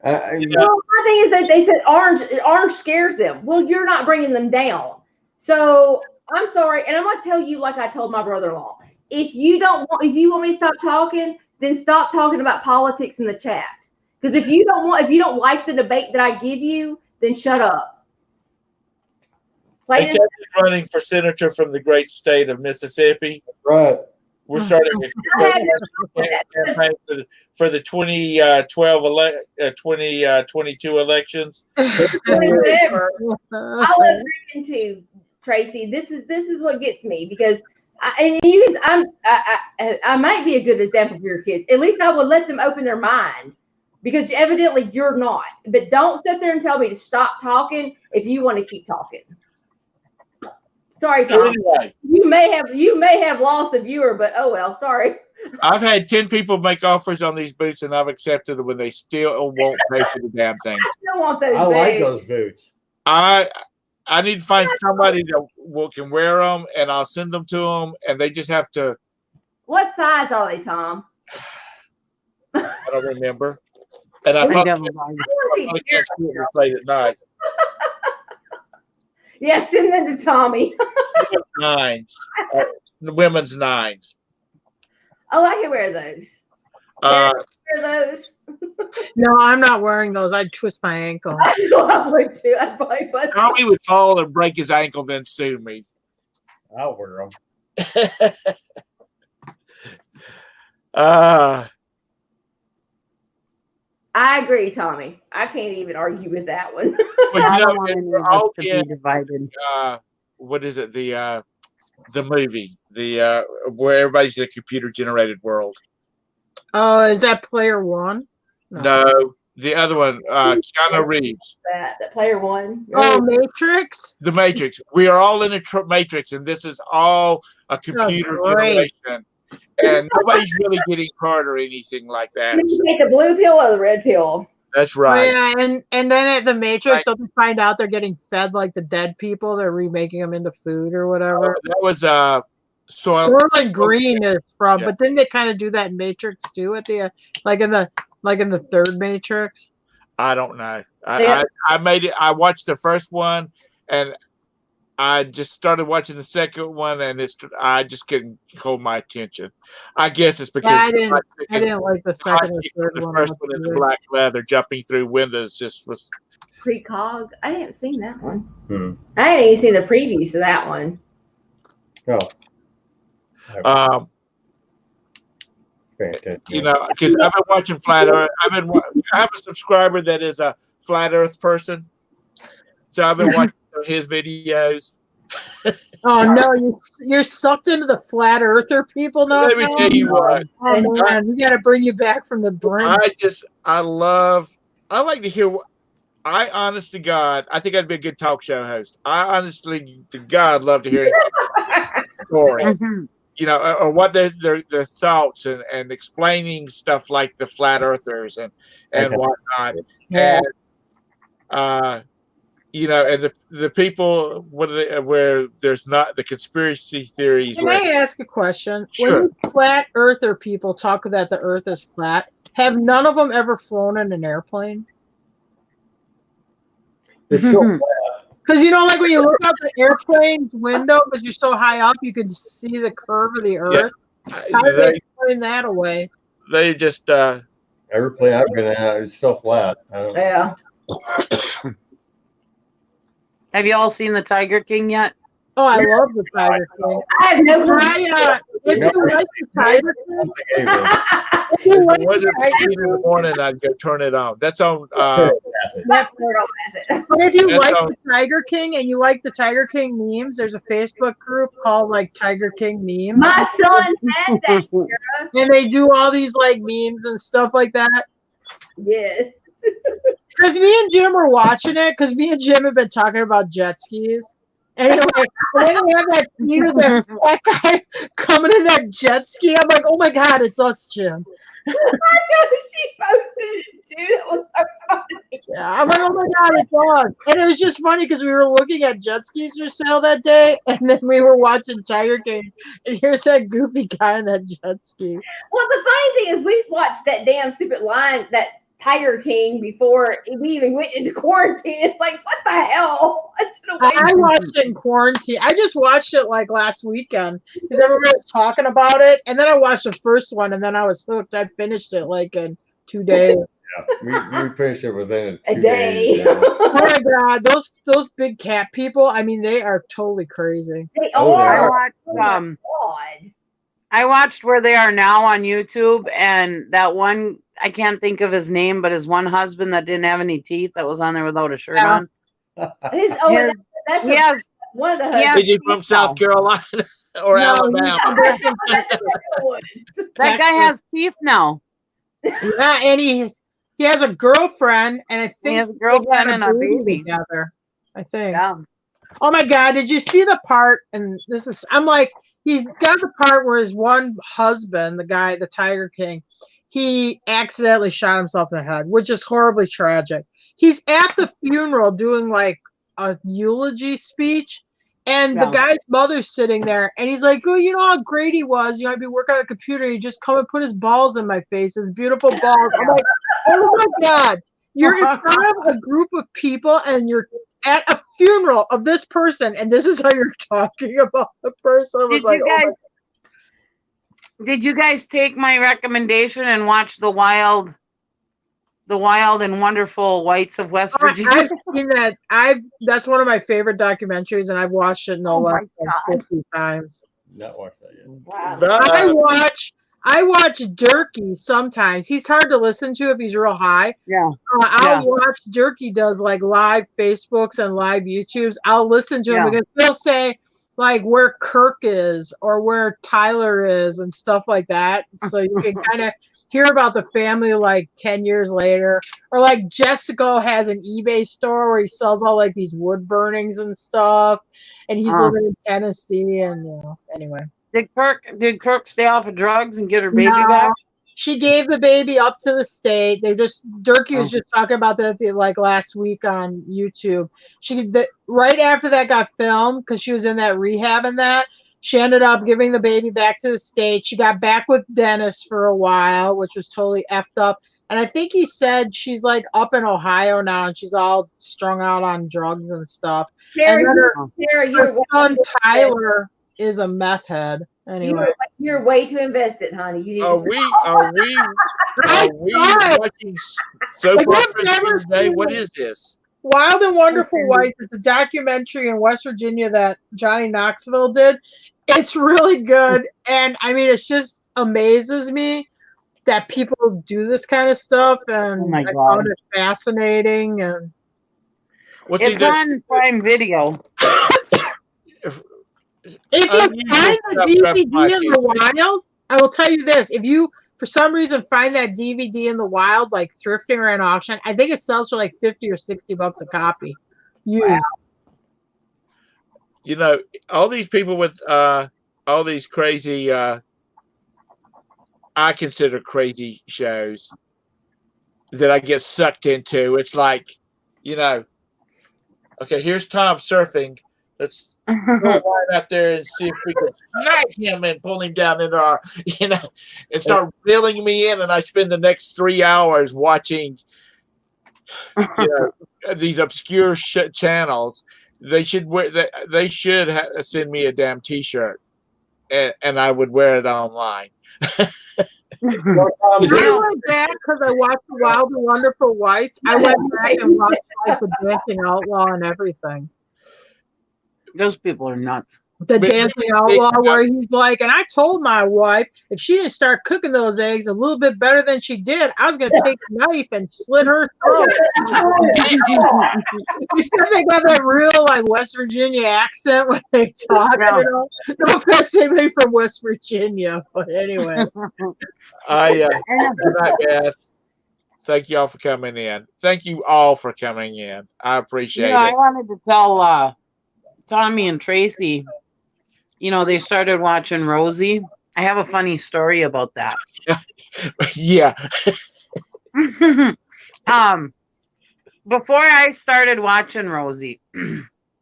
Well, my thing is that they said orange scares them. Well, you're not bringing them down. So I'm sorry, and I'm gonna tell you like I told my brother-in-law. If you want me to stop talking, then stop talking about politics in the chat. Because if you don't like the debate that I give you, then shut up. Hey, Kevin's running for senator from the great state of Mississippi. Right. We're starting a campaign for the 2022 elections. Whatever. I'll agree to Tracy. This is what gets me because I might be a good example for your kids. At least I will let them open their mind because evidently you're not. But don't sit there and tell me to stop talking if you want to keep talking. Sorry, Tom. Anyway, you may have lost a viewer, but oh well. Sorry. I've had 10 people make offers on these boots, and I've accepted them when they still won't pay for the damn things. I still want those. I like those boots. I need to find somebody that can wear them, and I'll send them to them, and they just have to. What size are they, Tom? I don't remember. And I probably can't sleep this late at night. Yeah, send them to Tommy. Nines. Women's nines. Oh, I can wear those. Wear those. No, I'm not wearing those. I'd twist my ankle. I know I would too. I'd probably Tommy would fall and break his ankle, then sue me. I'll wear them. I agree, Tommy. I can't even argue with that one. But we're all divided. What is it? The movie, where everybody's in a computer-generated world. Oh, is that Player One? No, the other one, Keanu Reeves. That Player One. Oh, Matrix. The Matrix. We are all in a Matrix, and this is all a computer generation. And nobody's really getting hurt or anything like that. You take the blue pill or the red pill. That's right. Oh, yeah, and then at the Matrix, don't they find out they're getting fed like the dead people? They're remaking them into food or whatever. That was Soylent Green is from, but didn't they kind of do that in Matrix too? At the like in the third Matrix. I don't know. I made it. I watched the first one, and I just started watching the second one, and I just couldn't hold my attention. I guess it's because I didn't like the second or third one. The first one in the black leather jumping through windows just was precog. I haven't seen that one. I haven't even seen the previews to that one. Oh. You know, because I've been watching Flat Earth. I have a subscriber that is a Flat Earth person, so I've been watching his videos. Oh no, you're sucked into the flat earther people now. Let me tell you what. Oh man, we got to bring you back from the brink. I like to hear. I honest to God, I think I'd be a good talk show host. I honestly to God love to hear stories. You know, or what their thoughts and explaining stuff like the flat earthers and whatnot. Yeah. And you know, and the people where there's not the conspiracy theories. Can I ask a question? Sure. When the flat earther people talk that the earth is flat, have none of them ever flown in an airplane? It's so Because you know, like when you look out the airplane's window, because you're so high up, you can see the curve of the Earth. How do they explain that away? They just every plane I've been in, it's so flat. Yeah. Have you all seen the Tiger King yet? Oh, I love the Tiger King. I have no clue. If you like the Tiger King, if you if like it wasn't the Tiger 15 in the King, morning, I'd go turn it on. That's on. but if you That's like all. the Tiger King and you like the Tiger King memes, there's a Facebook group called like Tiger King Memes. My son had that. Sarah. And they do all these like memes and stuff like that. Yes. Because me and Jim were watching it, because me and Jim have been talking about jet skis. Anyway, and then they have that scene of that guy coming in that jet ski. I'm like, oh my God, it's us, Jim. I know she posted it too. That was so funny. Yeah, I'm like, oh my God, it's us. And it was just funny because we were looking at jet skis for sale that day, and then we were watching Tiger King, and here's that goofy guy in that jet ski. Well, the funny thing is, we watched that damn stupid line, that Tiger King, before we even went into quarantine. It's like, what the hell? I watched it in quarantine. I just watched it like last weekend because everybody was talking about it, and then I watched the first one, and then I was hooked. I finished it like in 2 days. Yeah, we finished it within a 2 day. days. Yeah. Oh my God, those big cat people! I mean, they are totally crazy. They Oh, are. God. I I watched Where They Are Now on YouTube, and that one, I can't think of his name, but his one husband that didn't have any teeth that was on there without a shirt on. That's one of the he has Is he from teeth South now. Carolina or No, Alabama? That guy has teeth now. Yeah, and he has a girlfriend, and I think He has a they girlfriend had and a baby. together. I think. Yeah. Oh my God, did you see the part? And I'm like, he's got the part where his one husband, the guy, the Tiger King, he accidentally shot himself in the head, which is horribly tragic. He's at the funeral doing like a eulogy speech, and the guy's mother's sitting there, and he's like, oh, you know how great he was. You know, I'd be working on the computer, he just come and put his balls in my face, his beautiful balls. I'm like, oh my God, you're in front of a group of people, and you're at a funeral of this person, and this is how you're talking about the person. I was like, did you guys take my recommendation and watch the wild and wonderful whites of West Virginia? I've seen that. That's one of my favorite documentaries, and I've watched it no less than 50 times. Not watched that yet. Wow. I watch Durkee sometimes. He's hard to listen to if he's real high. Yeah. I'll watch Durkee does like live Facebooks and live YouTubes. I'll listen to him because he'll say like where Kirk is or where Tyler is and stuff like that. So you can kind of hear about the family like 10 years later. Or like Jessica has an eBay store where he sells all like these wood burnings and stuff. And he's living in Tennessee, and anyway. Did Kirk stay off of drugs and get her baby back? She gave the baby up to the state. Durkee was just talking about that like last week on YouTube. Right after that got filmed, because she was in that rehab and that, she ended up giving the baby back to the state. She got back with Dennis for a while, which was totally effed up. And I think he said she's like up in Ohio now, and she's all strung out on drugs and stuff. Sarah, and her son Tyler is a meth head. Anyway, you're way too invested, honey. You need Are we watching soap operas today? What is this? Wild and Wonderful Whites. It's a documentary in West Virginia that Johnny Knoxville did. It's really good, and I mean, it just amazes me that people do this kind of stuff, and I found it fascinating. And it's on Prime Video. If you find the DVD in the wild, I will tell you this: if you, for some reason, find that DVD in the wild, like thrifting or an auction, I think it sells for like $50 or $60 a copy. You know, all these people with all these crazy, I consider crazy shows that I get sucked into. It's like, okay, here's Tom surfing. Let's go right out there and see if we can snag him and pull him down into our, and start reeling me in. And I spend the next 3 hours watching these obscure channels. They should send me a damn T-shirt, and I would wear it online. I went back because I watched The Wild and Wonderful Whites. I went back and watched like the Dancing Outlaw and everything. Those people are nuts. The Dancing Outlaw, where he's like, and I told my wife if she didn't start cooking those eggs a little bit better than she did, I was going to take a knife and slit her throat. He said they got that real like West Virginia accent when they talk. Yeah. You know? No offense to anybody from West Virginia, but anyway. Good night, guys. Thank you all for coming in. Thank you all for coming in. I appreciate it. I wanted to tell Tommy and Tracy, they started watching Rosie. I have a funny story about that. Yeah. Before I started watching Rosie,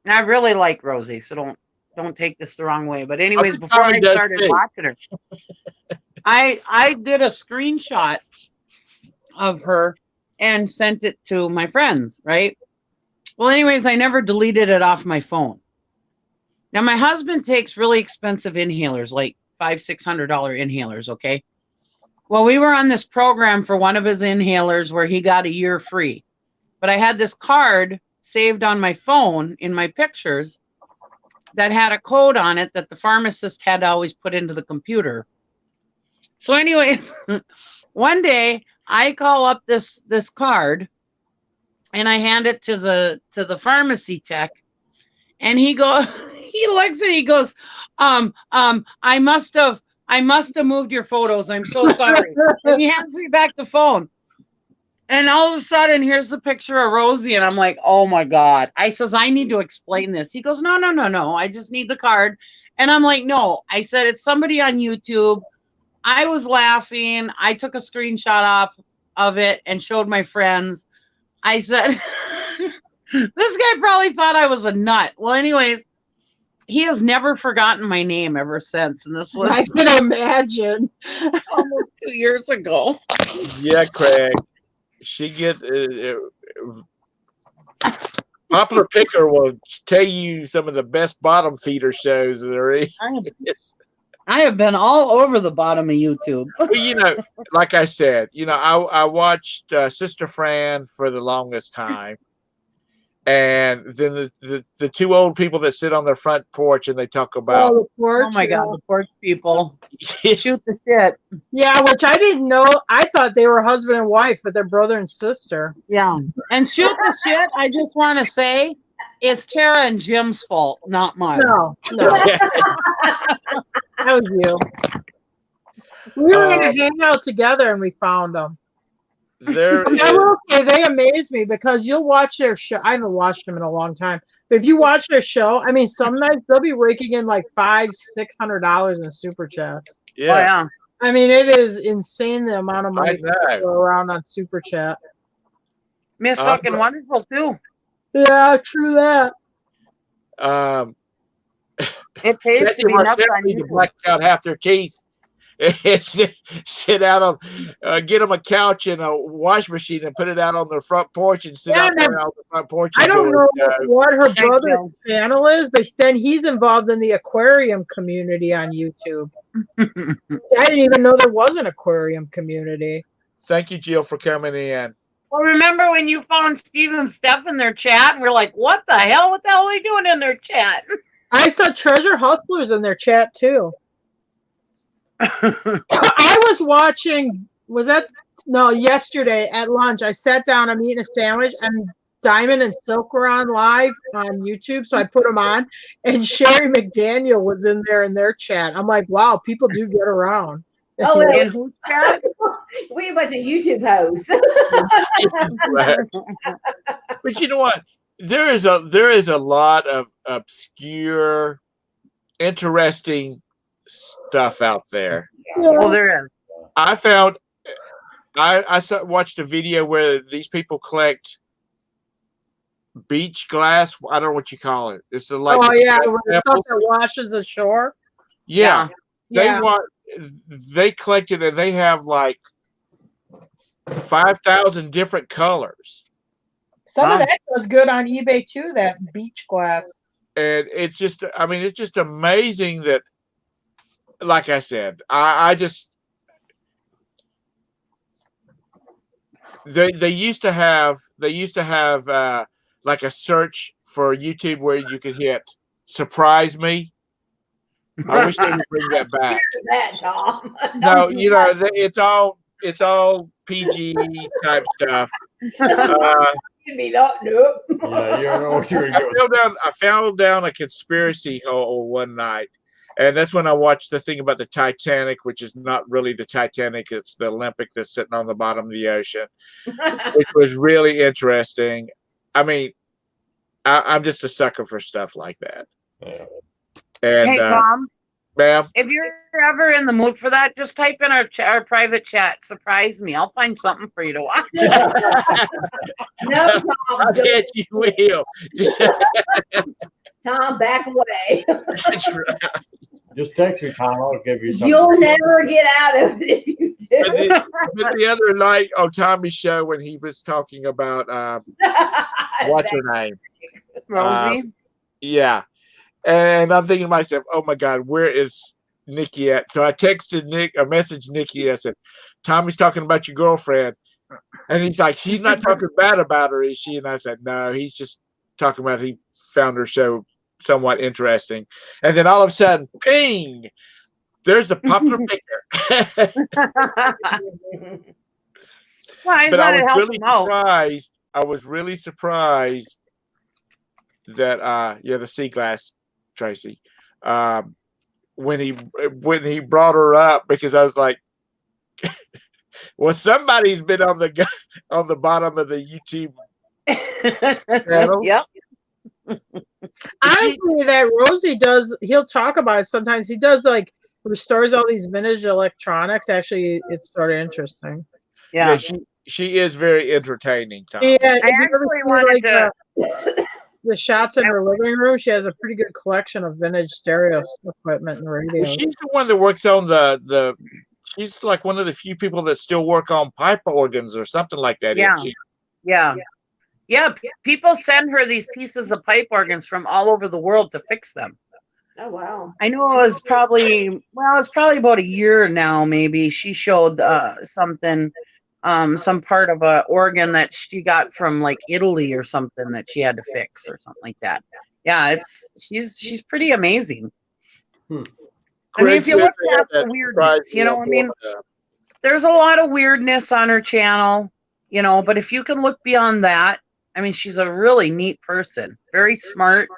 I really like Rosie, so don't take this the wrong way. But anyways, before I started watching her, I did a screenshot of her and sent it to my friends, right? Well, anyways, I never deleted it off my phone. Now, my husband takes really expensive inhalers, like $500-600 inhalers, okay? Well, we were on this program for one of his inhalers where he got a year free. But I had this card saved on my phone in my pictures that had a code on it that the pharmacist had to always put into the computer. So anyways, one day I call up this card and I hand it to the pharmacy tech, and he looks at it, he goes, I must have moved your photos. I'm so sorry. And he hands me back the phone. And all of a sudden, here's the picture of Rosie, and I'm like, oh my God. I says, I need to explain this. He goes, no. I just need the card. And I'm like, no. I said, it's somebody on YouTube. I was laughing. I took a screenshot of it and showed my friends. I said, this guy probably thought I was a nut. Well, anyways, he has never forgotten my name ever since. And this was, I can imagine, almost 2 years ago. Yeah, Craig. She Popular Picker will tell you some of the best bottom feeder shows that are in. I have been all over the bottom of YouTube. Well, like I said, I watched Sister Fran for the longest time. And then the two old people that sit on their front porch and they talk about oh my God, the porch people. Shoot the shit. Yeah, which I didn't know. I thought they were husband and wife, but they're brother and sister. Yeah. And shoot the shit, I just want to say, it's Tara and Jim's fault, not mine. No. That was you. We were going to hang out together and we found them. I will say they amaze me because you'll watch their show. I haven't watched them in a long time, but if you watch their show, I mean, some nights they'll be raking in like $500-600 in super chats. Yeah. Oh, yeah. I mean, it is insane the amount of money that go around on super chat. Miss fucking wonderful too. Yeah, true that. It pays to be nuts on YouTube. Black out half their teeth. Sit out on, get them a couch and a wash machine and put it out on their front porch and sit out there on the front porch. I don't know what her brother's channel is, but then he's involved in the aquarium community on YouTube. I didn't even know there was an aquarium community. Thank you, Jill, for coming in. Well, remember when you found Steve and Steph in their chat and we're like, what the hell? What the hell are they doing in their chat? I saw Treasure Hustlers in their chat too. I was watching, yesterday at lunch. I sat down, I'm eating a sandwich, and Diamond and Silk were on live on YouTube, so I put them on, and Sherry McDaniel was in there in their chat. I'm like, wow, people do get around. Oh, in whose chat? We a bunch of YouTube hosts. But you know what? There is a lot of obscure, interesting stuff out there. Well, there is. I watched a video where these people collect beach glass. I don't know what you call it. It's like the stuff that washes ashore. Yeah. They collect it and they have like 5,000 different colors. Some Wow. of that goes good on eBay too, that beach glass. And it's just, I mean, it's just amazing that, like I said, I just, they used to have like a search for YouTube where you could hit surprise me. I wish they would bring that back. That, Tom. No, you know, it's all PG type stuff. Give me that. Nope. Yeah, you don't know what you're doing. I fell down a conspiracy hole one night, and that's when I watched the thing about the Titanic, which is not really the Titanic; it's the Olympic that's sitting on the bottom of the ocean, which was really interesting. I mean, I'm just a sucker for stuff like that. Yeah. And Hey, Tom, ma'am, if you're ever in the mood for that, just type in our private chat. Surprise me. I'll find something for you to watch. No, Tom. I bet you will. Tom, back away. That's right. Just text me, Tom. I'll give you something. You'll never get out of it if you do. But the other night on Tommy's show when he was talking about what's her name? Rosie? Yeah. And I'm thinking to myself, oh my God, where is Nikki at? So I texted Nick, I messaged Nikki. I said, Tommy's talking about your girlfriend. And he's like, he's not talking bad about her, is she? And I said, no, he's just talking about he found her show somewhat interesting. And then all of a sudden, ping, there's the popular picture. Well, But I was help really him out. surprised. I was really surprised that the sea glass, Tracy, when he brought her up, because I was like, well, somebody's been on the bottom of the YouTube channel. Yep. Honestly, that Rosie does, he'll talk about it sometimes. He does like restores all these vintage electronics. Actually, it's sort of interesting. Yeah. She is very entertaining, Tom. Yeah, I actually wanted to. The shots in her living room. She has a pretty good collection of vintage stereo equipment and radios. Well, she's the one that works on the. She's like one of the few people that still work on pipe organs or something like that. Yeah. Isn't she? Yeah. People send her these pieces of pipe organs from all over the world to fix them. Oh, wow. I know it was probably about a year now, maybe. She showed something, some part of a organ that she got from like Italy or something that she had to fix or something like that. Yeah, she's pretty amazing. I mean, if you look past the weirdness, you know, I mean, there's a lot of weirdness on her channel, you know, but if you can look beyond that, I mean, she's a really neat person, very smart,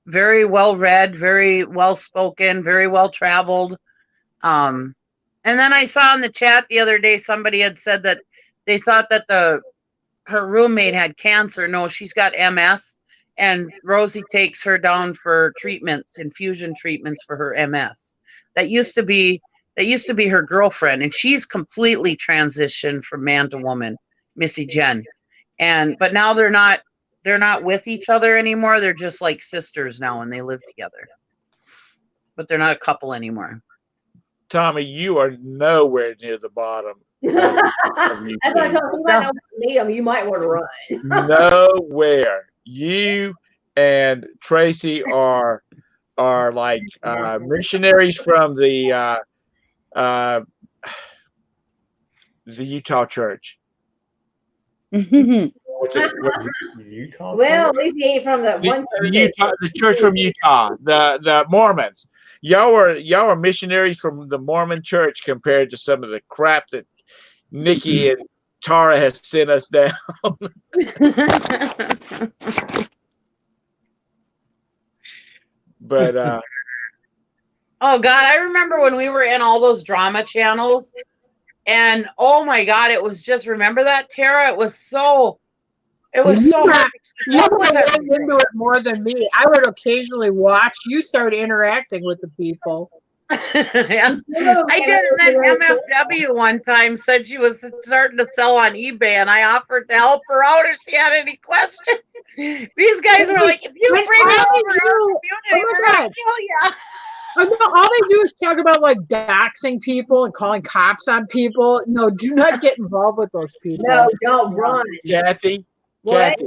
very well read, very well spoken, very well traveled. And then I saw in the chat the other day, somebody had said that they thought that her roommate had cancer. No, she's got MS, and Rosie takes her down for treatments, infusion treatments for her MS. That used to be her girlfriend, and she's completely transitioned from man to woman, Missy Jen. But now they're not with each other anymore. They're just like sisters now, and they live together. But they're not a couple anymore. Tommy, you are nowhere near the bottom. That's why I told you, you might not meet them. You might want to run. Nowhere. You and Tracy are like missionaries from the Utah church. What's it? Utah? Well, at least he ain't from the one church. The church from Utah, the Mormons. Y'all are missionaries from the Mormon church compared to some of the crap that Nikki and Tara has sent us down. But oh God, I remember when we were in all those drama channels, and oh my God, it was just, remember that, Tara? It was so hard. You were into it more than me. I would occasionally watch. You start interacting with the people. Yeah. I did, and then MFW one time said she was starting to sell on eBay, and I offered to help her out if she had any questions. These guys were like, if you bring her over our community, we're gonna kill you. All they do is talk about like doxing people and calling cops on people. No, do not get involved with those people. No, don't run. Kathy, What?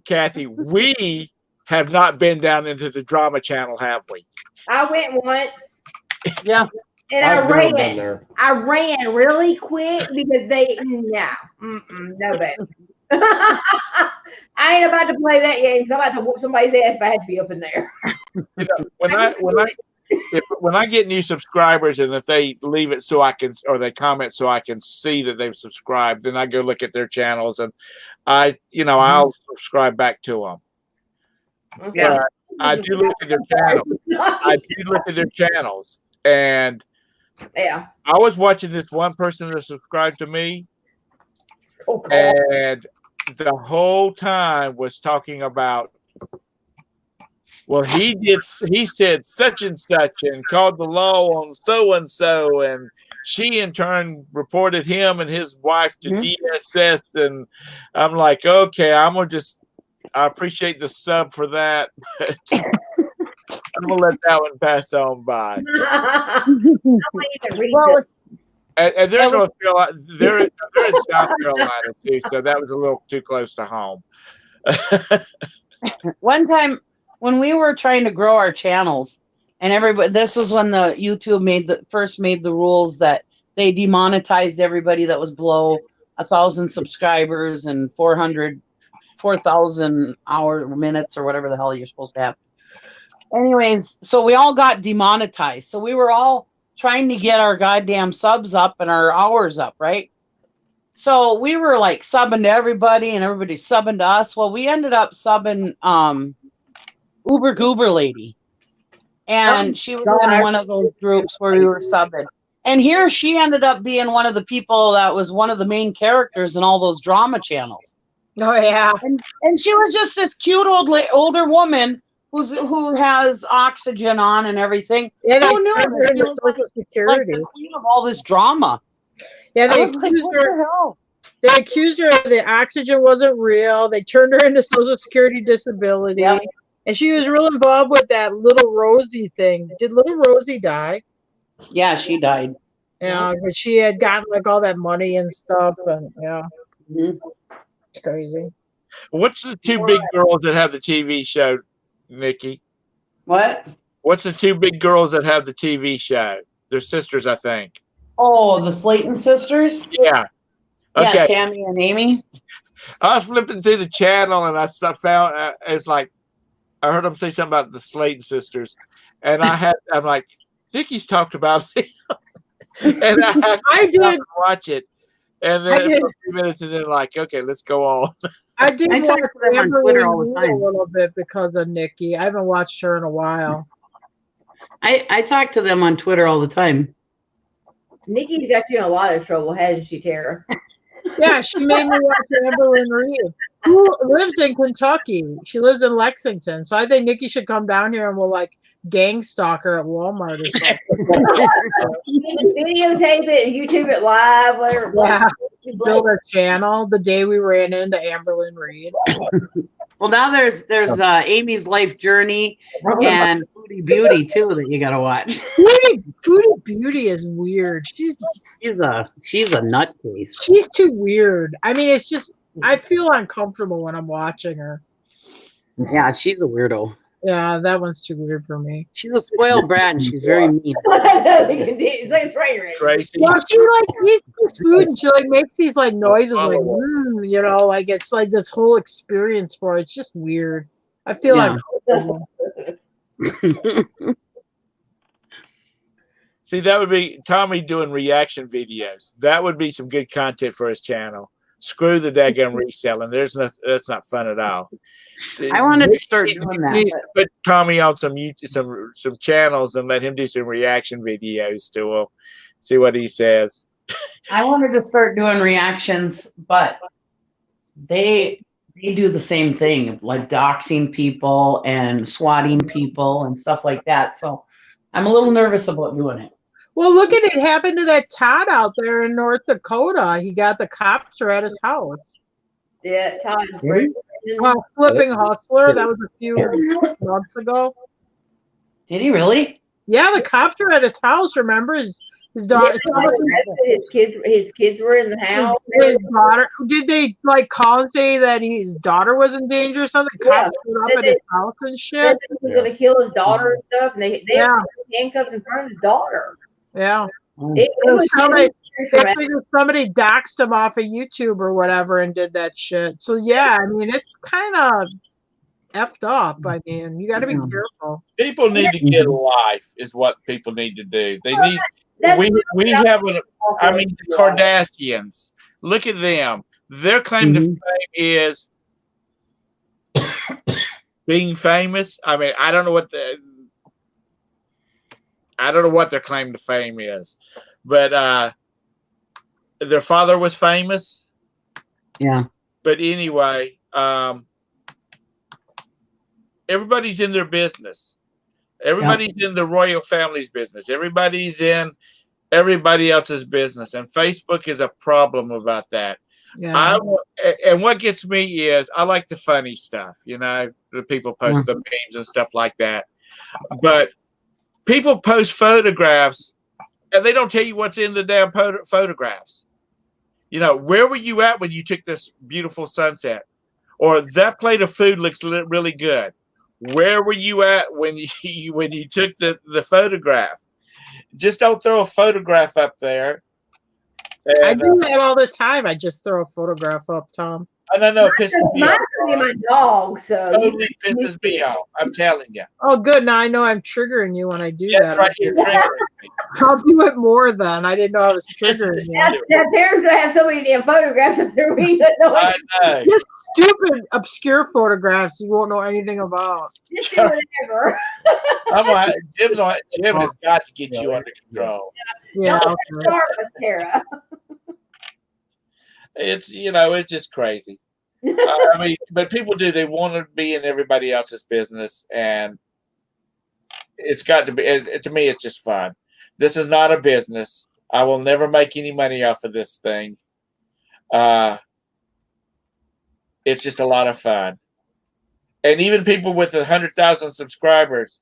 Kathy, we have not been down into the drama channel, have we? I went once. Yeah. And I've never been ran. there. I ran really quick because no bet. I ain't about to play that game. So I'm about to whoop somebody's ass if I had to be up in there. You know, when I get new subscribers and if they leave it so I can, or they comment so I can see that they've subscribed, then I go look at their channels and I'll subscribe back to them. Yeah. I do look at their channels. I do look at their channels, and Yeah. I was watching this one person that subscribed to me, and the whole time was talking about, well, he said such and such and called the law on so and so, and she in turn reported him and his wife to DSS, and I'm like, okay, I appreciate the sub for that, but I'm gonna let that one pass on by. Well, And they're in North Carolina. They're in South Carolina too, so that was a little too close to home. one time when we were trying to grow our channels, and everybody, this was when the YouTube first made the rules that they demonetized everybody that was below 1,000 subscribers and 4,000 minutes or whatever the hell you're supposed to have. Anyways, so we all got demonetized. So we were all trying to get our goddamn subs up and our hours up, right? So we were like subbing to everybody and everybody subbing to us. Well, we ended up subbing Uber Goober Lady. And she was in one of those groups where we were subbing. And here she ended up being one of the people that was one of the main characters in all those drama channels. Oh yeah. And she was just this cute older woman who has oxygen on and everything. Yeah, who knew her? She was Social Security. like the queen of all this drama. Yeah, I was like, what the hell? They accused her the oxygen wasn't real. They turned her into Social Security disability. Yep. And she was real involved with that little Rosie thing. Did little Rosie die? Yeah, she died. Yeah, but she had gotten like all that money and stuff, and yeah, it's crazy. What's the two big girls that have the TV show, Nikki? What? What's the two big girls that have the TV show? They're sisters, I think. Oh, the Slayton sisters? Yeah. Okay. Yeah, Tammy and Amy. I was flipping through the channel and I found it's like I heard them say something about the Slayton sisters, and I'm like, Nikki's talked about them. And I did watch it, and then for a few minutes, and then like, okay, let's go on. I did I talk watch to them on Twitter all the time. a little bit because of Nikki. I haven't watched her in a while. I talk to them on Twitter all the time. Nikki's got you in a lot of trouble, hasn't she, Tara? Yeah, she made me watch Amberlynn Reed, who lives in Kentucky. She lives in Lexington. So I think Nikki should come down here and we'll like gang stalk her at Walmart or something. Videotape it, YouTube it live, whatever. Yeah. Build a channel the day we ran into Amberlynn Reed. Well, now there's Amy's life journey and Foodie Beauty too that you gotta watch. Foodie Beauty is weird. She's a nutcase. She's too weird. I mean, it's just I feel uncomfortable when I'm watching her. Yeah, she's a weirdo. Yeah, that one's too weird for me. She's a spoiled brat and she's very mean. It's like a train wreck. Tracy. Well, she like eats this food and she like makes these like noises like you know, like it's like this whole experience for her. It's just weird. I feel uncomfortable. See, that would be Tommy doing reaction videos. That would be some good content for his channel. Screw the daggone reselling. That's not fun at all. I wanted to start doing that. Put Tommy on some YouTube, some channels, and let him do some reaction videos to him. See what he says. I wanted to start doing reactions, but they do the same thing, like doxing people and swatting people and stuff like that. So I'm a little nervous about doing it. Well, look at it happened to that Todd out there in North Dakota. He got the cops are at his house. Yeah, Todd. Flipping hustler. That was a few months ago. Did he really? Yeah, the cops are at his house. Remember, His daughter. His kids were in the house. His daughter. Did they like call and say that his daughter was in danger or something? Yeah. Cops showed up at his house and shit. He was going to kill his daughter and stuff, and they Yeah. put handcuffs in front of his daughter. Yeah. It was Somebody, they traumatic. figured somebody doxed him off of YouTube or whatever and did that shit. So yeah, I mean it's kind of effed up. I mean, you got to be careful. People need to get a life, is what people need to do. They need. We have an. I mean, the Kardashians. Look at them. Their claim to fame is being famous. I mean, I don't know what their claim to fame is, but their father was famous. Yeah. But anyway, everybody's in their business. Everybody's in the royal family's business. Everybody's in everybody else's business, and Facebook is a problem about that. Yeah. And what gets me is I like the funny stuff. You know, the people post the memes and stuff like that, but people post photographs and they don't tell you what's in the damn photographs. You know, where were you at when you took this beautiful sunset? Or that plate of food looks really good. Where were you at when you took the photograph? Just don't throw a photograph up there. And, I do that all the time. I just throw a photograph up, Tom. I don't know. It pisses me off. My dog, so Totally pisses me off. I'm telling you. Oh, good. Now I know I'm triggering you when I do that. That's right. You're triggering me. I'll do it more then. I didn't know I was triggering you. That parents gonna have so many damn photographs of their week. I know. Just stupid, obscure photographs you won't know anything about. Just do whatever. Jim has got to get you under control. Yeah. Tara. It's it's just crazy. I mean, but people do. They want to be in everybody else's business, and it's got to be. To me, it's just fun. This is not a business. I will never make any money off of this thing. It's just a lot of fun. And even people with 100,000 subscribers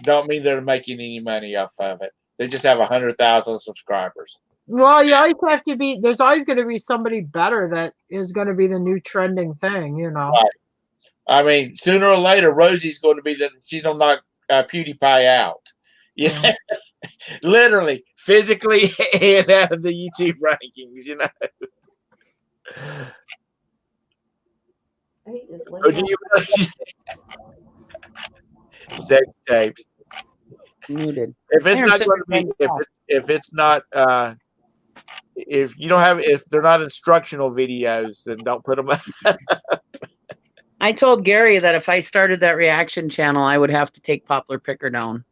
don't mean they're making any money off of it. They just have 100,000 subscribers. Well, you always have to be. There's always going to be somebody better that is going to be the new trending thing, you know. Right. I mean, sooner or later, Rosie's going to be she's going to knock PewDiePie out. Yeah, literally, physically, and out of the YouTube rankings. You know. Or do you sex tapes? Muted. If it's not going to be, if it's not, if you don't have, if they're not instructional videos, then don't put them up. I told Gary that if I started that reaction channel, I would have to take Poplar Picker down.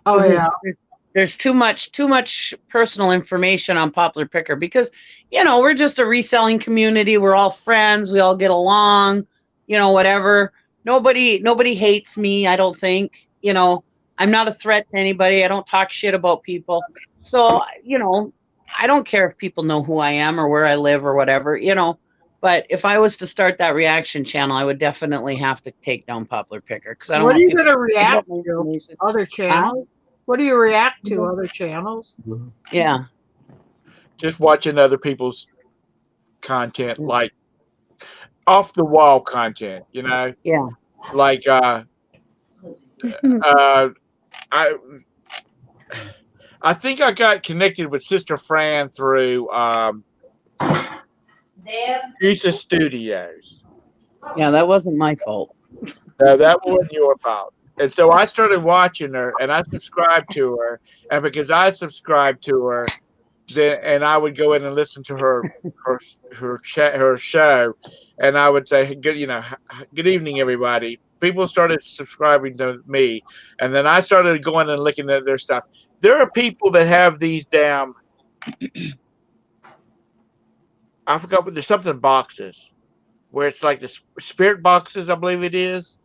Oh yeah. There's too much personal information on Poplar Picker because, we're just a reselling community. We're all friends. We all get along, whatever. Nobody hates me. I don't think, I'm not a threat to anybody. I don't talk shit about people. So, I don't care if people know who I am or where I live or whatever, but if I was to start that reaction channel, I would definitely have to take down Poplar Picker because I don't. What are you going to react to? Other channels? What do you react to? Other channels? Yeah. Just watching other people's content, like off the wall content, Yeah. Like I think I got connected with Sister Fran through Lisa Studios. Yeah, that wasn't my fault. No, that wasn't your fault. And so I started watching her, and I subscribed to her. And because I subscribed to her, and I would go in and listen to her show, and I would say, good evening, everybody. People started subscribing to me, and then I started going and looking at their stuff. There are people that have these damn, I forgot what, there's something boxes, where it's like the spirit boxes, I believe it is.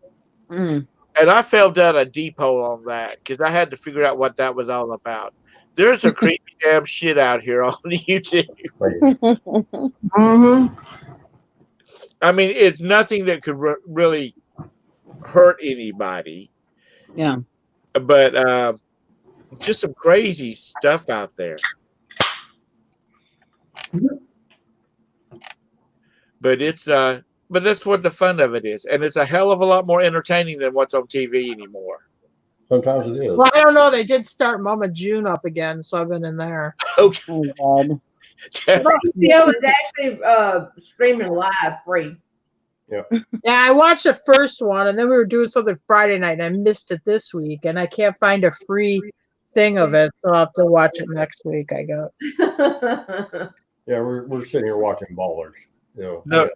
Mm. And I fell down a deep hole on that because I had to figure out what that was all about. There's a creepy damn shit out here on YouTube. Mm-hmm. I mean, it's nothing that could really hurt anybody. Yeah. But just some crazy stuff out there. But but that's what the fun of it is, and it's a hell of a lot more entertaining than what's on TV anymore. Sometimes it is. Well, I don't know. They did start Mama June up again, so I've been in there. Okay. Oh, God. HBO is actually streaming live free. Yeah, I watched the first one, and then we were doing something Friday night, and I missed it this week, and I can't find a free thing of it, so I'll have to watch it next week, I guess. Yeah, we're sitting here watching Ballers. You know.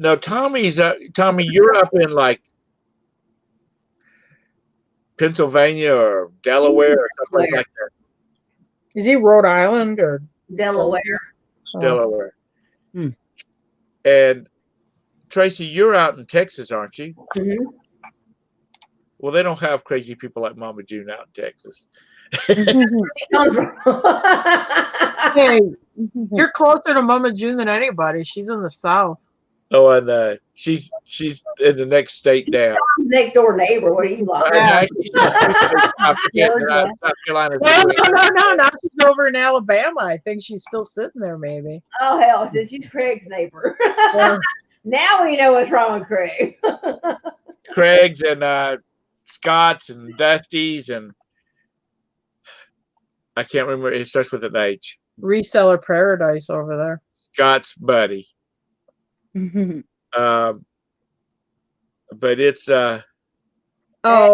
No, Tommy, you're up in like Pennsylvania or Delaware or someplace like that. Is he Rhode Island or Delaware. Delaware. Hmm. And Tracy, you're out in Texas, aren't you? Mm-hmm. Well, they don't have crazy people like Mama June out in Texas. Hey, you're closer to Mama June than anybody. She's in the South. Oh, I know. She's in the next state down. Next door neighbor. What are you like? Yeah. South Carolina. No. Now she's over in Alabama. I think she's still sitting there, maybe. Oh hell, since she's Craig's neighbor. Yeah. Now we know what's wrong with Craig. Craig's and Scott's and Dusty's and I can't remember. It starts with an H. Reseller Paradise over there. Scott's buddy. But it's Yeah, her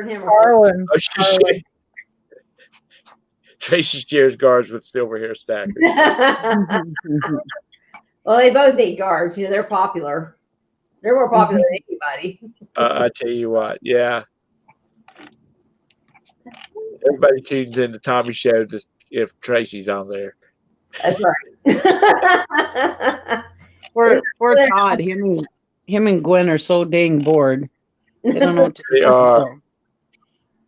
and him are Harlan. Tracy shares guards with silver hair stackers. Well, they both need guards. You know, they're popular. They're more popular than anybody. I tell you what, yeah. Everybody tunes in the Tommy Show just if Tracy's on there. That's right. Poor Todd. Him and Gwen are so dang bored. They don't know what to do. They are.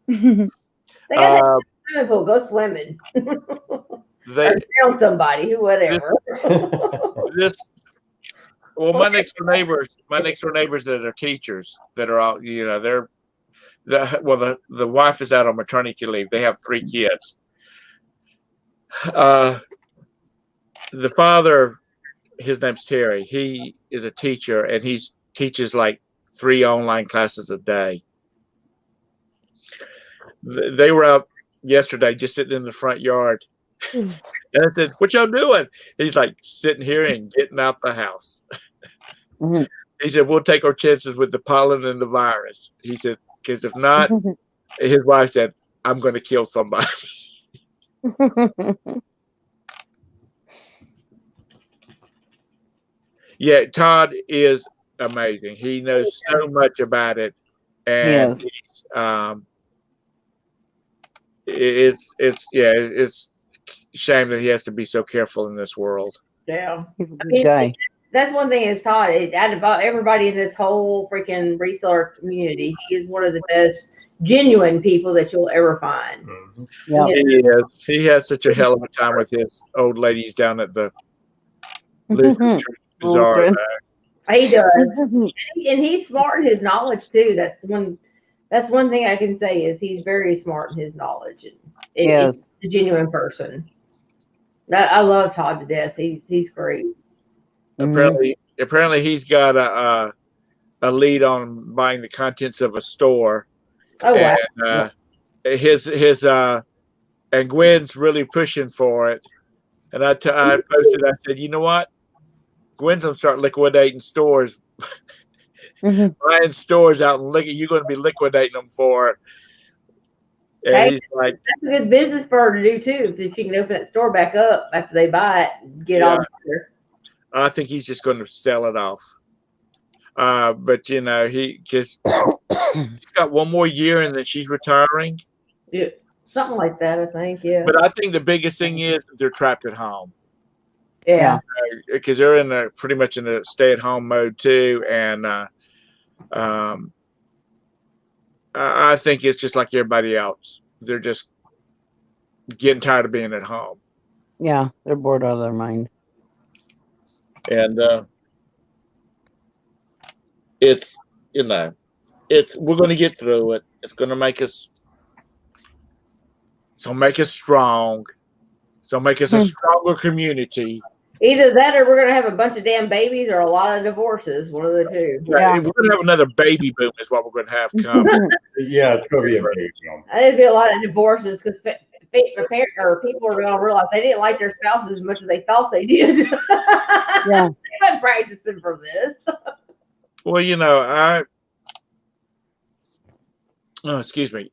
They got that swimming pool. Go swimming. They Or found somebody, whatever. my next door neighbors that are teachers that are out, you know, the wife is out on maternity leave. They have 3 kids. The father, his name's Terry. He is a teacher and he teaches like 3 online classes a day. They were out yesterday just sitting in the front yard. And I said, "What y'all doing?" He's like, "Sitting here and getting out the house." Mm-hmm. He said, "We'll take our chances with the pollen and the virus." He said, "Because if not," his wife said, "I'm going to kill somebody." Yeah, Todd is amazing. He knows so much about it, and Yes. it's a shame that he has to be so careful in this world. Yeah. He's a good guy. That's one thing is Todd. Out of everybody in this whole freaking reseller community, he is one of the best genuine people that you'll ever find. Yeah. He has such a hell of a time with his old ladies down at the Lutheran Church Bazaar. Lutheran. He does, and he's smart in his knowledge too. That's one thing I can say is he's very smart in his knowledge. He's a genuine person. I love Todd to death. He's great. Apparently he's got a lead on buying the contents of a store. Oh wow! And his and Gwen's really pushing for it. And I posted. I said, "You know what? Gwen's gonna start liquidating stores, buying stores out and you're going to be liquidating them for it." And he's like, "That's a good business for her to do too. That she can open that store back up after they buy it and get all there." I think he's just going to sell it off. But you know, she's got 1 more year and then she's retiring. Yeah, something like that, I think. Yeah. But I think the biggest thing is they're trapped at home. Yeah. Because they're pretty much in a stay-at-home mode too, and I think it's just like everybody else. They're just getting tired of being at home. Yeah, they're bored out of their mind. And we're going to get through it. It's going to make us So make us strong. So make us a stronger community. Either that or we're going to have a bunch of damn babies or a lot of divorces. One of the two. Yeah. We're going to have another baby boom is what we're going to have come. Yeah, it's going to be a big one. There'd be a lot of divorces because people are going to realize they didn't like their spouses as much as they thought they did. Yeah. They've been practicing for this. Well, you know, excuse me.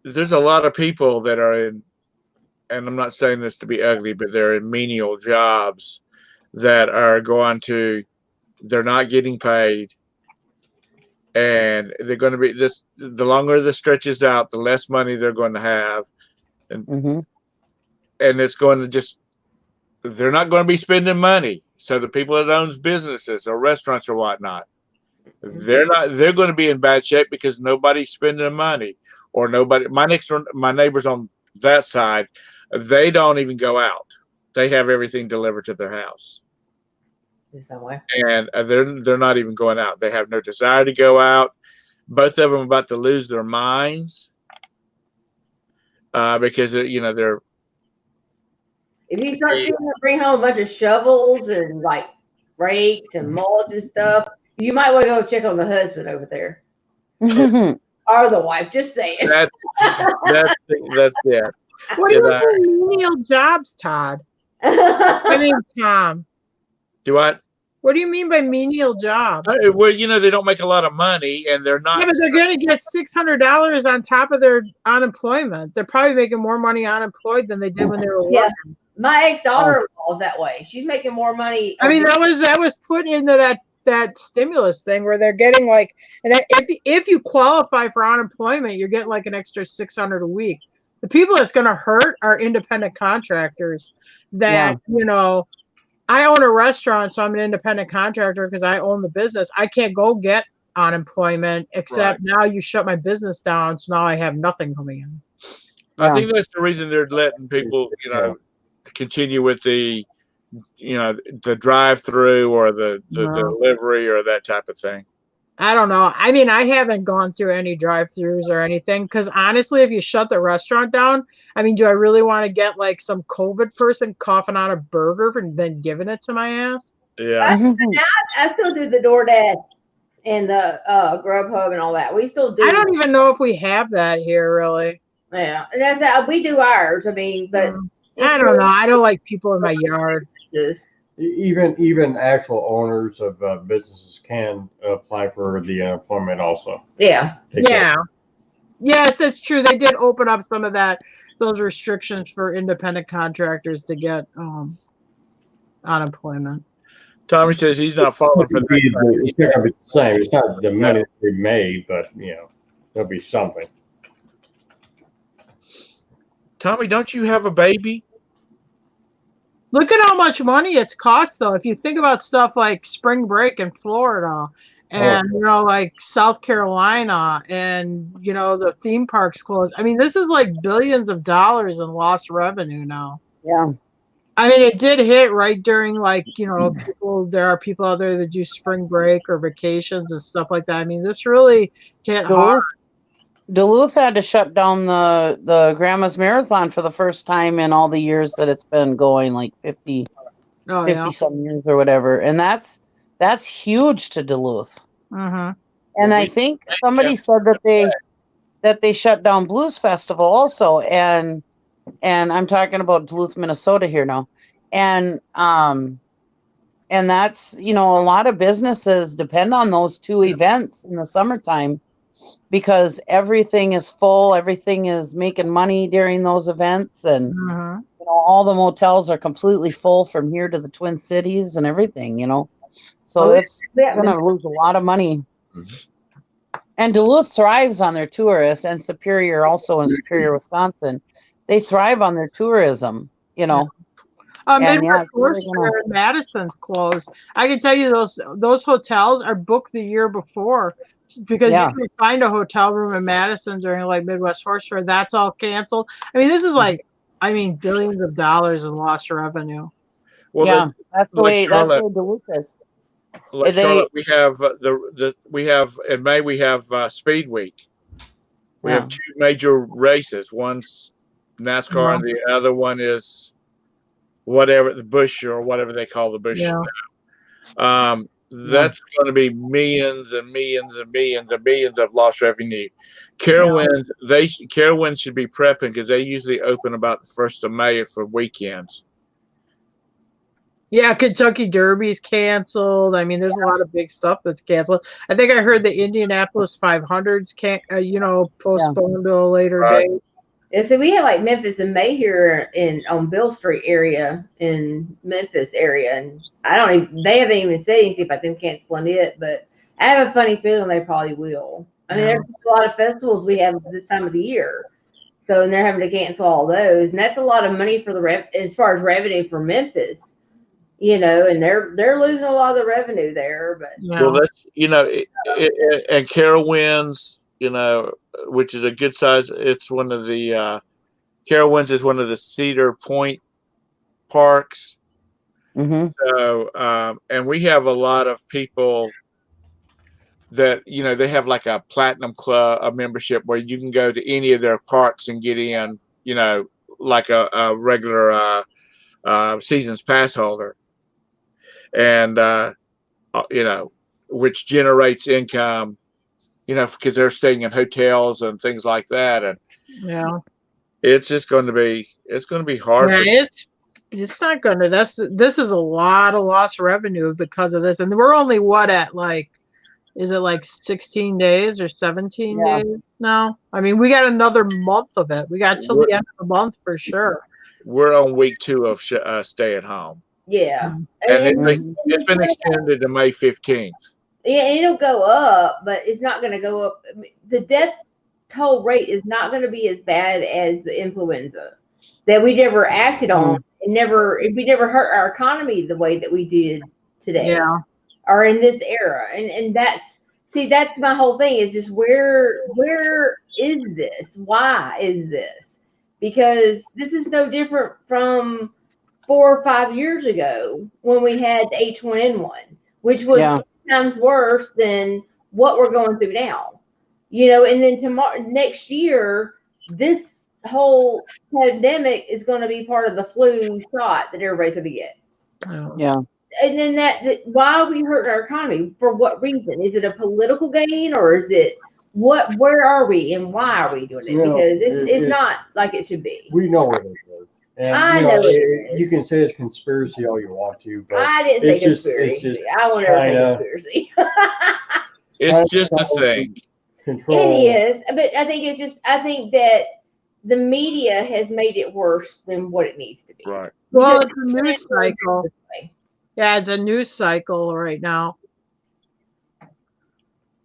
There's a lot of people that are in, and I'm not saying this to be ugly, but they're in menial jobs that are they're not getting paid. And they're going to be the longer this stretches out, the less money they're going to have. And it's going to they're not going to be spending money. So the people that owns businesses or restaurants or whatnot, they're going to be in bad shape because nobody's spending money or nobody. My neighbors on that side, they don't even go out. They have everything delivered to their house. And they're not even going out. They have no desire to go out. Both of them are about to lose their minds because they're. If you start seeing them bring home a bunch of shovels and like rakes and mullets and stuff, you might want to go check on the husband over there or the wife. Just saying. That's it. What do you mean menial jobs, Todd? I mean, Tom. Do what? What do you mean by menial jobs? Well, they don't make a lot of money, and they're not. Yeah, but they're going to get $600 on top of their unemployment. They're probably making more money unemployed than they did when they were working. My ex-daughter-in-law is that way. She's making more money. I mean, that was put into that stimulus thing where they're getting like, and if you qualify for unemployment, you're getting like an extra $600 a week. The people that's going to hurt are independent contractors. That I own a restaurant, so I'm an independent contractor because I own the business. I can't go get unemployment except now you shut my business down, so now I have nothing coming in. I think that's the reason they're letting people, continue with the drive-through or the delivery or that type of thing. I don't know. I mean, I haven't gone through any drive-throughs or anything because honestly, if you shut the restaurant down, I mean, do I really want to get like some COVID person coughing on a burger and then giving it to my ass? Yeah. I still do the DoorDash and the Grubhub and all that. We still do. I don't even know if we have that here, really. Yeah, and that's how we do ours. I mean, but I don't know. I don't like people in my yard. Even actual owners of businesses can apply for the unemployment also. Yeah. Yes, it's true. They did open up some of those restrictions for independent contractors to get unemployment. Tommy says he's not falling for that. It's not going to be the same. It's not the money that we made, but there'll be something. Tommy, don't you have a baby? Look at how much money it's cost, though. If you think about stuff like spring break in Florida and, like South Carolina and, the theme parks closed. I mean, this is like billions of dollars in lost revenue now. Yeah. I mean, it did hit right during there are people out there that do spring break or vacations and stuff like that. I mean, this really hit hard. Duluth had to shut down the Grandma's Marathon for the first time in all the years that it's been going, like 50 some years or whatever. And that's huge to Duluth. Mm-hmm. And I think somebody said that they shut down Blues Festival also. And I'm talking about Duluth, Minnesota here now. And that's, a lot of businesses depend on those two events in the summertime. Because everything is full, everything is making money during those events, and all the motels are completely full from here to the Twin Cities and everything, So it's going to lose a lot of money. Mm-hmm. And Duluth thrives on their tourists, and Superior also in Superior, Wisconsin, they thrive on their tourism, Midwest Forester in Madison's closed. I can tell you those hotels are booked the year before. Because you can find a hotel room in Madison during like Midwest Forester, that's all canceled. I mean, this is billions of dollars in lost revenue. Well, that's the way Duluth is. Like Charlotte, we have we have in May we have Speed Week. We have 2 major races. One's NASCAR, and the other one is whatever, the Busch or whatever they call the Busch now. That's going to be millions and millions and millions and millions of lost revenue. Carowinds should be prepping because they usually open about the 1st of May for weekends. Yeah, Kentucky Derby's canceled. I mean, there's a lot of big stuff that's canceled. I think I heard the Indianapolis 500s postponed to a later date. Yeah, so we have like Memphis and May here on Bill Street area in Memphis area, and they haven't even said anything about them canceling it, but I have a funny feeling they probably will. I mean, there's a lot of festivals we have this time of the year, so they're having to cancel all those, and that's a lot of money for as far as revenue for Memphis, and they're losing a lot of the revenue there. But well, that's and Carowinds, which is a good size. It's one of the Carowinds is one of the Cedar Point parks. So, and we have a lot of people that they have like a platinum club, a membership where you can go to any of their parks and get in, like a regular season's pass holder, and which generates income. Because they're staying in hotels and things like that, and it's just going to be hard. Yeah, it's not going to. This is a lot of lost revenue because of this, and we're only is it like 16 days or 17 days now? I mean, we got another month of it. We got till the end of the month for sure. We're on week 2 of stay at home. Yeah, and it's been extended to May 15th. Yeah, it'll go up, but it's not going to go up. The death toll rate is not going to be as bad as the influenza that we never acted on. We never hurt our economy the way that we did today, or in this era. And that's my whole thing. Is just where is this? Why is this? Because this is no different from 4 or 5 years ago when we had H1N1, which was times worse than what we're going through now, and then next year, this whole pandemic is going to be part of the flu shot that everybody's going to get. And then why are we hurting our economy? For what reason? Is it a political gain, or is it where are we and why are we doing it? Because it's not like it should be. We know what it is. And, I know you can say it's conspiracy all you want to, but I didn't say conspiracy. I won't ever say conspiracy. It's just a thing. Control. It is, but I think that the media has made it worse than what it needs to be. Right. Well, it's a news cycle. Yeah, it's a news cycle right now.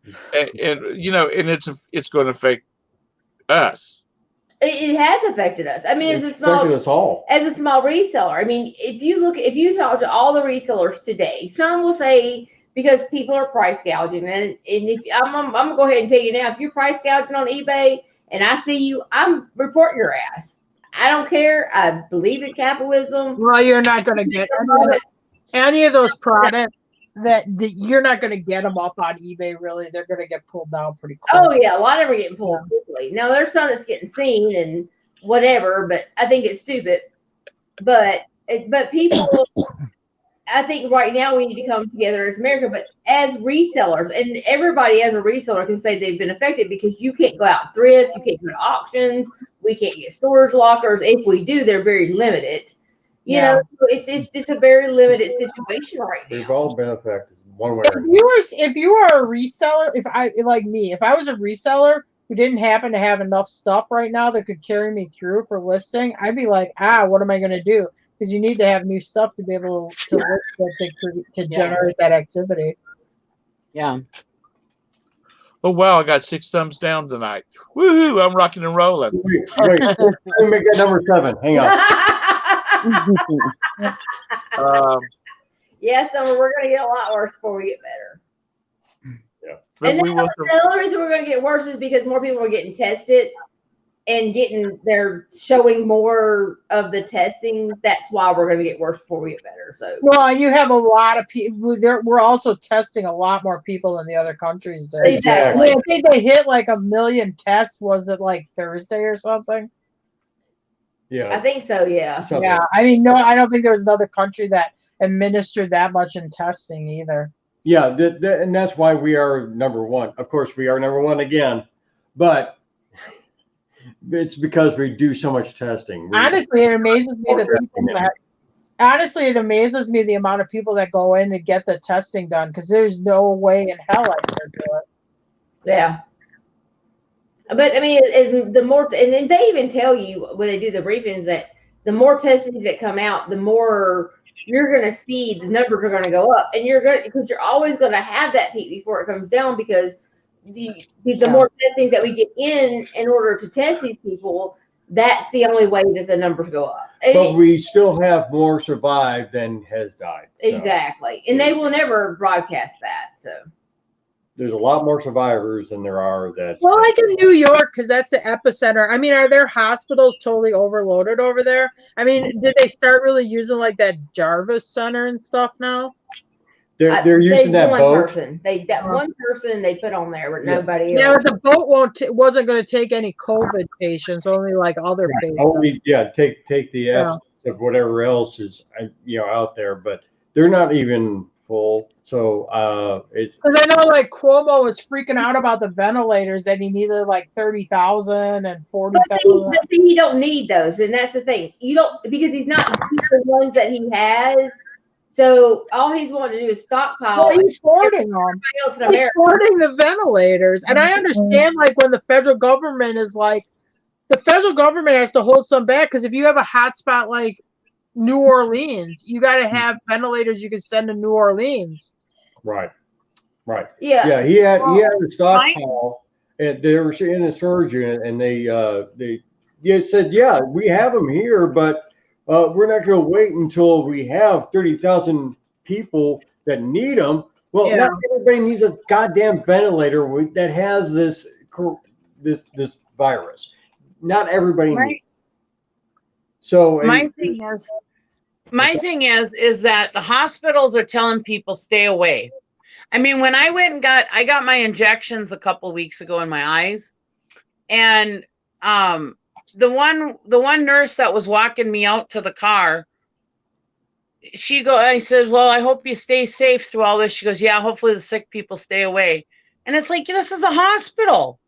And it's going to affect us. It has affected us. I mean, It's affected us all. As a small reseller. I mean, if you talk to all the resellers today, some will say because people are price gouging, and if I'm gonna go ahead and tell you now, if you're price gouging on eBay and I see you, I'm reporting your ass. I don't care. I believe in capitalism. Well, you're not going to get any of those products that you're not going to get them up on eBay. Really, they're going to get pulled down pretty quick. Oh yeah, a lot of them are getting pulled quickly. Now there's some that's getting seen and whatever, but I think it's stupid. But people, I think right now we need to come together as America, but as resellers, and everybody as a reseller can say they've been affected because you can't go out thrift, you can't go to auctions, we can't get storage lockers. If we do, they're very limited. You know, so it's a very limited situation right now. We've all been affected one way or another. If you are a reseller, if I was a reseller who didn't happen to have enough stuff right now that could carry me through for listing, I'd be like, what am I going to do? Because you need to have new stuff to be able to list to generate that activity. Yeah. Oh wow, I got 6 thumbs down tonight. Woohoo! I'm rocking and rolling. Wait, let me make that number 7. Hang on. Yes, so we're going to get a lot worse before we get better. But And the only reason we're going to get worse is because more people are getting tested, and they're showing more of the testings, that's why we're going to get worse before we get better. So, well, you have a lot of people. We're also testing a lot more people than the other countries do. exactly. I think they hit like 1 million tests. Was it like Thursday or something? Yeah, I think so. Yeah. something. Yeah. I mean, no, I don't think there was another country that administered that much in testing either. Yeah, and that's why we are number one. Of course, we are number one again, but it's because we do so much testing. Honestly, it amazes me it amazes me the amount of people that go in and get the testing done, because there's no way in hell I could do it. Yeah. But I mean, is the more, and then they even tell you when they do the briefings that the more testings that come out, the more you're going to see the numbers are going to go up, and because you're always going to have that peak before it comes down, because the more testing that we get in order to test these people, that's the only way that the numbers go up. But we still have more survived than has died. So. Exactly, and they will never broadcast that. So. There's a lot more survivors than there are that. Well, like in New York, because that's the epicenter. I mean, are their hospitals totally overloaded over there? I mean, did they start really using like that Jarvis Center and stuff now? They're using that boat. Person. One person they put on there, but nobody else. Yeah, but the boat wasn't going to take any COVID patients, only like other patients. Only take the F of whatever else is out there, but they're not even full. So it's because I know like Cuomo was freaking out about the ventilators that he needed like 30,000 and 40,000. But see, you don't need those, and that's the thing. You don't, because he's not using the ones that he has. So all he's wanting to do is stockpile. Well, he's hoarding them. He's hoarding the ventilators, and I understand like when the federal government is like, the federal government has to hold some back, because if you have a hotspot like New Orleans, you got to have ventilators you can send to New Orleans. Right. Yeah. He had a stockpile, and they were in a storage unit, and they said, yeah, we have them here, but we're not going to wait until we have 30,000 people that need them. Well, not everybody needs a goddamn ventilator that has this virus. Not everybody needs it. So my thing is that the hospitals are telling people stay away. I mean, when I went and I got my injections a couple weeks ago in my eyes, and the one nurse that was walking me out to the car, I said, well, I hope you stay safe through all this. She goes, yeah, hopefully the sick people stay away. And it's like, this is a hospital.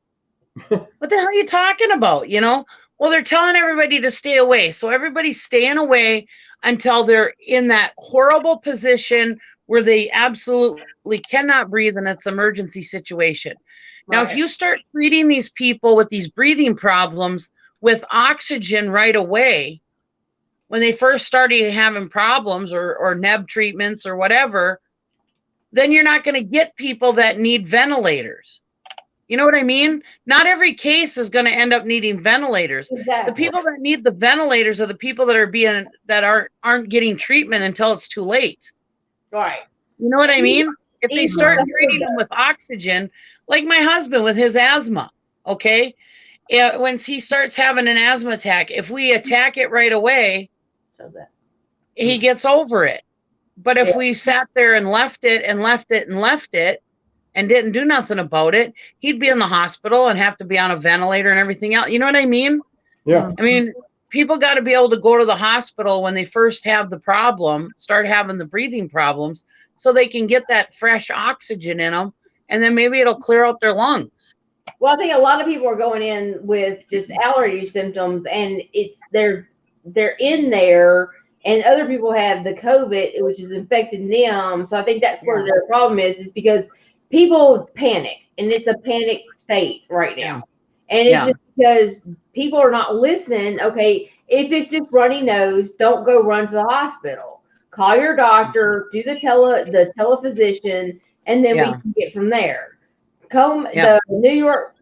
What the hell are you talking about? Well, they're telling everybody to stay away. So everybody's staying away until they're in that horrible position where they absolutely cannot breathe, and it's an emergency situation. Right. Now, if you start treating these people with these breathing problems with oxygen right away, when they first started having problems or neb treatments or whatever, then you're not going to get people that need ventilators. You know what I mean? Not every case is going to end up needing ventilators. Exactly. The people that need the ventilators are the people that aren't getting treatment until it's too late. Right. You know what I mean? If they start treating them with oxygen, like my husband with his asthma, okay? When he starts having an asthma attack, if we attack it right away, he gets over it. But if we sat there and left it and didn't do nothing about it, he'd be in the hospital and have to be on a ventilator and everything else. You know what I mean? Yeah. I mean, people got to be able to go to the hospital when they first have the problem, start having the breathing problems, so they can get that fresh oxygen in them, and then maybe it'll clear out their lungs. Well, I think a lot of people are going in with just allergy symptoms, and they're in there, and other people have the COVID, which is infecting them. So I think that's where their problem is because people panic, and it's a panic state right now. And it's just because people are not listening. Okay, if it's just runny nose, don't go run to the hospital. Call your doctor, do the telephysician, and then we can get from there. The New York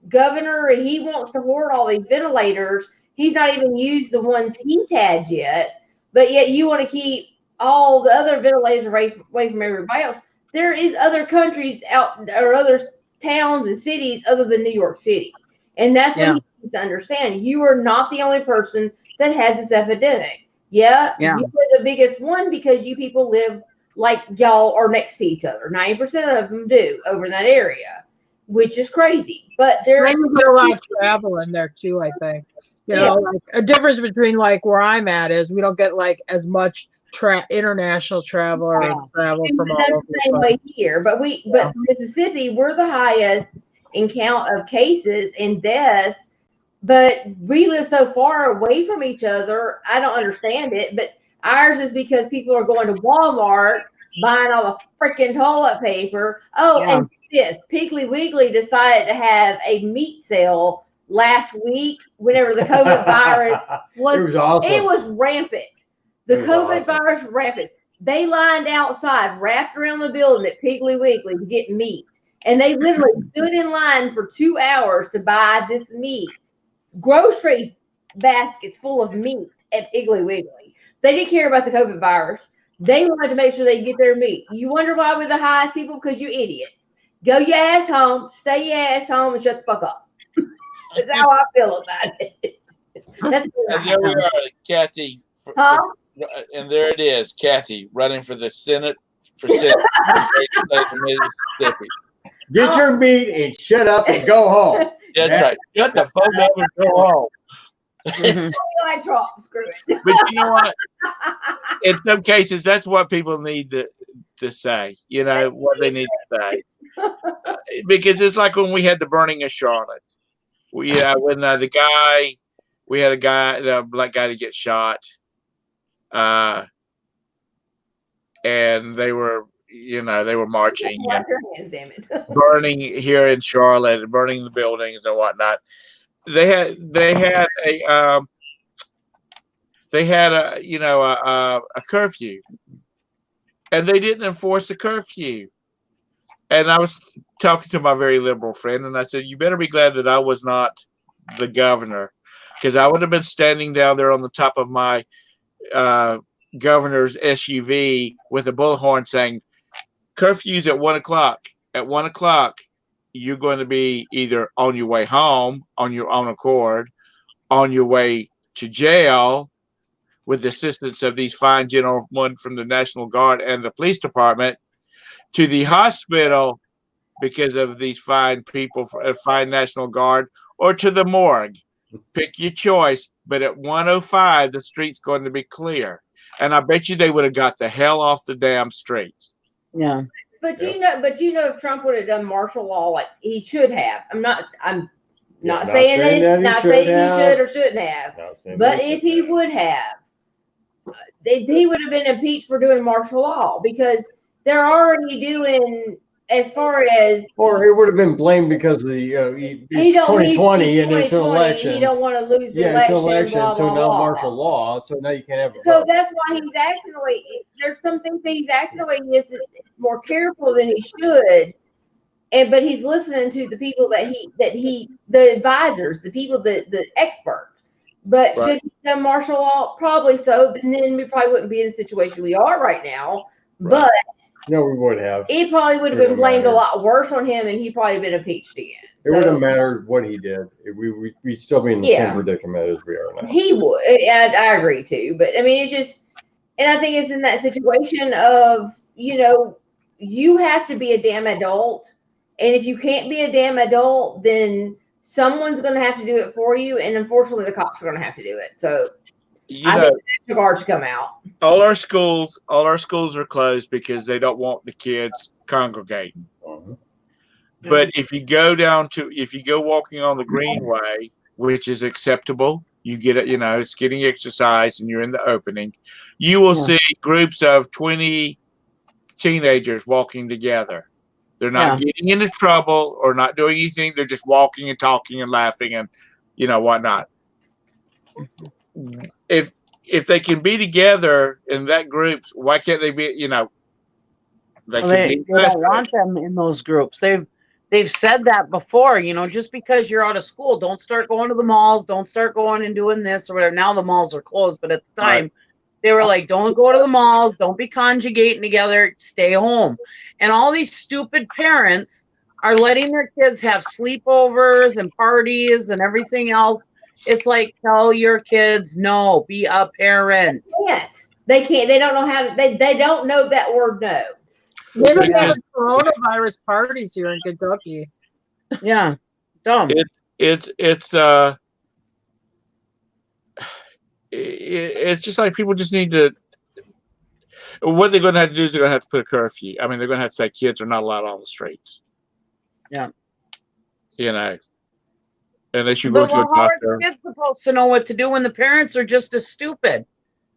governor, he wants to hoard all these ventilators. He's not even used the ones he's had yet, but yet you want to keep all the other ventilators away from everybody else. There is other countries out or other towns and cities other than New York City. And that's what he's to understand. You are not the only person that has this epidemic. Yeah. You are the biggest one because you people live like y'all are next to each other. 90% of them do over in that area, which is crazy. But there's a lot of travel in there too, I think. You know, like a difference between like where I'm at is we don't get like as much international travel or travel from all over the same way here. But Mississippi, we're the highest in count of cases and deaths, but we live so far away from each other. I don't understand it, but ours is because people are going to Walmart buying all the freaking toilet paper. Oh, and this Piggly Wiggly decided to have a meat sale last week whenever the COVID virus was. It was awesome. It was rampant. The COVID virus was rampant. They lined outside, wrapped around the building at Piggly Wiggly to get meat. And they literally stood in line for 2 hours to buy this meat. Grocery baskets full of meat at Piggly Wiggly. They didn't care about the COVID virus. They wanted to make sure they get their meat. You wonder why we're the highest people? Because you idiots. Go your ass home, stay your ass home, and shut the fuck up. That's how I feel about it. That's and there we are, Kathy. And there it is, Kathy, running for the Senate for Senate of Mississippi. Get your meat and shut up and go home. That's right. Shut the fuck up and go home. Screw it. But you know what? In some cases, that's what people need to say. You know what they need to say, because it's like when we had the burning of Charlotte. When we had a guy, the black guy, to get shot, and they were marching and burning here in Charlotte, burning the buildings and whatnot. They had a curfew, and they didn't enforce the curfew. And I was talking to my very liberal friend, and I said, "You better be glad that I was not the governor, because I would have been standing down there on the top of my governor's SUV with a bullhorn saying, curfew's at 1 o'clock. At 1 o'clock, you're going to be either on your way home on your own accord, on your way to jail with the assistance of these fine gentlemen from the National Guard and the police department, to the hospital because of these fine people, fine National Guard, or to the morgue. Pick your choice. But at 1:05, the street's going to be clear. And I bet you they would have got the hell off the damn streets." Yeah. But you know, if Trump would have done martial law like he should have, I'm not saying he should or shouldn't have. But if he would have, he would have been impeached for doing martial law, because they're already doing, as far as, or it would have been blamed because of the it's 2020 and it's an election. He don't want to lose the election. Blah, so blah, now blah. martial law. So now you can't have. So that's why he's acting the way. There's some things that he's acting the way he is, more careful than he should. But he's listening to the people the advisors, the people, the experts. But should he have done martial law? Probably so. But then we probably wouldn't be in the situation we are right now. Right. But no, we would have. It probably would have been blamed a lot worse on him, and he'd probably been impeached again. It wouldn't matter what he did. We'd still be in the same predicament as we are now. He would, and I agree too. But I mean, it's just, and I think it's in that situation of, you have to be a damn adult, and if you can't be a damn adult, then someone's going to have to do it for you, and unfortunately, the cops are going to have to do it. So. I think the guards come out. All our schools are closed because they don't want the kids congregating. But if you go walking on the Greenway, which is acceptable, you get it, it's getting exercise and you're in the opening, you will see groups of 20 teenagers walking together. They're not getting into trouble or not doing anything. They're just walking and talking and laughing and, whatnot. If they can be together in that groups, why can't they be? They don't want them in those groups. They've said that before. Just because you're out of school, don't start going to the malls. Don't start going and doing this or whatever. Now the malls are closed, but at the time they were like, "Don't go to the malls. Don't be conjugating together. Stay home." And all these stupid parents are letting their kids have sleepovers and parties and everything else. It's like, tell your kids no, be a parent. They can't. They don't know how to. They don't know that word no. They don't have coronavirus parties here in Kentucky. Yeah, dumb. It's just like people just need to. What they're going to have to do is they're going to have to put a curfew. I mean, they're going to have to say kids are not allowed on the streets. Yeah. You know, unless you go to a How are doctor. the kids supposed to know what to do when the parents are just as stupid?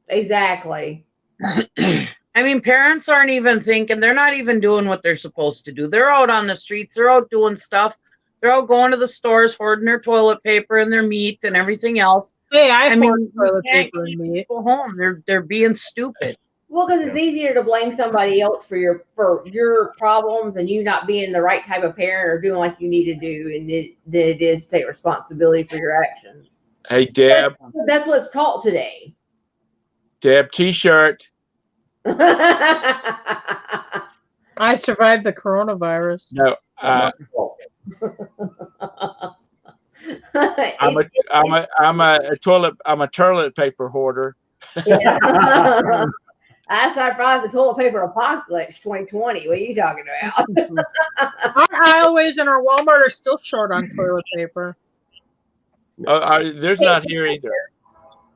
Exactly. I mean, parents aren't even thinking. They're not even doing what they're supposed to do. They're out on the streets. They're out doing stuff. They're out going to the stores, hoarding their toilet paper and their meat and everything else. Hey, I mean, hoard toilet paper and meat. Go home. They're being stupid. Well, because it's easier to blame somebody else for your problems and you not being the right type of parent or doing like you need to do, and than it is to take responsibility for your actions. Hey, Deb. That's what's taught today. Deb, T-shirt. I survived the coronavirus. No, I'm a toilet paper hoarder. Yeah. I survived the toilet paper apocalypse 2020. What are you talking about? Our aisleways in our Walmart are still short on toilet paper. There's not here either.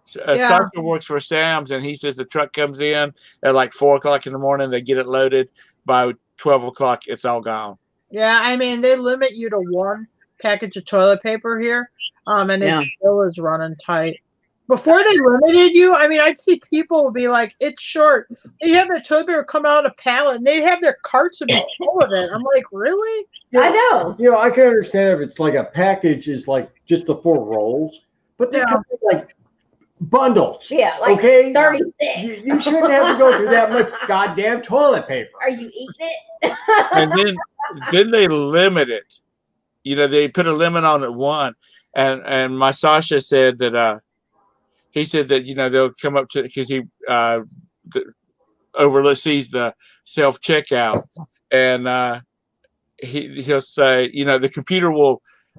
Sasha works for Sam's, and he says the truck comes in at like 4 o'clock in the morning. They get it loaded. By 12 o'clock, it's all gone. Yeah, I mean, they limit you to one package of toilet paper here, and it still is running tight. Before they limited you, I mean, I'd see people be like, it's short. They have their toilet paper come out of a pallet, and they'd have their carts would be full of it. I'm like, really? I know. You know, I can understand if it's like a package is like just the 4 rolls, but they come in like bundles. Yeah, like 36. You shouldn't have to go through that much goddamn toilet paper. Are you eating it? And then they limit it. You know, they put a limit on it 1. And my Sasha said that he said that, you know, they'll come up to, because he oversees the self checkout, and he'll say, you know, the computer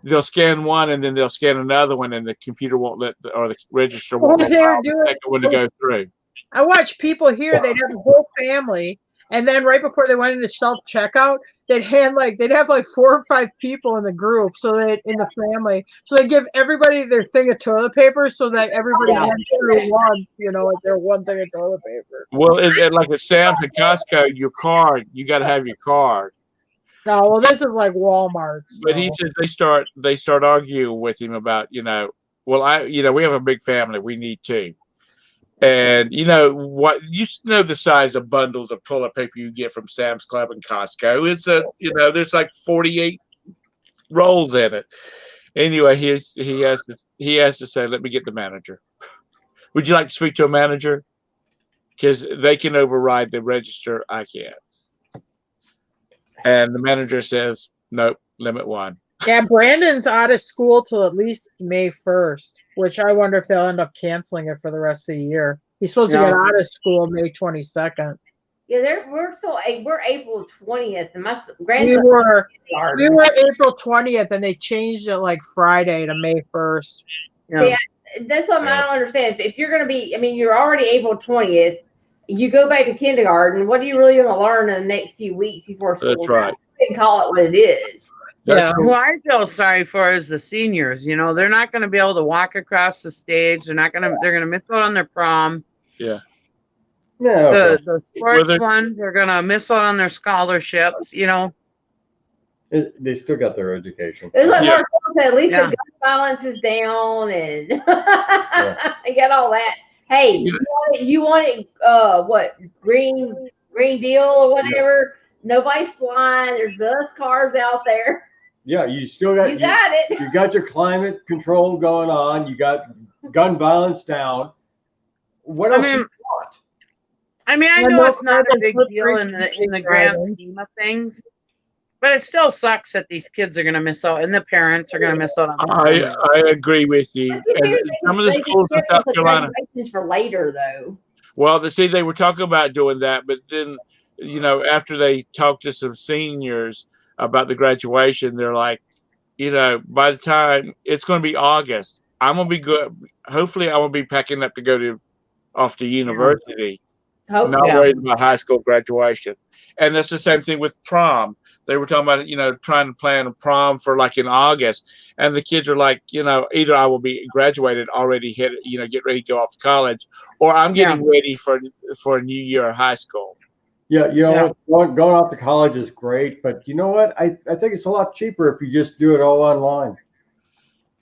they'll scan one and then they'll scan another one, and the computer won't let or the register won't allow the second one to go through. I watch people here, they'd have a whole family, and then right before they went into self checkout, they'd have like 4 or 5 people in the group, so that in the family, so they give everybody their thing of toilet paper, so that everybody went through one, you know, like their one thing of toilet paper. Well, like at Sam's and Costco, your card, you got to have your card. No, well, this is like Walmart. So. But he says they start arguing with him about, you know, well, we have a big family, we need 2. And you know what? You know the size of bundles of toilet paper you get from Sam's Club and Costco. It's there's like 48 rolls in it. Anyway, he has to say, let me get the manager. Would you like to speak to a manager? Because they can override the register. I can't. And the manager says, nope, limit 1. Yeah, Brandon's out of school till at least May 1st, which I wonder if they'll end up canceling it for the rest of the year. He's supposed to get out of school May 22nd. Yeah, we're April 20th, and my We grandson. were April 20th, and they changed it like Friday to May 1st. Yeah, that's something I don't understand. If you're going to be, I mean, you're already April 20th. You go back to kindergarten. What are you really going to learn in the next few weeks before school? That's right. You can call it what it is. Who I feel sorry for is the seniors. You know, they're not going to be able to walk across the stage. They're going to miss out on their prom. Yeah. The sports ones, they're going to miss out on their scholarships. You know, they still got their education. It's like Mark said, at least the gun violence is down, and you got all that. Hey, you want it what green deal or whatever? Nobody's flying. There's bus cars out there. Yeah, you still got it. You got your climate control going on. You got gun violence down. What else do you want? I mean, I know it's not a big deal in the grand scheme of things, but it still sucks that these kids are going to miss out, and the parents are going to miss out on. I agree with you. And some of the schools in South Carolina for later, though. Well, they were talking about doing that, but then, you know, after they talked to some seniors, about the graduation. They're like, by the time it's going to be August, I'm going to be good. Hopefully, I will be packing up to go off to university. Not worried about high school graduation. And that's the same thing with prom. They were talking about, trying to plan a prom for like in August. And the kids are like, either I will be graduated already, get ready to go off to college, or I'm getting ready for a new year of high school. Yeah, going off to college is great, but you know what? I think it's a lot cheaper if you just do it all online.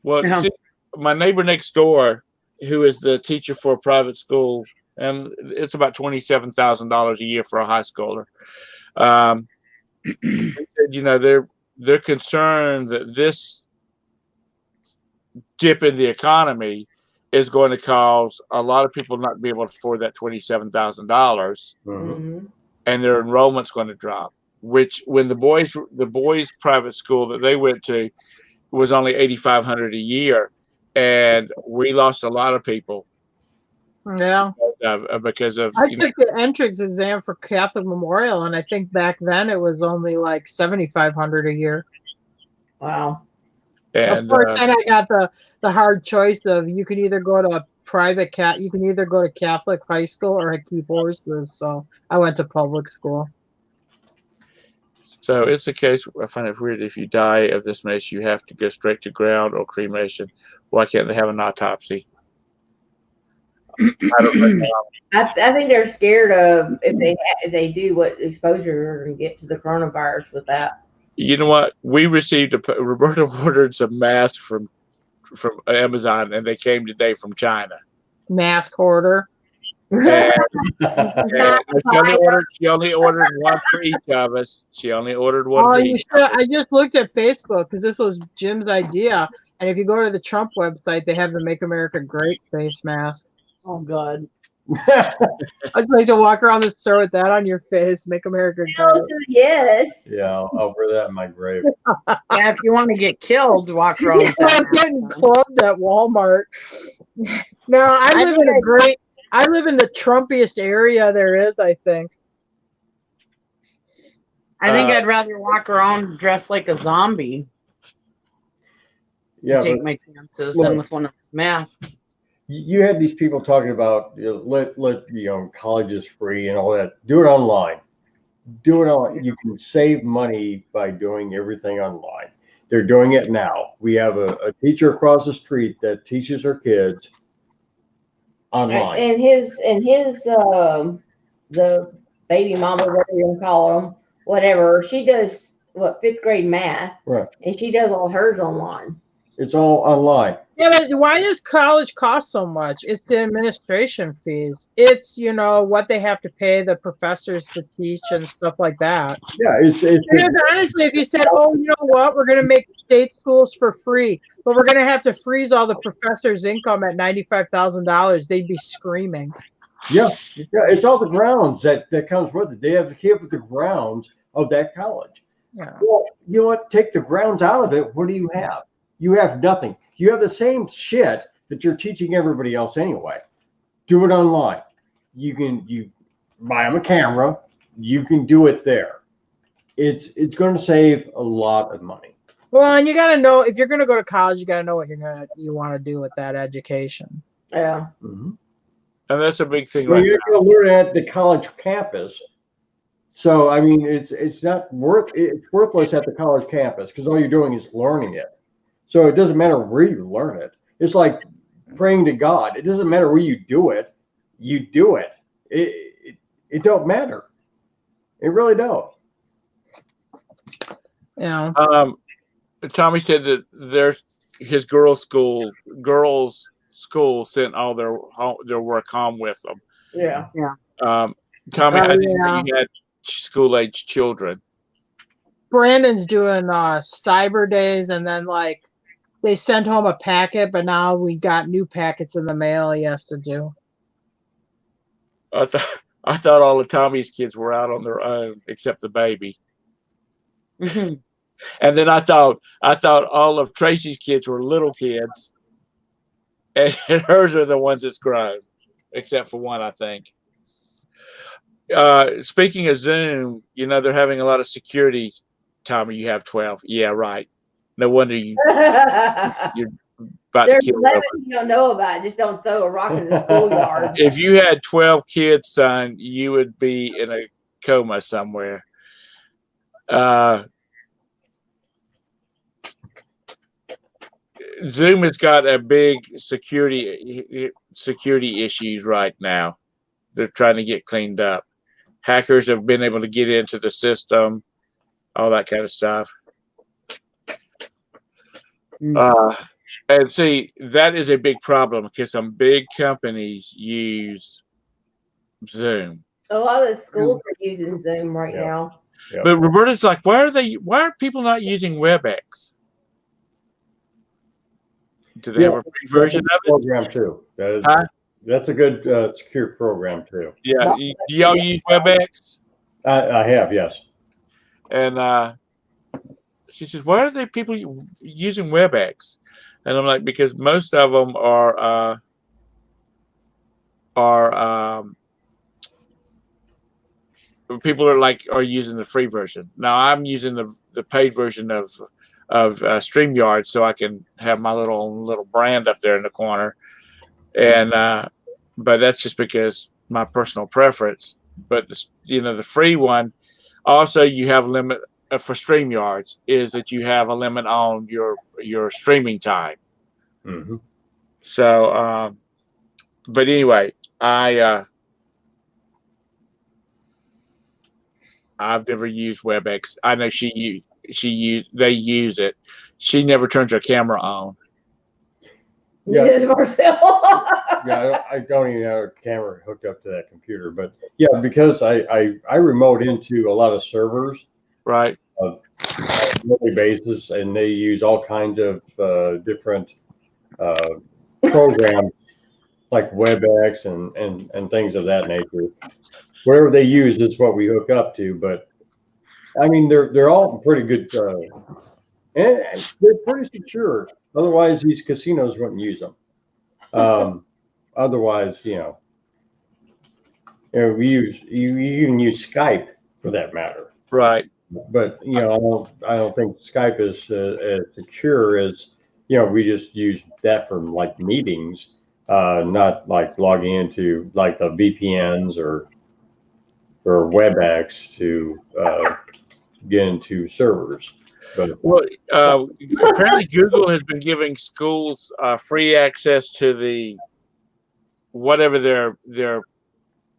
Well, see, my neighbor next door, who is the teacher for a private school, and it's about $27,000 a year for a high schooler. They said, they're concerned that this dip in the economy is going to cause a lot of people not to be able to afford that $27,000, and their enrollment's going to drop. Which, when the boys' private school that they went to was only $8,500 a year, and we lost a lot of people. Yeah, because of I took the entrance exam for Catholic Memorial, and I think back then it was only like $7,500 a year. Wow. And of course, then I got the hard choice of you can either go to you can either go to Catholic high school or keep horses. So I went to public school. So it's the case. I find it weird, if you die of this mace, you have to go straight to ground or cremation. Why can't they have an autopsy? I think they're scared of if they do, what exposure you're going to get to the coronavirus with that. You know what? We received Roberta ordered some masks from Amazon, and they came today from China. Mask order. And she only ordered one for each of us. She only ordered one for each of us. I just looked at Facebook because this was Jim's idea. And if you go to the Trump website, they have the Make America Great face mask. Oh, God. I just like to walk around the store with that on your face. Make America Great. Yes. Yeah, I'll wear that in my grave. Yeah, if you want to get killed, walk around with that. I'm getting clubbed at Walmart. No, I live in the Trumpiest area there is, I think. I think I'd rather walk around dressed like a zombie. Yeah, take my chances than with one of those masks. You had these people talking about let college is free and all that. Do it online. Do it on. You can save money by doing everything online. They're doing it now. We have a teacher across the street that teaches her kids online. And his the baby mama, whatever you want to call them, whatever, she does fifth grade math, right? And she does all hers online. It's all online. Yeah, but why does college cost so much? It's the administration fees. It's what they have to pay the professors to teach and stuff like that. Yeah, because honestly, if you said, "Oh, you know what, we're going to make state schools for free, but we're going to have to freeze all the professors' income at $95,000," they'd be screaming. Yeah, it's all the grounds that comes with it. They have to keep with the grounds of that college. Yeah. Well, you know what? Take the grounds out of it. What do you have? You have nothing. You have the same shit that you're teaching everybody else anyway. Do it online. You buy them a camera. You can do it there. It's going to save a lot of money. Well, and you got to know, if you're going to go to college, you got to know what you want to do with that education. Yeah. Mm-hmm. And that's a big thing. Well, you're going to learn at the college campus. So I mean, it's worthless at the college campus because all you're doing is learning it. So it doesn't matter where you learn it. It's like praying to God. It doesn't matter where you do it. You do it. It don't matter. It really don't. Yeah. Tommy said that his girls' school sent all their work home with them. Yeah. Yeah. Tommy, I didn't know you had school-age children. Brandon's doing cyber days, and then they sent home a packet, but now we got new packets in the mail he has to do. I thought all of Tommy's kids were out on their own except the baby. Mm-hmm. And then I thought all of Tracy's kids were little kids, and hers are the ones that's grown, except for one, I think. Speaking of Zoom, they're having a lot of security Tommy, you have 12. Yeah, right. No wonder you're about There's to kill 11 over. you don't know about. Just don't throw a rock in the schoolyard. If you had 12 kids, son, you would be in a coma somewhere. Zoom has got a big security issues right now. They're trying to get cleaned up. Hackers have been able to get into the system, all that kind of stuff. And see, that is a big problem because some big companies use Zoom. A lot of the schools are using Zoom right now. Yep. But Roberta's like, why are people not using WebEx? Do they have a free version of it? Program too. That's a good secure program too. Yeah. Do y'all use WebEx? I have, yes. And she says, why are they people using WebEx? And I'm like, because most of them are people are using the free version. Now I'm using the paid version of StreamYard, so I can have my little brand up there in the corner. And but that's just because my personal preference. But the free one, also you have a limit for StreamYards, is that you have a limit on your streaming time. Mm-hmm. So, but anyway, I've never used WebEx. I know they use it. She never turns her camera on. Yeah, Marcel. Yeah, I don't even have a camera hooked up to that computer, but yeah, because I remote into a lot of servers, right, on a daily basis, and they use all kinds of different programs like WebEx and things of that nature. Whatever they use is what we hook up to, but I mean they're all pretty good, and they're pretty secure. Otherwise, these casinos wouldn't use them. Otherwise, you can use Skype for that matter. Right. But I don't think Skype is as secure as we just use that for like meetings, not like logging into like the VPNs or WebEx to get into servers. But well, apparently Google has been giving schools free access to the whatever their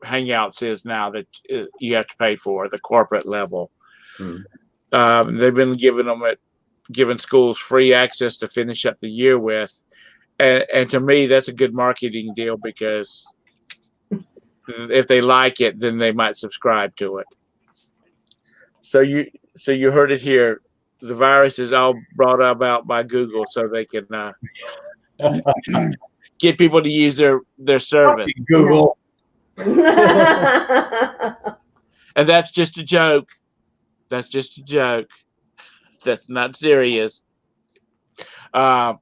Hangouts is now that you have to pay for the corporate level. They've been giving schools free access to finish up the year with, and to me that's a good marketing deal because if they like it, then they might subscribe to it. So you heard it here. The virus is all brought about by Google, so they can get people to use their service. Google. And that's just a joke. That's just a joke. That's not serious. There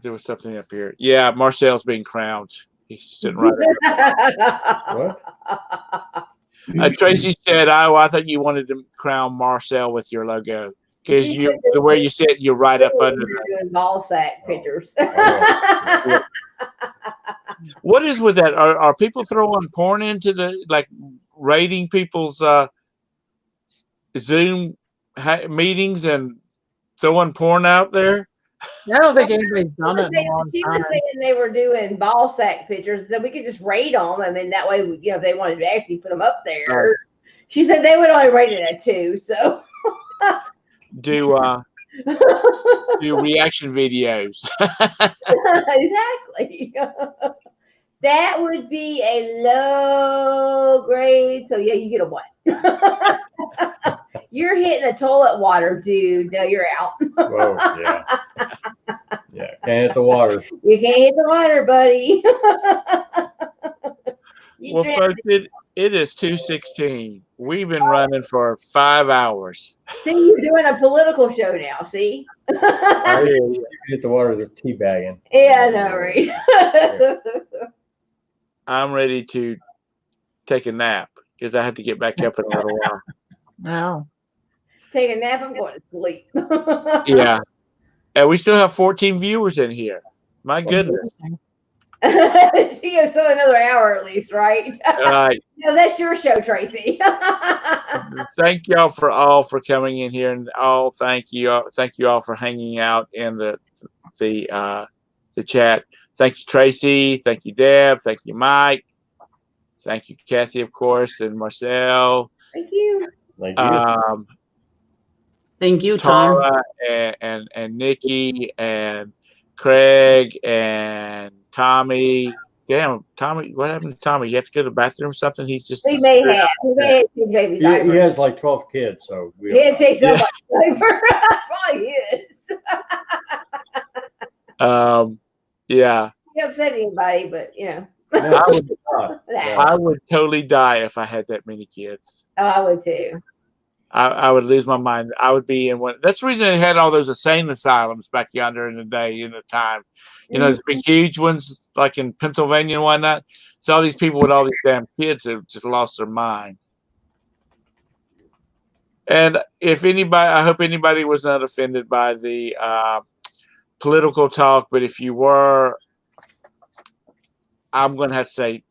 was something up here. Yeah, Marcel's being crowned. He's sitting right there. What? Tracy said, "Oh, I thought you wanted to crown Marcel with your logo because the way you sit, you're right up under doing ball sack pictures." What is with that? Are people throwing porn into the rating people's Zoom meetings and throwing porn out there? I don't think anybody's done it in a long She time. was saying they were doing ball sack pictures, so we could just rate them, and then that way, if they wanted to actually put them up there. Right. She said they would only rate it a 2. So do reaction videos. Exactly. That would be a low grade. So yeah, you get a 1. You're hitting the toilet water, dude. No, you're out. Whoa, yeah. Yeah, can't hit the water. You can't hit the water, buddy. Well, folks, it is 2:16. We've been running for 5 hours. See, you're doing a political show now. See? You hit the water with teabagging. Yeah, I know, right? I'm ready to take a nap because I have to get back up in a little while. No. Take a nap. I'm going to sleep. Yeah. And we still have 14 viewers in here. My goodness. She goes still another hour at least, right? No, that's your show, Tracy. Thank y'all for coming in here, and thank you all for hanging out in the chat. Thank you, Tracy. Thank you, Deb. Thank you, Mike. Thank you, Kathy, of course, and Marcel. Thank you. Thank you. Thank you, Tom. Tara and Nikki and Craig and Tommy. Damn, Tommy, what happened to Tommy? You have to go to the bathroom or something? He's just. He may have. He may have he has like 12 kids, so he had to take somebody. Probably is. Yeah. He upset anybody, but I would totally die if I had that many kids. Oh, I would too. I would lose my mind. I would be in one. That's the reason they had all those insane asylums back yonder in the day, in the time. Those big, huge ones like in Pennsylvania and whatnot. So all these people with all these damn kids have just lost their mind. And if anybody, I hope anybody was not offended by the political talk, but if you were, I'm going to have to say,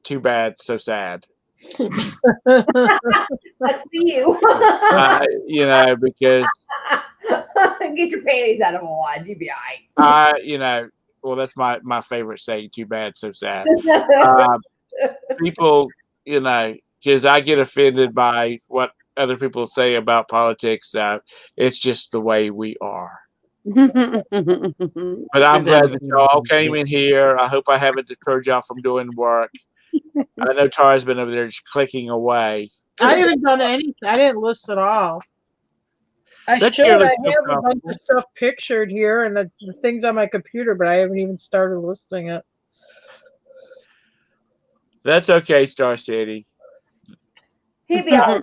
too bad, so sad. That's for you. Because get your panties out of a wad, you'll be all right. Well, that's my favorite saying, too bad, so sad. People, because I get offended by what other people say about politics. It's just the way we are. But I'm glad that y'all came in here. I hope I haven't deterred y'all from doing work. I know Tara's been over there just clicking away. I haven't done anything. I didn't list at all. I That should. gear I looks so have a bunch of stuff pictured here and the things on my computer, but I haven't even started listing it. That's okay, Star City. He'd be all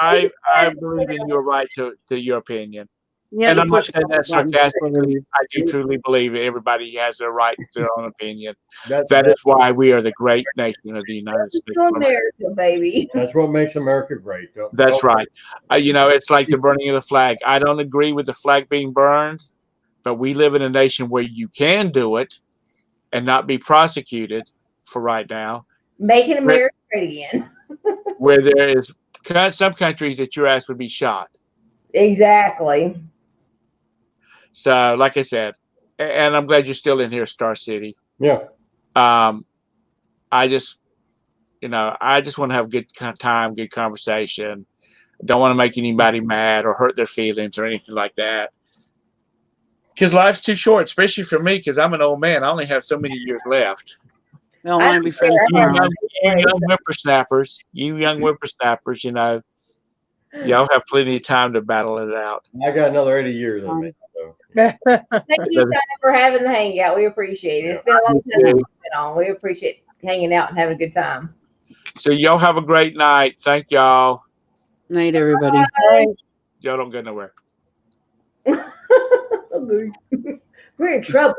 right. I believe in your right to your opinion. Yeah, and I'm not saying that sarcastically. I do truly believe everybody has a right to their own opinion. That is why we are the great nation of the United States. America, baby. That's what makes America great. That's right. It's like the burning of the flag. I don't agree with the flag being burned, but we live in a nation where you can do it and not be prosecuted for right now. Making America great again. Where there is some countries that your ass would be shot. Exactly. So, like I said, and I'm glad you're still in here, Star City. Yeah. I just want to have a good time, good conversation. I don't want to make anybody mad or hurt their feelings or anything like that. Because life's too short, especially for me, because I'm an old man. I only have so many years left. We don't want to be friends. You young whippersnappers, y'all have plenty of time to battle it out. I got another 80 years on me. So. Thank you, Tom, for having the hangout. We appreciate it. It's been a long time we've been on. We appreciate hanging out and having a good time. So y'all have a great night. Thank y'all. Night, everybody. Bye. Y'all don't go nowhere. We're in trouble.